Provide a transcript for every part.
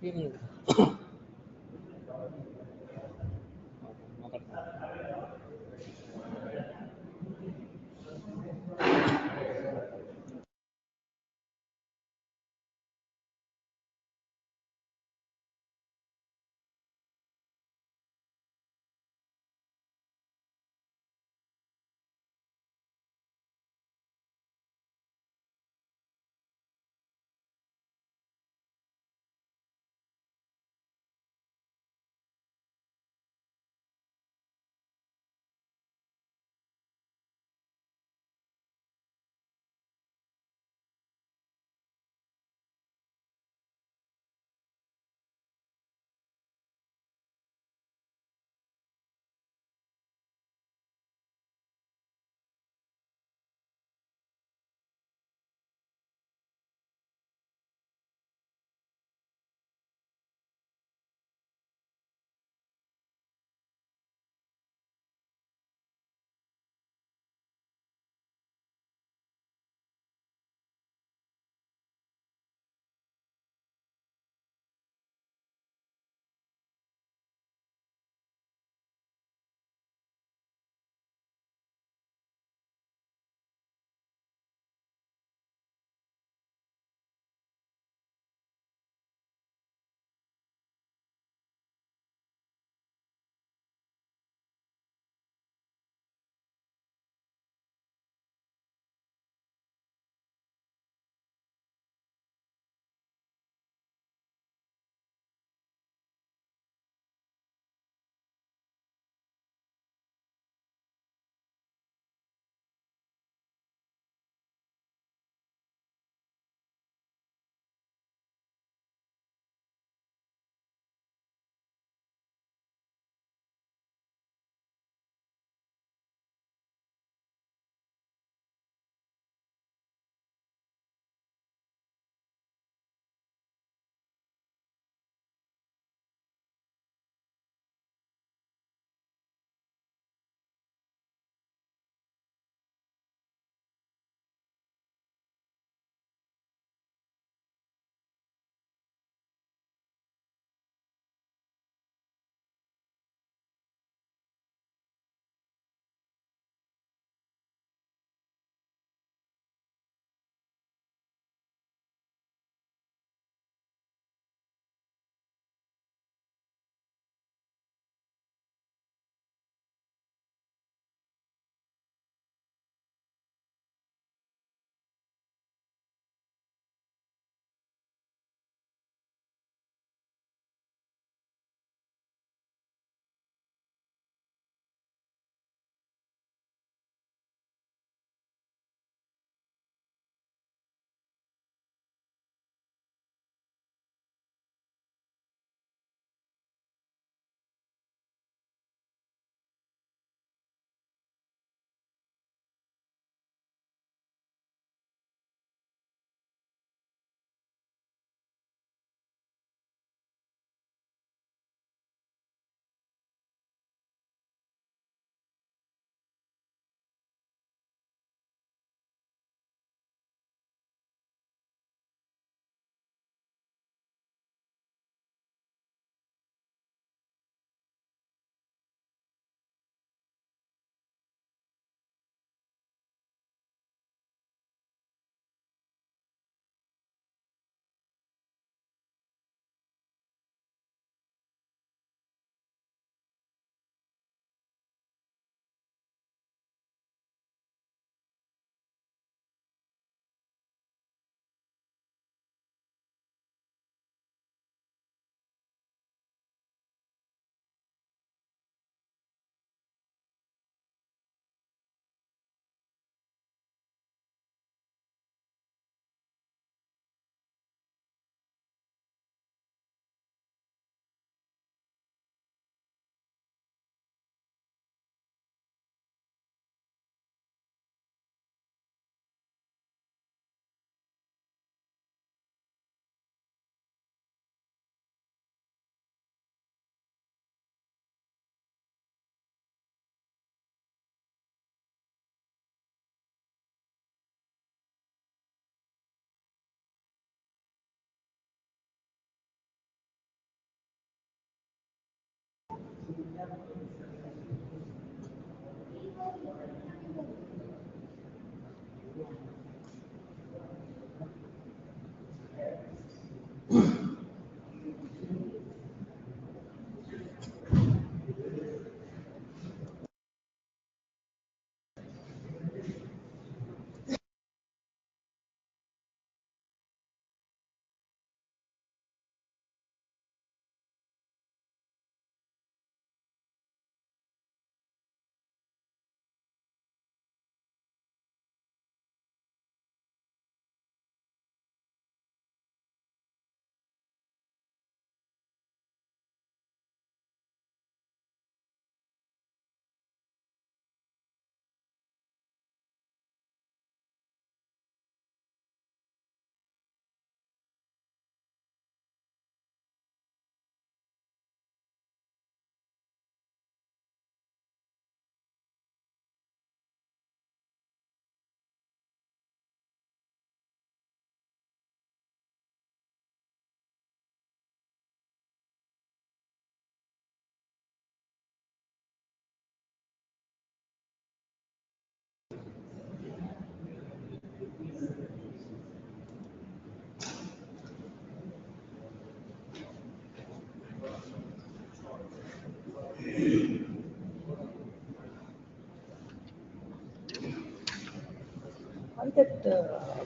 Hmm.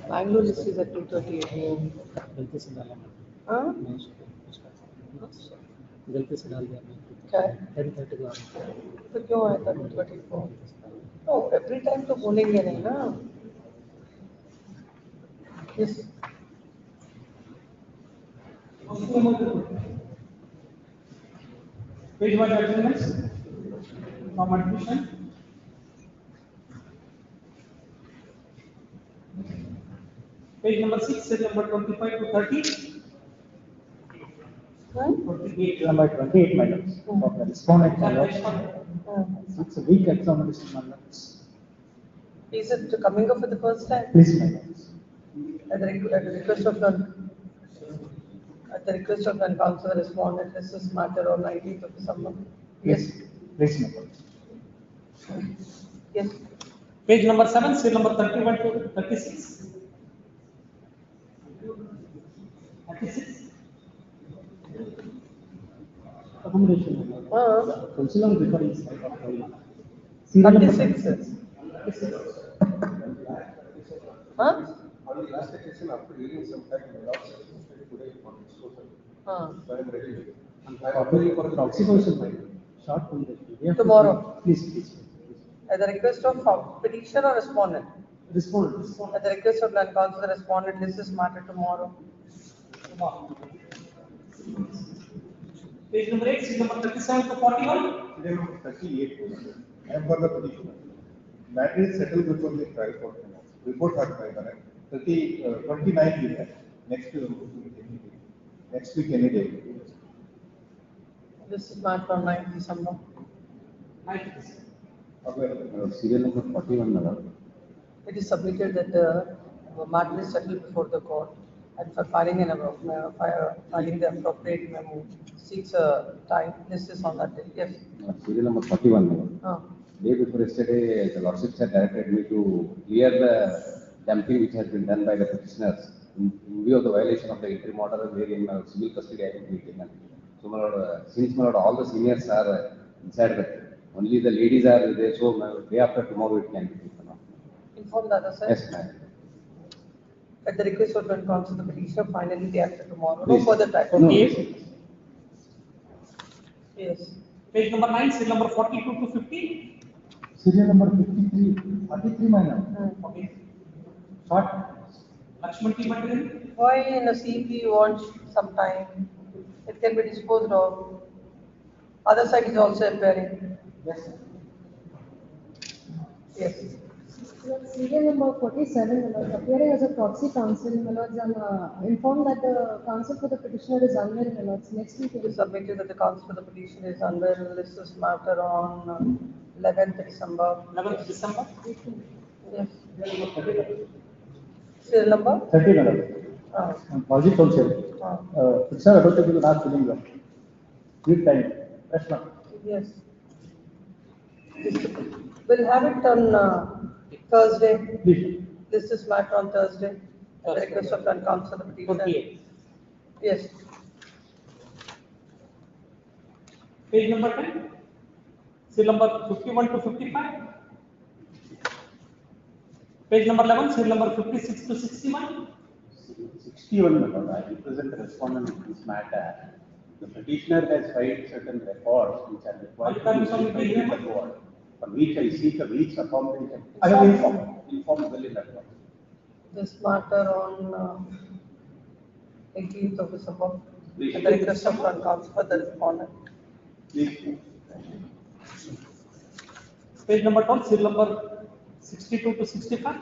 Bangalore list is at 2:38. Huh? गलती से डाल दिया क्या है? 10:30 को तो क्यों आया था 2:34? तो एवरी टाइम तो बोलेंगे नहीं ना. Yes. Page 1 adjournments from admission. Page number 6, set number 25 to 30. Huh? 28. number 28 minutes of the respondent minutes. Huh. It's a weak examination minutes. Is it coming up for the first time? Please minutes. At the request of non-counsel, the respondent, this is matter on 19th of December. Yes. Please minutes. Yes. Page number 7, set number 31 to 36. 36. Accommodation. Consular referring side of the 36. Huh? On the last occasion, after reading some time, my last session today on disclosure. So I am ready. I am applying for prosecution. Short one. Tomorrow. Please. At the request of petitioner or respondent? Respondent. At the request of non-counsel, the respondent, this is matter tomorrow. Page number 8, set number 37 to 41. today number 38. I am for the petitioner. Matter is settled before the trial court. Report had by the 29 week. Next week any day. This is matter on 9th December. Serial number 41. It is submitted that the matter is settled before the court, and for filing filing the appropriate memo seeks a time. This is on that day. Yes. Serial number 41. Day before yesterday, the Lordships had directed me to clear the dumping which has been done by the petitioners in view of the violation of the interim order wherein civil custody act will be taken. So, my lord, since my lord, all the seniors are inside that, only the ladies are there, so day after tomorrow it can be taken off. Inform the other side. Yes, ma'am. At the request of non-counsel, the petitioner finally day after tomorrow. Please. No further time. No. Yes. Page number 9, set number 42 to 50. Serial number 43 minor. Okay. Short. Lakshman T. material. Why in a CP you want some time? It can be disposed of. Other side is also appearing. Yes. Yes. Serial number 47, appearing as a proxy counsel, my lords, I'm informed that the counsel for the petitioner is unwell, my lords. Next week, It is submitted that the counsel for the petition is unwell. This is matter on 11th December. 11th December. Yes. Serial number? 30 minor. Project counsel. Petitioner adopted to the last filling one. Need time. Yes, ma'am. Yes. We'll have it on Thursday. Please. This is matter on Thursday. At the request of non-counsel, the petitioner. 28. Yes. Page number 10. Serial number 51 to 55. Page number 11, serial number 56 to 61. 61, my lord, I represent the respondent in this matter. The petitioner has filed certain records which are required to be verified in the court, for which I seek a week's accommodation. I have informed well in advance. This matter on 18th of December. Please. At the request of non-counsel for the respondent. Please. Page number 12, serial number 62 to 65.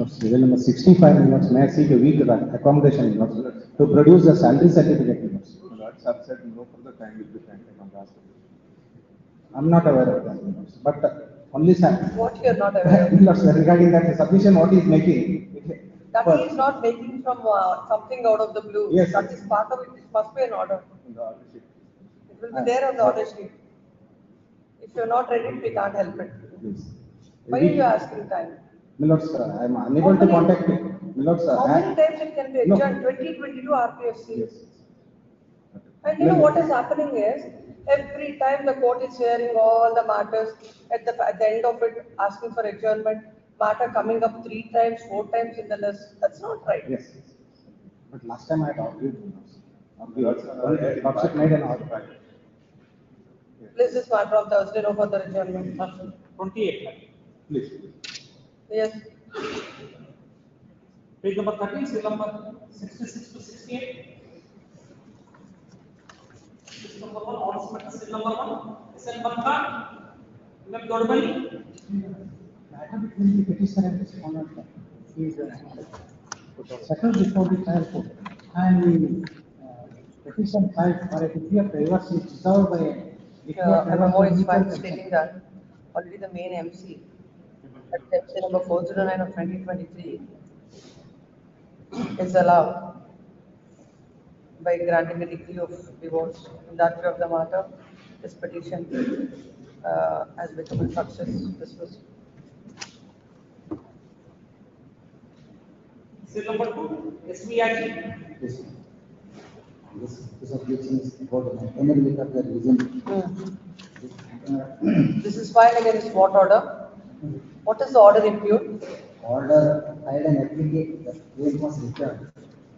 Serial number 65 minutes. May I seek a week accommodation to produce the salary certificate minutes? That's upset. No further time will be granted on last occasion. I'm not aware of that minutes, but only What you are not aware of? minutes regarding that submission what he is making. That he is not making from something out of the blue. Yes. That is part of it. It must be an order. In the order sheet. It will be there on the order sheet. If you are not ready, we can't help it. Please. Why are you asking time? Milord sir, I am unable to contact you. Milord sir, How many times it can be No. adjourned? 2022 RPFC. Yes. And you know what is happening is, every time the court is hearing all the matters, at the end of it, asking for adjournment, matter coming up 3 times, 4 times in the list. That's not right. Yes. But last time I had argued. Lordship made an order. Place this matter on Thursday, no further adjournment. 28. Please. Yes. Page number 13, seal number 66 to 68. Seal number 1, order seal number 1. SN Banka, Mem Dodbani. Matter between the petitioner and respondent is settled before the trial court, and petition filed for a degree of privacy is resolved by a degree of Memo is privacy. filed stating that already the main MC at MC number 409 of 2023 is allowed by granting a degree of divorce. In that view of the matter, this petition has become a success. This was Seal number 2, SVIG. This objection is about the maintainability of the reason. This is filed against what order? What is the order impute? Order filed and applicate the claim was returned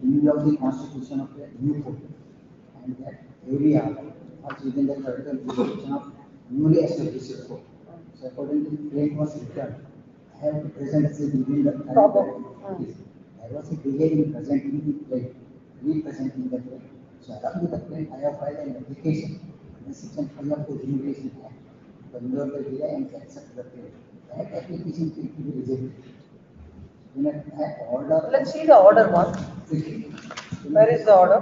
in view of the constitution of the new court, and that area was within the territorial jurisdiction of newly established court. So according to the claim was returned, I have to present as within the Problem. There was a delay in presenting the claim, representing the claim. So along with the claim, I have filed an application in the section 5 of the Litigation Act. The of the delay and accept the claim. That application can be rejected. In that order. Let's see the order one. Where is the order?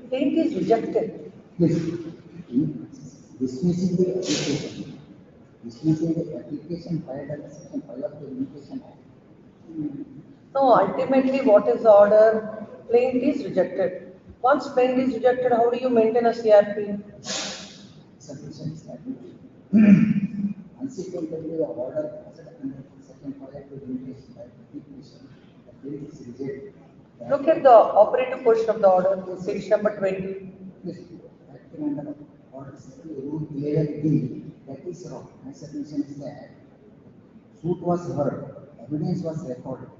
Plaint is rejected. Yes. Dismissing the application. Dismissing the application filed under section 5 of the Litigation Act. No, ultimately what is the order? Plaint is rejected. Once plaint is rejected, how do you maintain a CRP? Sufficient stability. Consequently, the order passed under section 5 of the Litigation Act. The plaint is rejected. Look at the operative portion of the order, page number 20. Yes, acting under order rule 11D, that is wrong. My submission is that suit was heard, evidence was recorded.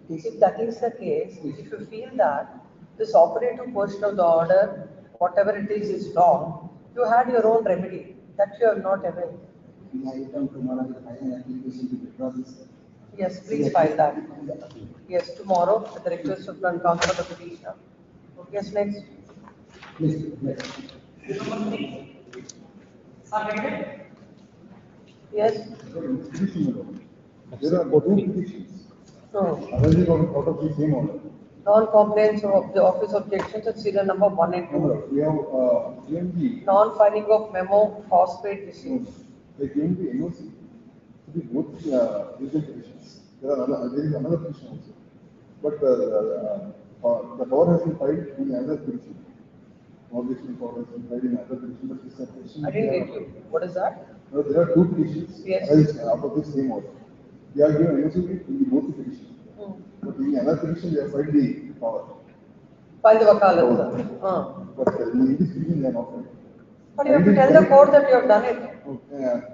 If that is the case, if you feel that this operative portion of the order, whatever it is wrong, you had your own remedy. That you have not availed. We have come tomorrow with final application to withdraw this. Yes, please file that. Yes, tomorrow with the request of counsel of the petitioner. Yes, next. Please, yes. Seal number 3. Submitted. Yes. There are two petitions No. arising out of the same order. Non-compliance of the office objections at serial number 1 and 2. We have given Non-filing of memo, phosphate receipt. they gave the NOC to be both legal petitions. There is another petition also. But the power has been filed in another petition. Obviously, power has been filed in another petition, but this petition. I didn't get you. What is that? No, there are two petitions Yes. arising out of the same order. We are given NOC in the both petitions. But in another petition, they have filed the power. File the wakalat. But in this petition, they are not filed. But you have to tell the court that you have done it.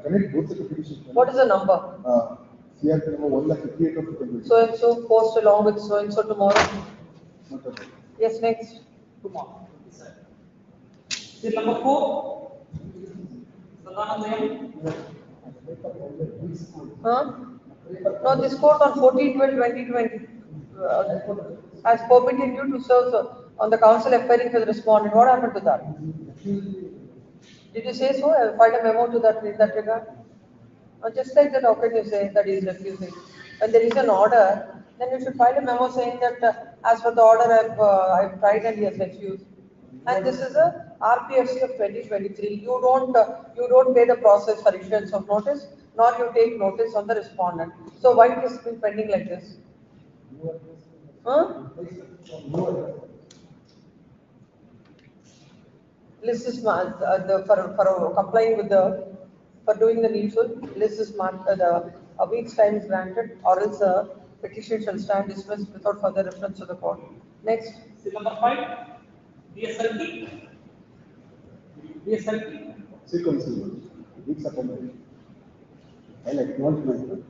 Connect both the petitions. What is the number? CRP number 158 of the So and so post along with so and so tomorrow. Not at all. Yes, next. Tomorrow. Seal number 4. Sadanandayam. Huh? No, this court on 14/12/2020 has permitted you to serve on the counsel appearing for the respondent. What happened to that? Did you say so? I filed a memo to that in that regard. Or just like that, how can you say that he is refusing? When there is an order, then you should file a memo saying that as per the order I've tried and he has refused. And this is a RPFC of 2023. You don't pay the process for issuance of notice, nor you take notice on the respondent. So why it is been pending like this? Huh? List is marked for complying with for doing the needful. List is marked. A week's time is granted, or else a petition shall stand dismissed without further reference to the court. Next. Seal number 5. Be a circle. Be a circle. Sequential, weeks accommodation. And acknowledgement.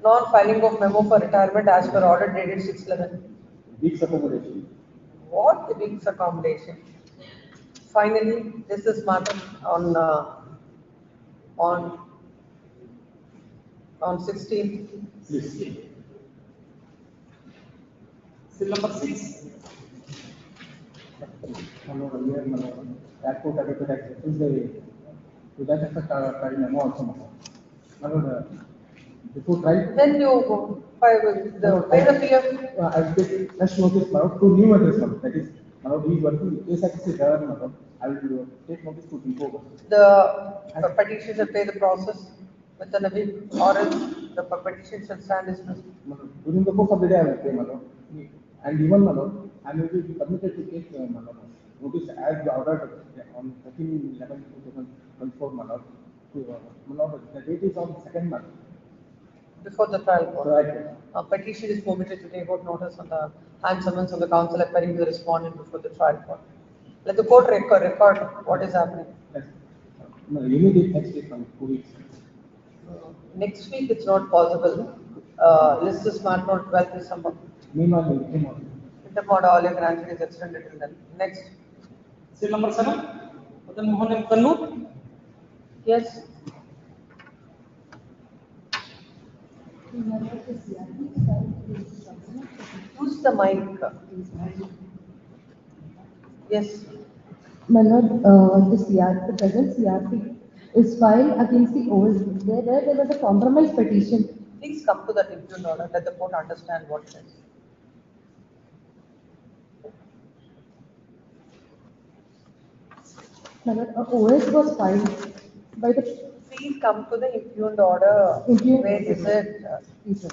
Non-filing of memo for retirement as per order dated 6/11. Weeks accommodation. What the week's accommodation? Finally, this is matter on 16th. Please. Seal number 6. Airport adequate is the to that effect trial memo also. Before trial, Then you go pay the PF. I will take fresh notice now to new address now. That is now he is working case access now. I will take notice to depot. The petition shall pay the process within a week, or else the petition shall stand dismissed. During the course of the day I will pay Malo. And even Malo, I will be permitted to take Malo. Notice as ordered on 13/11/2024 Malo. Malo, the date is on 2nd month. Before the trial court. Right. A petition is permitted to take out notice on the hand summons of the counsel appearing to the respondent before the trial court. Let the court record what is happening. Yes. No, immediate next week from 2 weeks. Next week it's not possible. List is matter on 12th December. Meanwhile, we came on. Intermod all your granted is extended till then. Next. Seal number 7. Madan Mohan M. Kannur. Yes. Use the mic. Yes. My lord, the present CRP is filed against the OS. There was a compromise petition. Please come to that impugned order. Let the court understand what it is. My lord, OS was filed by the. Please come to the impugned order. Impugned Where order. is it? Yes, sir.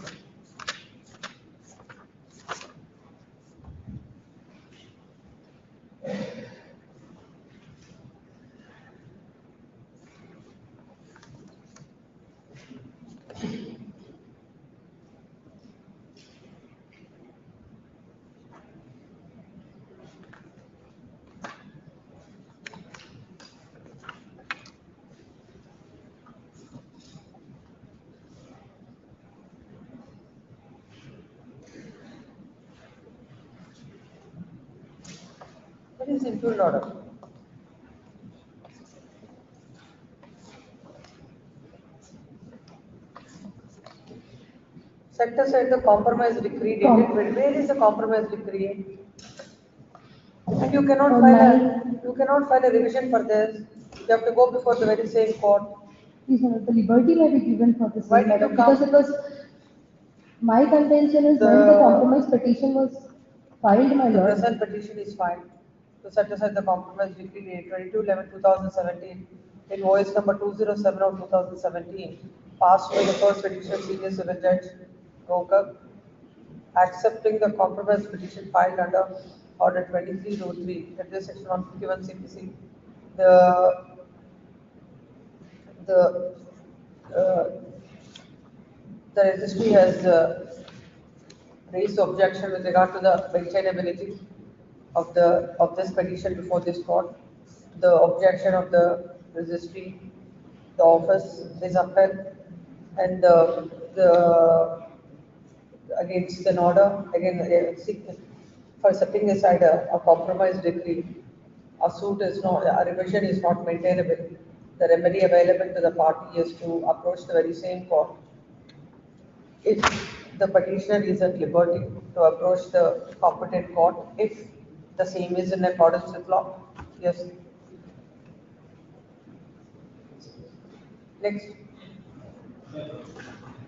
What is impugned order? Set aside the compromise decree dated. Where is the compromise decree? And you cannot file a revision for this. You have to go before the very same court. Yes, sir. The liberty may be given for this. Why did you Because come? it was, my contention is when the compromise petition was filed, my The lord. present petition is filed to set aside the compromise decree dated 22/11/2017 in OS number 207 of 2017, passed by the first additional senior civil judge, Gokak, accepting the compromise petition filed under order 2303, that is section 151 CPC. The registry has raised objection with regard to the maintainability of this petition before this court. The objection of the registry, the office is upheld, and the against an order for setting aside a compromise decree. A revision is not maintainable. The remedy available to the party is to approach the very same court. If the petitioner is at liberty to approach the competent court, if the same is in accordance with law. Yes. Next.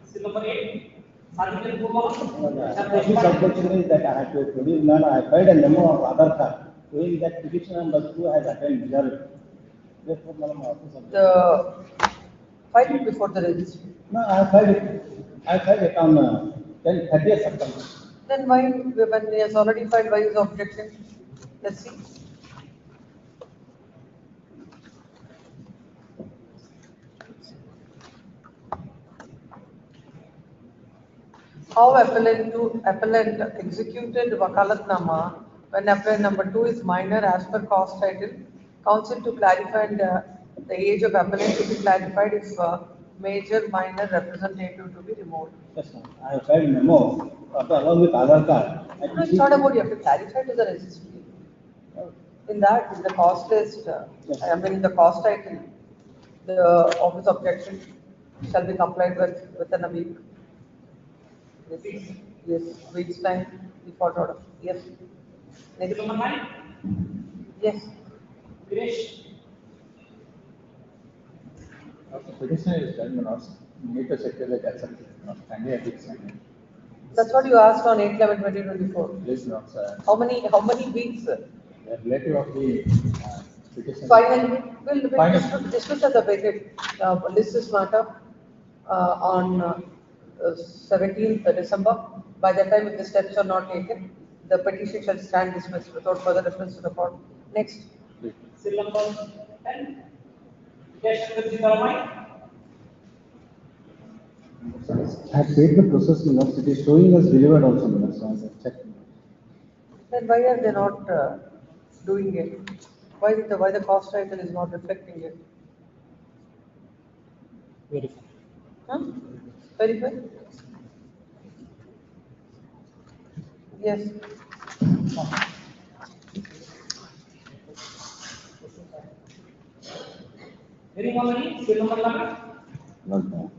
Seal number 8. Sarvikan Purva. Office objection is that I have to produce none. I filed a memo of Aadhaar card showing that petition number 2 has attained majority. Therefore, my office objection. The file it before the registry. No, I filed it. I filed it on 30th September. Then why, when he has already filed, why is objection? Let's see. How appellant executed wakalatnama when apply number 2 is minor as per cause title, counsel to clarify and the age of appellant to be clarified if major minor representative to be removed. Yes, ma'am. I have filed memo along with Aadhaar card. No, it's not about you have to clarify to the registry. In that, in the cost list, I mean, in the cost title, the office objection shall be complied with within a week. Yes, yes, week's time, default order, yes. Next. Number 9, Yes, Dinesh. Petitioner is done, you know, need to secure like accepted, you know, kindly addiction. that's what you asked on 8/11/2024. Please not, sir. How many weeks? The relative of the petition. Finally, we'll Finally. discuss as a vacate, list this matter, on 17th December. By that time, if the steps are not taken, the petition shall stand dismissed without further reference to the court. Next. Seal number 10. Litigation with Dharwad. I have paid the process, you know, it is showing as delivered also, you know, so I have checked. Then why are they not doing it? Why the cost title is not reflecting it? Verify. Huh? Verify? Yes. Hearing already, seal number 11. Lord,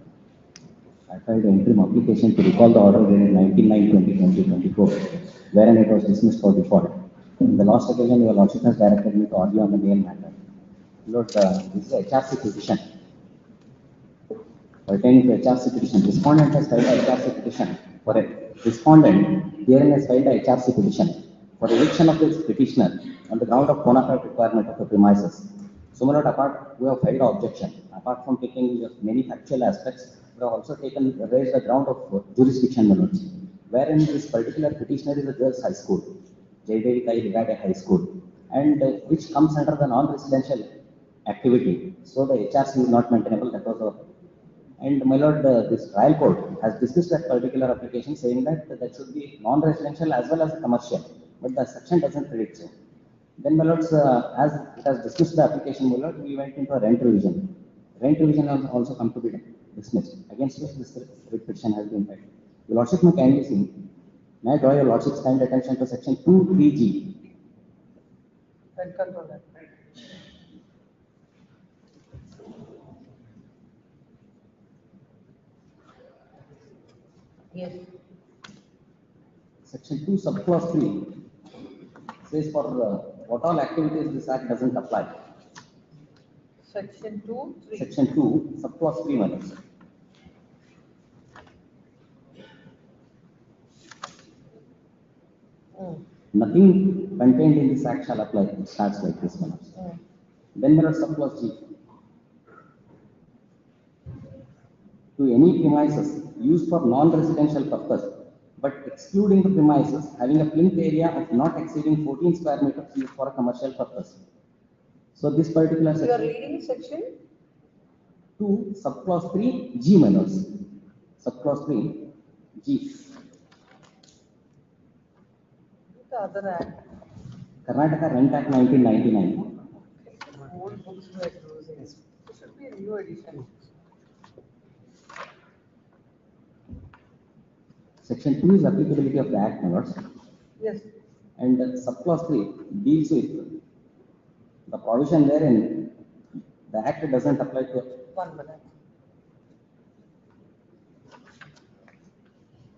I filed an interim application to recall the order dated 19/9/2024, wherein it was dismissed for default. In the last occasion, your lordship has directed me to argue on the main matter. Lord, this is a HRC petition. Pertaining to HRC petition, respondent has filed a HRC petition for a respondent herein has filed a HRC petition for eviction of this petitioner on the ground of bona fide requirement of the premises. So, my lord, we have filed an objection. Apart from taking many factual aspects, we have also raised the ground of jurisdiction, my lords, wherein this particular petitioner is a girls' high school, Vide High School, and which comes under the non-residential activity. So, the HRC is not maintainable. That was our. And my lord, this trial court has dismissed that particular application, saying that that should be non-residential as well as commercial, but the section doesn't predict so. Then, my lords, as it has dismissed the application, my lord, we went into a rent revision. Rent revision has also come to be dismissed, against which this petition has been filed. Your lordship may kindly see. May I draw your lordship's kind attention to section 2(3)(g). Rent control act. Yes. Section 2, subclause 3 says for what all activities this act doesn't apply. Section 2, 3. Section 2, subclause 3, my lords. Nothing contained in this act shall apply. It starts like this, my lords. Then there are subclause G. To any premises used for non-residential purpose, but excluding the premises having a plinth area of not exceeding 14 square meters used for a commercial purpose. So this particular So you are section reading section 2, subclause 3, G, my lords. Subclause 3, G. the other act. Karnataka Rent Act 1999. Old books were closing. It should be a new edition. Section 2 is applicability of the act, my lords. Yes. And subclause 3 deals with the provision wherein the act doesn't apply to 1 minute.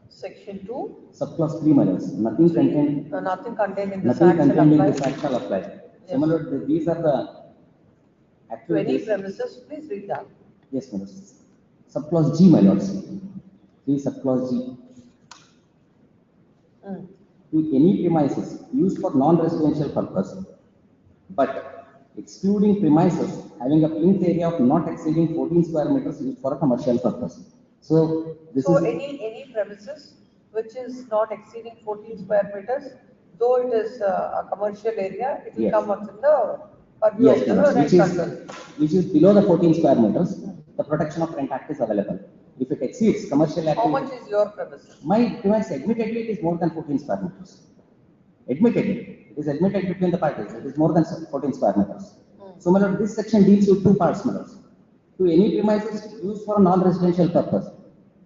Section 2. subclause 3, my lords. Nothing contained, Nothing contained in this nothing act shall contained in apply this act shall apply. Yes. Similar, these are the to any activities. premises. Please read that. Yes, my lords. Subclause G, my lords. 3 subclause G. To any premises used for non-residential purpose, but excluding premises having a plinth area of not exceeding 14 square meters used for a commercial purpose. So this So is any premises which is not exceeding 14 square meters, though it is a commercial area, it will Yes. come within the purview yes, of my the lords, rent control. which is below the 14 square meters. The protection of rent act is available. If it exceeds commercial How activity, much is your premises? my premise admittedly it is more than 14 square meters. Admittedly, it is admitted between the parties, it is more than 14 square meters. So, my lord, this section deals with two parts, my lord. To any premises used for a non-residential purpose.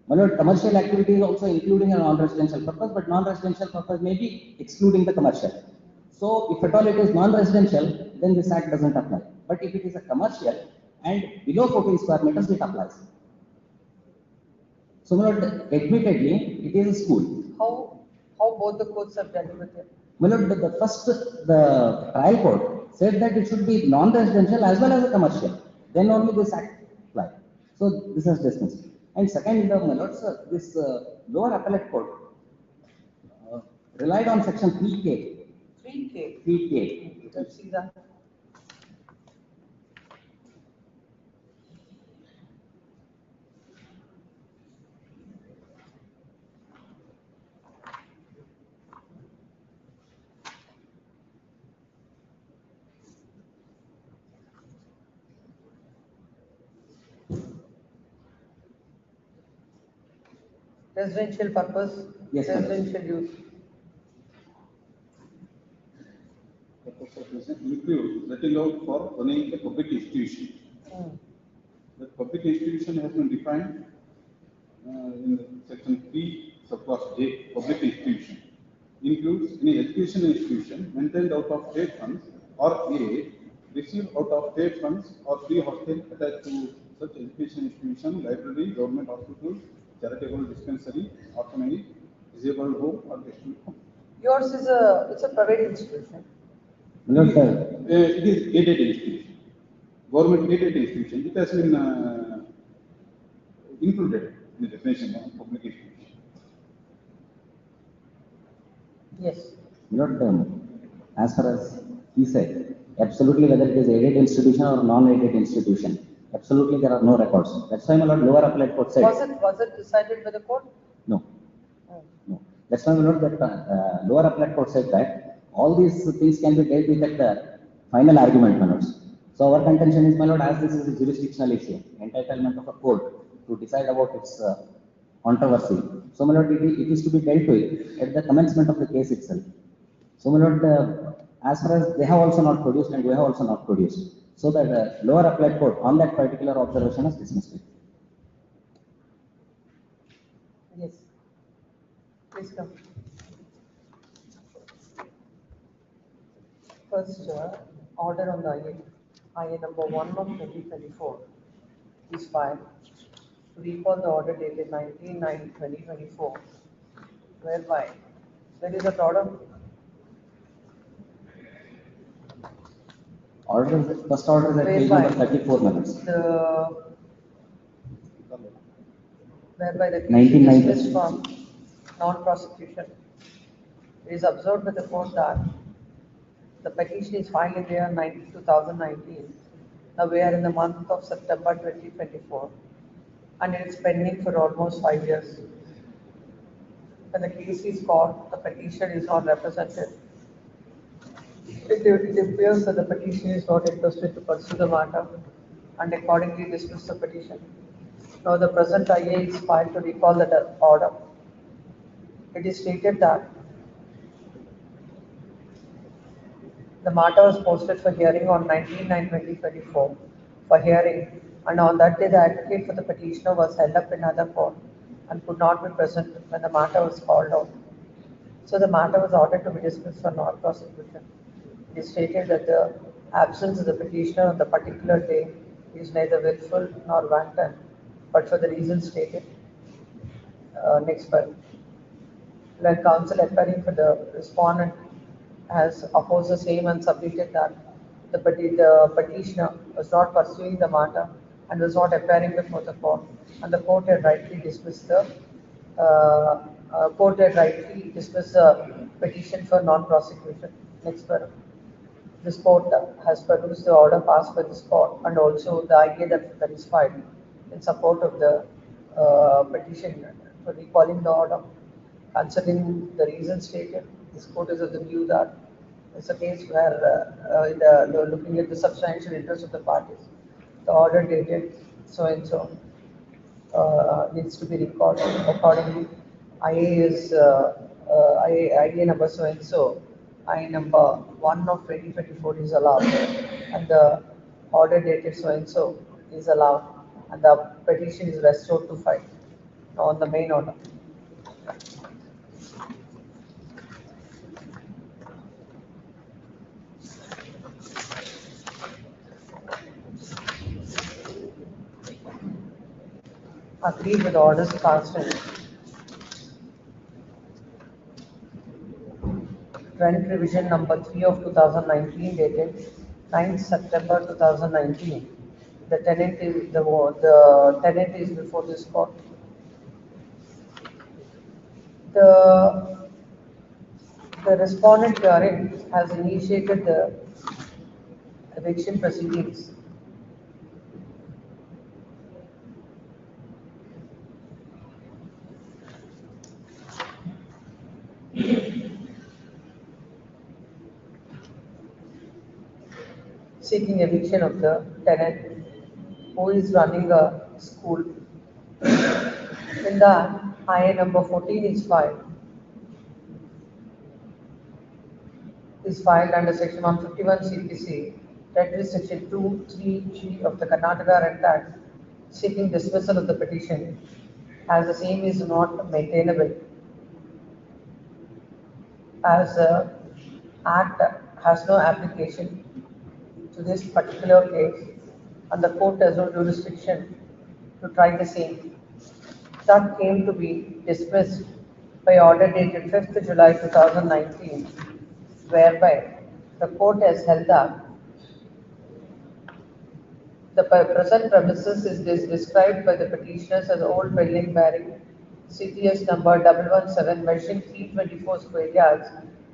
My lord, commercial activity is also including a non-residential purpose, but non-residential purpose may be excluding the commercial. So, if at all it is non-residential, then this act doesn't apply. But if it is a commercial and below 14 square meters, it applies. So, my lord, admittedly, it is a school. How both the courts have dealt with it? My lord, the trial court said that it should be non-residential as well as a commercial. Then only this act applies. So, this is dismissed. And second, my lord, sir, this lower appellate court relied on section 3K. 3K. 3K. You can see that. Residential purpose, Yes, ma'am. residential use. Purpose of reason include letting out for running a public institution. The public institution has been defined in section 3, subclause J, public institution. Includes any education institution maintained out of state funds or A, received out of state funds or free hostel attached to such education institution, library, government hospital, charitable dispensary, orphanage, disabled home or destitute home. Yours is it's a private institution. My lord, sir, It is aided institution, government aided institution. It has been included in the definition of public institution. Yes. my lord, as far as he said, absolutely whether it is aided institution or non-aided institution, absolutely there are no records. That's why, my lord, lower appellate court said. Was it decided by the court? No. No. That's why, my lord, that lower appellate court said that all these things can be dealt with at the final argument, my lords. So our contention is, my lord, as this is a jurisdictional issue, entitlement of a court to decide about its controversy. So, my lord, it is to be dealt with at the commencement of the case itself. So, my lord, as far as they have also not produced and we have also not produced, so that lower appellate court on that particular observation has dismissed it. Yes. Please come. First, order on the IA number 1 of 2024 is filed. Recall the order dated 19/9/2024, whereby there is a order. First order is at page number 34 minutes. Whereby the case 1990. is dismissed from non-prosecution. It is observed by the court that the petition is filed in the year 2019. Now we are in the month of September 2024, and it is pending for almost 5 years. When the case is called, the petitioner is not represented. It appears that the petitioner is not interested to pursue the matter and accordingly dismiss the petition. Now the present IA is filed to recall the order. It is stated that the matter was posted for hearing on 19/9/2024 for hearing, and on that day the advocate for the petitioner was held up in other court and could not be present when the matter was called out. So the matter was ordered to be dismissed for non-prosecution. It is stated that the absence of the petitioner on the particular day is neither willful nor wanton, but for the reasons stated. Next one. Like counsel appearing for the respondent has opposed the same and submitted that the petitioner was not pursuing the matter and was not appearing before the court, and the court had rightly dismissed the petition for non-prosecution. Next one. This court has produced the order passed by this court and also the idea that is filed in support of the petition for recalling the order. Considering the reasons stated, this court is of the view that it's a case where looking at the substantial interest of the parties, the order dated so and so needs to be recorded accordingly. IA number so and so I number 1 of 2024 is allowed, and the order dated so and so is allowed, and the petition is restored to file on the main order. Agreed with orders constant. Rent revision number 3 of 2019 dated 9th September 2019. The tenant is before this court. The respondent herein has initiated the eviction proceedings. Seeking eviction of the tenant who is running a school. In that, IA number 14 is filed under section 151 CPC, that is section 2(3)(g) of the Karnataka Rent Act, seeking dismissal of the petition as the same is not maintainable, as the Act has no application to this particular case and the court has no jurisdiction to try the same. That came to be dismissed by order dated 5th July 2019, whereby the court has held that the present premises is described by the petitioners as old building bearing CTS number 117 measuring 324 square yards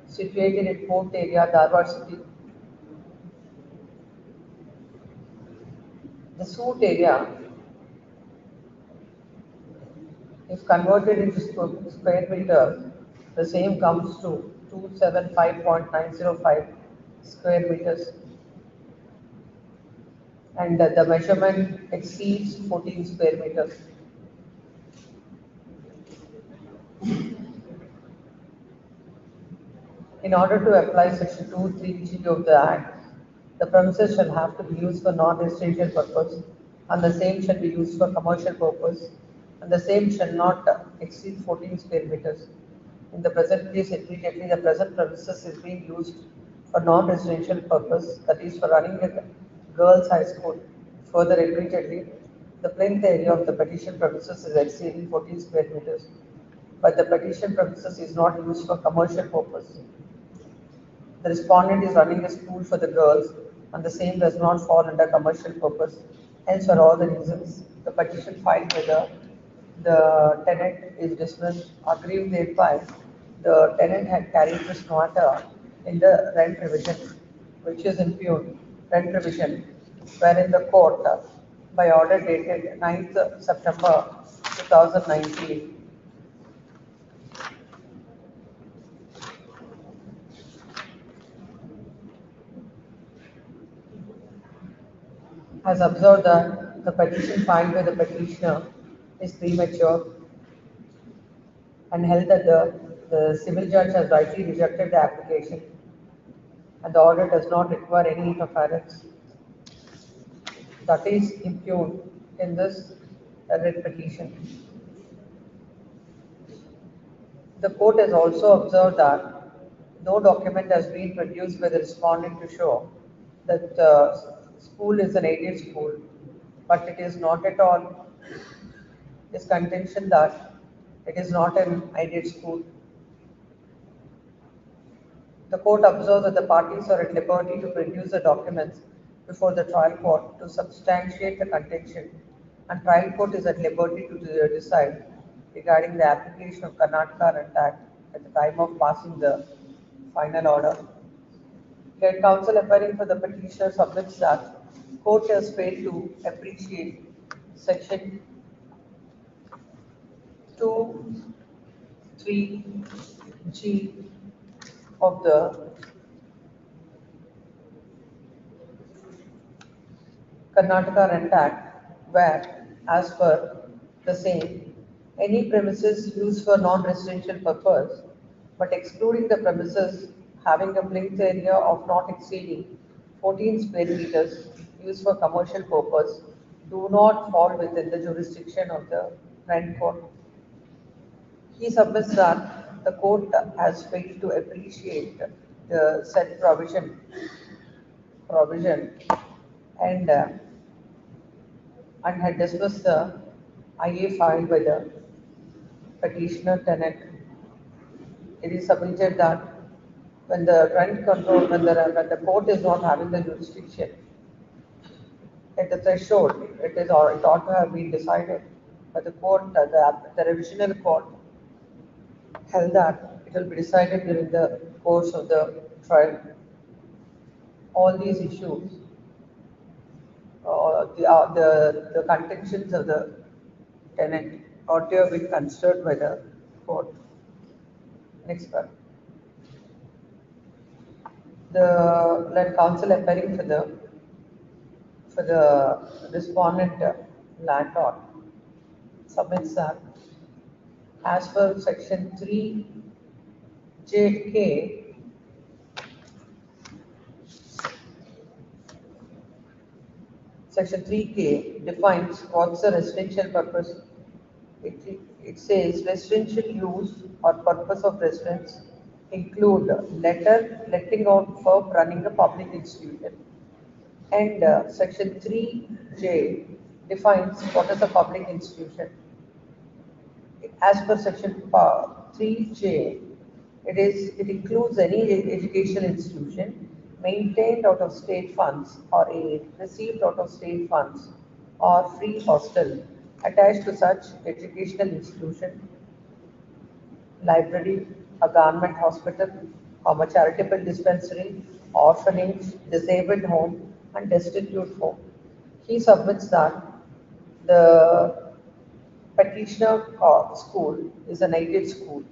situated in Port Area, Dharwad city. The suit area, if converted into square meter, the same comes to 275.905 square meters, and the measurement exceeds 14 square meters. In order to apply section 2(3)(g) of the Act, the premises shall have to be used for non-residential purpose, and the same shall be used for commercial purpose, and the same shall not exceed 14 square meters. In the present case, immediately the present premises is being used for non-residential purpose, that is for running a girls' high school. Further, immediately, the Plaint area of the petition premises is exceeding 14 square meters, but the petition premises is not used for commercial purpose. The respondent is running a school for the girls, and the same does not fall under commercial purpose. Hence, for all the reasons, the petition filed by the tenant is dismissed. Aggrieved thereby, the tenant had carried this matter in the rent revision, which is impugned rent revision, wherein the court, by order dated 9th September 2019, has observed that the petition filed by the petitioner is premature and held that the civil judge has rightly rejected the application and the order does not require any interference. That is impugned in this writ petition. The court has also observed that no document has been produced by the respondent to show that school is an aided school, but it is not at all his contention that it is not an aided school. The court observes that the parties are at liberty to produce the documents before the trial court to substantiate the contention, and trial court is at liberty to decide regarding the application of Karnataka Rent Act at the time of passing the final order. Head counsel appearing for the petitioner submits that court has failed to appreciate section 2(3)(g) of the Karnataka Rent Act, where, as per the same, any premises used for non-residential purpose, but excluding the premises having a plinth area of not exceeding 14 square meters used for commercial purpose do not fall within the jurisdiction of the rent court. He submits that the court has failed to appreciate the said provision and had dismissed the IA filed by the petitioner tenant. It is submitted that when the rent control, when the court is not having the jurisdiction, at the threshold, it ought to have been decided by the court, the revisional court held that it will be decided during the course of the trial. All these issues, the contentions of the tenant ought to have been considered by the court. Next part. The counsel appearing for the respondent landlord submits that as per section 3JK, section 3K defines what's the residential purpose. It says residential use or purpose of residence include letting out for running a public institution. And section 3J defines what is a public institution. As per section 3J, it includes any educational institution maintained out of state funds or aid received out of state funds or free hostel attached to such educational institution, library, a government hospital, a charitable dispensary, orphanage, disabled home, and destitute home. He submits that the petitioner school is an aided school.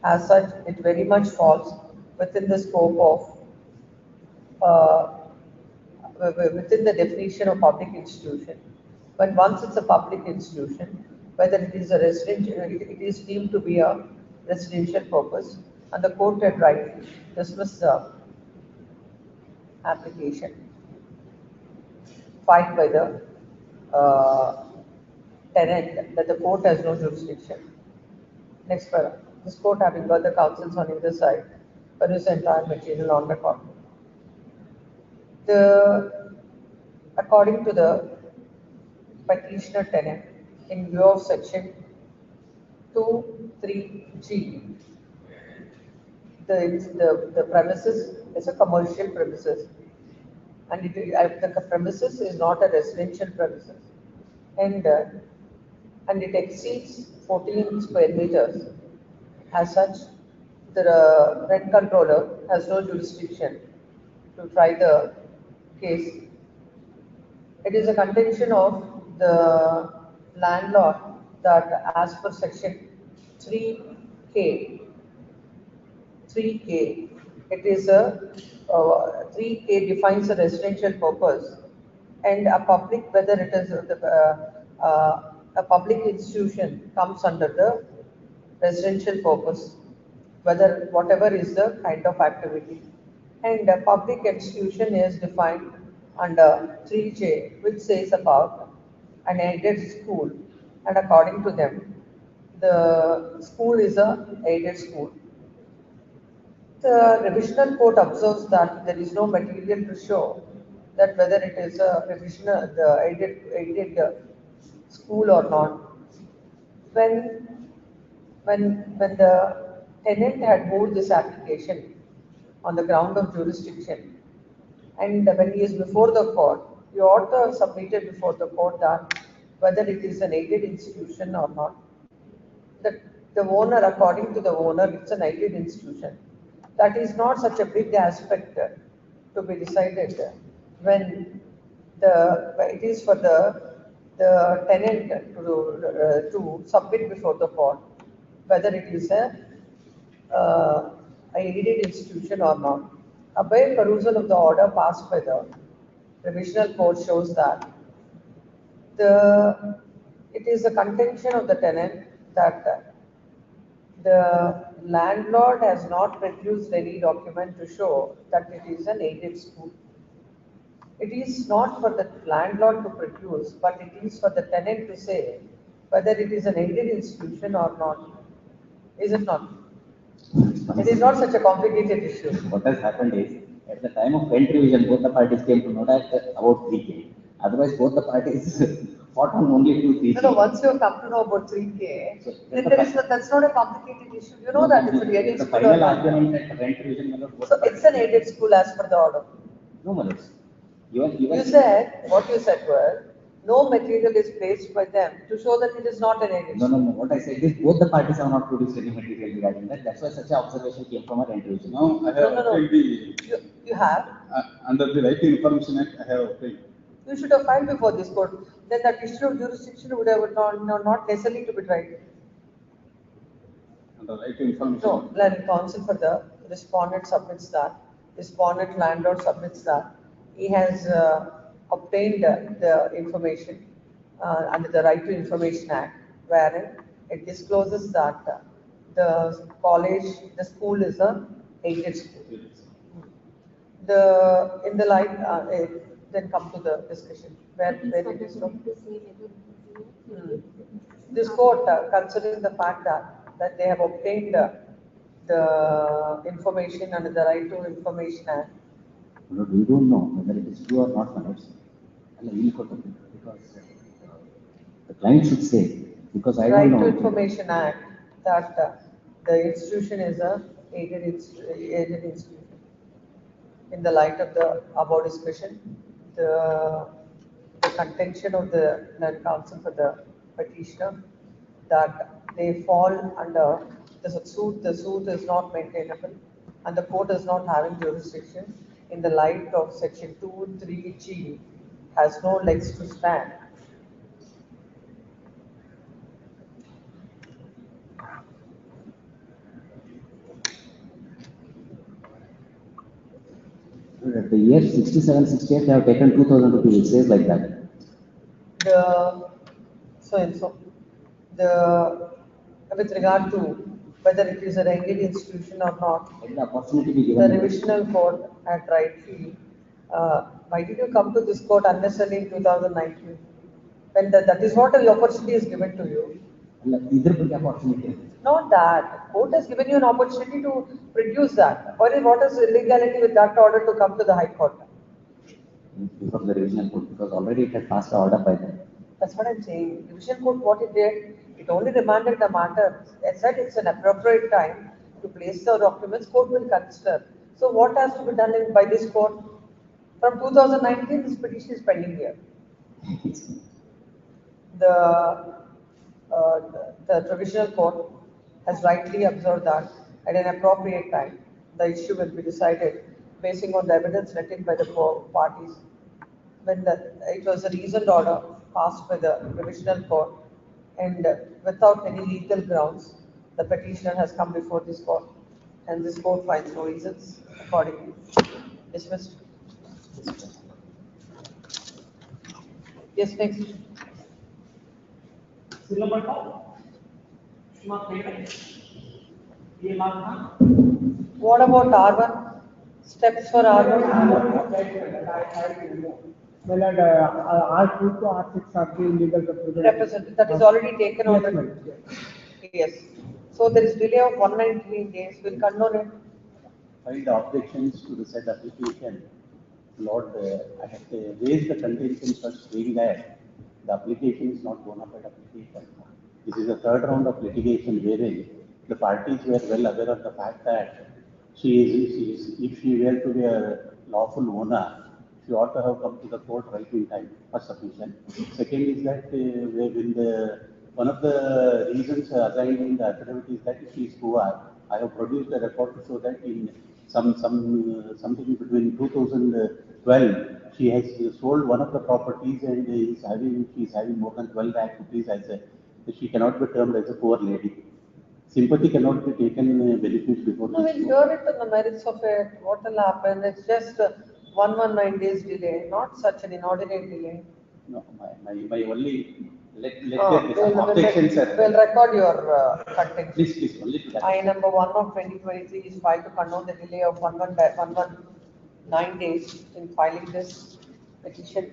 As such, it very much falls within the scope of within the definition of public institution. But once it's a public institution, whether it is a residential, it is deemed to be a residential purpose, and the court had rightly dismissed the application filed by the tenant that the court has no jurisdiction. Next paragraph. This court, having got the counsels on either side, peruse the entire material on record. According to the petitioner tenant, in view of section 2(3)G, the premises is a commercial premises, and the premises is not a residential premises, and it exceeds 14 square meters. As such, the rent controller has no jurisdiction to try the case. It is a contention of the landlord that as per section 3K, it is a 3K defines a residential purpose, and a public, whether it is a public institution comes under the residential purpose, whatever is the kind of activity. And a public institution is defined under 3J, which says about an aided school, and according to them, the school is an aided school. The revisional court observes that there is no material to show that whether it is a revisional, the aided school or not. When the tenant had moved this application on the ground of jurisdiction, and when he is before the court, you ought to have submitted before the court that whether it is an aided institution or not. The owner, according to the owner, it's an aided institution. That is not such a big aspect to be decided when it is for the tenant to submit before the court whether it is a aided institution or not. A bare perusal of the order passed by the revisional court shows that it is a contention of the tenant that the landlord has not produced any document to show that it is an aided school. It is not for the landlord to produce, but it is for the tenant to say whether it is an aided institution or not. Is it not? It is not such a complicated issue. What has happened is, at the time of rent revision, both the parties came to know that about 3K. Otherwise, both the parties fought on only 2-3K. No, once you have come to know about 3K, So, then that's not a complicated issue. You know that it's an aided The school. or final not. argument at rent revision, both So the it's an aided school as per the order. No, Manoj. You said, what you said was, no material is placed by them to show that it is not an aided No. school. What I said is both the parties have not produced any material regarding that. That's why such an observation came from a rent revision. Now, I have No. obtained the, You have. under the Right to Information Act, I have obtained. You should have filed before this court. Then that issue of jurisdiction would have not necessarily to be tried. Under Right to Information. No, then counsel for the respondent submits that. Respondent landlord submits that. He has obtained the information under the Right to Information Act, wherein it discloses that the school is a aided school. In the light, then come to the discussion. Where it is from. This court, considering the fact that they have obtained the information under the Right to Information Act. But we don't know whether it is true or not, Manoj. Because the client should say, because I Right don't know. to Information Act, that the institution is a aided institution. In the light of the above discussion, the contention of the counsel for the petitioner that they fall under the suit is not maintainable and the court is not having jurisdiction in the light of section 2(3)(g) has no legs to stand. At the year 67-68, they have taken 2,000 rupees. It says like that. With regard to whether it is a aided institution or not, Let the opportunity be the given. revisional court had rightly, why did you come to this court unnecessarily in 2019? When that is what the opportunity is given to you. Either ಬಗ್ಗೆ opportunity. Not that. Court has given you an opportunity to produce that. What is illegality with that order to come to the High Court? Before the revisional court, because already it had passed the order by them. That's what I'm saying. Division court, what it did, it only remanded the matter. It said it's an appropriate time to place the documents, court will consider. So what has to be done by this court? From 2019, this petition is pending here. The provisional court has rightly observed that at an appropriate time, the issue will be decided basing on the evidence let in by the parties. When it was a reasoned order passed by the provisional court and without any legal grounds, the petitioner has come before this court and this court finds no reasons accordingly. Dismissed. Yes, next. What about R1? Steps for R1? My lord, R2 to R6 are the legal Representative, that is already taken on Yes, the. ma'am. Yes. So there is delay of 119 days. We'll condone it. Filed objections to the said application. Lord, I have raised the contention first saying that the application is not bona fide application. This is the third round of litigation wherein the parties were well aware of the fact that if she were to be a lawful owner, she ought to have come to the court right in time for submission. Second is that one of the reasons assigned in the affidavit is that she is poor. I have produced a record to show that in something between 2012, she has sold one of the properties and she is having more than 12 lakh rupees as a. She cannot be termed as a poor lady. Sympathy cannot be taken benefit before. No, we'll hear it on the merits of it. What will happen? It's just 119 days delay, not such an inordinate delay. No, my only the objections are. We'll record your content. Please, only to that. I number 1 of 2023 is filed to condone the delay of 119 days in filing this petition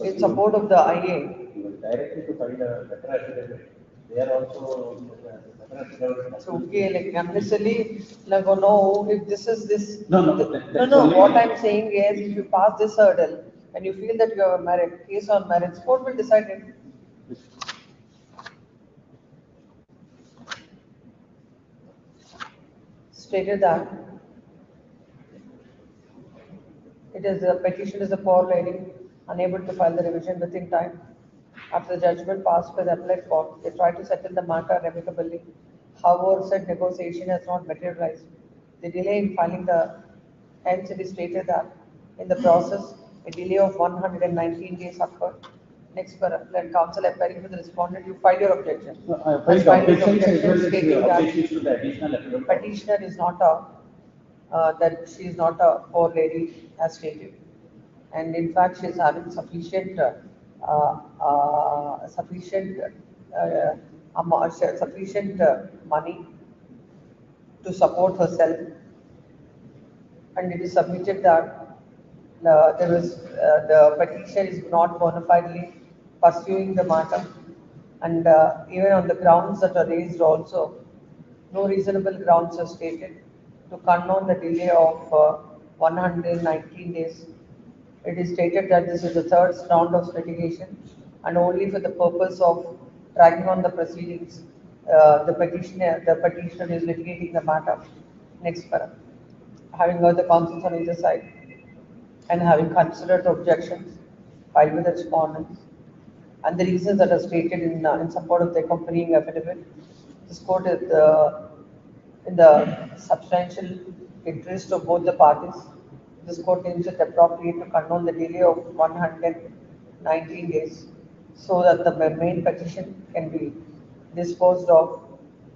in support of the IA. He was directed to file a letter affidavit. They are also letter affidavit. It's okay, like unnecessarily, like, oh no, if this is this. No. No, what I'm saying is, if you pass this hurdle and you feel that you have a merit, case on merits, court will decide it. Stated that it is a petition is a poor lady unable to file the revision within time. After the judgment passed by the appellate court, they tried to settle the matter amicably. However, said negotiation has not materialized. The delay in filing hence it is stated that in the process, a delay of 119 days occurred. Next for appellate counsel appearing with the respondent, you filed your objection. I filed objections as well as stating the that objections to the additional affidavit. petitioner is not that she is not a poor lady as stated. And in fact, she is having sufficient money to support herself. And it is submitted that the petition is not bona fidely pursuing the matter. And even on the grounds that are raised also, no reasonable grounds are stated to condone the delay of 119 days. It is stated that this is the third round of litigation and only for the purpose of dragging on the proceedings, the petitioner is litigating the matter. Next para. Having heard the counsels on either side and having considered the objections filed with the respondents and the reasons that are stated in support of the accompanying affidavit, this court is in the substantial interest of both the parties. This court deems it appropriate to condone the delay of 119 days so that the main petition can be disposed of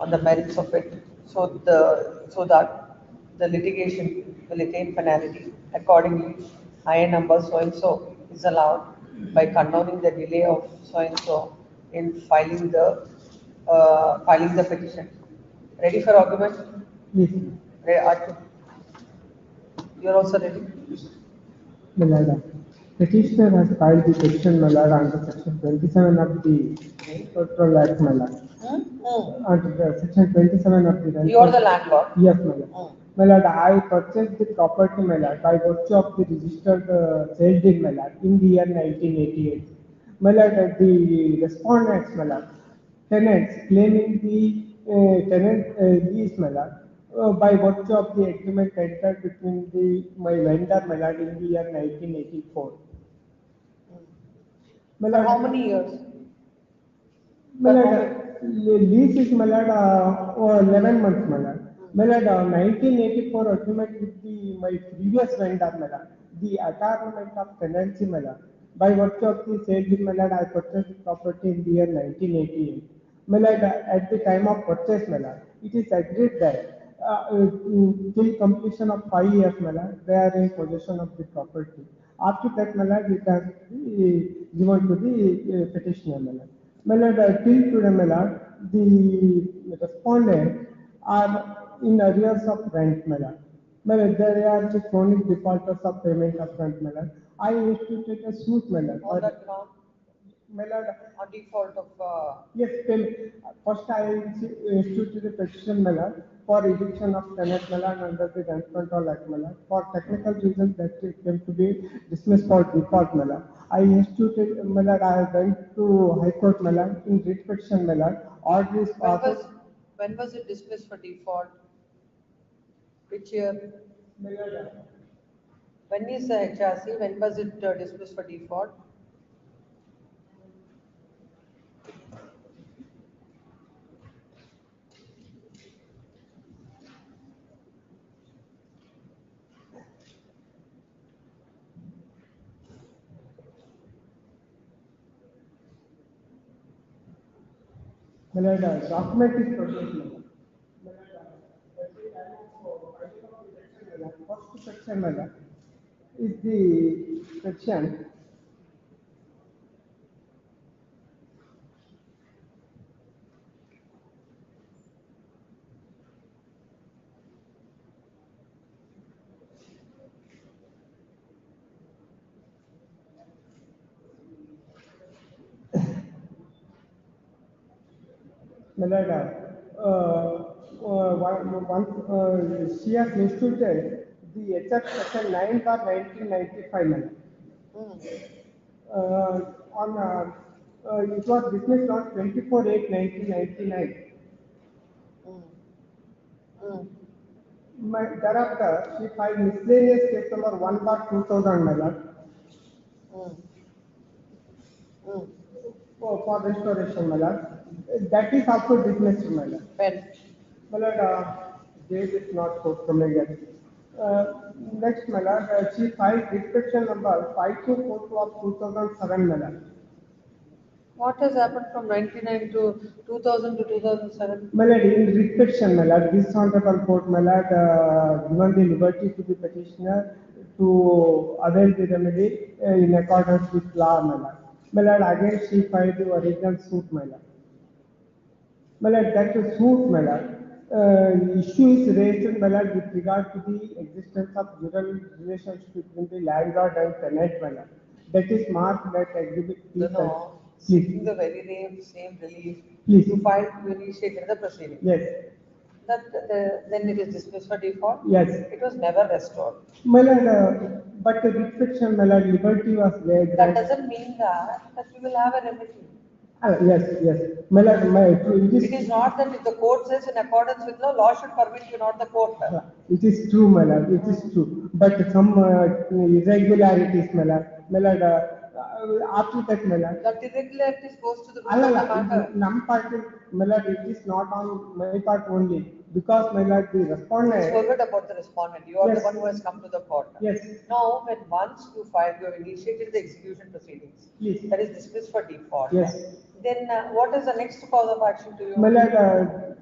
on the merits of it, so that the litigation will attain finality. Accordingly, IA number so and so is allowed by condoning the delay of so and so in filing the petition. Ready for argument? Yes. Ready? You're also ready? My lord, petitioner has filed the petition, my lord, under section 27 of the Procedural Act, my lord. Under the section 27 of the. You are the landlord? Yes, my lord. My lord, I purchased the property, my lord, by virtue of the registered sale deed, my lord, in the year 1988. My lord, the respondents, my lord, tenants claiming the tenant lease, my lord, by virtue of the agreement entered between my vendor, my lord, in the year 1984. My For lord, how many years? my lord, lease is, my lord, 11 months, my lord. My lord, 1984 agreement with my previous vendor, my lord, the Adjournment of Tenancy, my lord. By virtue of the sale deed, my lord, I purchased the property in the year 1988. My lord, at the time of purchase, my lord, it is agreed that till completion of 5 years, my lord, they are in possession of the property. After that, my lord, it has given to the petitioner, my lord. My lord, till today, my lord, the respondent are in arrears of rent, my lord. My lord, they are the chronic defaulters of payment of rent, my lord. I instituted a suit, my lord. On that ground? My lord, On default of. yes, payment. First, I instituted a petition, my lord, for eviction of tenant, my lord, under the Rent Control Act, my lord. For technical reasons, that came to be dismissed for default, my lord. I instituted, my lord, I went to High Court, my lord, in writ petition, my lord. Order is passed. When was it dismissed for default? Which year? My lord, When is the HRC? When was it dismissed for default? my lord, document is produced, my lord. First section, my lord, is the section Malad, once she has instituted the HF section 9/1995, Malad. It was dismissed on 24/8/1999. Thereafter, she filed miscellaneous case number 1/2000, Malad, for restoration, Malad. That is also dismissed, Malad. When? Malad, date is not forthcoming yet. Next, Malad, she filed restriction number 5242 of 2007, Malad. What has happened from 99 to 2000 to 2007? Malad, in restriction, Malad, this honorable court, Malad, given the liberty to the petitioner to avail the remedy in accordance with law, Malad. Malad, again she filed the original suit, Malad. Malad, that suit, Malad, issue is raised, Malad, with regard to the existence of jural relationship between the landlord and tenant, Malad. That is marked at exhibit P. No, Please. seeking the very same relief. Please. You filed to initiate the proceeding. Yes. Then it is dismissed for default? Yes. It was never restored. Malad, but the restriction, Malad, liberty was there. That doesn't mean that you will have a remedy. Yes. Malad, It is not that if the court says in accordance with law should permit you, not the court. It is true, Malad, it is true. But some irregularities, Malad. Malad, after that, Malad. That irregularities goes to the root of the matter. Nam part, Malad, it is not on my part only. Because, Malad, the respondent. Forget about the respondent. You are Yes. the one who has come to the court. Yes. Now, when once you filed, you have initiated the execution proceedings. Yes. That is dismissed for default. Yes. Then what is the next cause of action to you? Malad,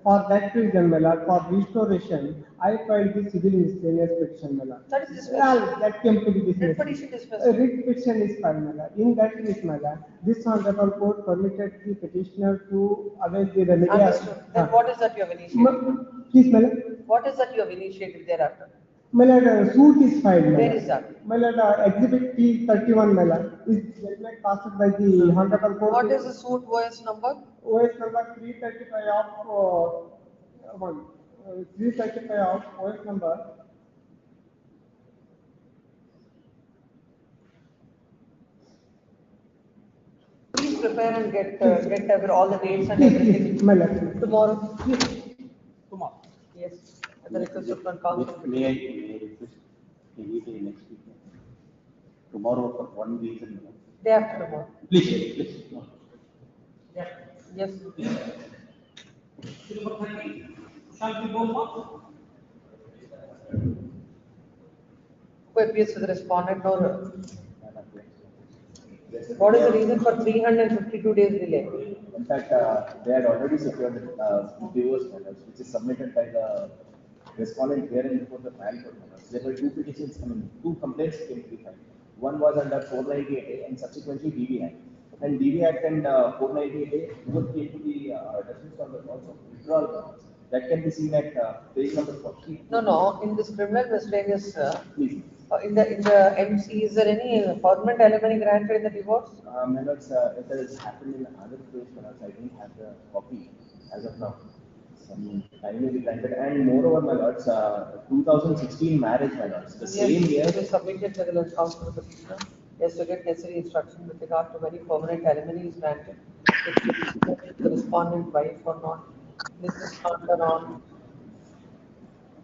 for that reason, Malad, for restoration, I filed the civil miscellaneous petition, Malad. That is dismissed. Yeah, that came to be dismissed. Writ petition dismissed. Writ petition is filed, Malad. In that case, Malad, this honorable court permitted the petitioner to avail the remedy. Understood. Then what is that you have initiated? Please, Malad. What is that you have initiated thereafter? Malad, suit is filed, Malad. Where is that? Malad, exhibit P31, Malad, is judgment passed by the honorable court. What is the suit OS number? OS number 335 of 335 of OS number. Please prepare and get over all the dates and everything. Malad. Tomorrow. Tomorrow. Yes. At the request of counsel. May I request any day next week? Tomorrow for one reason. Day after tomorrow. Please. Yes. Number 30, shall be both. Who appears for the respondent or what is the reason for 352 days delay? In fact, they had already secured the divorce matters, which is submitted by the respondent hearing before the trial court matters. There were two petitions, two complaints came to be filed. One was under 498A and subsequently DV Act. And DV Act and 498A both came to be dismissed on the grounds of withdrawal grounds. That can be seen at page number 40. No. In this criminal miscellaneous, Please. in the MC, is there any permanent alimony granted in the divorce? Members, if there has happened in other case, I didn't have the copy as of now. Some time will be granted. And moreover, my lords, 2016 marriage, my lords, the same year. It is submitted to the counsel of the petitioner. Yes, to get necessary instruction with regard to whether permanent alimony is granted. If the respondent wife or not. This is not done on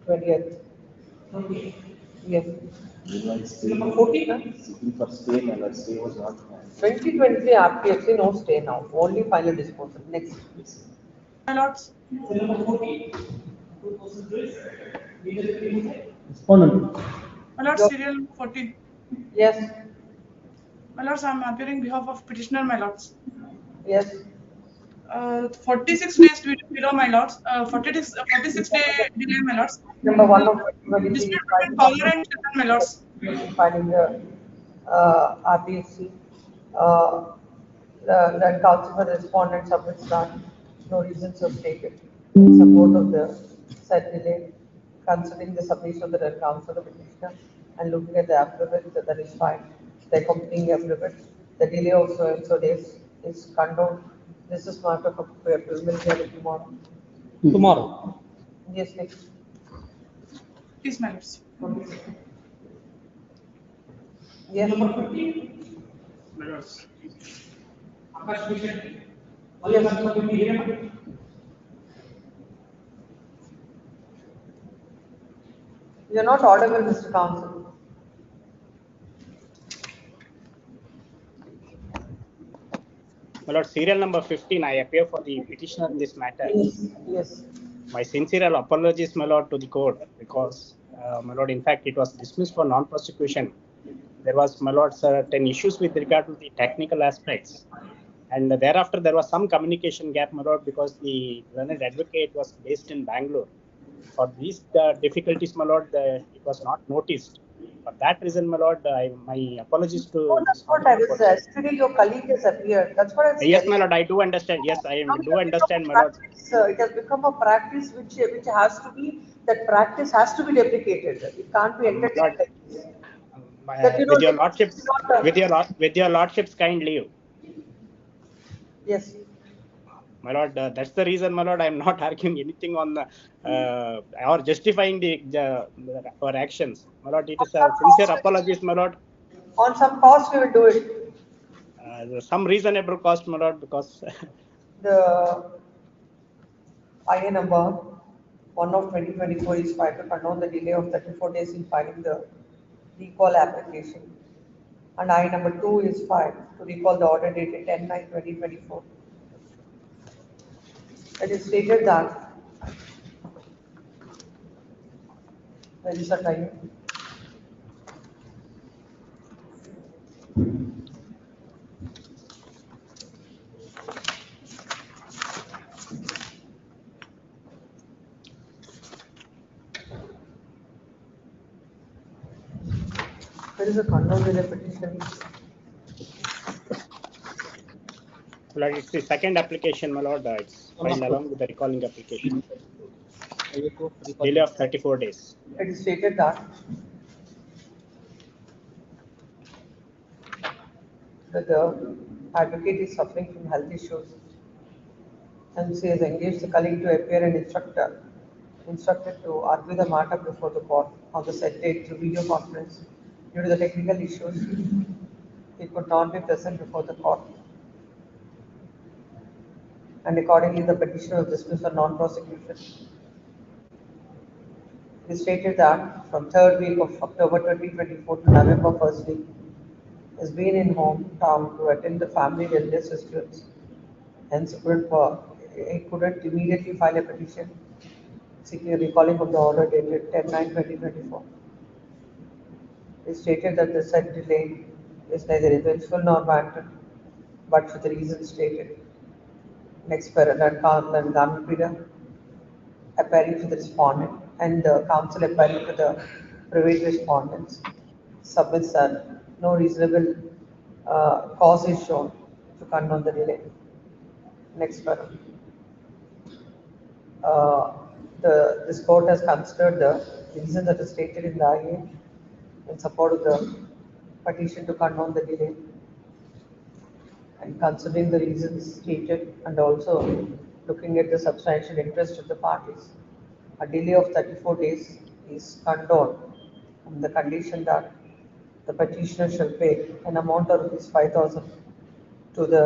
20th. Okay. Yes. Meanwhile, stay, Number 14. seeking for stay, my lords, stay was not granted. 2023 RPFC, no stay now. Only final disposal. Next. Yes. My lords, number 14, 2003. Respondent. My lord, serial 14. Yes. My lords, I am appearing behalf of petitioner, my lords. Yes. 46 days below, my lords. 46 day delay, my lords. Number 1 of 23 Dispute between power and children, my lords. filing the RPFC. The counsel for the respondent submits that no reasons are stated in support of the said delay, considering the submission of the counsel of the petitioner and looking at the affidavit that is fine, the accompanying affidavit, the delay of so days is condoned This is matter for preliminary hearing tomorrow. Tomorrow. Yes, next. Please, my lords. Yes. Number 15. My lords. Akash Bhushan. Yes. You're not audible, Mr. Counsel. My lord, serial number 15, I appear for the petitioner in this matter. Yes. Yes. My sincere apologies, my lord, to the court because, my lord, in fact, it was dismissed for non-prosecution. There was, my lord, certain issues with regard to the technical aspects. And thereafter, there was some communication gap, my lord, because the learned advocate was based in Bangalore. For these difficulties, my lord, it was not noticed. For that reason, my lord, my apologies to. Oh, that's what I was yesterday. Your colleague has appeared. That's what I was Yes, telling. my lord, I do understand. Yes, I Now do understand, my lord. it has become a practice which has to be, that practice has to be deprecated. It can't be entertained Lord, like this. That, with your lordships, with your lordship's kind leave. Yes. My lord, that's the reason, my lord, I am not arguing anything on the, or justifying our actions. My lord, it is a sincere apologies, my lord. On some cost, we will do it. Some reasonable cost, my lord, because The IA number 1 of 2024 is filed to condone the delay of 34 days in filing the recall application. And IA number 2 is filed to recall the order dated 10/9/2024. It is stated that there is a time. There is a condone delay petition. my lord, it's the second application, my lord. It's filed along with the recalling application. Delay of 34 days. It is stated that the advocate is suffering from health issues and she has engaged the colleague to appear and instructed to argue the matter before the court on the set date through video conference. Due to the technical issues, he could not be present before the court. And accordingly, the petitioner was dismissed for non-prosecution. It is stated that from 3rd week of October 2024 to November 1st week, has been in hometown to attend the family wellness rituals. Hence, he couldn't immediately file a petition seeking a recalling of the order dated 10/9/2024. It stated that the said delay is neither eventual nor wanted, but for the reasons stated. Next paragraph, then Gamapida appearing for the respondent and the counsel appearing for the private respondents submits that no reasonable cause is shown to condone the delay. Next paragraph. This court has considered the reasons that are stated in the IA in support of the petition to condone the delay, and considering the reasons stated and also looking at the substantial interest of the parties, a delay of 34 days is condoned on the condition that the petitioner shall pay an amount of ₹5,000 to the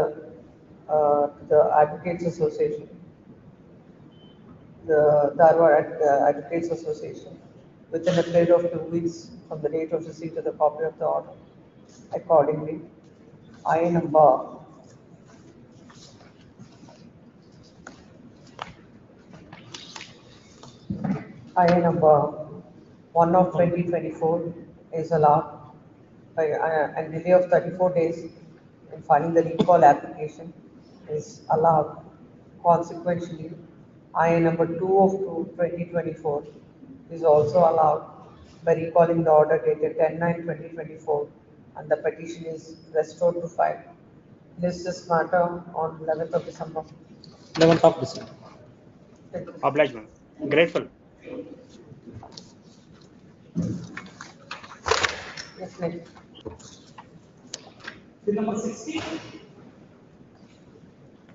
Advocates Association, the Dharwad Advocates Association, within a period of 2 weeks from the date of receipt of the copy of the order. Accordingly, IA number 1 of 2024 is allowed by a delay of 34 days in filing the recall application is allowed. Consequently, IA number 2 of 2024 is also allowed by recalling the order dated 10/9/2024 and the petition is restored to file. List this matter on 11th of December. 11th of December. Obligement. Grateful. Yes, next. Bill number 60.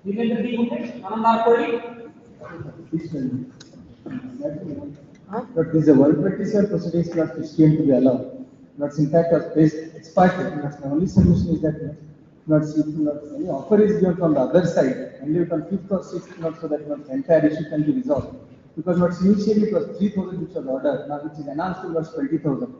Legal unit, non-narcotic. But this is a 127 proceedings class which came to be allowed. Not in fact was placed expired. Not the only solution is that not any offer is given from the other side, only on 5th or 6th, not so that not the entire issue can be resolved. Because what initially it was 3,000 which was ordered, now which is announced to was 20,000.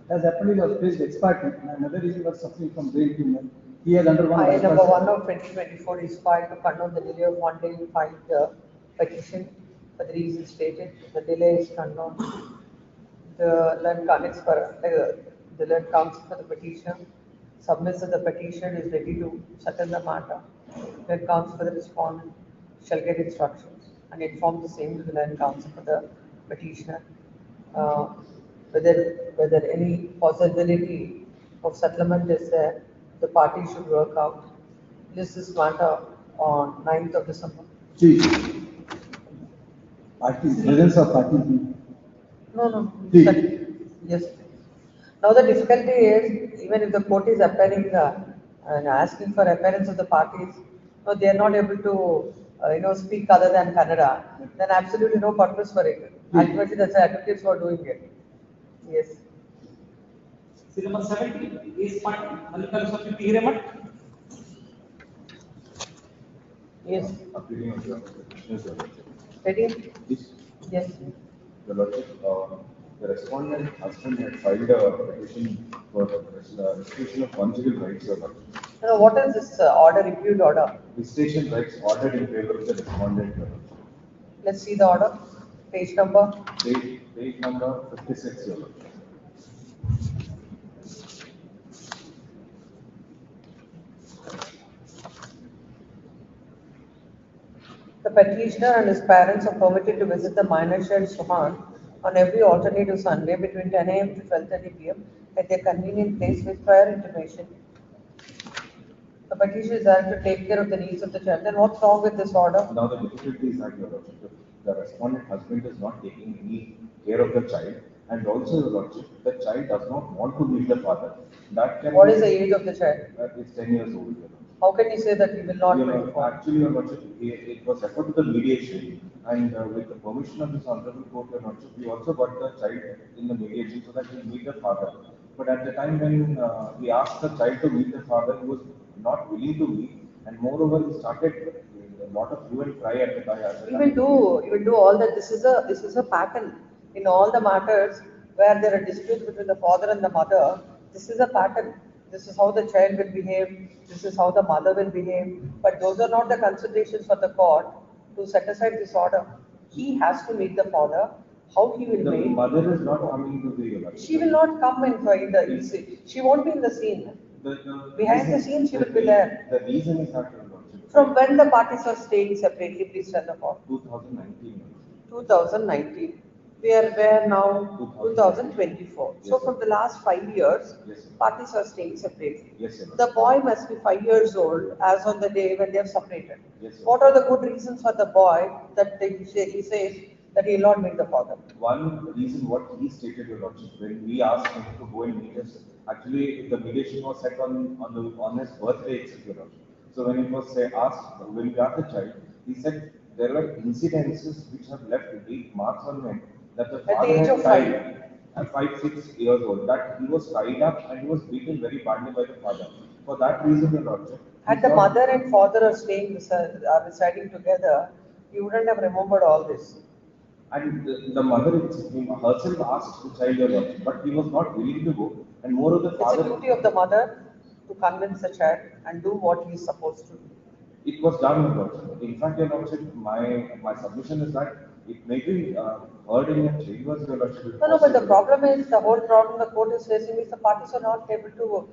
As happened, it was placed expired. Another reason was suffering from brain tumor. He has undergone I, number bypass. 1 of 2024 is filed to condone the delay of 1 day filed the petition for the reasons stated. The delay is condoned. The learned counsel for the petition submits that the petition is ready to settle the matter. Learned counsel for the respondent shall get instructions and inform the same to the learned counsel for the petitioner whether any possibility of settlement is there. The party should work out. List this matter on 9th of December. Party, presence of party. No. Please. Yes. Now the difficulty is, even if the court is appearing and asking for appearance of the parties, no, they are not able to, speak other than Kannada. Then absolutely no purpose for it. Ultimately, that's the advocates who are doing it. Yes. See number 70 is Malikarjun Hiremat. Yes. Appealing on behalf of the petitioners, Your Lordship. Ready? Yes. Your Lordship, the respondent husband had filed a petition for restoration of conjugal rights, Your Lordship. Now, what is this order, reviewed order? Restoration rights ordered in favor of the respondent, Your Lordship. Let's see the order. Page number. Page number 56, Your Lordship. The petitioner and his parents are permitted to visit the minor child Suhan on every alternative Sunday between 10 a.m. to 12:30 p.m. at their convenient place with prior intimation. The petitioner is there to take care of the needs of the child. Then what's wrong with this order? Now the difficulty is that, Your Lordship, the respondent husband is not taking any care of the child, and also, Your Lordship, the child does not want to meet the father. That can What is the age of the child? That is 10 years old, Your Lordship. How can you say that he will not Your meet the Lordship, father? actually, Your Lordship, it was referred to the mediation, and with the permission of this honorable court, Your Lordship, we also got the child in the mediation so that he will meet the father. But at the time when we asked the child to meet the father, he was not willing to meet, and moreover, he started a lot of hue and cry at the time. You will do all that. This is a pattern in all the matters where there are disputes between the father and the mother. This is a pattern. This is how the child will behave. This is how the mother will behave. But those are not the considerations for the court to set aside this order. He has to meet the father. How he will The meet? mother is not coming to the Your Lordship. She will not come in the. She won't be in the scene. Behind the scene, she will be there. The reason is that, Your Lordship. From when the parties are staying separately, please tell the court. 2019. 2019. We are where now? 2024. So Yes, from the last 5 years, Yes, sir. parties are staying separately. Yes, sir. The boy must be 5 years old as on the day when they are separated. Yes, sir. What are the good reasons for the boy that he says that he will not meet the father? One reason what he stated, Your Lordship, when we asked him to go and meet us, actually the mediation was set on his birthday itself, Your Lordship. So when it was asked, when we asked the child, he said there were incidences which have left deep marks on him that the the father age had of died at 5-6 years old, that he was tied up and he was beaten very badly by the father. For that reason, Your Lordship. Had the mother and father are residing together, you wouldn't have remembered all this. And the mother herself asked the child, Your Lordship, but he was not willing to go. And moreover, the It's father. the duty of the mother to convince the child and do what he is supposed to do. It was done, Your Lordship. In fact, Your Lordship, my submission is that it may be heard in your chambers, Your Lordship. if No, but the possible. problem is, the whole problem the court is facing is the parties are not able to,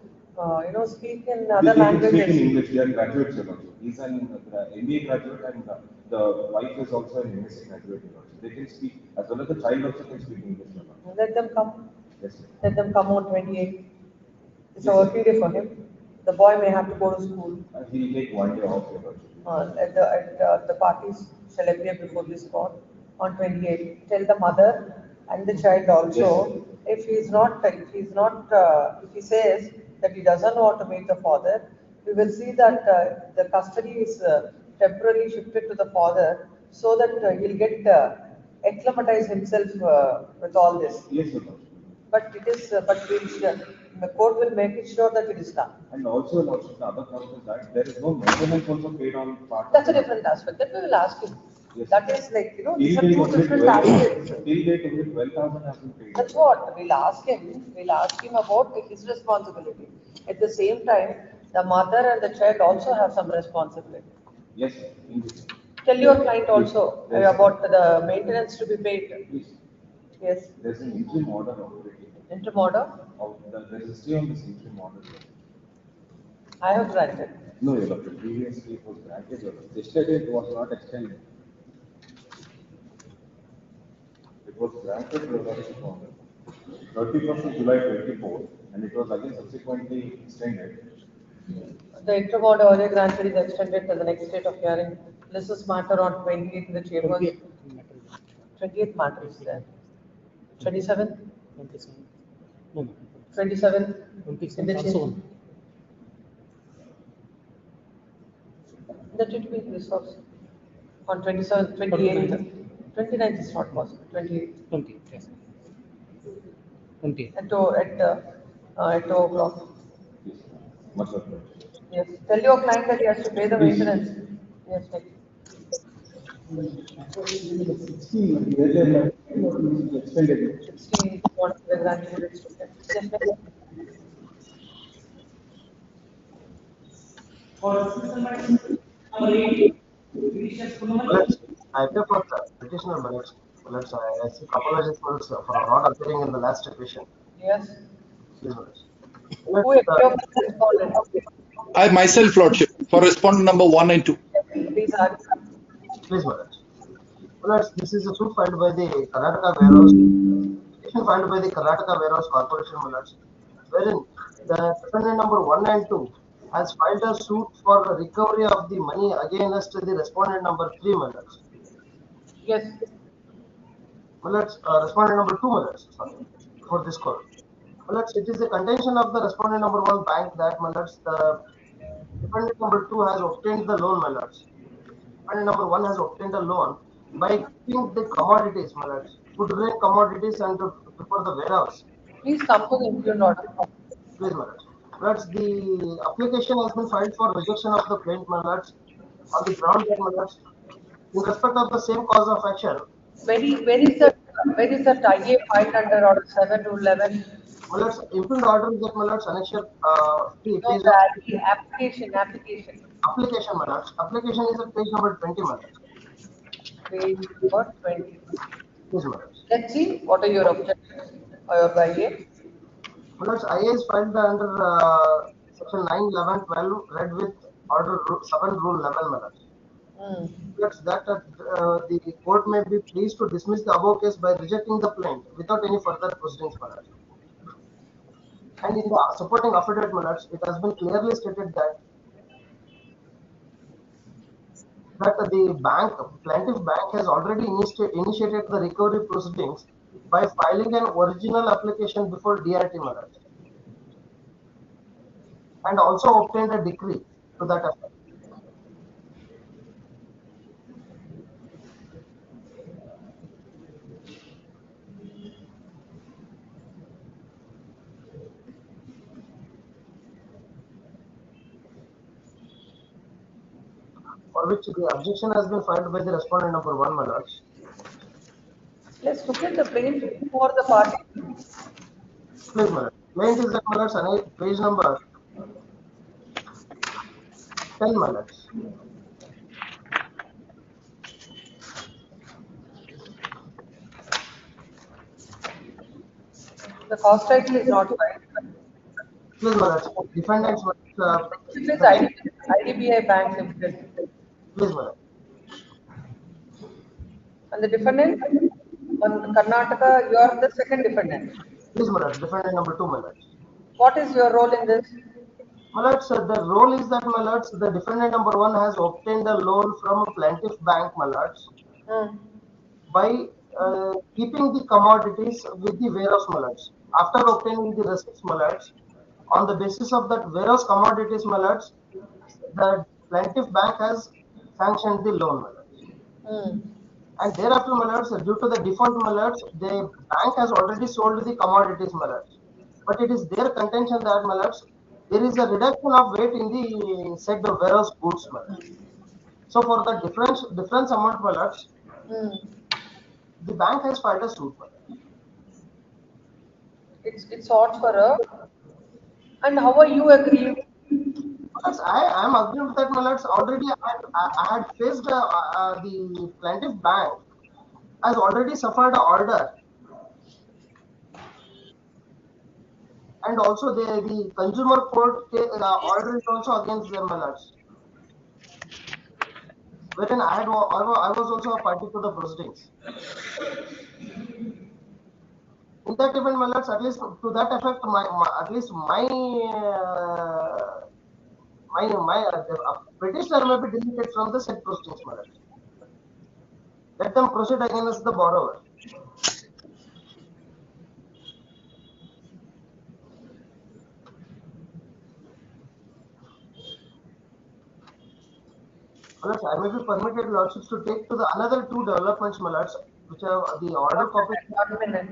speak in other They can languages. speak in English. They are graduates, Your Lordship. He's an MBA graduate and the wife is also an MSc graduate, Your Lordship. They can speak, as well as the child also can speak English, Your Lordship. Let them come. Yes, sir. Let them come on 28th. It's a Yes, working day for him. The boy may have to go to school. He'll take 1 day off, Your Lordship. The parties shall appear before this court on 28th. Tell the mother and the child also, if he says that he doesn't want to meet the father, we will see that the custody is temporarily shifted to the father so that he'll get acclimatize himself with all this. Yes, Your Lordship. But it is, the court will make it sure that it is done. And also, Your Lordship, the other point is that there is no maintenance also paid on part. That's a different aspect. That we will ask him. Yes. That is like, these are Till two date, different aspects. till date, only 12,000 has been paid. That's what we'll ask him. We'll ask him about his responsibility. At the same time, the mother and the child also have some responsibility. Yes, sir. Indeed. Tell your client also Yes. about the maintenance to be paid. Please. Yes. There's an interim order already. Interim order, There is a stay on this interim order. I have granted. No, Your Lordship. Previously it was granted, Your Lordship. Yesterday it was not extended. It was granted, Your Lordship, on 31st of July 24, and it was again subsequently extended. The interim order earlier granted is extended to the next date of hearing. This is matter on 28th in the chamber. 28th matter is there. 27th? 27th in the chamber. That it will be this also. On 27th, 28th. 29th is not possible. 28th. 20, yes. 20. At 2 o'clock. Much of Yes. Tell your client that he has to pay the maintenance. Yes, thank you. 16, whether extended. 16 what the granted is extended. Yes, thank you. For dismissal matters, number 8, judicial criminal. I pay for the petitioner minutes. I seek apologies for not appearing in the last petition. Yes. Please, minutes. Who appear for the respondent? I myself, Lordship, for respondent number 1 and 2. Please ask. Please, minutes. This is a suit filed by the Karnataka Warehouse. Petition filed by the Karnataka Warehouse Corporation, minutes, wherein the defendant number 1 and 2 has filed a suit for the recovery of the money against the respondent number 3, minutes. Yes. Respondent number 2, minutes, sorry, for this court. It is the contention of the respondent number 1 bank that the defendant number 2 has obtained the loan, defendant number 1 has obtained a loan by keeping the commodities, food grain commodities and before the warehouse. Please come to the include order. Please, the application has been filed for rejection of the plaint, on the ground that, in respect of the same cause of action. Where is the IA filed under order 7 to 11? Improved order is that, annexure, No, the application. Application, application is at page number 20, Page number 20. Yes, Let's see what are your objections or your IA. IA is filed under section 9, 11, 12, read with order 7 rule 11, the court may be pleased to dismiss the above case by rejecting the plaint without any further proceedings, And in the supporting affidavit, it has been clearly stated that the plaintiff bank has already initiated the recovery proceedings by filing an original application before DRT, and also obtained a decree to that effect. For which the objection has been filed by the respondent number 1, Let's look at the plaint for the party. Please, plaint is that, page number 10, The cause title is not filed. Please, defendants. It is IDBI Bank Limited. Please, And the defendant on Karnataka, you are the second defendant. Please, defendant number 2, What is your role in this? The role is that, the defendant number 1 has obtained a loan from a plaintiff bank, by keeping the commodities with the warehouse, After obtaining the receipts, on the basis of that warehouse commodities, the plaintiff bank has sanctioned the loan, my lords. And thereafter, my lords, due to the default, my lords, the bank has already sold the commodities, my lords. But it is their contention that, my lords, there is a reduction of weight in the said warehouse goods, my lords. So for the difference amount, my lords, the bank has filed a suit, my lords. It's odd for her. And how are you aggrieved? Yes, I am agreed with that, my lords. Already I had faced the plaintiff bank has already suffered an order, and also the consumer court order is also against them, my lords. Wherein I was also a party to the proceedings. In that event, my lords, at least to that effect, my petitioner may be deleted from the said proceedings, my lords. Let them proceed against the borrower. My lords, I may be permitted, lordships, to take to the another two developments, my lords, which are the order copy. 1 minute.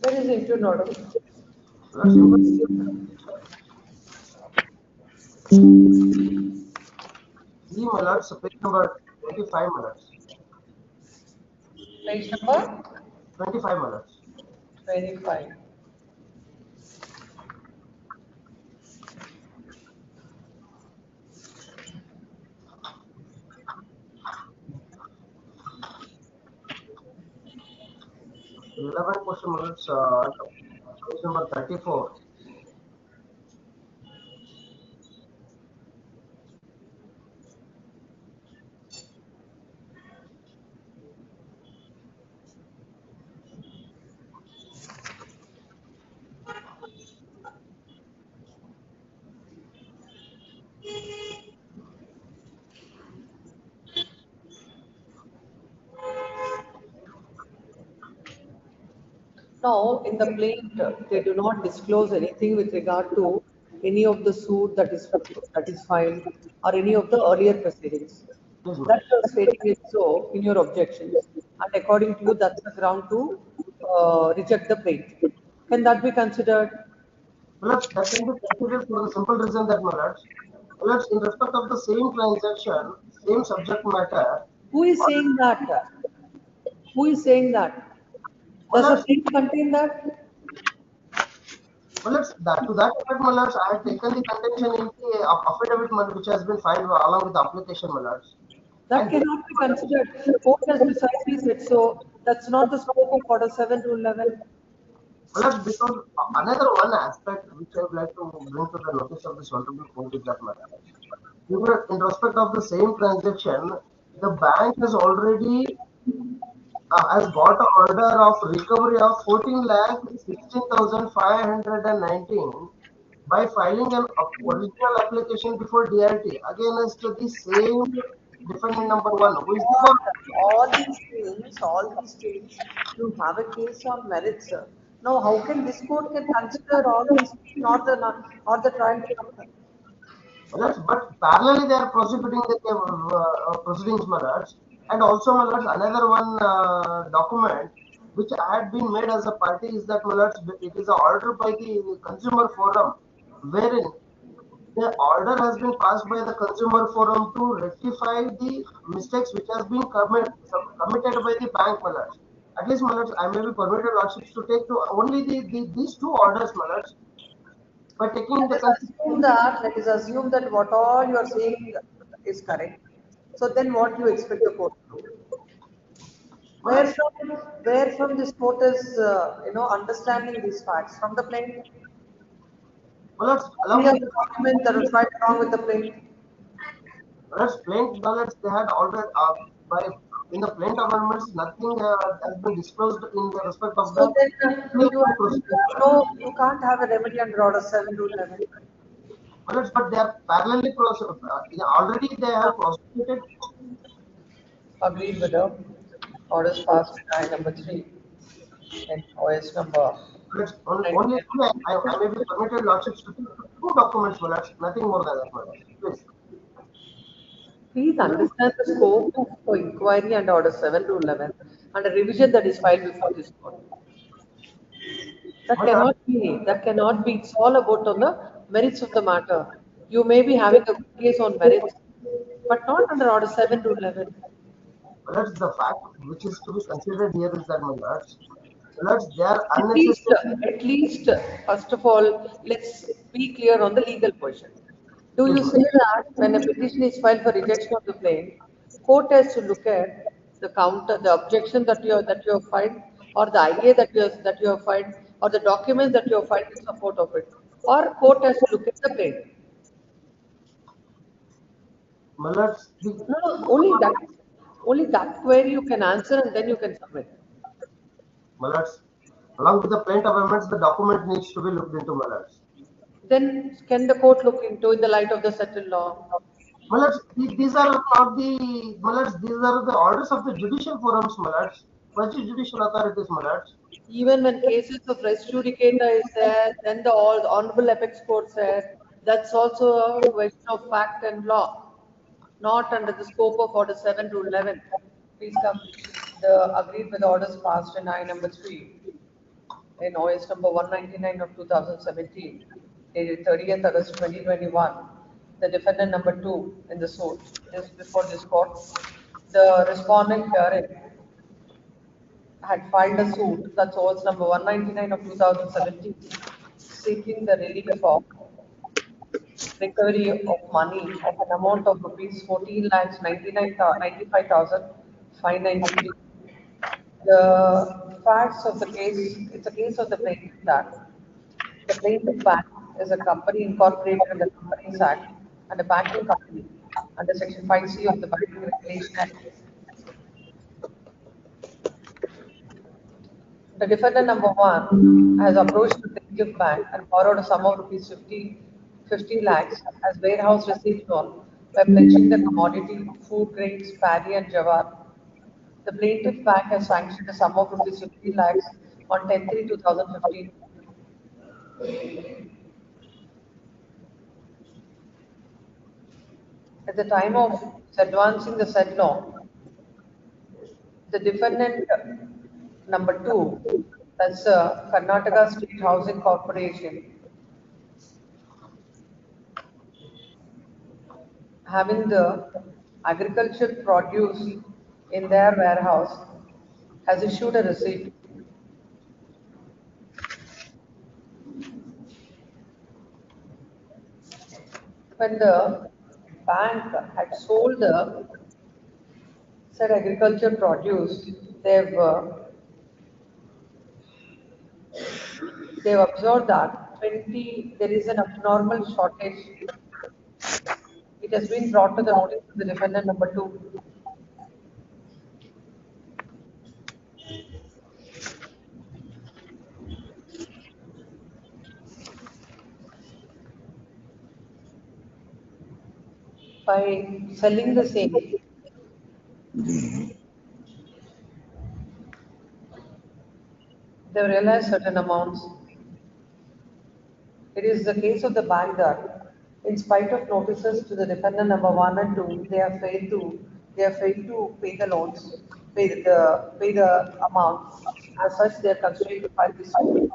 Where is it to note? See, my lords, page number 25, my lords. Page number 25, my lords. 25. Relevant question, my lords, page number 34. Now, in the plaint, they do not disclose anything with regard to any of the suit that is filed or any of the earlier proceedings. That you're stating is so in your objections, and according to you, that's the ground to reject the plaint. Can that be considered? Well, that can be considered for the simple reason that, my lords, in respect of the same transaction, same subject matter. Who is saying that? Who is saying that? Does the plaint contain that? Well, to that effect, my lords, I have taken the contention in the affidavit which has been filed along with the application, my lords. That cannot be considered. Court has precisely said so. That's not the scope of Order 7 to 11. Well, because another one aspect which I would like to bring to the notice of this honorable court is that, my lords, in respect of the same transaction, the bank has already has got an order of recovery of 14,16,519 by filing an original application before DRT against the same defendant number 1, who is the all these things, you have a case on merits, sir. Now, how can this court can consider all these things, or the trial court? But parallelly they are prosecuting the proceedings, my lords. And also, my lords, another one document which had been made as a party is that, my lords, it is an order by the consumer forum, wherein the order has been passed by the consumer forum to rectify the mistakes which has been committed by the bank, my lords. At least, my lords, I may be permitted lordships to take to only these two orders, my lords. By taking let us assume that what all you are saying is correct. So then what do you expect the court to do? Where from this court is understanding these facts? From the plaint? Allow me the document that was right wrong with the plaint. Plaint ballots they had already in the plaint amendments, nothing has been disclosed in the respect of so then, you can't have a remedy under Order 7 to 11. But they are parallelly already they have prosecuted. Agreed with the orders passed by number 3 and OS number. Only I may be permitted lordships to take 2 documents, nothing more than that, please. Please understand the scope of inquiry under Order 7 to 11 and a revision that is filed before this court. That cannot be. It's all about on the merits of the matter. You may be having a case on merits, but not under Order 7 to 11. Well, that's the fact which is to be considered here is that, my lords, they are unnecessary. At least, first of all, let's be clear on the legal question. Do you say that when a petition is filed for rejection of the plaint, court has to look at the counter, the objection that you have filed, or the IA that you have filed, or the documents that you have filed in support of it, or court has to look at the plaint? No, only that query you can answer and then you can submit. My lords, along with the plaint amendments, the document needs to be looked into, my lords. Then can the court look into in the light of the settled law? My lords, these are not the, my lords, these are the orders of the judicial forums, my lords, quasi-judicial authorities, my lords. Even when cases of res judicata is there, then the Honorable Apex Court said that's also a question of fact and law, not under the scope of Order 7 to 11. Please come. Agreed with the orders passed in I number 3 in OS number 199 of 2017, dated 30th August 2021. The defendant number 2 in the suit is before this court. The respondent herein had filed a suit, that's OS number 199 of 2017, seeking the relief of recovery of money of an amount of rupees 14,95,593. The facts of the case, it's a case of the plaintiff that the plaintiff bank is a company incorporated under the Companies Act and a banking company under Section 5C of the Banking Regulation Act. The defendant number 1 has approached the plaintiff bank and borrowed a sum of rupees 50 lakhs as warehouse receipt loan by pledging the commodity, food grains, paddy and jawar. The plaintiff bank has sanctioned a sum of rupees 50 lakhs on 10/3/2015. At the time of advancing the said loan, the defendant number 2, that's Karnataka State Housing Corporation, having the agriculture produce in their warehouse, has issued a receipt. When the bank had sold the said agriculture produce, they've observed that there is an abnormal shortage. It has been brought to the notice of the defendant number 2. By selling the same, they realized certain amounts. It is the case of the bank that, in spite of notices to the defendant number 1 and 2, they have failed to pay the loans, pay the amount. As such, they are constrained to file this suit.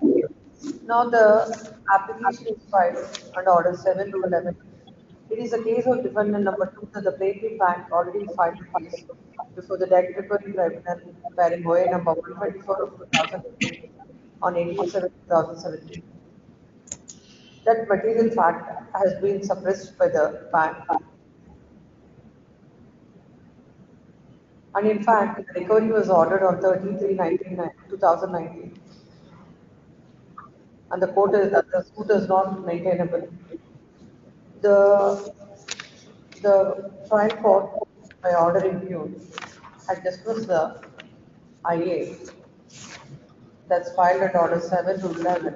Now the application is filed under Order 7 to 11. It is a case of defendant number 2 that the plaintiff bank already filed a case before the Debt Recovery Tribunal, bearing OA number 124 of 2008 on 18/7/2017. That material fact has been suppressed by the bank. And in fact, the recovery was ordered on 30/3/2019. And the suit is not maintainable. The trial court, by order in June, had dismissed the IA that's filed at Order 7 to 11,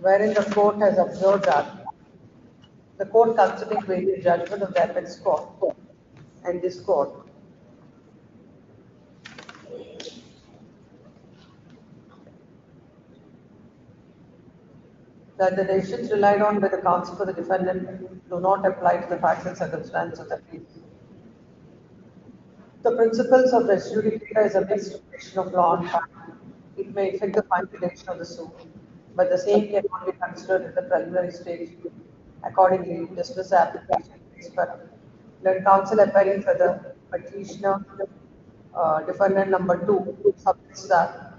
wherein the court has observed that the court considering various judgment of the apex court and this court that the decisions relied on by the counsel for the defendant do not apply to the facts and circumstances of the case. The principles of res judicata is a mixed question of law and fact. It may affect the final direction of the suit, but the same cannot be considered at the preliminary stage. Accordingly, dismiss the application expert. Let counsel appearing for the petitioner, defendant number 2, submits that,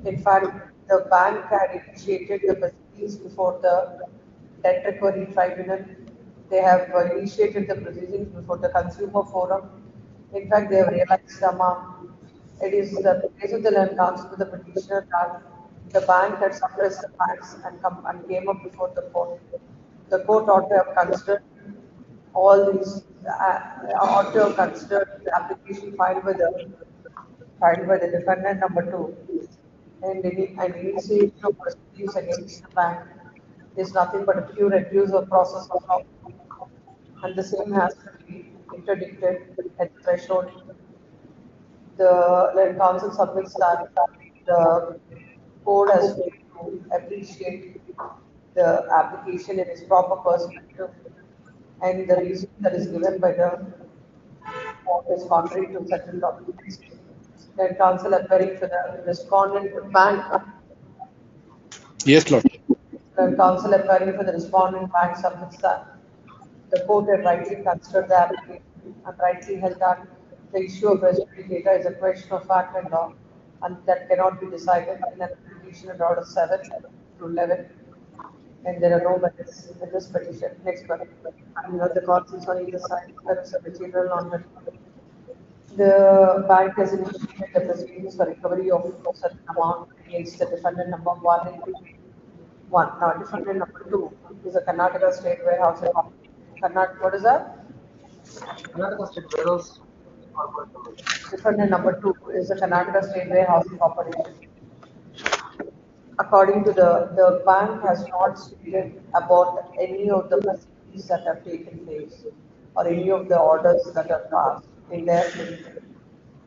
in fact, the bank had initiated the proceedings before the Debt Recovery Tribunal. They have initiated the proceedings before the Consumer Forum. In fact, they have realized the amount. It is the case of the learned counsel to the petitioner that the bank had suppressed the facts and came up before the court. The court ought to have considered all these, ought to have considered the application filed by the defendant number 2, and initiation of proceedings against the bank is nothing but a pure abuse of process of law, and the same has to be interdicted at the threshold. The learned counsel submits that the court has failed to appreciate the application in its proper perspective, and the reason that is given by the court is contrary to certain documents. Learned counsel appearing for the respondent bank. Yes, Lord. Learned counsel appearing for the respondent bank submits that the court had rightly considered the application and rightly held that the issue of res judicata is a question of fact and law, and that cannot be decided in an application at Order 7 to 11. And there are no merits in this petition. Next one. And the concerns on either side, there is a procedural on the bank has initiated the proceedings for recovery of a certain amount against the defendant number 1 and 2. Now, defendant number 2 is a Karnataka State Warehouse. What is that? Karnataka State Warehouse Corporation. Defendant number 2 is the Karnataka State Warehouse Corporation. According to the bank has not stated about any of the proceedings that have taken place or any of the orders that are passed in their petition.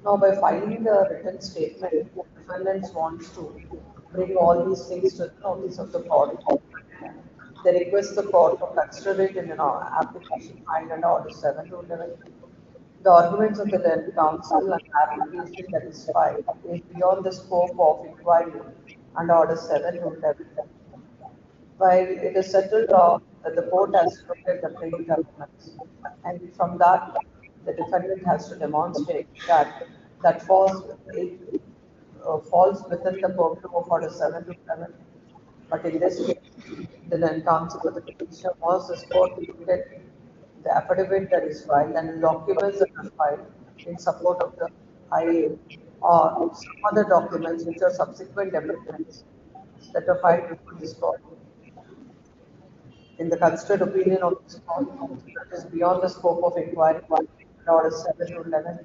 Now, by filing the written statement, the defendants wants to bring all these things to the notice of the court. They request the court to consider it in an application filed under Order 7 to 11. The arguments of the learned counsel and application that is filed is beyond the scope of inquiry under Order 7 to 11. While it is settled law that the court has looked at the plaint arguments, and from that, the defendant has to demonstrate that that falls within the purview of Order 7 to 11. But in this case, the learned counsel for the petitioner was this court looked at the affidavit that is filed and the documents that are filed in support of the IA or some other documents which are subsequent developments that are filed before this court. In the considered opinion of this court, that is beyond the scope of inquiry, Order 7 to 11,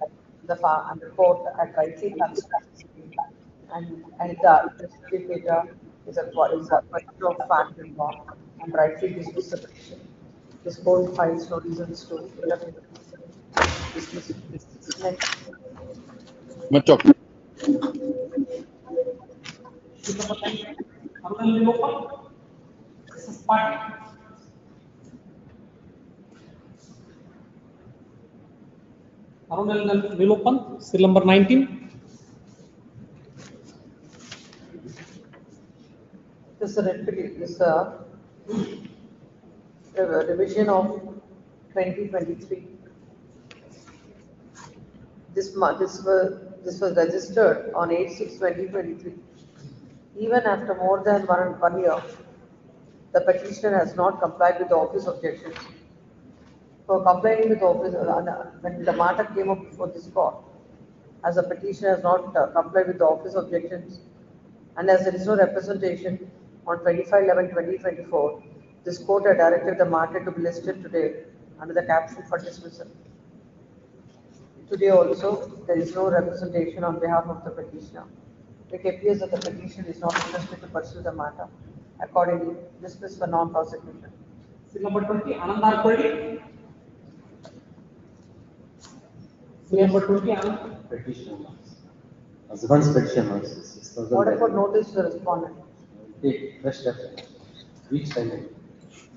and the court had rightly considered and the investigator is a question of fact and law and rightly dismissed the petition. This court finds no reasons to dismiss it. Next. Much of Arundel will open. Still number 19. This is a revision of 2023. This was registered on 8/6/2023. Even after more than 1 year, the petitioner has not complied with the office objections. For complying with the office, when the matter came up before this court, as the petitioner has not complied with the office objections, and as there is no representation on 25/11/2024, this court had directed the matter to be listed today under the caption for dismissal. Today also, there is no representation on behalf of the petitioner. It appears that the petitioner is not interested to pursue the matter. Accordingly, dismissed for non-prosecution. Number 20, Anandar Purdy. Number 20, Anand. Petition. Husband's petition was What about notice to the respondent? take fresh step each time.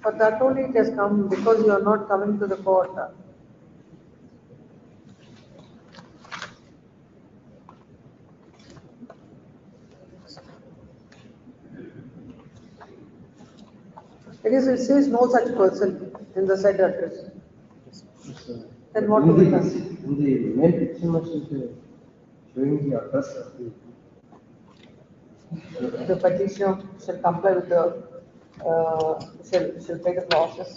But that only it has come because you are not coming to the court. It says no such person in the said address. Then what do we do? In the main petition was showing the address of The petitioner shall comply with the, shall pay the process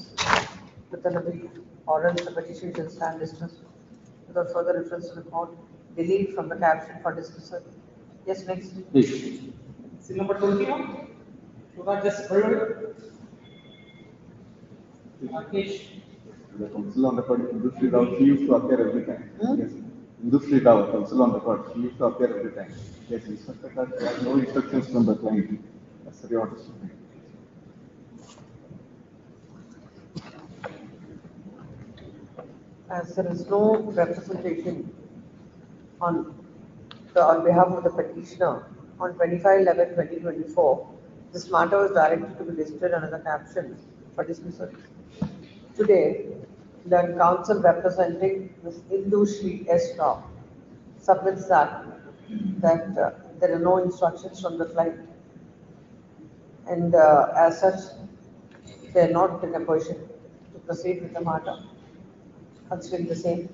within a week, or else the petition shall stand dismissed without further reference to the court. Delete from the caption for dismissal. Yes, next. Please. Number 21, you got just heard. Rakesh. The counsel on the court, Industry Rao, she used to appear every time. Yes. Industry Rao, counsel on the court, she used to appear every time. Yes, Inspector Clerk had no instructions from the client. That's the order. As there is no representation on behalf of the petitioner on 25/11/2024, this matter was directed to be listed under the caption for dismissal. Today, the counsel representing Ms. Indu Shri S. Rao submits that there are no instructions from the client, and as such, they are not in a position to proceed with the matter. Considering the same,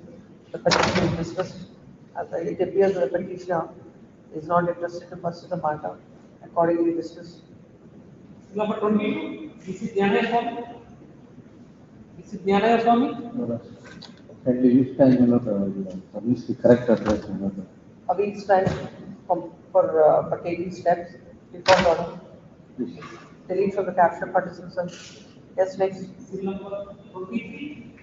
the petition is dismissed. It appears that the petitioner is not interested to pursue the matter. Accordingly, dismissed. Number 22, this is Jnanaya Swami. This is Jnanaya Swami. At each time, publish the correct address. A week's time for taking steps before order. Delete from the caption for dismissal. Yes, next. Number 23.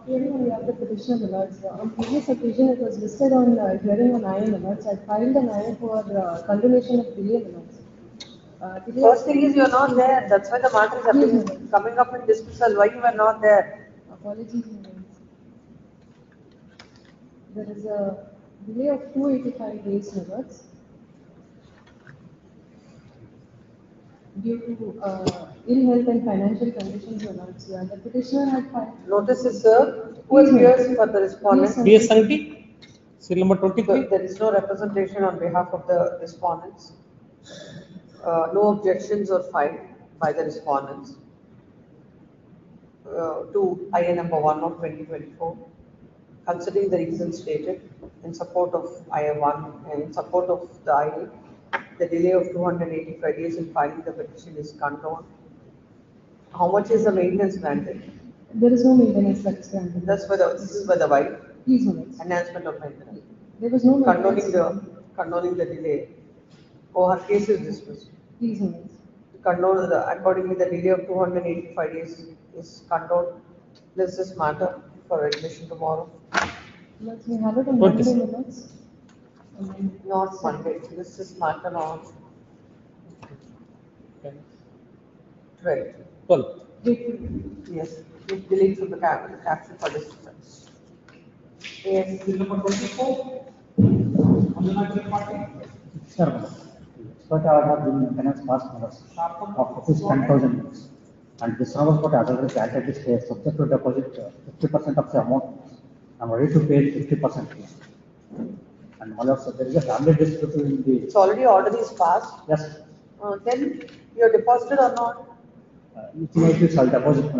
Hearing on behalf of the petitioner Millards. On previous occasion, it was listed on hearing on IA Millards. I filed an IA for condemnation of delay Millards. First thing is you are not there. That's why the matter is coming up in dismissal. Why you were not there? Apologies. There is a delay of 285 days Millards. due to ill health and financial conditions, my lords. The petitioner had filed. Notice is served. Who appears for the respondent? Yes, DS 70, serial number 23. There is no representation on behalf of the respondents. No objections are filed by the respondents to IA number 1 of 2024. Considering the reasons stated in support of IA 1 and in support of the IA, the delay of 285 days in filing the petition is condoned. How much is the maintenance granted? There is no maintenance that is granted. This is for the wife. Please, my lords. Enhancement of maintenance. There was no maintenance. Condoning the delay. Her case is dismissed. Please, my lords. Accordingly, the delay of 285 days is condoned. Does this matter for admission tomorrow? Let's have it on Monday, my lords. Not Monday. This is matter on 12. 12. Yes, it deletes from the caption for this. Yes. Serial number 24, on the natural party. Sir, expert order being maintenance past members of rupees 10,000. And this number what other granted is subject to deposit 50% of the amount. I'm ready to pay 50%. And my lord, so there is a family dispute in the. It's already order is passed. Yes. Then you're deposited or not? It shall deposit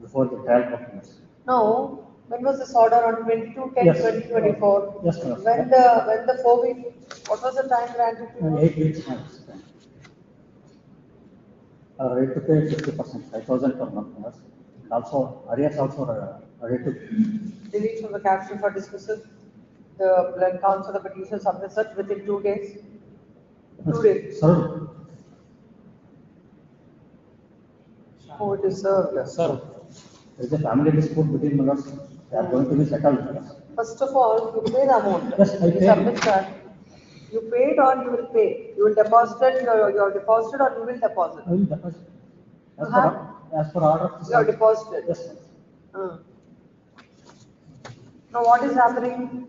before the trial documents. No. When was this order on 22/10/2024? Yes. Yes, ma'am. When the 4 week, what was the time granted to you? 8 weeks. Ready to pay 50%, 5,000 per month. Yes. And also, arrears also ready to. Delete from the caption for dismissal. The blood counts of the petition submit such within 2 days. 2 days. Sir. Oh, it is served. Sir. There is a family dispute between members. They are going to be settled. First of all, you pay the amount. Yes, I You paid. submit that. You paid or you will pay. You will deposit your deposit or you will deposit. I will deposit. As Huh? per order. You are deposited. Yes, sir. Now what is happening?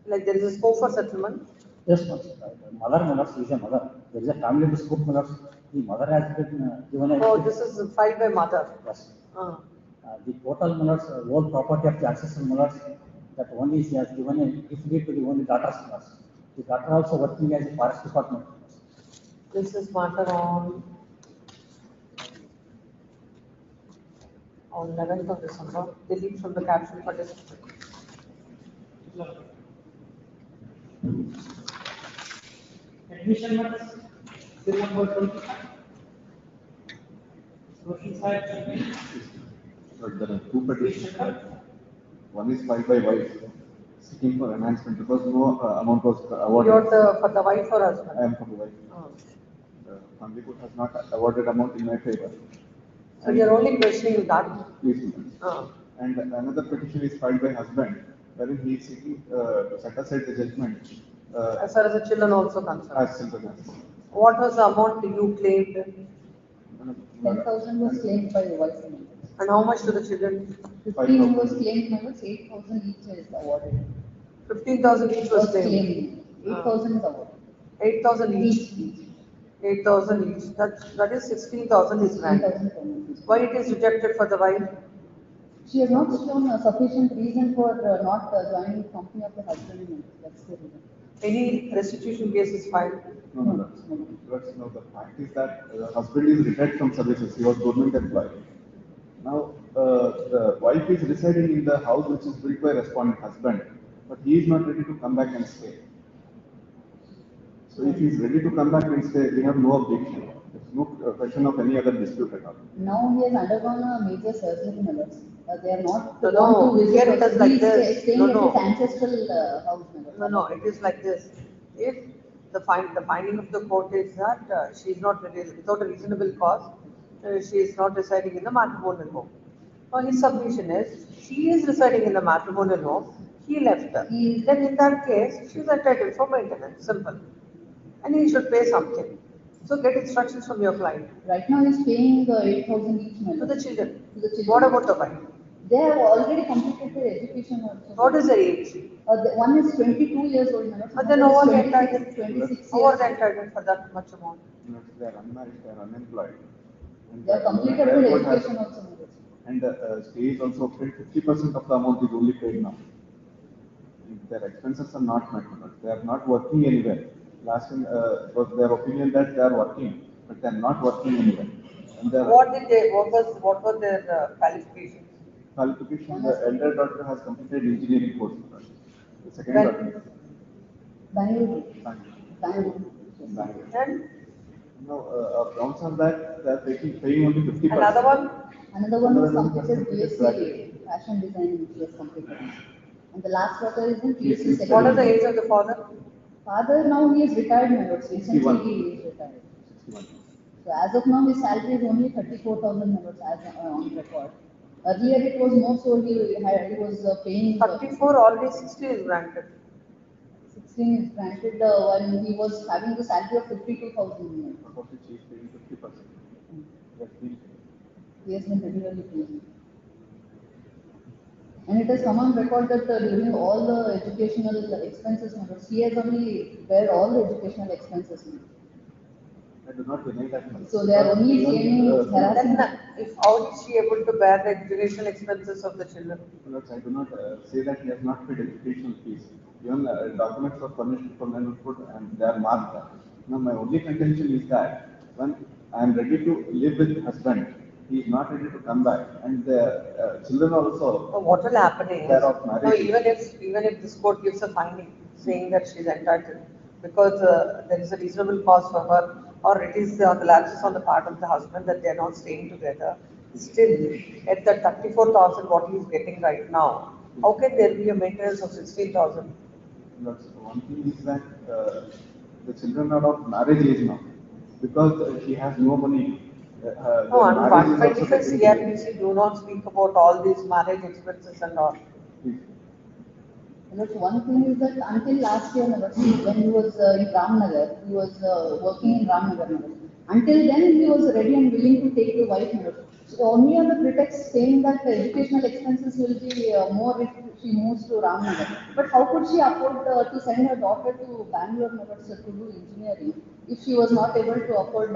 Like there is a scope for settlement. Yes, ma'am. Mother members is a mother. There is a family dispute members. The mother has been given a. Oh, this is filed by mother. Yes. Uh, The total members, whole property of the ancestral members, that only she has given a gift deed to the only daughter's members. The daughter also working as a forest department. This is matter on 11th of December. Delete from the caption for this. Admission matters, serial number 25. Motion side. But there are two petitions. One is filed by wife, seeking for enhancement because no amount was awarded. You're for the wife or husband? I am for the wife. The family court has not awarded amount in my favor. So you're only questioning that? Yes, ma'am. And another petition is filed by husband, wherein he is seeking to set aside the judgment. As far as the children also concerned. As children. What was the amount you claimed? 10,000 was claimed by the wife. And how much to the children? 15 was claimed, members, 8,000 each is awarded. 15,000 each was claimed. 8,000 is awarded. 8,000 each. 8,000 each. That is 16,000 is granted. Why it is rejected for the wife? She has not shown a sufficient reason for not joining the company of the husband. That's the reason. Any restitution case is filed? No. The fact is that the husband is retired from services. He was government employee. Now, the wife is residing in the house which is built by respondent husband, but he is not ready to come back and stay. So if he is ready to come back and stay, we have no objection. There's no question of any other dispute at all. Now he has undergone a major surgery, members. They are not No, going to visit. here it is like He is this. staying No, at no. his ancestral house, members. No, it is like this. If the finding of the court is that she is not ready, without a reasonable cause, she is not residing in the matrimonial home. Now his submission is, she is residing in the matrimonial home, he left her. Then in that case, she is entitled for maintenance, simple. And he should pay something. So get instructions from your client. Right now he is paying 8,000 each, To the children. To the children. What about the wife? They have already completed their education also. What is the age? One is 22 years old, madam. But then no one Another is entitled. 26 How are years. they entitled for that much amount? They are unmarried, they are unemployed. And They have completed their their court has- education also, madam. And state is also paid 50% of the amount is only paid now. Their expenses are not met, they are not working anywhere. Last time, was their opinion that they are working, but they are not working anywhere. And their What were their qualifications? qualification, the elder daughter has completed engineering course. The second When? daughter. Bangalore. Bangalore. Bangalore. And No, grounds on that, they are paying only 50%. another one? Another one was Another one completed has BSc completed fashion designing, which was completed. And the last daughter is in PhD Yes, second. What is the age of the father? Father now he is retired, my lord. Recently 61. he is retired. 61. So as of now his salary is only 34,000 members as on record. Earlier it was more, so he was paying 34, already 60 is granted. 16 is granted when he was having the salary of 52,000. Out of which he is paying 50%. That's been paid. He has been regularly paying. And it has come on record that during all the educational expenses, he has only bear all the educational expenses. I do not deny that much. So they are only claiming harassment. Then, how is she able to bear the educational expenses of the children? Look, I do not say that he has not paid educational fees. Even documents are furnished from input and they are marked. Now, my only contention is that when I am ready to live with husband, he is not ready to come back, and the children also. So what will happen is, They are of marriage. no, even if this court gives a finding saying that she is entitled because there is a reasonable cause for her, or it is the lapses on the part of the husband that they are not staying together, still at the 34,000 what he is getting right now, how can there be a maintenance of 16,000? One thing is that the children are of marriage age now, because she has no money. No, and marriage is also 125 getting CRPC do not speak about all these marriage expenses and all. Look, one thing is that until last year, when he was in Ramnagar, he was working in Ramnagar. Until then, he was ready and willing to take the wife. So only on the pretext saying that the educational expenses will be more if she moves to Ramnagar. But how could she afford to send her daughter to Bangalore to do engineering if she was not able to afford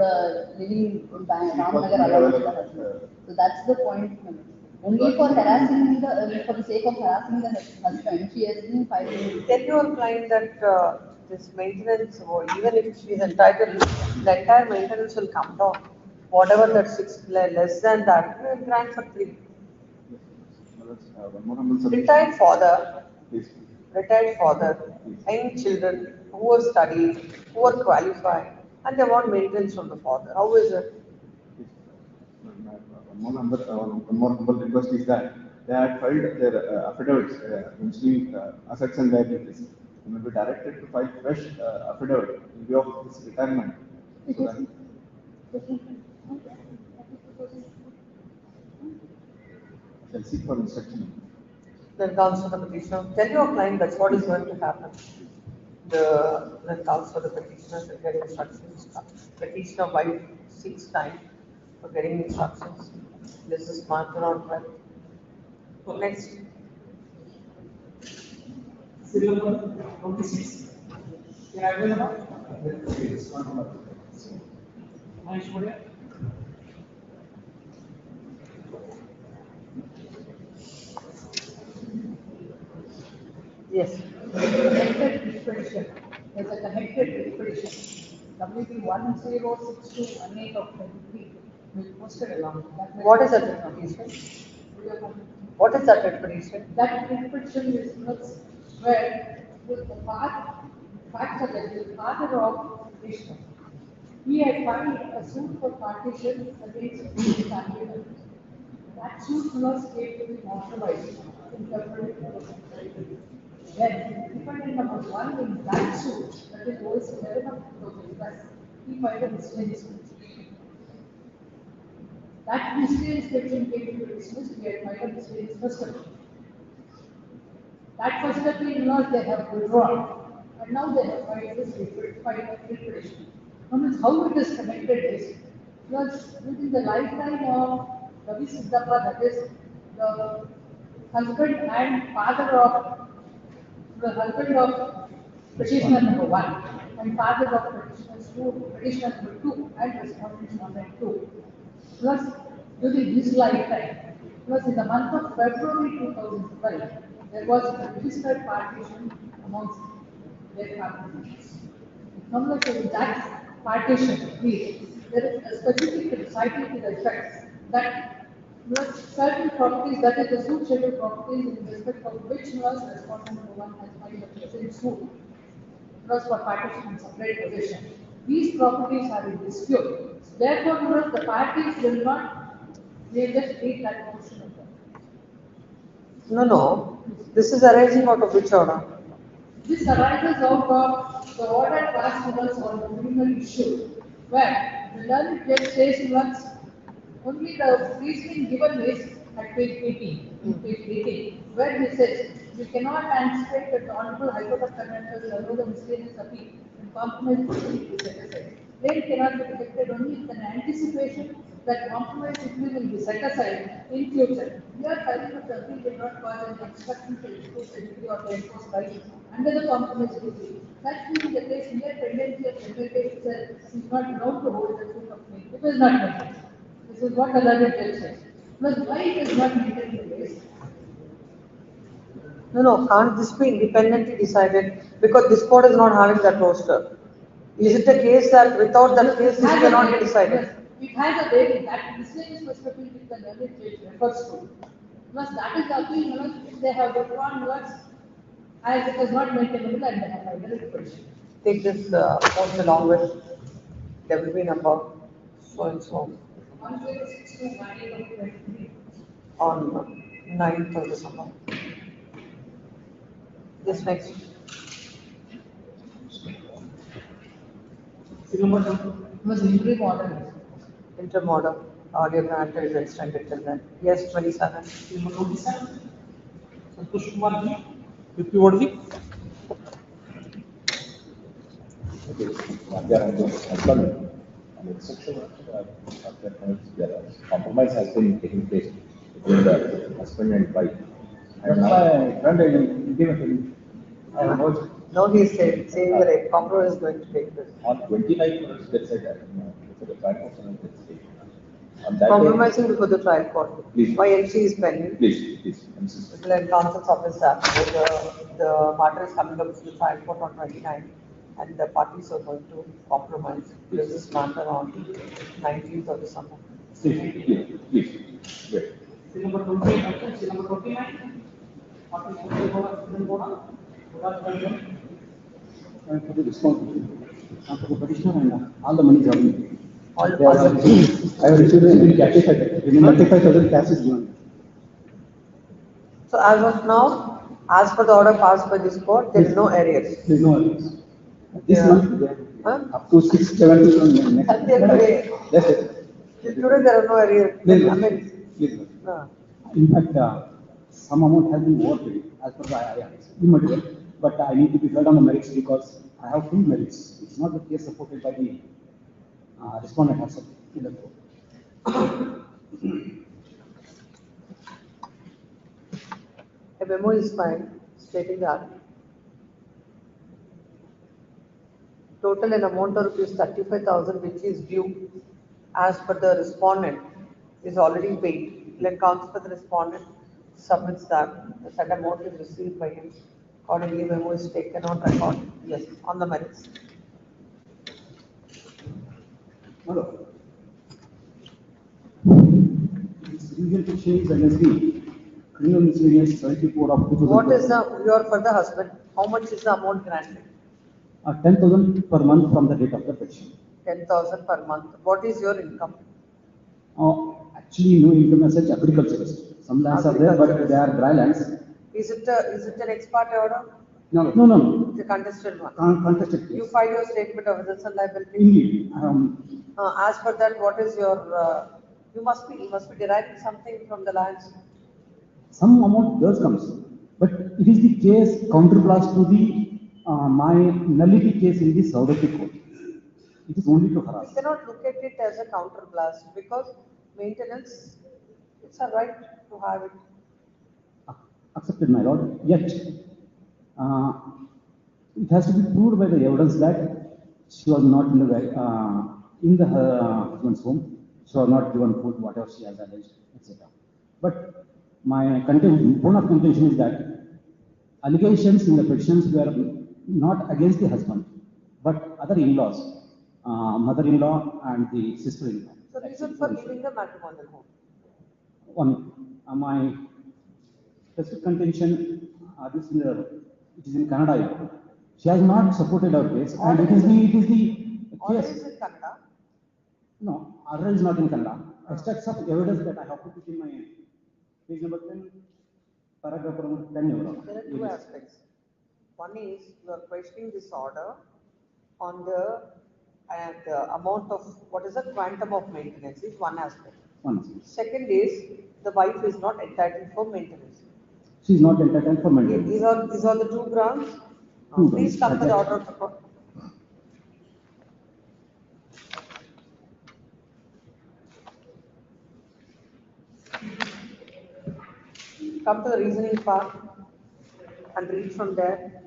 living in Ramnagar along with the husband? So that's the point. Only for harassing for the sake of harassing the husband, she has been filing. Tell your client that this maintenance, or even if she is entitled, the entire maintenance will come down. Whatever that less than that, we will grant for 3. Retired father, young children who are studied, who are qualified, and they want maintenance from the father. How is it? One more humble request is that they had filed their affidavits mentioning assets and liabilities. They may be directed to file fresh affidavit in view of this retirement. So that shall seek for instruction. Then comes for the petitioner. Tell your client that's what is going to happen. Then comes for the petitioner to get instructions. Petitioner by 6 times for getting instructions. This is marked around 12. Next. Serial number 26. Can I have the Yes. Connected petition. There's a connected petition. WP 106218 of 23 will be posted along. What is that petition? What is that petition? That petition is where the facts are that the father of petitioner, he had filed a suit for partition against his family members. That suit was came to be authorized in February 2020. Then, defendant number 1 in that suit, that is OS 11 of 2000, he filed a miscellaneous petition. That miscellaneous petition came to be dismissed, he had filed a miscellaneous first petition. That first petition they have withdrawn, and now they have filed this petition. Now, how it is connected is, because within the lifetime of Ravi Siddhappa, that is the husband and father of the husband of petitioner number 1 and father of petitioner number 2 and respondents 1 and 2. Plus, during his lifetime, plus in the month of February 2012, there was a registered partition amongst their participants. Number two, that partition, please, there is a specific recital to the effect that certain properties, that is the suit schedule properties in respect of which was respondent number 1 has filed a present suit, was for partition and separate possession. These properties are in dispute. Therefore, the parties will not, they just read that portion of them. No. This is arising out of which order? This arises out of the order passed to us on the criminal issue, where the learned judge says to us, only the reasoning given is at page 18, where he says, we cannot anticipate that the Honorable High Court of Karnataka will allow the miscellaneous appeal and compromise proceeding to set aside. Plaint cannot be effected only with an anticipation that compromise decree will be set aside in future. Here, filing of the appeal will not cause an obstruction to enforce the decree or to enforce right under the compromise decree. That being the case, mere tendency of secretary itself is not allowed to hold the suit of plaint. It is not mentioned. This is what the learned judge says. Plus, why it is not mentioned in the case? No, can't this be independently decided? Because this court is not having that roster. Is it a case that without that case this cannot be decided? Yes, it has a rating that miscellaneous perspective which the learned judge refers to. Plus, that is the appeal if they have withdrawn words as it was not maintainable and they have filed a requisition. Take this post along with there will be number so and so 1062 on 9th of December. This next. was interim order. Interim order. Audio granted is extended till then. Yes, 27. Number 27. Santosh Kumar ji, 50 word ji. Compromise has been taking place between the husband and wife. No, he is saying that a compromise is going to take place. On 29th, they said that, for the trial court, that's taken. On that Compromising before the trial court. Please. Why NC is pending? Please, insist. Well, and counsel's office that the matter is coming up to the trial court on 29th and the parties are going to compromise. There's this matter on 19th of December. Please. Wait. Number 28, number 29. And for the responsibility, and for the petitioner and all the money given. I have received in cash, remember 35,000 cash is given. So as of now, as per the order passed by this court, there is no arrears. There is no arrears. This month, up to 6, 7 to next. Today there are no arrears. Please. In fact, some amount has been overpaid as per the immaterial, but I need to be held on the merits because I have full merits. It's not the case supported by the respondent herself in the court. A memo is filed stating that total an amount of rupees 35,000 which is due as per the respondent is already paid. Let counsel for the respondent submits that the said amount is received by him. Accordingly, memo is taken on record. Yes, on the merits. Hello. This legal petition is against the criminal miscellaneous 74 of 2000. What is your for the husband? How much is the amount granted? 10,000 per month from the date of the petition. 10,000 per month. What is your income? Actually, no income as such, agriculturist. Some lands are there, but they are dry lands. Is it an ex parte order? No. It's a contested one. Contested case. You file your statement of results and liability. Indeed. As per that, what is your? You must be deriving something from the lands. Some amount does comes, but it is the case counterblast to the my nullity case in the Saurabhi court. It is only to harass. We cannot look at it as a counterblast because maintenance, it's a right to have it. accepted, my lord, yet it has to be proved by the evidence that she was not in the husband's home, she was not given food, whatever she has alleged, etc. But my bone of contention is that allegations in the petitions were not against the husband, but other in-laws, mother-in-law and the sister-in-law. So reason for leaving the matrimonial home? One, my specific contention, it is in Kannada. She has not supported our case, and it is the Order case. is in Kannada? No, order is not in Kannada. Extracts of evidence that I have put it in my page number 10, paragraph number 10. There are two aspects. One is you are questioning this order on the amount of, what is the quantum of maintenance is one aspect. Second is the wife is not entitled for maintenance. She is not entitled for maintenance. These are the two grounds. Please come to the order of the court. Come to the reasoning part and read from there.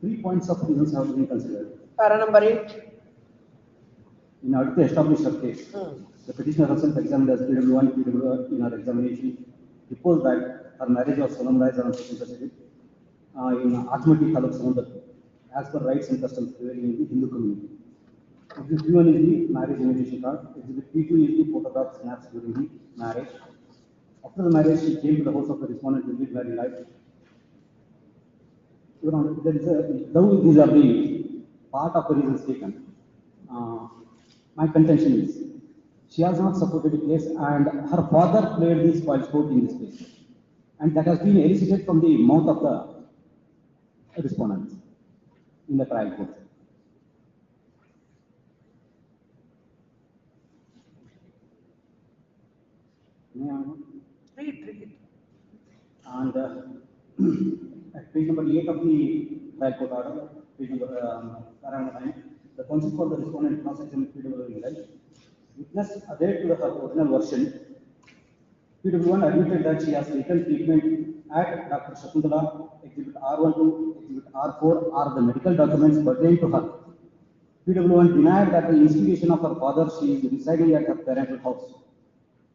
3 points of reasons have been considered. Para number 8. In order to establish her case, the petitioner herself examined as PW1, PW in her examination, reports that her marriage was solemnized on Pacific in Adjournment Taluk Samundar, as per rights and customs prevailing in the Hindu community. Exhibit P1 is the marriage invitation card. Exhibit P2 is the photograph snaps during the marriage. After the marriage, she came to the house of the respondent to live married life. Though these are the part of the reasons taken, my contention is she has not supported the case, and her father played the spoilsport in this case, and that has been elicited from the mouth of the respondent in the trial court. Read. And at page number 8 of the trial court order, page number paragraph 9, the counsel for the respondent cross-examined PW in witness adhered to her original version. PW1 admitted that she has taken treatment at Dr. Shakuntala. Exhibit R12, Exhibit R4 are the medical documents pertaining to her. PW1 denied that the instigation of her father, she is residing at her parental house.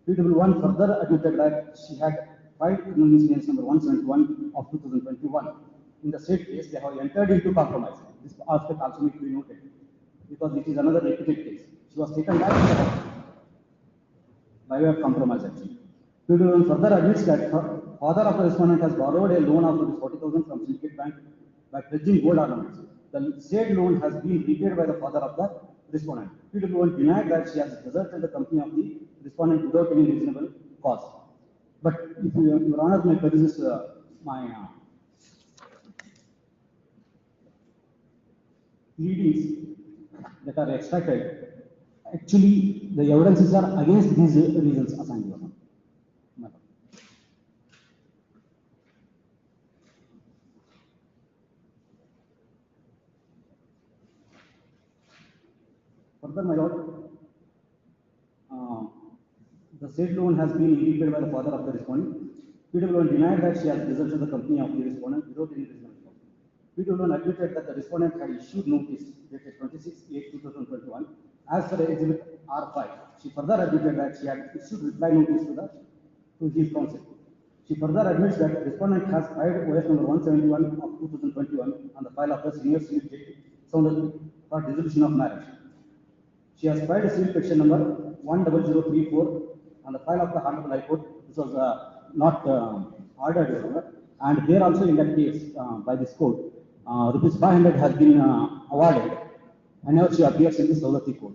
PW1 further admitted that she had filed criminal incidents number 171 of 2021. In the said case, they have entered into compromise. This aspect also needs to be noted, because it is another repeated case. She was taken back to the house by way of compromise actually. PW1 further admits that her father of the respondent has borrowed a loan of 40,000 from Syndicate Bank by pledging gold ornaments. The said loan has been repaid by the father of the respondent. PW1 denied that she has deserted the company of the respondent without any reasonable cause. But if Your Honor may peruse my pleadings that are extracted, actually the evidences are against these reasons assigned, Your Honor. Further, my lord, the said loan has been repaid by the father of the respondent. PW1 denied that she has deserted the company of the respondent without any reasonable cause. PW1 admitted that the respondent had issued notice dated 26/8/2021 as per Exhibit R5. She further admitted that she had issued reply notice to his counsel. She further admits that the respondent has filed OS number 171 of 2021 on the file of the senior civil judge for dissolution of marriage. She has filed a civil petition number 10034 on the file of the Honorable High Court. This was not ordered, and here also in that case by this court, rupees 500 has been awarded whenever she appears in the Saudati court.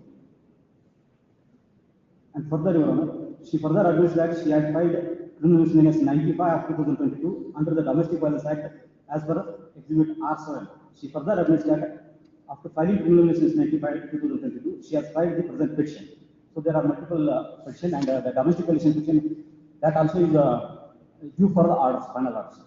And further, Your Honor, she further admits that she had filed criminal misdemeanors 95 of 2022 under the Domestic Violence Act as per Exhibit R7. She further admits that after filing criminal misdemeanors 95 2022, she has filed the present petition. So there are multiple petitions, and the domestic violence petition that also is due for the orders, final orders.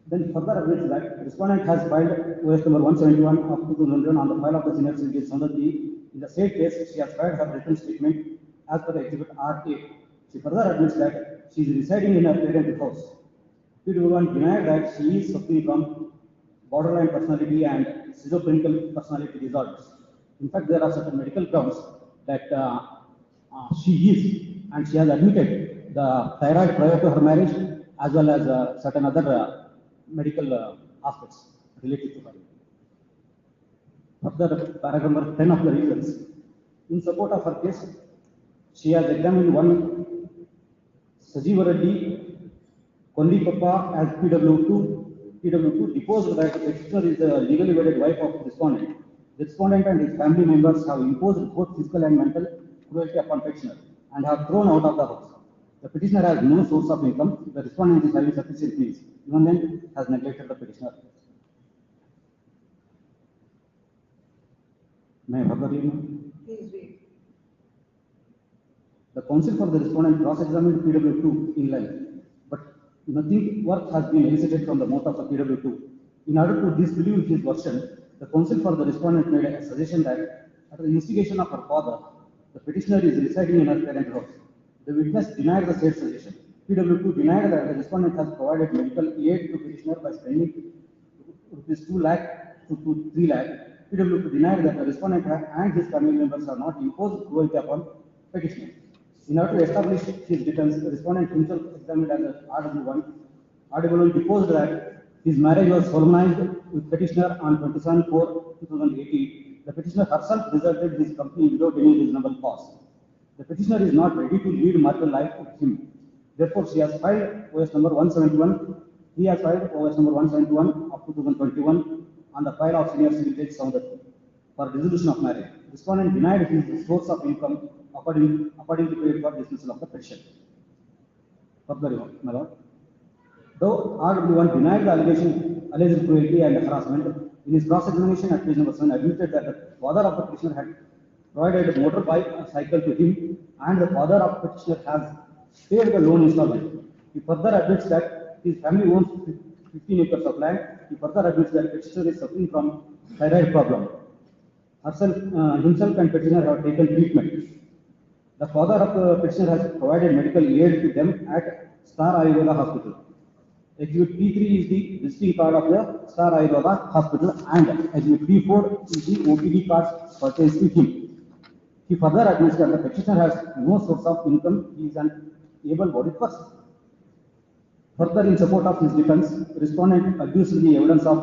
Then further admits that respondent has filed OS number 171 of 2001 on the file of the senior civil judge Saundati. In the same case, she has filed her written statement as per the Exhibit R8. She further admits that she is residing in her parents' house. PW1 denied that she is suffering from borderline personality and schizophrenic personality disorders. In fact, there are certain medical grounds that she is, and she has admitted the thyroid prior to her marriage, as well as certain other medical aspects related to her. Further, paragraph number 10 of the reasons. In support of her case, she has examined one Sajiva Reddy Kondipappa as PW2. PW2 deposed that the petitioner is the legally wedded wife of the respondent. The respondent and his family members have imposed both physical and mental cruelty upon petitioner and have thrown out of the house. The petitioner has no source of income. The respondent is having sufficient means. Even then, has neglected the petitioner. May I further read? Please read. The counsel for the respondent cross-examined PW2 in length, but nothing worth has been elicited from the mouth of the PW2. In order to disbelieve his version, the counsel for the respondent made a suggestion that at the instigation of her father, the petitioner is residing in her parents' house. The witness denied the said suggestion. PW2 denied that the respondent has provided medical aid to petitioner by spending rupees 2 lakh to 3 lakh. PW2 denied that the respondent and his family members have not imposed cruelty upon petitioner. In order to establish his defense, the respondent himself examined as RW1. RW1 deposed that his marriage was solemnized with petitioner on 27/4/2018. The petitioner herself deserted his company without any reasonable cause. The petitioner is not ready to lead marital life with him. Therefore, she has filed OS number 171. He has filed OS number 171 of 2021 on the file of Senior Civil Judge Soundati for dissolution of marriage. The respondent denied his source of income according to period for dismissal of the petition. Further, my lord. Though RW1 denied the alleged cruelty and harassment, in his cross-examination at page number 7 admitted that the father of the petitioner had provided a motorcycle to him, and the father of the petitioner has paid the loan installment. He further admits that his family owns 15 acres of land. He further admits that petitioner is suffering from thyroid problem. Himself and petitioner have taken treatment. The father of the petitioner has provided medical aid to them at Star Ayurveda Hospital. Exhibit P3 is the visiting card of the Star Ayurveda Hospital, and Exhibit P4 is the OPD card purchased with him. He further admits that the petitioner has no source of income. He is an able-bodied person. Further, in support of his defense, respondent adduced the evidence of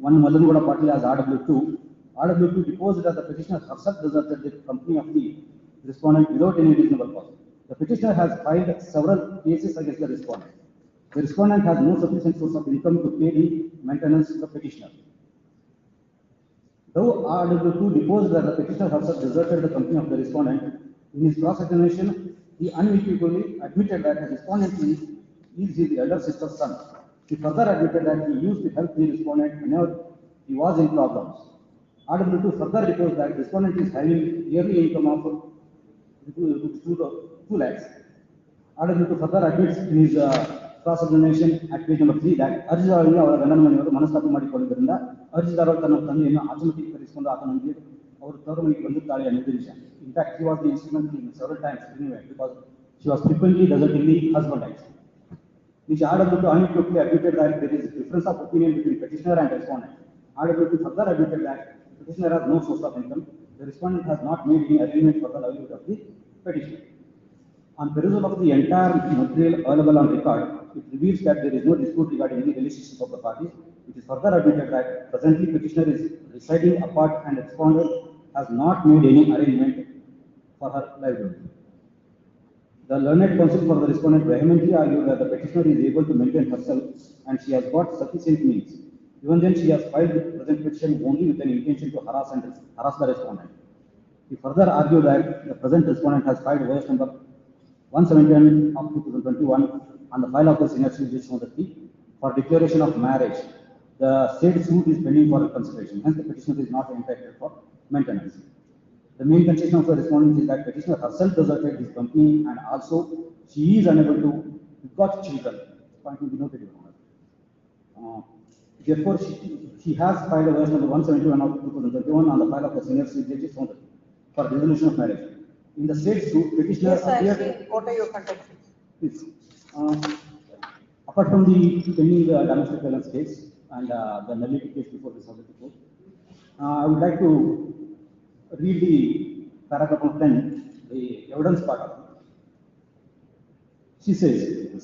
one Madangoda Patil as RW2. RW2 deposed that the petitioner herself deserted the company of the respondent without any reasonable cause. The petitioner has filed several cases against the respondent. The respondent has no sufficient source of income to pay the maintenance of the petitioner. Though RW2 deposed that the petitioner herself deserted the company of the respondent, in his cross-examination, he unequivocally admitted that the respondent is his elder sister's son. He further admitted that he used to help the respondent whenever he was in problems. RW2 further deposed that the respondent is having yearly income of 2 lakhs. RW2 further admits in his cross-examination at page number 3 that ಅರ್ಜಿದಾರರಿಗೆ ಅವರ ಗಂಡನ ಮನೆಯವರು ಮನಸ್ತಾಪ ಮಾಡಿಕೊಳ್ಳುವುದರಿಂದ ಅರ್ಜಿದಾರರು ತನ್ನ ತಂದೆಯನ್ನು ಆತ್ಮಹತ್ಯೀಕರಿಸಿಕೊಂಡು ಆತನೊಂದಿಗೆ ಅವರು ತವರು ಮನೆಗೆ ಬಂದಿದ್ದಾಳೆ ಅನ್ನುವುದು ವಿಷಯ. In fact, he was the instrument in several times anyway, because she was frequently deserting the husband actually. Which RW2 unequivocally admitted that there is a difference of opinion between petitioner and respondent. RW2 further admitted that the petitioner has no source of income. The respondent has not made any arrangement for the livelihood of the petitioner. On perusal of the entire material available on record, it reveals that there is no dispute regarding any relationship of the parties. It is further admitted that presently petitioner is residing apart and respondent has not made any arrangement for her livelihood. The learned counsel for the respondent vehemently argued that the petitioner is able to maintain herself and she has got sufficient means. Even then, she has filed the present petition only with an intention to harass the respondent. He further argued that the present respondent has filed OS number 171 of 2021 on the file of the Senior Civil Judge Soundati for declaration of marriage. The said suit is pending for consideration. Hence, the petitioner is not entitled for maintenance. The main contention of the respondent is that petitioner herself deserted his company and also she is unable to begot children. Point will be noted. Therefore, she has filed a version number 171 of 2021 on the file of the Senior Civil Judge Soundati for dissolution of marriage. In the state suit, petitioner yes, appeared. What are your contentions? Apart from the pending domestic violence case and the nullity case before the Supreme Court, I would like to read the paragraph of 10, the evidence part of it. She says,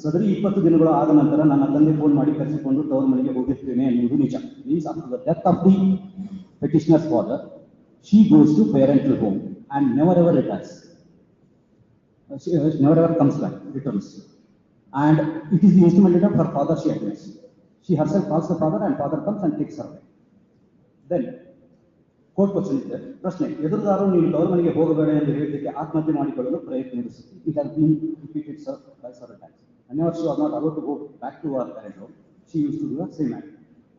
ಸದರಿ 20 ದಿನಗಳ ಆದ ನಂತರ ನನ್ನ ತಂದೆ phone ಮಾಡಿ ಕರೆಸಿಕೊಂಡು ತವರು ಮನೆಗೆ ಹೋಗಿರ್ತೇನೆ ಎನ್ನುವುದು ನಿಜ. Means after the death of the petitioner's father, she goes to parental home and never ever returns. She never ever comes back, returns. And it is the instrument of her father she admits. She herself calls the father and father comes and takes her away. Then, court question is there. ಪ್ರಶ್ನೆ, ಎದುರುದಾರರು ನೀನು ತವರು ಮನೆಗೆ ಹೋಗಬೇಡ ಎಂದು ಹೇಳಿದ್ದಕ್ಕೆ ಆತ್ಮಹತ್ಯೆ ಮಾಡಿಕೊಳ್ಳಲು ಪ್ರಯತ್ನಿಸುತ್ತೆ. It has been repeated by several times. Whenever she was not allowed to go back to her parent home, she used to do the same act.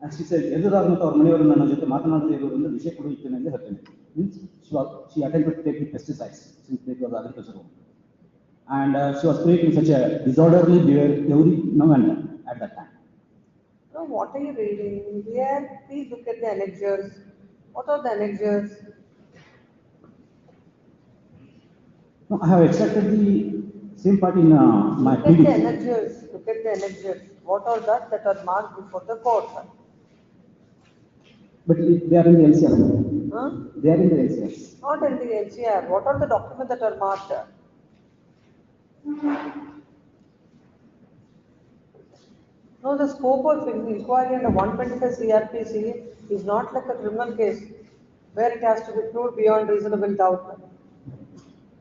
And she said, ಎದುರುದಾರ ಮತ್ತು ಅವರ ಮನೆಯವರು ನನ್ನ ಜೊತೆ ಮಾತನಾಡದೇ ಇರುವುದರಿಂದ ವಿಷಯ ಕೊಡುತ್ತೇನೆ ಎಂದು ಹೇಳ್ತೇನೆ. Means she attempted to take the pesticides since it was agriculture home. And she was creating such a disorderly behavior every now and then at that time. No, what are you reading? Here, please look at the annexures. What are the annexures? No, I have extracted the same part in my Look at the PDF. annexures. Look at the annexures. What are that are marked before the court? But they are in the LCR. Huh? They are in the LCR. Not in the LCR. What are the documents that are marked? No, the scope of inquiry under 125 CRPC is not like a criminal case where it has to be proved beyond reasonable doubt.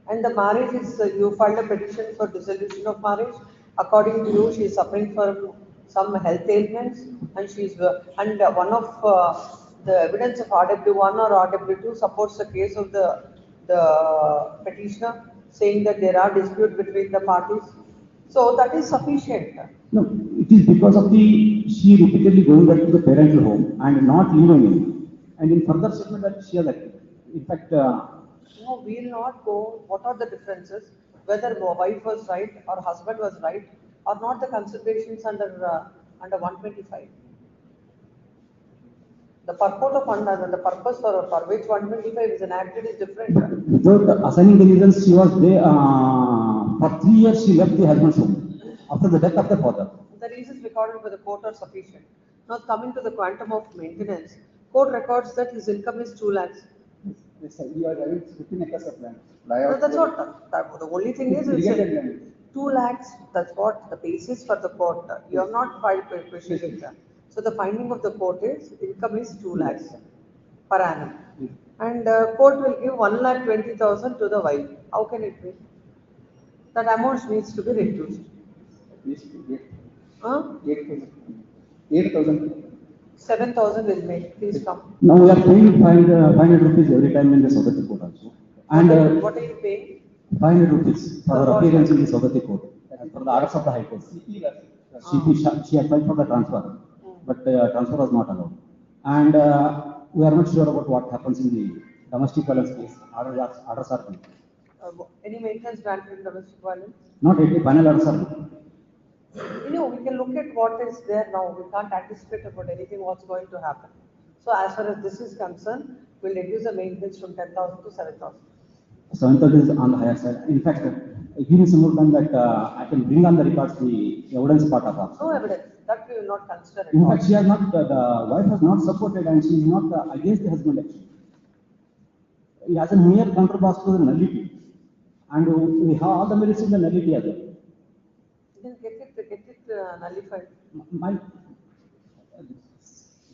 And the marriage is, you filed a petition for dissolution of marriage. According to you, she is suffering from some health ailments, and she is, one of the evidence of RW1 or RW2 supports the case of the petitioner, saying that there are disputes between the parties. So that is sufficient. No, it is because of she repeatedly going back to the parental home and not leaving him. And in further statement that she has acted. In fact, no, we will not go. What are the differences? Whether wife was right or husband was right, or not the considerations under 125. The purport of the purpose for which 125 is enacted is different. Without assigning the reasons, she was there for 3 years. She left the husband's home after the death of the father. The reasons recorded by the court are sufficient. Now coming to the quantum of maintenance, court records that his income is 2 lakhs. Yes, sir. You are having 15 acres of land. No, that's what. The only thing is, it's 2 lakhs. That's what the basis for the court. You have not filed petition. So the finding of the court is income is 2 lakhs per annum, and court will give 1,20,000 to the wife. How can it be? That amount needs to be reduced. Huh? 8,000. 7,000 will make. Please come. Now we are paying 500 rupees every time in the Saudati court also. And What are you paying? 500 rupees for her appearance in the Saudati court for the orders of the High Court. She applied for the transfer, but transfer was not allowed. And we are not sure about what happens in the domestic violence case. Orders are coming. Any maintenance granted in domestic violence? Not yet. The final orders are coming. We can look at what is there now. We can't anticipate about anything what's going to happen. So as far as this is concerned, we'll reduce the maintenance from 10,000 to 7,000. 7,000 is on the higher side. In fact, give me some more time that I can bring on the records the evidence part of that. No evidence. That we will not consider at In all. fact, she has not, the wife has not supported and she is not against the husband actually. He has a mere counterpart to the nullity. And we have all the merits in the nullity as well. Then get it nullified.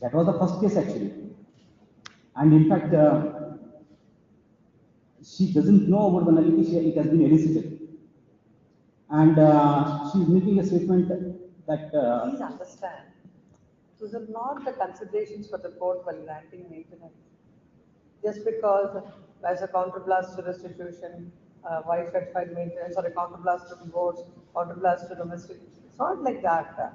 That was the first case actually. And in fact, she doesn't know about the nullity, it has been elicited. And she is making a statement that... Please understand, those are not the considerations for the court while granting maintenance. Just because as a counterblast to restitution, wife had filed maintenance, or a counterblast to divorce, counterblast to domestic, it's not like that.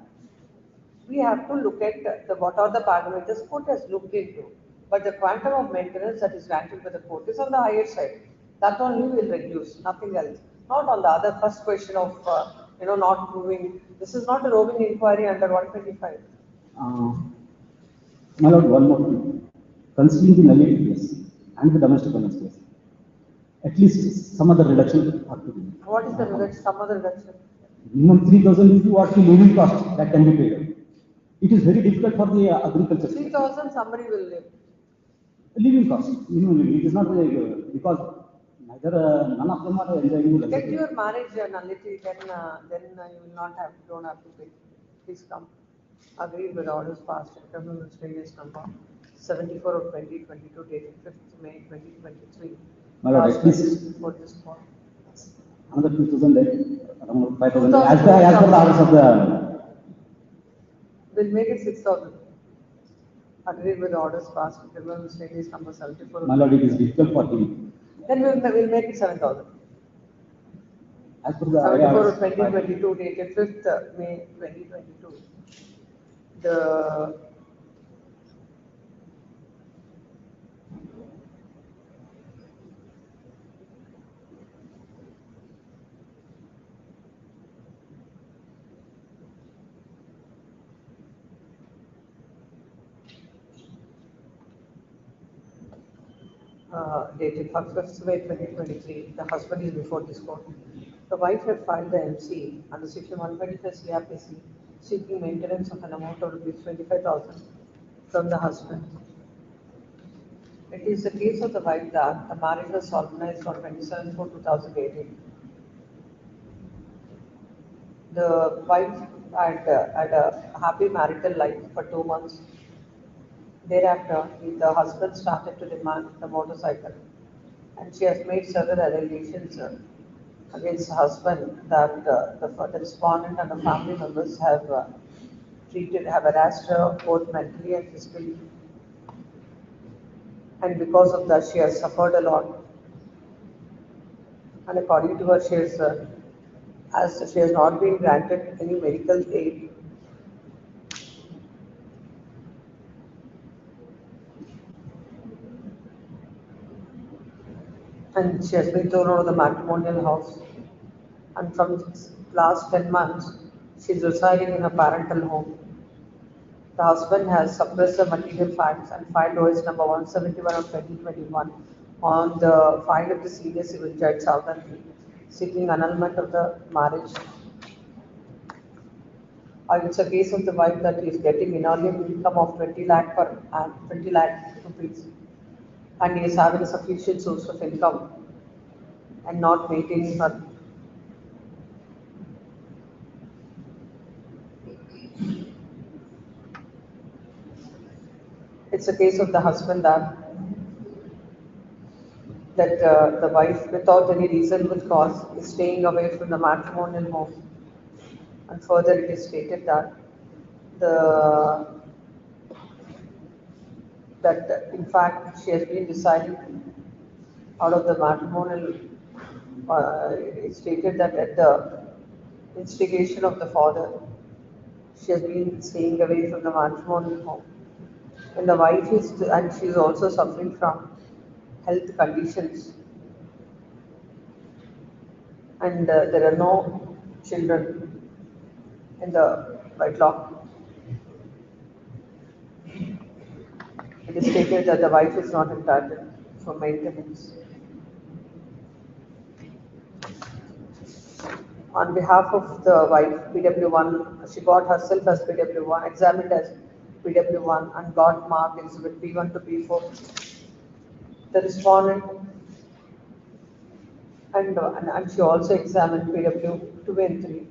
We have to look at what are the parameters court has looked into. But the quantum of maintenance that is granted by the court is on the higher side. That only will reduce, nothing else. Not on the other first question of, not proving. This is not a roving inquiry under 125. My lord, one more thing. Considering the nullity case and the domestic violence case, at least some other reduction ought to be. What is the reduction? Some other reduction? Minimum 3,000 is what the living cost that can be paid. It is very difficult for the agriculture. 3,000 somebody will live. Living cost, minimum living. It is not because neither none of them are enjoying luxury. Get your marriage nullity, then you will not have, don't have to pay. Please come. Agreed with orders passed. Internal Ministerial number 74 of 2022 dated 5th May 2023. My lord, at least for this court. another 2,000 there, around 5,000 as per the orders of the. We'll make it 6,000. Agreed with orders passed. Internal Ministerial number 74. My lord, it is difficult for him. Then we'll make it 7,000. As per the 74 of 2022 dated 5th May 2022. The dated 5th May 2023, the husband is before this court. The wife had filed the MC under section 125 CRPC seeking maintenance of an amount of ₹25,000 from the husband. It is the case of the wife that the marriage was solemnized on 27/4/2018. The wife had a happy marital life for 2 months. Thereafter, the husband started to demand the motorcycle, and she has made several allegations against the husband that the respondent and the family members have harassed her both mentally and physically, and because of that, she has suffered a lot. And according to her, as she has not been granted any medical aid. And she has been thrown out of the matrimonial house. And from last 10 months, she is residing in a parental home. The husband has suppressed the material facts and filed OS number 171 of 2021 on the file of the senior civil judge Adultery, seeking annulment of the marriage. It's a case of the wife that is getting inalienable income of 20 lakh rupees, and he is having a sufficient source of income and not maintaining her. It's a case of the husband that the wife, without any reasonable cause, is staying away from the matrimonial home. And further, it is stated that in fact she has been residing out of the matrimonial. It stated that at the instigation of the father, she has been staying away from the matrimonial home. And the wife she is also suffering from health conditions. And there are no children in the wedlock. It is stated that the wife is not entitled for maintenance. On behalf of the wife, PW1, she got herself as PW1, examined as PW1, and got marked exhibit P1 to P4. The respondent, and she also examined PW2 and 3.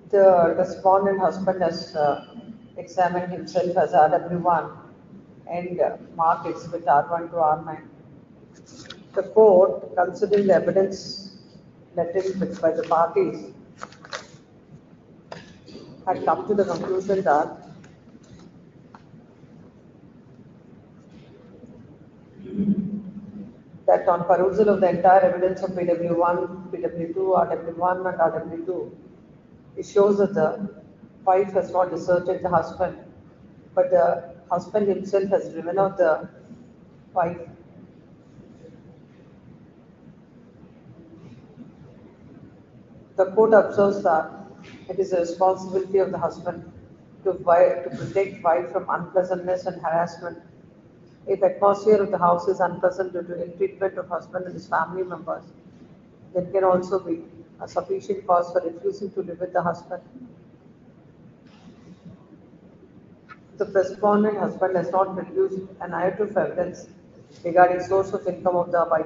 The respondent husband has examined himself as RW1 and marked exhibit R1 to R9. The court, considering the evidence let in by the parties, had come to the conclusion that on perusal of the entire evidence of PW1, PW2, RW1 and RW2, it shows that the wife has not deserted the husband, but the husband himself has driven out the wife. The court observes that it is the responsibility of the husband to protect wife from unpleasantness and harassment. If atmosphere of the house is unpleasant due to ill treatment of husband and his family members, There can also be a sufficient cause for refusing to live with the husband. The respondent husband has not produced an iota of evidence regarding source of income of the wife,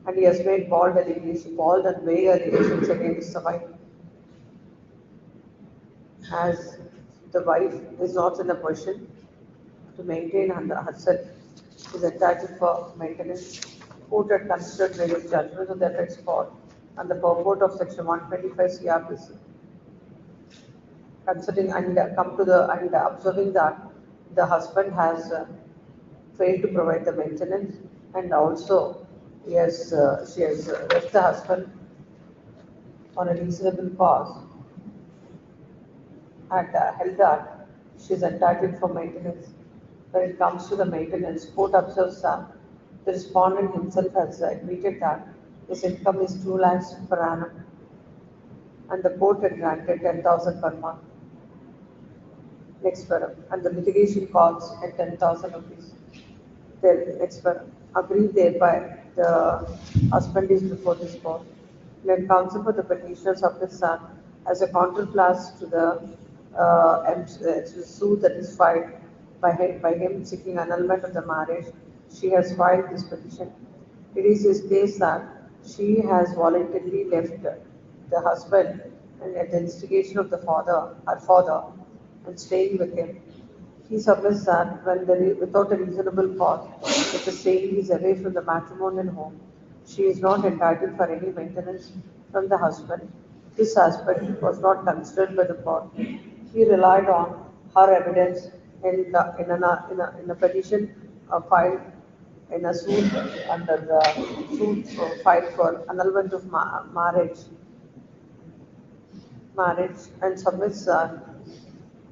and he has made bold and vague allegations against the wife, as the wife is not in a position to maintain herself, is entitled for maintenance. Court had considered various judgments of the effects court and the purport of section 125 CRPC. Considering and observing that the husband has failed to provide the maintenance, and also she has left the husband on a reasonable cause, and held that she is entitled for maintenance. When it comes to the maintenance, court observes that the respondent himself has admitted that his income is 2 lakhs per annum, and the court had granted 10,000 per month. Next paragraph, and the litigation costs at 10,000 rupees. Then next paragraph, agreed thereby the husband is before this court. Let counsel for the petitioner submit son as a counterblast to the suit that is filed by him seeking annulment of the marriage. She has filed this petition. It is his case that she has voluntarily left the husband and at the instigation of her father, and staying with him. He submits that without a reasonable cause, if the staying is away from the matrimonial home, she is not entitled for any maintenance from the husband. This aspect was not considered by the court. He relied on her evidence in a petition filed in a suit under the suit filed for annulment of marriage, and submits that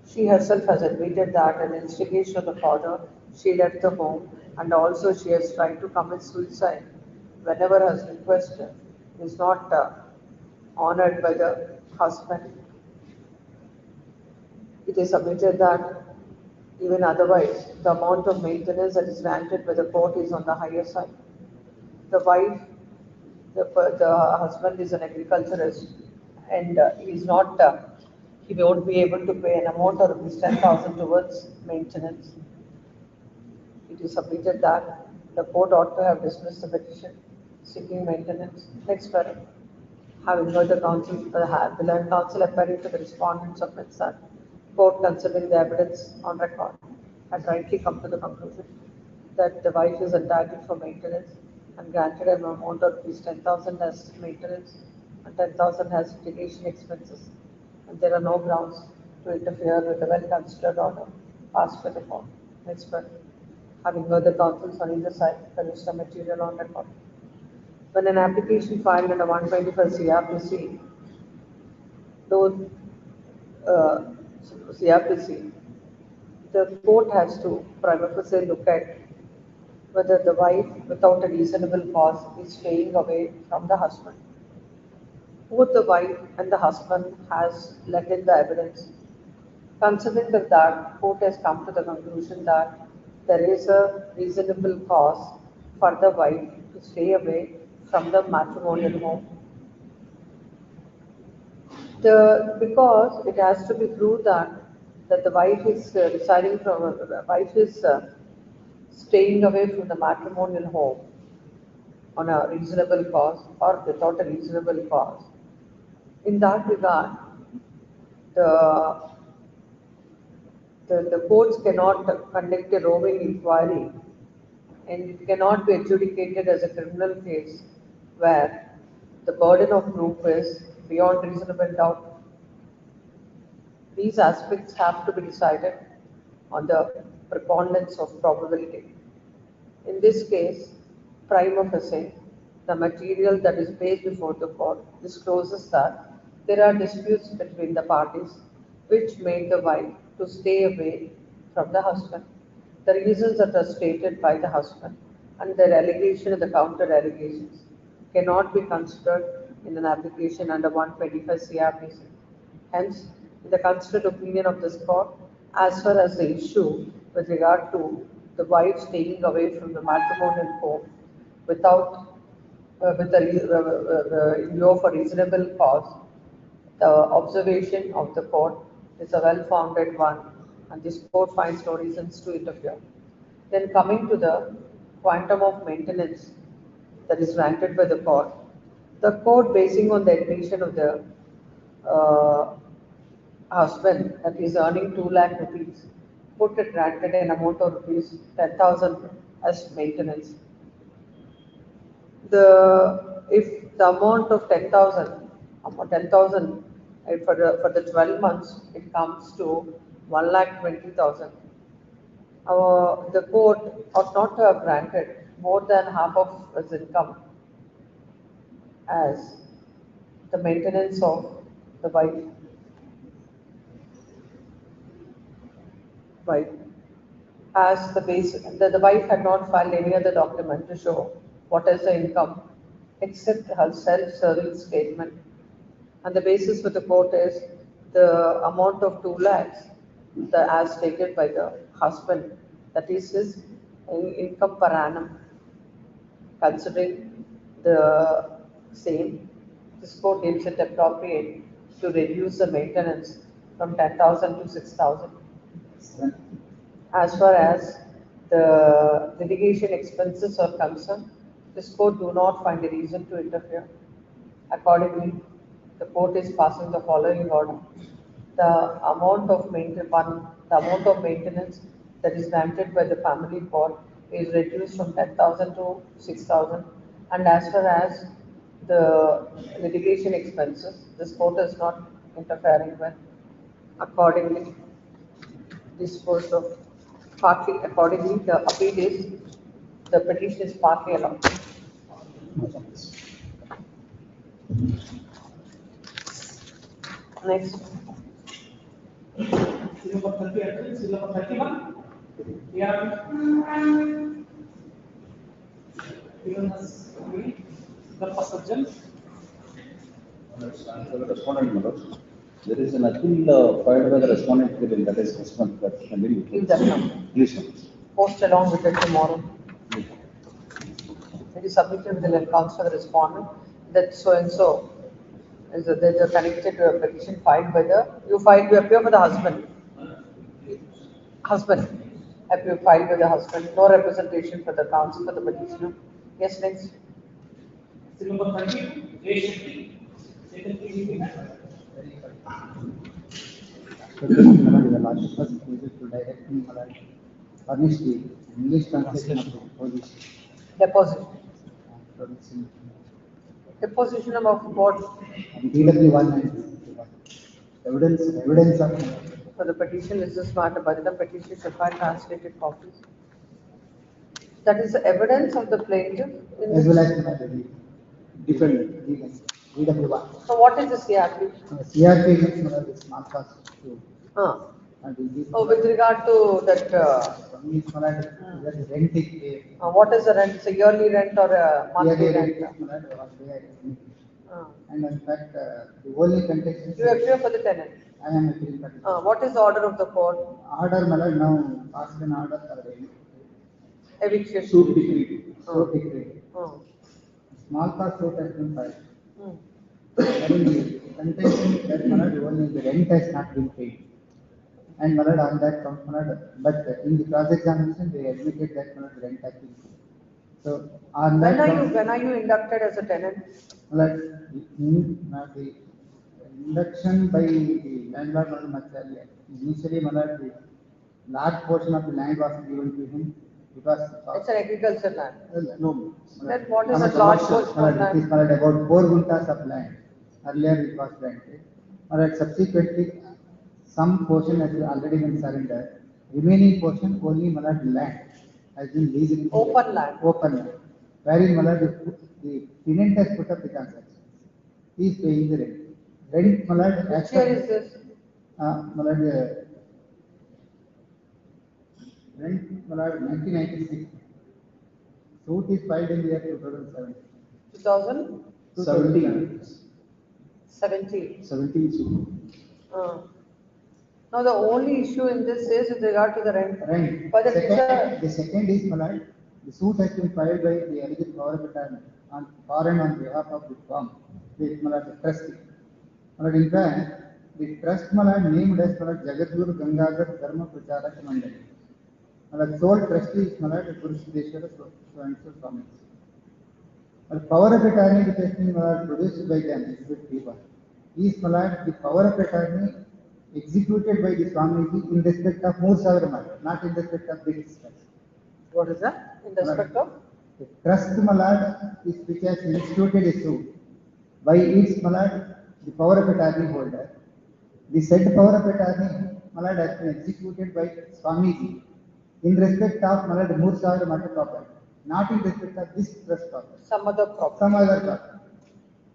she herself has admitted that an instigation of the father, she left the home, and also she has tried to commit suicide whenever her request is not honored by the husband. It is submitted that even otherwise, the amount of maintenance that is granted by the court is on the higher side. The wife, the husband is an agriculturist, and he won't be able to pay an amount of rupees 10,000 towards maintenance. It is submitted that the court ought to have dismissed the petition seeking maintenance. Next paragraph. Having heard the counsel, the learned counsel appearing to the respondent submits that court, considering the evidence on record, had rightly come to the conclusion that the wife is entitled for maintenance and granted an amount of rupees 10,000 as maintenance and 10,000 as litigation expenses, and there are no grounds to interfere with the well-considered order passed by the court. Next paragraph. Having heard the counsels on either side, furnish the material on record. When an application filed under 125 CRPC, the court has to prima facie look at whether the wife, without a reasonable cause, is staying away from the husband. Both the wife and the husband has let in the evidence. Considering that, court has come to the conclusion that there is a reasonable cause for the wife to stay away from the matrimonial home. Because it has to be proved that the wife is staying away from the matrimonial home on a reasonable cause or without a reasonable cause. In that regard, the courts cannot conduct a roving inquiry, and it cannot be adjudicated as a criminal case where the burden of proof is beyond reasonable doubt. These aspects have to be decided on the preponderance of probability. In this case, prima facie, the material that is placed before the court discloses that there are disputes between the parties which made the wife to stay away from the husband. The reasons that are stated by the husband and their allegation and the counter allegations cannot be considered in an application under 125 CRPC. Hence, in the considered opinion of this court, as far as the issue with regard to the wife staying away from the matrimonial home without with in view of a reasonable cause, the observation of the court is a well-founded one, and this court finds no reasons to interfere. Then coming to the quantum of maintenance that is granted by the court basing on the admission of the husband that is earning 2 lakh rupees, put it granted an amount of rupees 10,000 as maintenance. If the amount of 10,000 for the 12 months, it comes to 1,20,000. The court ought not to have granted more than half of his income as the maintenance of the wife. As the wife had not filed any other document to show what is the income except her self-serving statement. And the basis for the court is the amount of 2 lakhs as stated by the husband, that is his income per annum. Considering the same, this court deems it appropriate to reduce the maintenance from 10,000 to 6,000. As far as the litigation expenses are concerned, this court do not find a reason to interfere. Accordingly, the court is passing the following order. The amount of maintenance that is granted by the family court is reduced from 10,000 to 6,000. And as far as the litigation expenses, this court is not interfering with. Accordingly, disposed of partly. Accordingly, the appeal is the petition is partly allowed. Next. Seal number 30, seal number 31. Here, given us the first subject. For the respondent, my lord, there is an appeal filed by the respondent within that is response that continue. Give that number. Please, sir. Post along with it tomorrow. It is submitted with the accounts for the respondent that so and so is connected to a petition filed by you appear for the husband. Appear filed by the husband. No representation for the counsel for the petitioner. Yes, next. Seal number 30, Rejection. Second thing. The last first is to directly furnish the English translation of the Deposition. Deposition of what? DW1 and evidence of For the petition is this matter, but the petition should find translated copies. That is the evidence of the plaintiff. as well as the defendant. DW1. So what is the CRP? CRP is small cost to. With regard to that. Rent is What is the rent? It's a yearly rent or a monthly rent? And in fact, the only context is. You appear for the tenant. I am appealing for the. What is the order of the court? Order, now passed an order for Eviction. suit decree. Small cost suit has been filed. Contention that only the rent has not been paid. And on that count, but in the cross-examination, they admitted that the rent has been paid. So on that when are you inducted as a tenant? The induction by the landlord was much earlier. Initially, the large portion of the land was given to him because It's an agricultural land. no. Then what is a large portion of It is land? about 4 guntas of land. Earlier it was granted. Subsequently, some portion has already been surrendered. Remaining portion only land has been leased. Open land. Wherein the tenant has put up the transaction. He is paying the rent. Rent Which year is this? Rent 1996. Suit is filed in the year 2007. 2017. 17 suit. Now the only issue in this is with regard to the rent. Rent. But The second is the suit has been filed by the alleged power of attorney foreign on behalf of the firm, the trustee. In fact, the trust named as Jagadguru Gangadhar Dharma Pracharak Mandali. Sole trustee is Purushadeshwara Swami. Power of attorney which has been produced by them is the power of attorney executed by the Swamiji in respect of more matter, not in respect of this trust. What is that? In respect of? The trust is which has instituted a suit by its the power of attorney holder. The said power of attorney has been executed by Swamiji in respect of more matter property, not in respect of this trust property. Some other property. Some other property.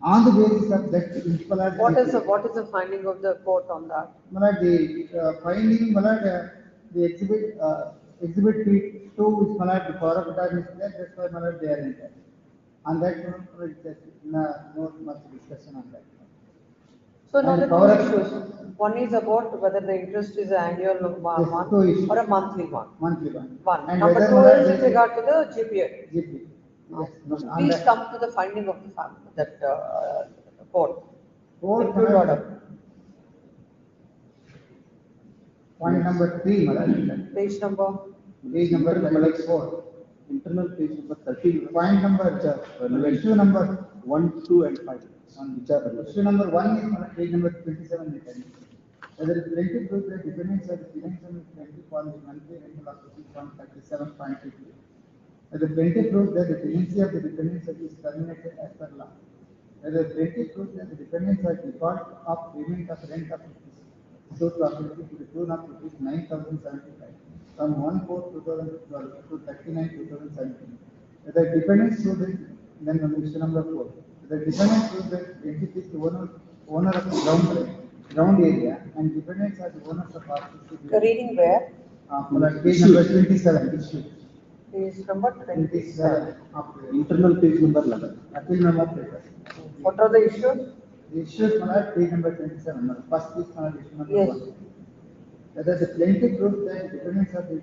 On the basis of that, what is the finding of the court on that? The finding, the exhibit 2 which the power of attorney is there, that's why they are in there. On that, no much discussion on that. So now the two issues. One is about whether the interest is an annual one or a monthly one. Monthly one. And number 2 is with regard to the GPA. GPA. Yes. Please come to the finding of the family, that court. Point number 3, Page number 4. Internal page number 13. Point number, issue number 1, 2, and 5. Issue number 1 is page number 27. Whether the plaintiff proves that defendants are the financial plaintiff for the monthly rental of rupees 137.50. Whether the plaintiff proves that the tenancy of the defendants is terminated as per law. Whether the plaintiff proves that the defendants are default of payment of rent of suit property to the tune of rupees 9,075 from 1/4/2012 to 39/2017. Whether the defendants prove that, then issue number 4. The defendant proves that plaintiff is the owner of the ground area and defendants are the owners of parcels. Reading where? Page number 27 issue. Page number 27. Internal page number 11. Appeal memo paper. What are the issues? The issues page number 27. First is issue number Yes. 1. Whether the plaintiff proves that defendants are the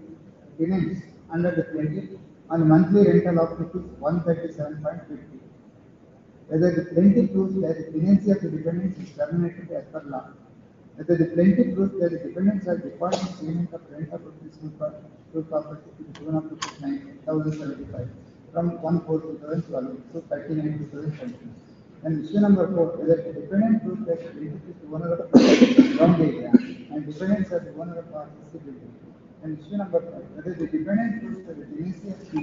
tenants under the plaintiff on monthly rental of rupees 137.50. Whether the plaintiff proves that the tenancy of the defendants is terminated as per law. Whether the plaintiff proves that the defendants are defaulting payment of rent of suit property to the tune of 9,075 from 1/4/2012 to 39/2017. And issue number 4, whether the defendant proves that the plaintiff is the owner of the ground area and defendants are the owner of the building. And issue number 5, whether the defendant proves that the tenancy of the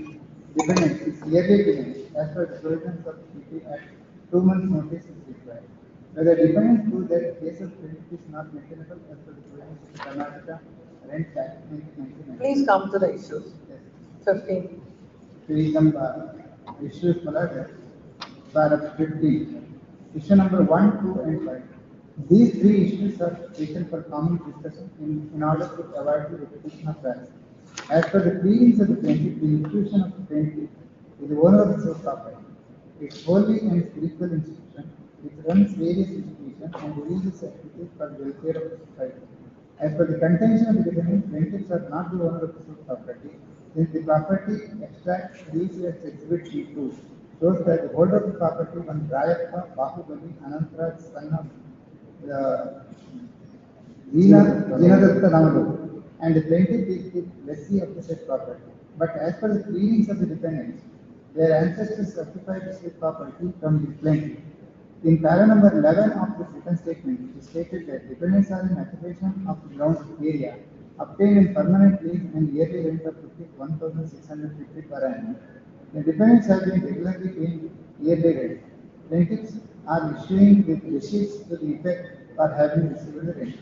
defendant is yearly tenant as per the provisions of the Act, 2 months notice is required. Whether the defendant proves that the case of plaintiff is not maintainable as per the provisions of the Karnataka Rent Act 1999. Please come to the issues. Yes. 15. Please come issues paragraph 15. Issue number 1, 2, and 5. These 3 issues are taken for common discussion in order to avoid the repetition of facts. As per the pleadings of the plaintiff, the institution of the plaintiff is the owner of the source property. It's wholly and spiritual institution which runs various institutions and releases activities for the welfare of the society. As per the contention of the defendant, plaintiffs are not the owner of the source property, since the property extract released as Exhibit 2 shows that the holder of the property was Rayappa Bahubali Anantaraj, son of Zinadatta Ramalu, and the plaintiff is the lessee of the said property. But as per the pleadings of the defendants, their ancestors occupied the said property from the plaintiff. In para number 11 of the second statement, it is stated that defendants are in occupation of the ground area obtained in permanent lease and yearly rent of 1,650 per annum. The defendants have been regularly paying yearly rent. Plaintiffs are issuing with receipts to the effect for having received the rent.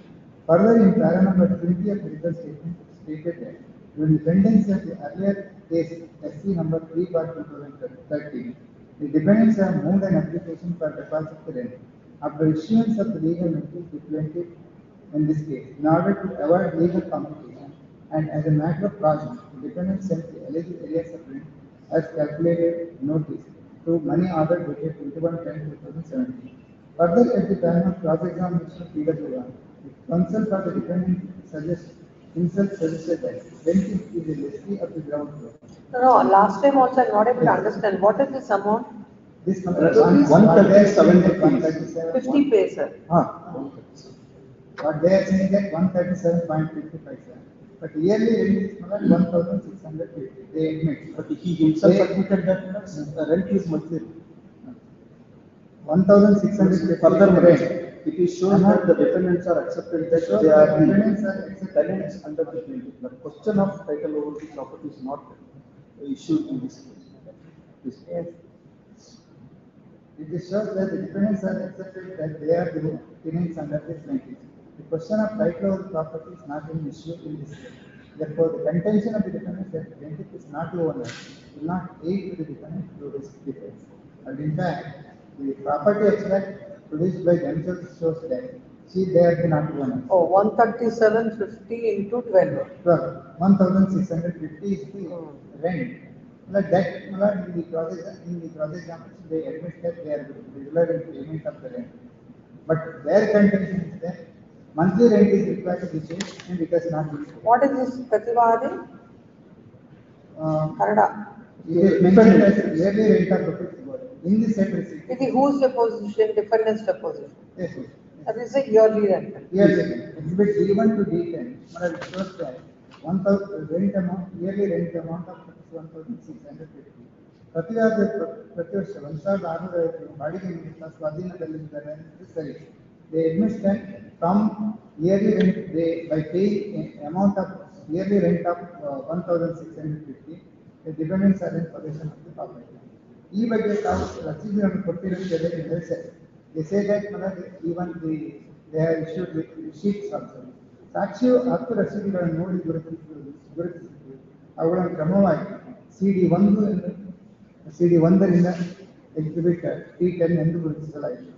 Further, in para number 20 of the legal statement, it is stated that during the pendency of the earlier case, SC number 3/2013, the defendants have moved an application for deposit of the rent. After issuance of the legal notice, the plaintiff in this case, in order to avoid legal complication and as a matter of caution, the defendant sent the alleged areas of rent as calculated notice to money order dated 21/10/2017. Further, at the time of cross-examination of PWR, the counsel for the defendant suggested that plaintiff is a lessee of the ground floor. No, last time also I'm not able to understand. What is this amount? This Rupees 137, 50 paise. What they are saying that 137.55, sir. But yearly rent is 1,650. They admit. But he himself admitted that rent is monthly. 1,650. Furthermore, it is shown that the defendants are accepted that they are the tenants under the plaintiff. The question of title over the property is not issued in this case. Yes. It is shows that the defendants are accepted that they are the tenants under the plaintiff. The question of title over property is not an issue in this case. Therefore, the contention of the defendant that the plaintiff is not the owner will not aid to the defendant to this defense. And in fact, the property extract produced by themselves shows that they are the not owner. Oh, 137.50 into 12. 1,650 is the rent. Like that, in the process they admit that they are regular in payment of the rent. But their contention is that monthly rent is required to be paid and it has not been paid. What is this Prativadi? Kannada. It is mentioned as yearly rent of rupees in the said receipt. It is whose deposition? Defendant's deposition. Yes, yes. That is a yearly rent. Yearly rent. Exhibit D1 to D10. It shows that 1,000 rent amount, yearly rent amount of 1,650. ಪ್ರತಿವರ್ಷ 1,650 ಬಾಡಿಗೆ ನಿಮಿತ್ತ ಸ್ವಾಧೀನದಲ್ಲಿದ್ದಾರೆ ಸರಿ. They admit that from yearly rent, by paying amount of yearly rent of 1,650, the defendants are in possession of the property. ಈ ಬಗ್ಗೆ ತಾವು ರಸೀದಿಗಳನ್ನು ಕೊಟ್ಟಿರುತ್ತದೆ ಎಂದು ಹೇಳ್ತಾರೆ. They say that even they have issued receipts also. ಸಾಕ್ಷಿಯು 10 ರಸೀದಿಗಳನ್ನು ನೋಡಿ ಗುರುತಿಸಿದ್ದು ಅವುಗಳನ್ನು ಕ್ರಮವಾಗಿ CD1 ರಿಂದ exhibit T10 ಎಂದು ಗುರುತಿಸಲಾಯಿತು.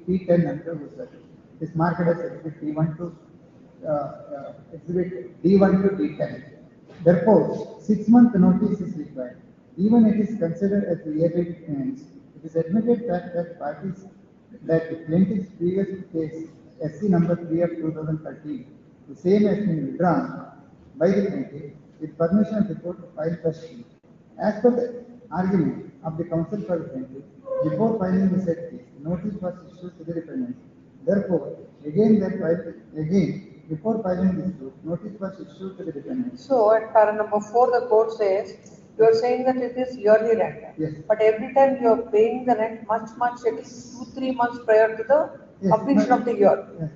T10 ಅಂತ ಗುರುತಿಸಲಾಯಿತು. This marked as exhibit D1 to exhibit D1 to D10. Therefore, 6-month notice is required. Even it is considered as the yearly payments, it is admitted that the plaintiff's previous case SC number 3 of 2013, the same has been withdrawn by the plaintiff with permission of the court to file fresh case. As per the argument of the counsel for the plaintiff, before filing the said case, notice was issued to the defendant. Therefore, before filing this suit, notice was issued to the defendant. So, at para number 4, the court says, you are saying that it is yearly rent. Yes. But every time you are paying the rent much, it is 2-3 months prior to the completion of the year. Yes.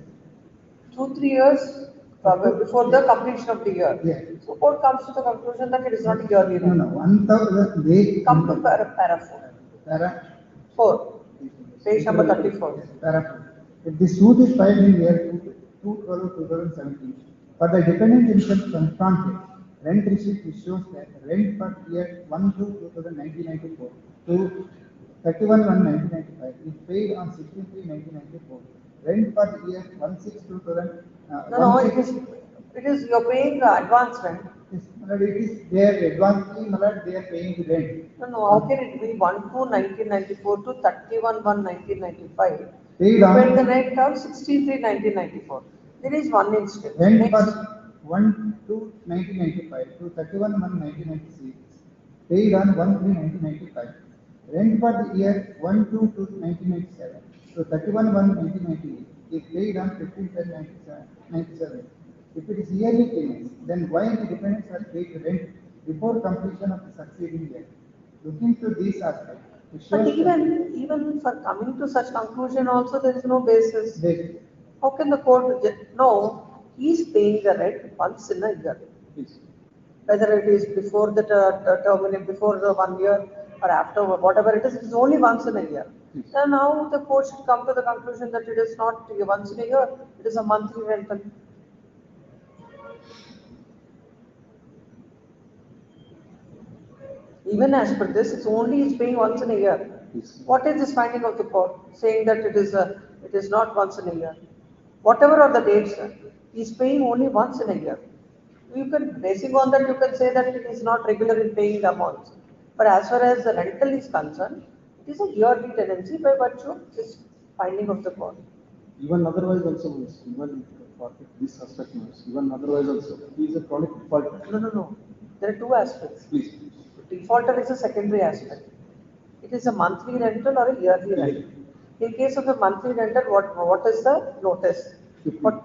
2-3 years before the completion of the year. Yes. So, court comes to the conclusion that it is not yearly rent. No, 1,000 Come to para 4. Page number 34. Para 4. If the suit is filed in year 2017, for the defendant himself confronted, rent receipt shows that rent for year 1/2/1994 to 31/1/1995 is paid on 16/3/1994. Rent for the year 1/6/2000. No, it is you are paying the advance rent. It is their advanced they are paying the rent. No, how can it be 1/2/1994 to 31/1/1995? Paid You on paid the rent on 16/3/1994. There is one instance. rent for Next. 1/2/1995 to 31/1/1996, paid on 1/3/1995. Rent for the year 1/2/1997 to 31/1/1998 is paid on 15/10/97. If it is yearly payments, then why the defendants are paid rent before completion of the succeeding year? Looking to these aspects, it shows But even for coming to such conclusion also there is no basis. How can the court no? He is paying the rent once in a year. Whether it is before the terminal, before the 1 year or after, whatever it is only once in a year. So now the court should come to the conclusion that it is not once in a year, it is a monthly rental. Even as per this, it's only is paying once in a year. What is this finding of the court saying that it is not once in a year? Whatever are the dates, he's paying only once in a year. You can, basing on that, you can say that it is not regular in paying the amounts. But as far as the rental is concerned, it is a yearly tenancy by virtue of this finding of the court. Even otherwise also, even for this aspect, even otherwise also, he is a chronic defaulter. No. There are two aspects. Please. Defaulter is a secondary aspect. It is a monthly rental or a yearly rental? In case of a monthly rental, what is the notice? But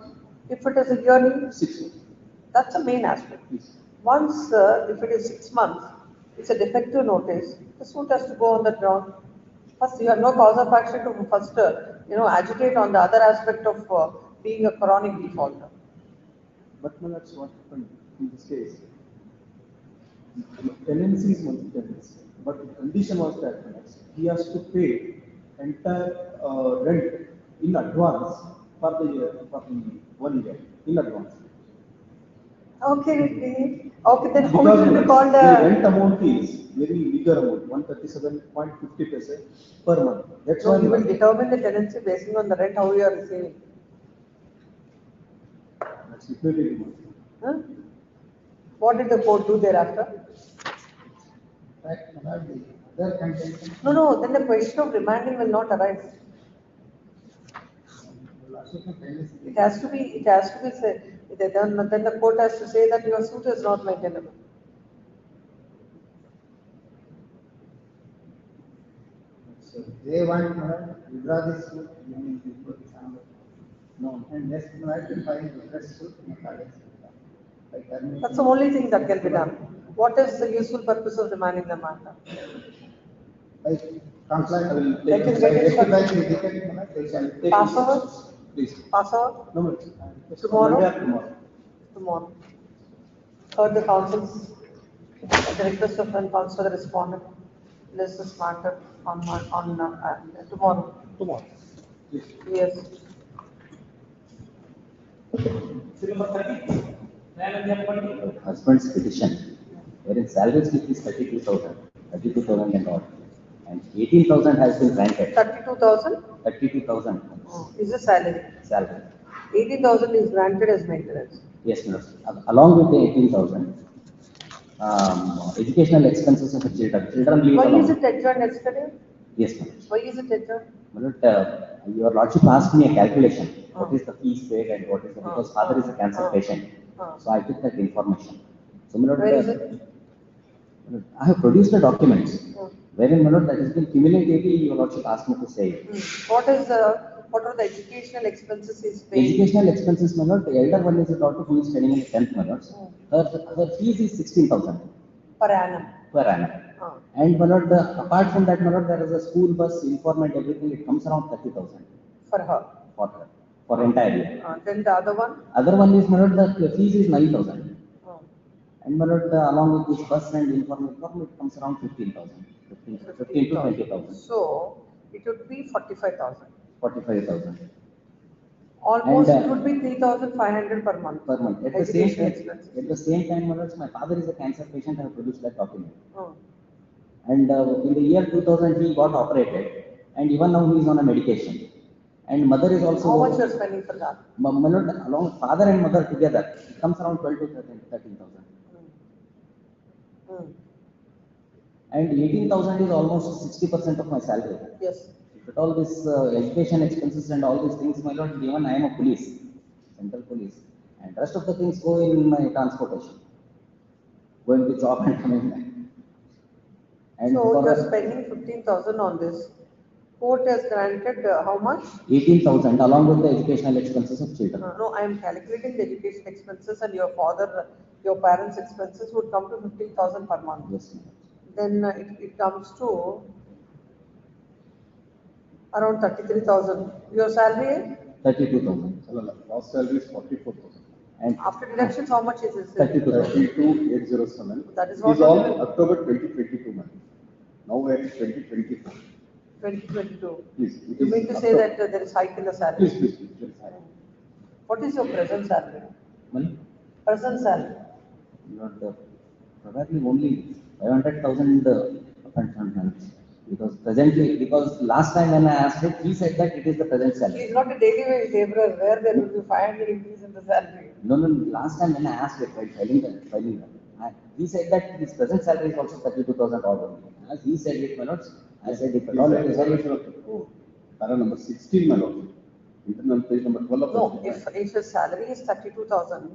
if it is a yearly, 6 months. that's the main aspect. Yes. Once, if it is 6 months, it's a defective notice, the suit has to go on the ground. First, you have no cause of action to first, agitate on the other aspect of being a chronic defaulter. But my that's what happened in this case. Tenancy is one tenancy, but the condition was that he has to pay entire rent in advance for the 1 year in advance. Okay, okay, then how Because it will be called the rent amount is very bigger amount, 137.50 per month. That's No, why you will determine the tenancy basing on the rent how you are receiving. that's liquidated month. Huh? What did the court do thereafter? Fact, about the other contention. No, then the question of remanding will not arise. It has to be said, then the court has to say that your suit is not maintainable. So they want to withdraw this suit, no, and next month to file the fresh suit in by terminating. That's the only thing that can be done. What is the useful purpose of remanding the matter? By complying, They can get it rectify the defect, they shall take. Pass over? Please. Pass over? No, no. Tomorrow? Monday or tomorrow. Tomorrow. Heard the counsels, at the request of one counsel, the respondent, list this matter on tomorrow. Tomorrow. Yes. Number 30. Husband's petition, wherein salary slip is 32,000 and all, and 18,000 has been granted. 32,000? 32,000 Is the salary. salary. 18,000 is granted as maintenance. Yes, ma'am. Along with the 18,000, educational expenses of the children. Children leave Why along. is it adjourned yesterday? Yes, ma'am. Why is it adjourned? Your lordship asked me a calculation. What is the fees paid and what is the, because father is a cancer patient. So I took that information. So, my lord, Where is it? I have produced the documents wherein, my lord, that has been cumulatively your lordship asked me to say. What are the educational expenses is paid? Educational expenses, my lord, the elder one is a daughter who is studying in 10th, my lord. Her fees is 16,000 Per annum. per annum. And, my lord, apart from that, my lord, there is a school bus, uniform and everything, it comes around 30,000 For her. for her, for entire year. Then the other one? Other one is, my lord, the fees is 9,000. And, my lord, along with this bus and uniform, it comes around 15,000. 15 to 20,000. So, it would be 45,000. 45,000. Almost And, it would be 3,500 per month. Per month. At the same time, my lords, my father is a cancer patient. I have produced that document. And in the year 2000, he got operated, and even now he is on a medication. And mother is also. How much you are spending for that? My lord, along father and mother together, it comes around 12 to 13,000. And 18,000 is almost 60% of my salary. Yes. If at all this education expenses and all these things, my lord, even I am a police, central police, and rest of the things go in my transportation, going to job and coming back. And so you are spending 15,000 on this. Court has granted how much? 18,000 along with the educational expenses of children. No, I am calculating the education expenses and your parents' expenses would come to 15,000 per month. Yes, then it comes to around 33,000. Your salary? 32,000. Last salary is 44,000. And after deductions, how much is this? 32,807. That is It what is all October 2022, man. Now we are in 2024. 2022. Please. You mean to say that there is hike in the salary? Please. What is your present salary? Money? Present salary? Not probably only 500,000 because last time when I asked it, he said that it is the present salary. He is not a daily wage laborer where there will be 500 increase in the salary. No, last time when I asked it, while filing he said that his present salary is also 32,000 odd only. As he said it, my lords, I said if at all it is para number 16, my lord. Internal page number 12 of No, if his salary is 32,000,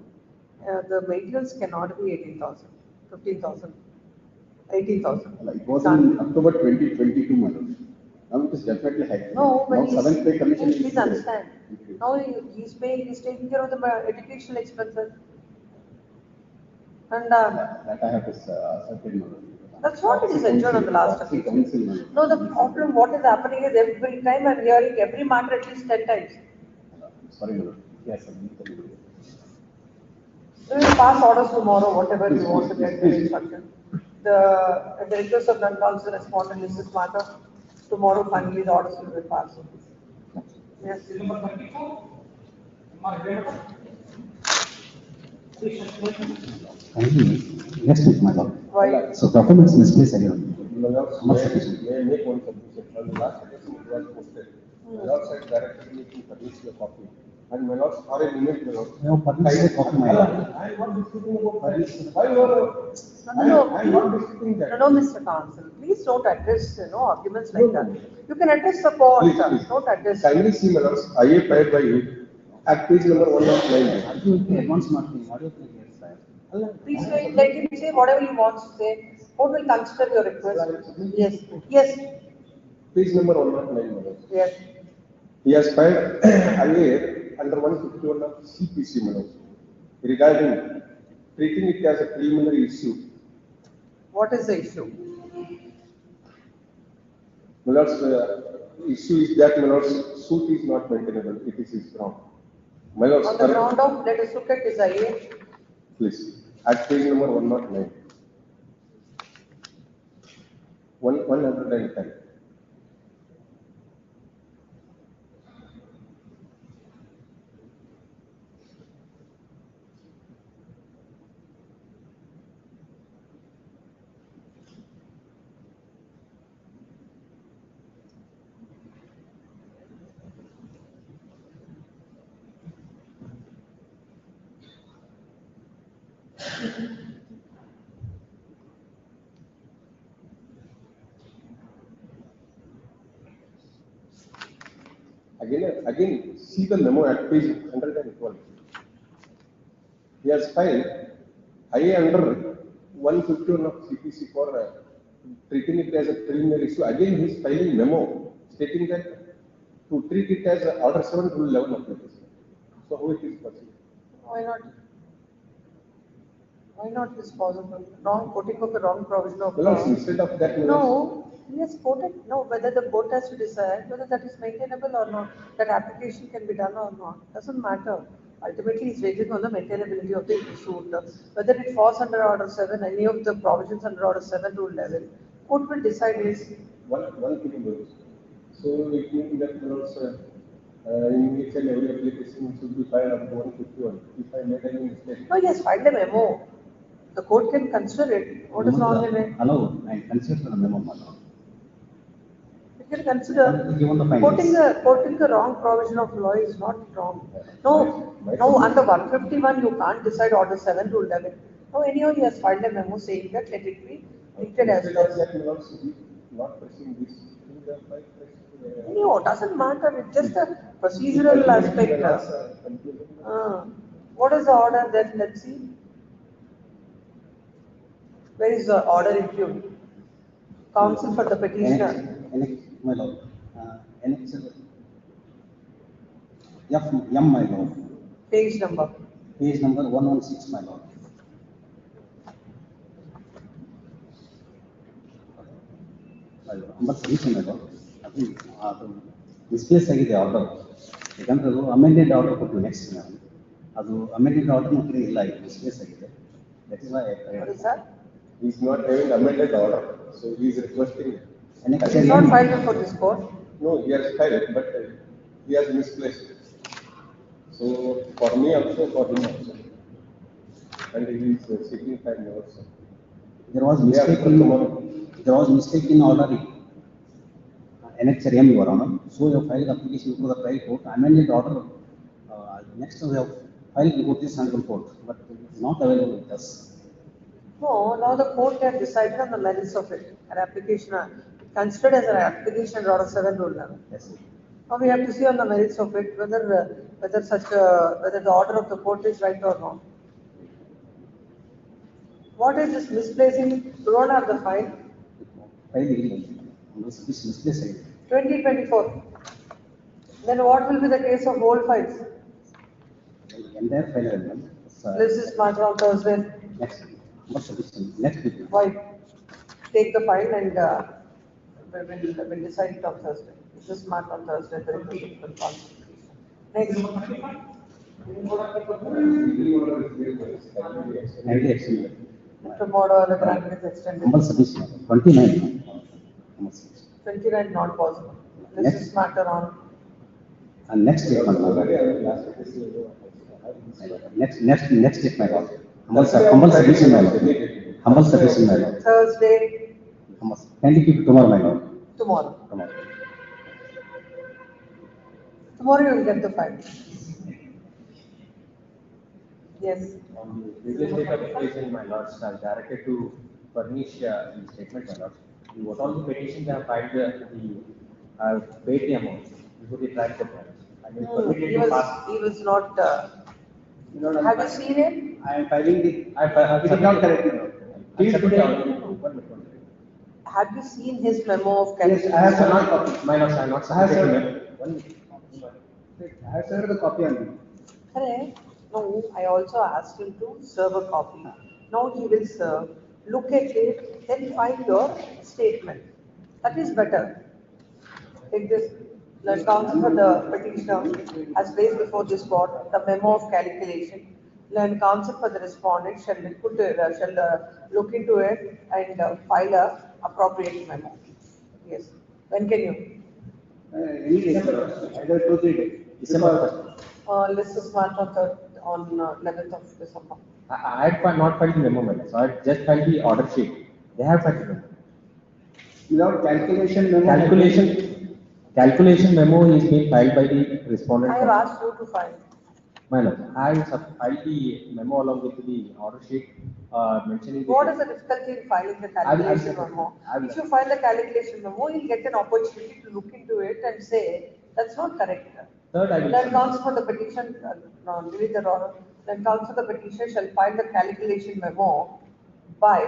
the maintenance cannot be 18,000, 15,000. 18,000. It was in October 2022, madam. Now it is definitely high. No, but Now seventh pay commission is. please understand. Now he's taking care of the educational expenses. And That I have to certain, madam. that's what it is enjoyed on the last Proxy occasion. council, madam. No, the problem, what is happening is every time I'm hearing every matter at least 10 times. Sorry, madam. Yes, sir. We will pass orders tomorrow, whatever you want to get the instruction. At the request of non-counsel respondent, Mrs. Mata, tomorrow finally the orders will be passed. Yes. Number 24. Next week, my lord. Why? So documents misplaced again. May Not sufficient. I make one submission? On the last edition, it was posted. My lord said directed me to publish the copy. And my lord, or an email, my lord. I have published a copy, my lord. I am not disputing about that. Why you are? No, I am not disputing that. No, Mr. Counsel, please don't address, arguments like that. You can address the court, Please. don't address. Kindly see, my lord, IA filed by you at page number 109. Absolutely, advance marking, what do you think, yes, sir? Please let him say whatever he wants to say. Court will consider your request. Yes, yes, Page number 109, my lord. yes. He has filed IA under 151 of CPC, my lord, regarding treating it as a preliminary issue. What is the issue? My lord's issue is that my lord's suit is not maintainable, it is his ground. My lord's On the ground of, let us look at his IA. please, at page number 109. 110. Again, see the memo at page 112. He has filed IA under 151 of CPC for treating it as a preliminary issue. Again, he is filing memo stating that to treat it as order 7 rule 11 application. So how it is possible? Why not? Why not this possible? Wrong, quoting of the wrong provision of Well, law. instead of that, No, he has quoted, no, whether the court has to decide whether that is maintainable or not, that application can be done or not, doesn't matter. Ultimately, he's waging on the maintainability of the suit. Whether it falls under order 7, any of the provisions under order 7 rule 11, court will decide is. One thing goes. So it means that in each and every application should be filed up to 151. If I made any mistake. No, yes, filed a memo. The court can consider it. What is wrong in it? Hello, I consider the memo, my lord. You can consider Given the findings. quoting the wrong provision of law is not wrong. No, under 151 you can't decide order 7 rule 11. No, anyhow he has filed a memo saying that let it be treated as Instead that. of that, not pressing this. No, doesn't matter. It's just a procedural aspect. What is the order then? Let's see. Where is the order issued? Counsel for the petitioner. My lord. M, my lord. Page number. Page number 116, my lord. But solution, my lord. ಅದು misplace ಆಗಿದೆ order. ಯಾಕಂದ್ರೆ ಅದು amended order ಕೊಟ್ಟು next ಅದು amended order ಮತ್ತೆ ಇಲ್ಲ ಈಗ misplace ಆಗಿದೆ. That is why What is that? He is not having amended order, so he is requesting. He is not filed before this court. No, he has filed, but he has misplaced it. So for me also, for him also, and he is seeking time also. there was mistake in ordering. NHRM, Your Honor. So you have filed the application before the trial court, amended order. Next you have filed before this honorable court, but it is not available with us. No, now the court has decided on the merits of it. An application considered as an application under order 7 rule 11. Yes, sir. Now we have to see on the merits of it whether whether the order of the court is right or wrong. What is this misplacing? You don't have the file. File misplaced. 2024. Then what will be the case of old files? Entire file. This is matter on Thursday. Next week. Why? Take the file and we'll decide it on Thursday. This is matter on Thursday. The requisition constitution. Next. Tomorrow the grant is extended. 29. 29 not possible. This is matter on. And next week. Next week, my lord. Humble submission, my lord. Humble submission, my lord. Thursday. Can you keep it tomorrow, my lord? Tomorrow. Tomorrow. Tomorrow you will get the file. Yes. On the previous date of petition, my lords, are directed to furnish the statement, my lords. What all the petitions have filed, paid the amount before the trial court. I mean, permitted to pass. He was not. Have you seen it? I am filing the. I did not correct it. Have you seen his memo of Yes, I have not copy. My lords, I have not. I have served the copy on me. Correct. No, I also asked him to serve a copy. Now he will serve. Look at it, then find your statement. That is better. Take this. The counsel for the petitioner has placed before this court the memo of calculation. The counsel for the respondent shall look into it and file a appropriate memo. Yes. When can you? Any day, either 2 3 days. December 1st. This is marked on 11th of December. I had not filed the memo, madam. So I just filed the order sheet. They have filed the memo. Without calculation memo. Calculation memo is being filed by the respondent. I have asked you to file. My lord, I have filed the memo along with the order sheet mentioning. What is the difficulty in filing the calculation memo? If you file the calculation memo, you'll get an opportunity to look into it and say that's not correct. Third, I will. Then counsel for the petition, then counsel for the petition shall file the calculation memo by.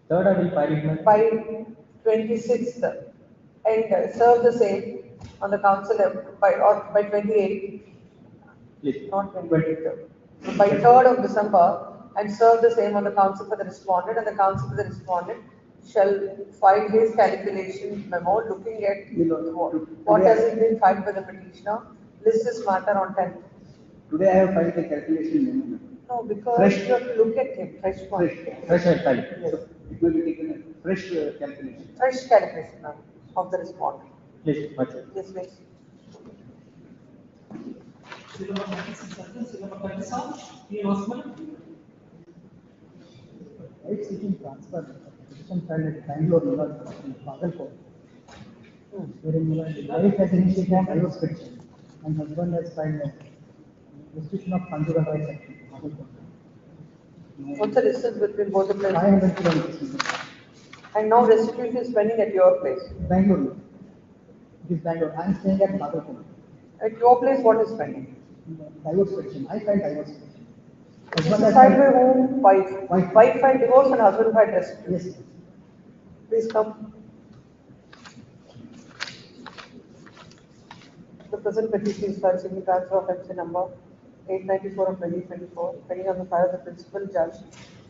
Third, I will file it by 26th and serve the same on the council by 28th. Please. Not 23rd. So by 3rd of December and serve the same on the council for the respondent, and the council for the respondent shall file his calculation memo looking at what has been filed by the petitioner. List this matter on 10th. Today I have filed the calculation memo. No, because you have to look at him, fresh one. Fresh I filed. Yes. It will be taken a fresh calculation. Fresh calculation of the respondent. Please, much. Yes, please. Right seeking transfer, petition filed at Bangalore, in Pagalkot. Wherein the wife has initiated a divorce petition and husband has filed a restriction of conjugal rights action. What's the distance between both the places? 500 kilometers. And now restitution is pending at your place. Bangalore. It is Bangalore. I am staying at Pagalkot. At your place, what is pending? Divorce petition. I filed divorce petition. This is filed by whom? Wife. Wife filed divorce and husband filed restitution. Yes. Please come. The present petition is for seeking transfer of MC number 894 of 2024, pending on the file of the principal judge,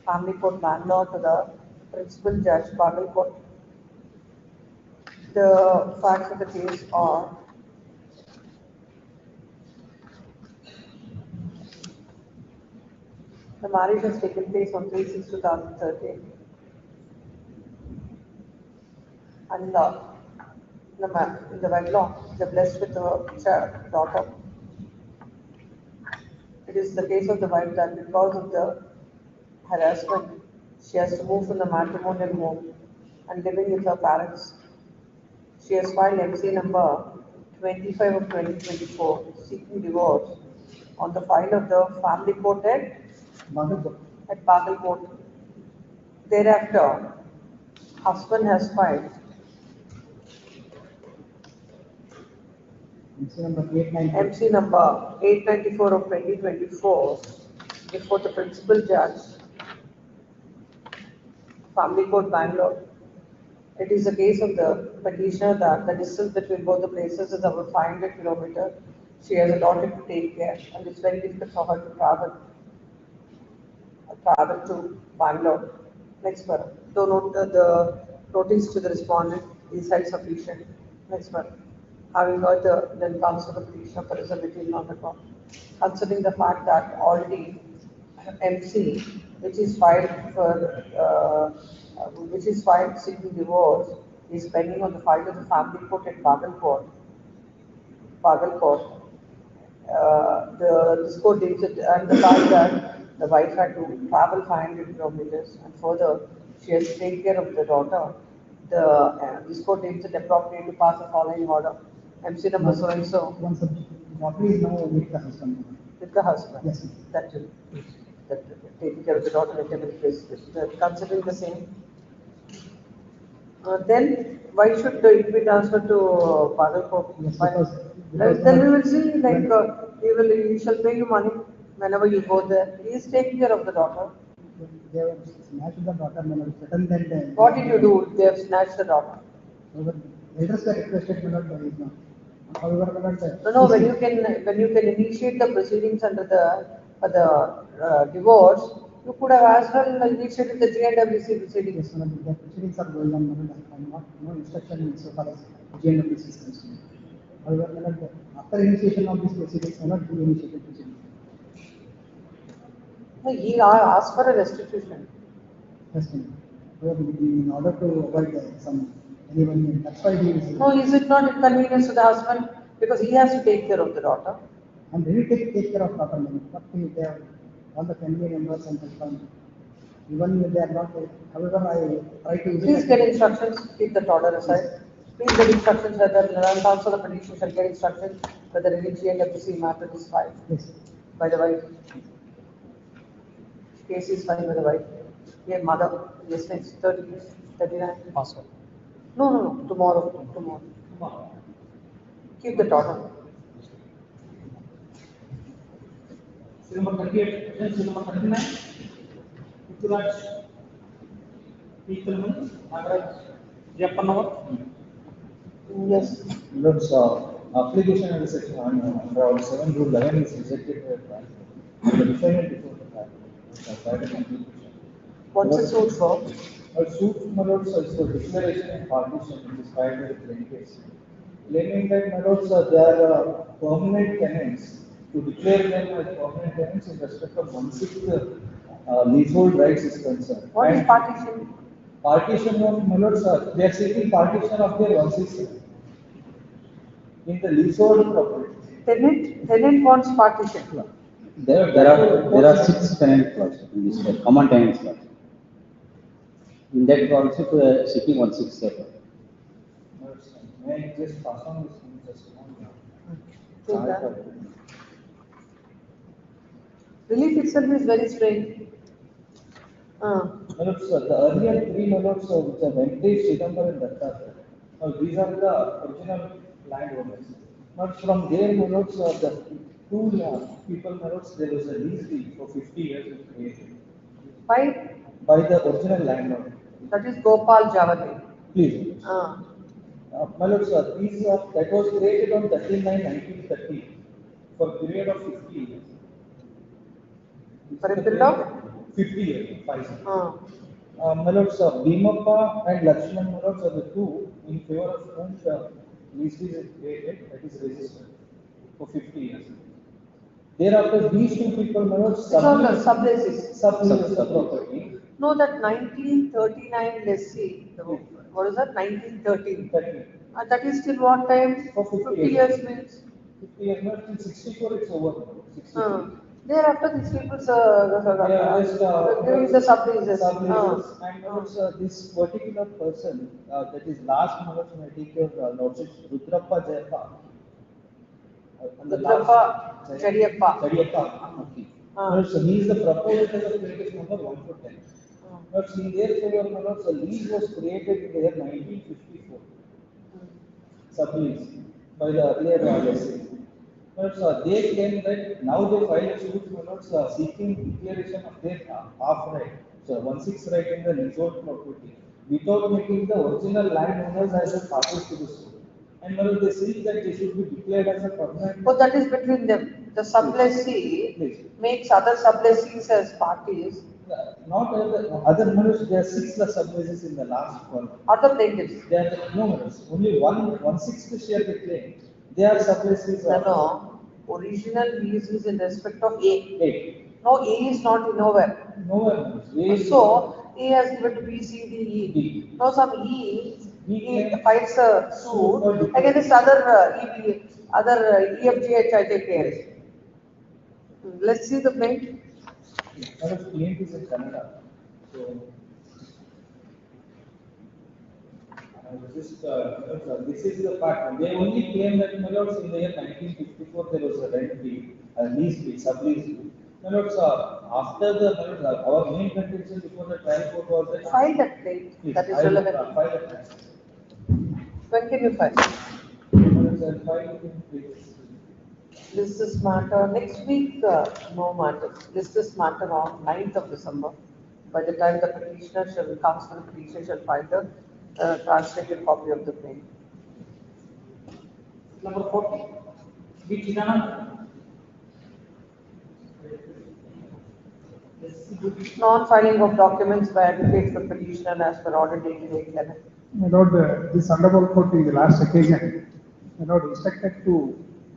Family Court Bangalore, to the principal judge, Pagalkot. The facts of the case are the marriage has taken place on 3/6/2013, and in the wedlock, they're blessed with a daughter. It is the case of the wife that because of the harassment, she has to move from the matrimonial home and living with her parents. She has filed MC number 25 of 2024, seeking divorce on the file of the family court at Pagalkot. Thereafter, husband has filed MC number 894 of 2024, before the principal judge, Family Court, Bangalore. It is a case of the petitioner that the distance between both the places is about 500 kilometers. She has a daughter to take care, and it's very difficult for her to travel to Bangalore. Next one. Though note the notice to the respondent is held sufficient. Next one. Having heard then comes to the petitioner for resolution on the court. Considering the fact that already MC, which is filed seeking divorce, is pending on the file of the family court at Bagalkot. This court deems it, and the fact that the wife had to travel 500 kilometers, and further she has to take care of the daughter. This court deems it appropriate to pass the following order. MC number so and so. One subject. Daughter is now with the husband. With the husband. Yes. That taking care of the daughter at every place. Considering the same. Then why should it be transferred to Bagalkot? Yes, Then we will see, like, he shall pay you money whenever you go there. He is taking care of the daughter. They have snatched the daughter, certain that. What did you do? They have snatched the daughter. Elders were requested, however, No, when you can initiate the proceedings under the divorce, you could have as well initiated the G&WC proceedings. Yes, the proceedings are going on, no instruction so far as G&WC is concerned. However, after initiation of these proceedings, cannot be initiated proceedings. No, he asked for a restitution. Yes, in order to avoid anyone, that's why he is. No, is it not inconvenience to the husband? Because he has to take care of the daughter. And really take care of daughter, but they have all the family members and husband. Even if they are not, however, I try to. Please get instructions, keep the daughter aside. Please get instructions whether the counsel of petition shall get instructions whether any G&WC matter is filed. Yes. By the wife. Case is filed by the wife. Your mother, yes, next 30, 39. Password. No, tomorrow. Keep the daughter. Number 38, number 39. Yes. Lord's application under section under 7 rule 11 is rejected by trial. The defendant before the trial. What's the suit for? A suit, my lords, is for declaration and partition, which is filed by the plain case. Claiming that, my lords, there are permanent tenants, to declare them as permanent tenants in respect of 1/6 leasehold rights is concerned. What is partition? Partition of, my lords, they are seeking partition of their 1/6 in the leasehold property. Tenant wants partition. There are 6 tenant clauses in this case, common tenant clause. In that also seeking 1/6. May I just pass on this just Relief itself is very strange. My lords, the earlier 3 my lords, which are Venkatesh, Chidambar and Datta, these are the original landowners. But from there, my lords, the 2 people, my lords, there was a lease deed for 50 years was created. By the original landowner. That is Gopal Javadi. Please. My lords, that was created on 13/9/1930 for a period of 50 years. For a period of 50 years, 5 years. My lords, Bhimappa and Lakshman, my lords, are the 2 in favor of whom the lease is created, that is registered for 50 years. Thereafter, these 2 people, my lords, subleases the property. No, that 1939 lessee, what is that, 1913? That is till what time? For 50 years means? 50 years, not till 64 it's over. 64. Thereafter, these people giving the subleases. And this particular person, that is last month, when I take your lordship, Rudrappa Jayappa. Jayappa. So he is the proprietor of plaintiff number 1 to 10. But in their favor, the lease was created in the year 1954. Sublease by the earlier lessee. But they claim that now they file a suit, my lords, seeking declaration of their half right, so 1/6 right in the leasehold property, without making the original landowners as a parties to the suit. And my lord, they say that they should be declared as a permanent. But that is between them. The sublessee makes other sublessees as parties. Not other members, there are 6 sublessees in the last one. Other plaintiffs. There are no members, only 1/6 share the claim. They are sublessees. No. Original lease is in respect of A. A. No, A is not nowhere. Nowhere. So A has given to B, C, D, E. Now some E files a suit against other EFGH, I take care. Let's see the plaint. Plaint is in Kannada. So, this is the part. They only claim that, my lords, in the year 1954 there was a rent deed, a lease deed, sublease deed. My lords, after the, our main contention before the trial court was that. File that plaint. That is relevant. File that. When can you file? List this matter next week. No matter. List this matter on 9th of December. By the time the petitioner comes to the petitioner shall file the translated copy of the plaint. Number 40. Which Non-filing of documents by advocates for petitioner as per order dated 8/11. My lord, this honorable court in the last occasion, my lord, instructed to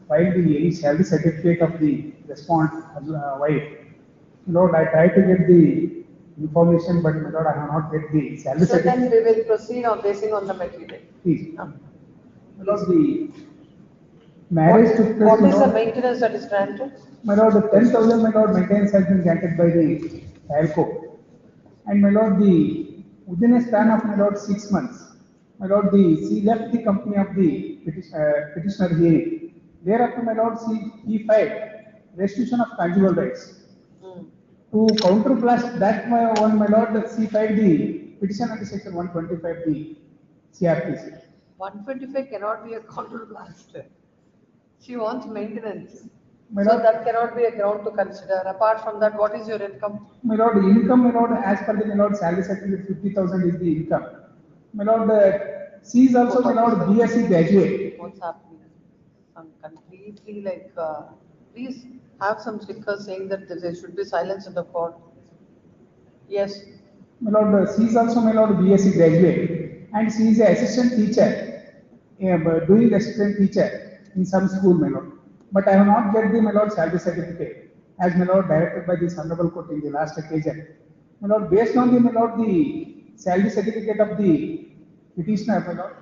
file the salary certificate of the respondent wife. My lord, I tried to get the information, but my lord, I have not get the salary So certificate. then we will proceed on basing on the material. Please. My lord, the marriage took place. What is the maintenance that is granted? My lord, the 10,000, my lord, maintenance has been granted by the trial court. And my lord, within a span of, my lord, 6 months, my lord, she left the company of the petitioner hearing. Thereafter, my lord, he filed restitution of conjugal rights. To counterblast that, my lord, she filed the petition under section 125 the CRPC. 125 cannot be a counterblast. She wants maintenance. My So lord, that cannot be a ground to consider. Apart from that, what is your income? my lord, the income, my lord, as per the, my lord, salary certificate, 50,000 is the income. My lord, she is also, my lord, BSc graduate. What's happening? I'm completely like, please have some stickers saying that there should be silence in the court. Yes. My lord, she is also, my lord, BSc graduate, and she is an assistant teacher, doing assistant teacher in some school, my lord. But I have not get the, my lord, salary certificate, as my lord directed by this honorable court in the last occasion. My lord, based on the, my lord, the salary certificate of the petitioner, my lord,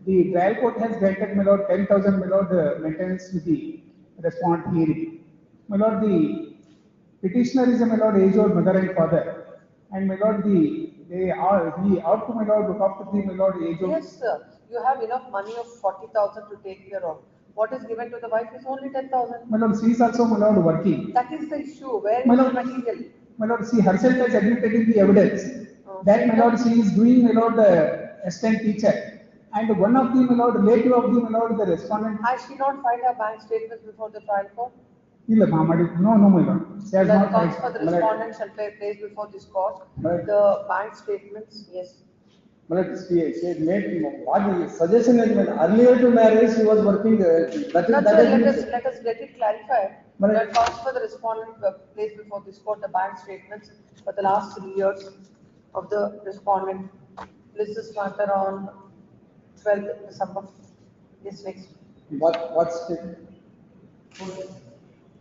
the trial court has granted, my lord, 10,000, my lord, maintenance to the respondent hearing. My lord, the petitioner is, my lord, age-old mother and father, and my lord, he ought to, my lord, look after the, my lord, age-old. Yes, sir. You have enough money of 40,000 to take care of. What is given to the wife is only 10,000. My lord, she is also, my lord, working. That is the issue. Where is My the lord, material? my lord, she herself has admitted in the evidence that, my lord, she is doing, my lord, the assistant teacher. And one of the, my lord, relative of the, my lord, the respondent. Has she not filed her bank statements before the trial court? No, my lord. She has The not accounts filed. for the respondent shall be placed before this court. Right. The bank statements, yes. She had made what the suggestion is made earlier to marriage. She was working. That's why let us get it clarified. The accounts for the respondent were placed before this court. The bank statements for the last 3 years of the respondent. List this matter on 12th December. Yes, next. What statement?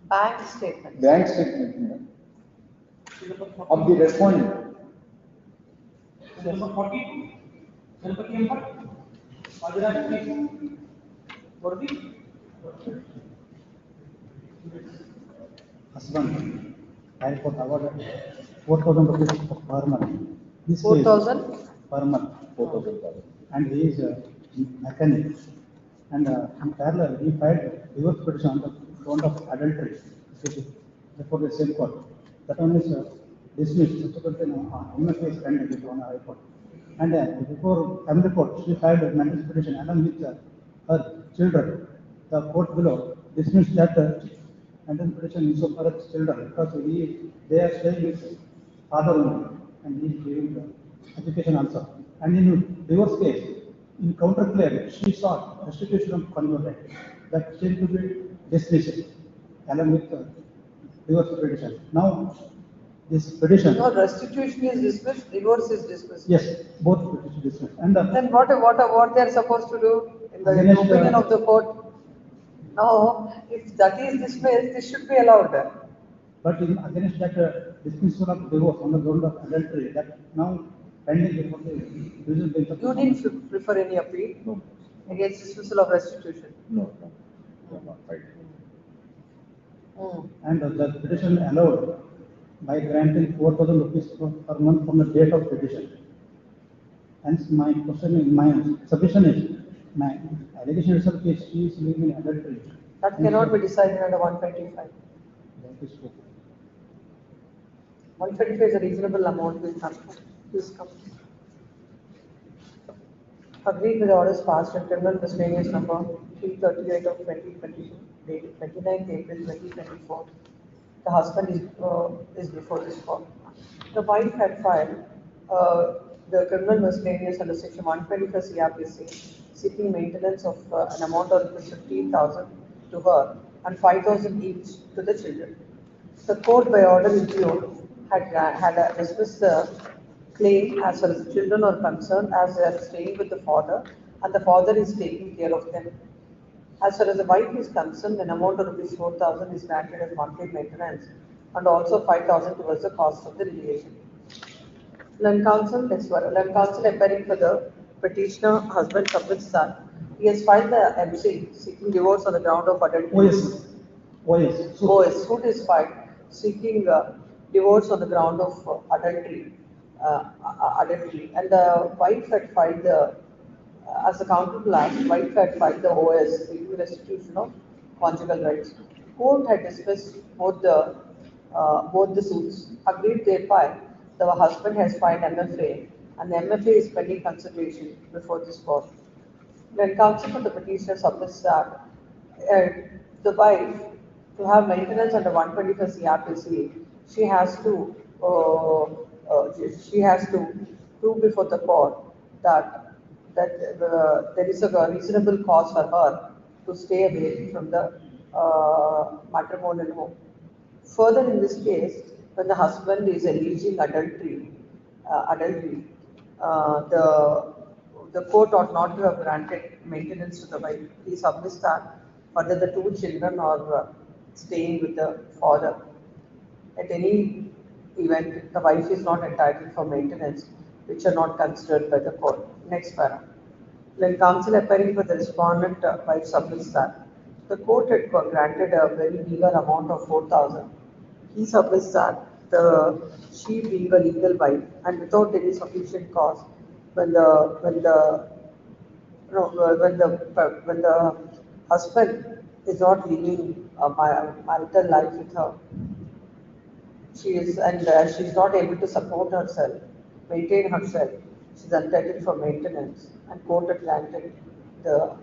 Bank statement. Bank statement of the respondent. Number 42. Ganpati Ampat. Adjournment, please. Worthy. Husband, trial court awarded 4,000 rupees per month. This 4,000? per month. 4,000. And he is a mechanic. And in parallel, he filed divorce petition on the count of adultery before the same court. That one is dismissed. Subsequently, MFA is pending before the High Court. And before family court, she filed a maintenance petition along with her children. The court below dismissed that contempt petition insofar as children, because they are staying with father only, and he is giving the education also. And in divorce case, in counterclaim, she sought restitution of conjugal right. That seemed to be dismissed along with divorce petition. Now, this petition. No, restitution is dismissed, divorce is dismissed. Yes, both petitions dismissed. And then what they are supposed to do in the opinion of the court? Now, if that is dismissed, this should be allowed. But in against that dismissal of divorce on the ground of adultery, that now pending before the division bench of. You didn't prefer any appeal? No. Against dismissal of restitution? No, not right. And the petition allowed by granting 4,000 rupees per month from the date of petition. Hence, my question, my submission is, my allegation itself is she is living in adultery. That cannot be decided under 125. That is true. 125 is a reasonable amount. Please come. Agreed with the orders passed in criminal miscellaneous number 338 of 2022, dated 29th April 2024. The husband is before this court. The wife had filed the criminal miscellaneous under section 125 CRPC, seeking maintenance of an amount of 15,000 to her and 5,000 each to the children. The court, by order in June, had dismissed the claim as far as the children are concerned, as they are staying with the father and the father is taking care of them. As far as the wife is concerned, an amount of rupees 4,000 is granted as monthly maintenance and also 5,000 towards the cost of the litigation. Land counsel appearing for the petitioner husband submits that he has filed the MC seeking divorce on the ground of adultery. OS. Suit is filed seeking divorce on the ground of adultery. And the wife had filed the, as the counterblast, wife had filed the OS seeking restitution of conjugal rights. Court had dismissed both the suits. Agreed thereby, the husband has filed MFA and the MFA is pending consideration before this court. When counsel for the petitioner submits that the wife, to have maintenance under 125 CRPC, she has to prove before the court that there is a reasonable cause for her to stay away from the matrimonial home. Further, in this case, when the husband is alleging adultery, the court ought not to have granted maintenance to the wife. He submits that whether the two children are staying with the father. At any event, the wife is not entitled for maintenance, which are not considered by the court. Next paragraph. When counsel appearing for the respondent, wife submits that the court had granted a very meager amount of 4,000. He submits that she being a legal wife and without any sufficient cause, when the husband is not living a marital life with her, she is not able to support herself, maintain herself. She is entitled for maintenance, and court had granted the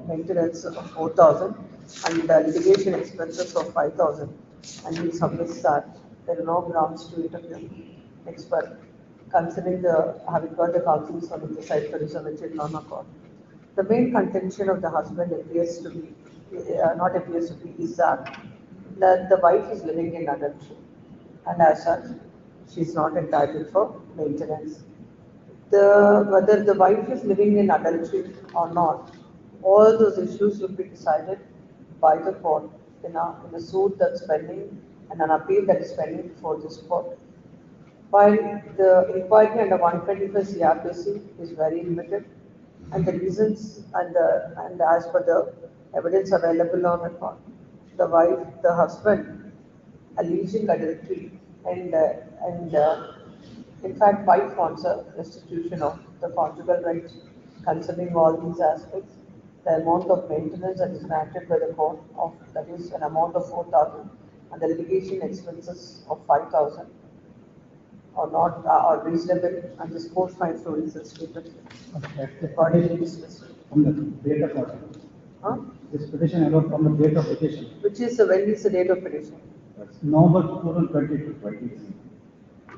maintenance of 4,000 and the litigation expenses of 5,000. And he submits that there are no grounds to intervene. Expert, considering having got the counsels on the side for reservation non-accord. The main contention of the husband is that the wife is living in adultery, and as such, she is not entitled for maintenance. Whether the wife is living in adultery or not, all those issues will be decided by the court in a suit that's pending and an appeal that is pending before this court. While the inquiry under 125 CRPC is very limited, and the reasons and as per the evidence available on record, the husband alleging adultery and in fact wife wants a restitution of the conjugal rights. Considering all these aspects, the amount of maintenance that is granted by the court that is an amount of 4,000 and the litigation expenses of 5,000 are reasonable, and this court finds no reasons to interfere. Accordingly dismissed. From the date of order. This petition allowed from the date of petition, Which is, when is the date of petition? November 2020 to 23.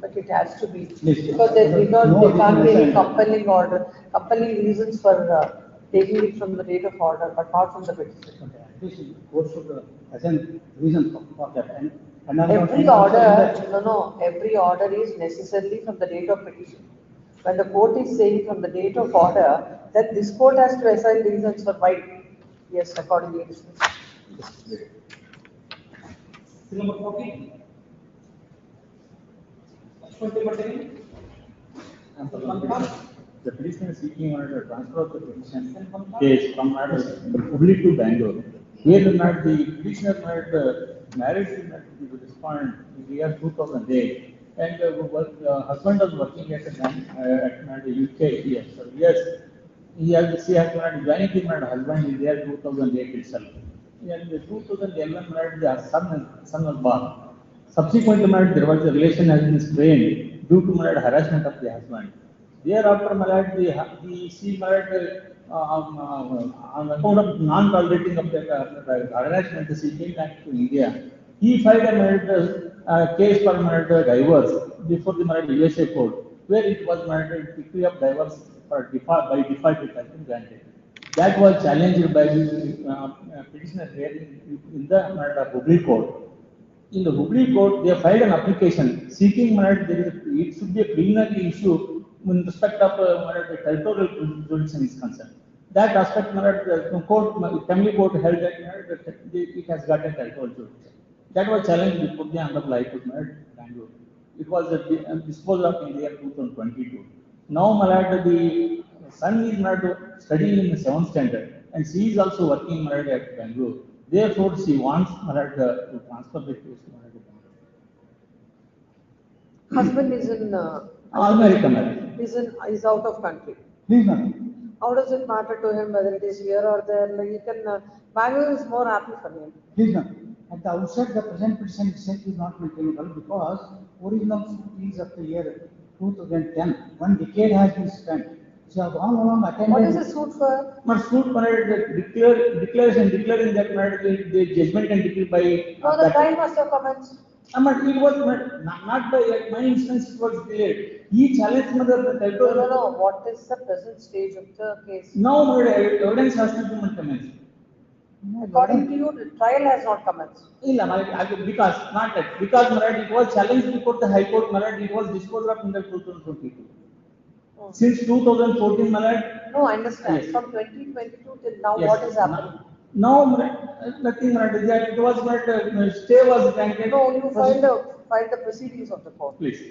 But it has to be, Yes. because there can't be any Yes. compelling order, compelling reasons for taking it from the date of order, but not from the petition. Okay, at least the court should assign reason for that. And Every order, every order is necessarily from the date of petition. When the court is saying from the date of order, then this court has to assign reasons for why, yes, accordingly dismissed. Number 14. The petitioner seeking order to transfer of the petition case from Hubli to Bangalore. Here the petitioner married to the respondent in the year 2008, and husband was working at the UK here. So yes, she has joined the husband in the year 2008 itself. And in 2011 the son was born. Subsequent to there was a relation has been strained due to harassment of the husband. Thereafter, she married on account of non-tolerating of the harassment, she came back to India. He filed a case for divorce before the USA court, where it was decree of divorce by default it has been granted. That was challenged by the petitioner here in the Hubli court. In the Hubli court, they filed an application seeking it should be a preliminary issue in respect of the territorial jurisdiction is concerned. That aspect, the family court held that it has got a territorial jurisdiction. That was challenged before the Honorable High Court, Bangalore. It was disposed of in the year 2022. Now, the son is studying in the 7th standard, and she is also working at Bangalore. Therefore, she wants to transfer the case to Bangalore. Husband is in American. Is out of country. Please, ma'am. How does it matter to him whether it is here or there? Like you can, Bangalore is more happy for him. Please, ma'am. At the outset, the present petition itself is not maintainable because original suit is of the year 2010. 1 decade has been spent. So all along attended. What is the suit for? Suit declaring that the judgment and decree by. No, the trial must have commenced. But it was not by my instance, it was delayed. He challenged the territorial. No. What is the present stage of the case? Now, evidence has to be commenced. According to you, the trial has not commenced. Because it was challenged before the High Court, it was disposed of in the 2022. Since 2014, no, I understand. Yes. From 2022 till now, yes. What is happening? Now, nothing. It was stay was granted. No, you filed the proceedings of the court. Please.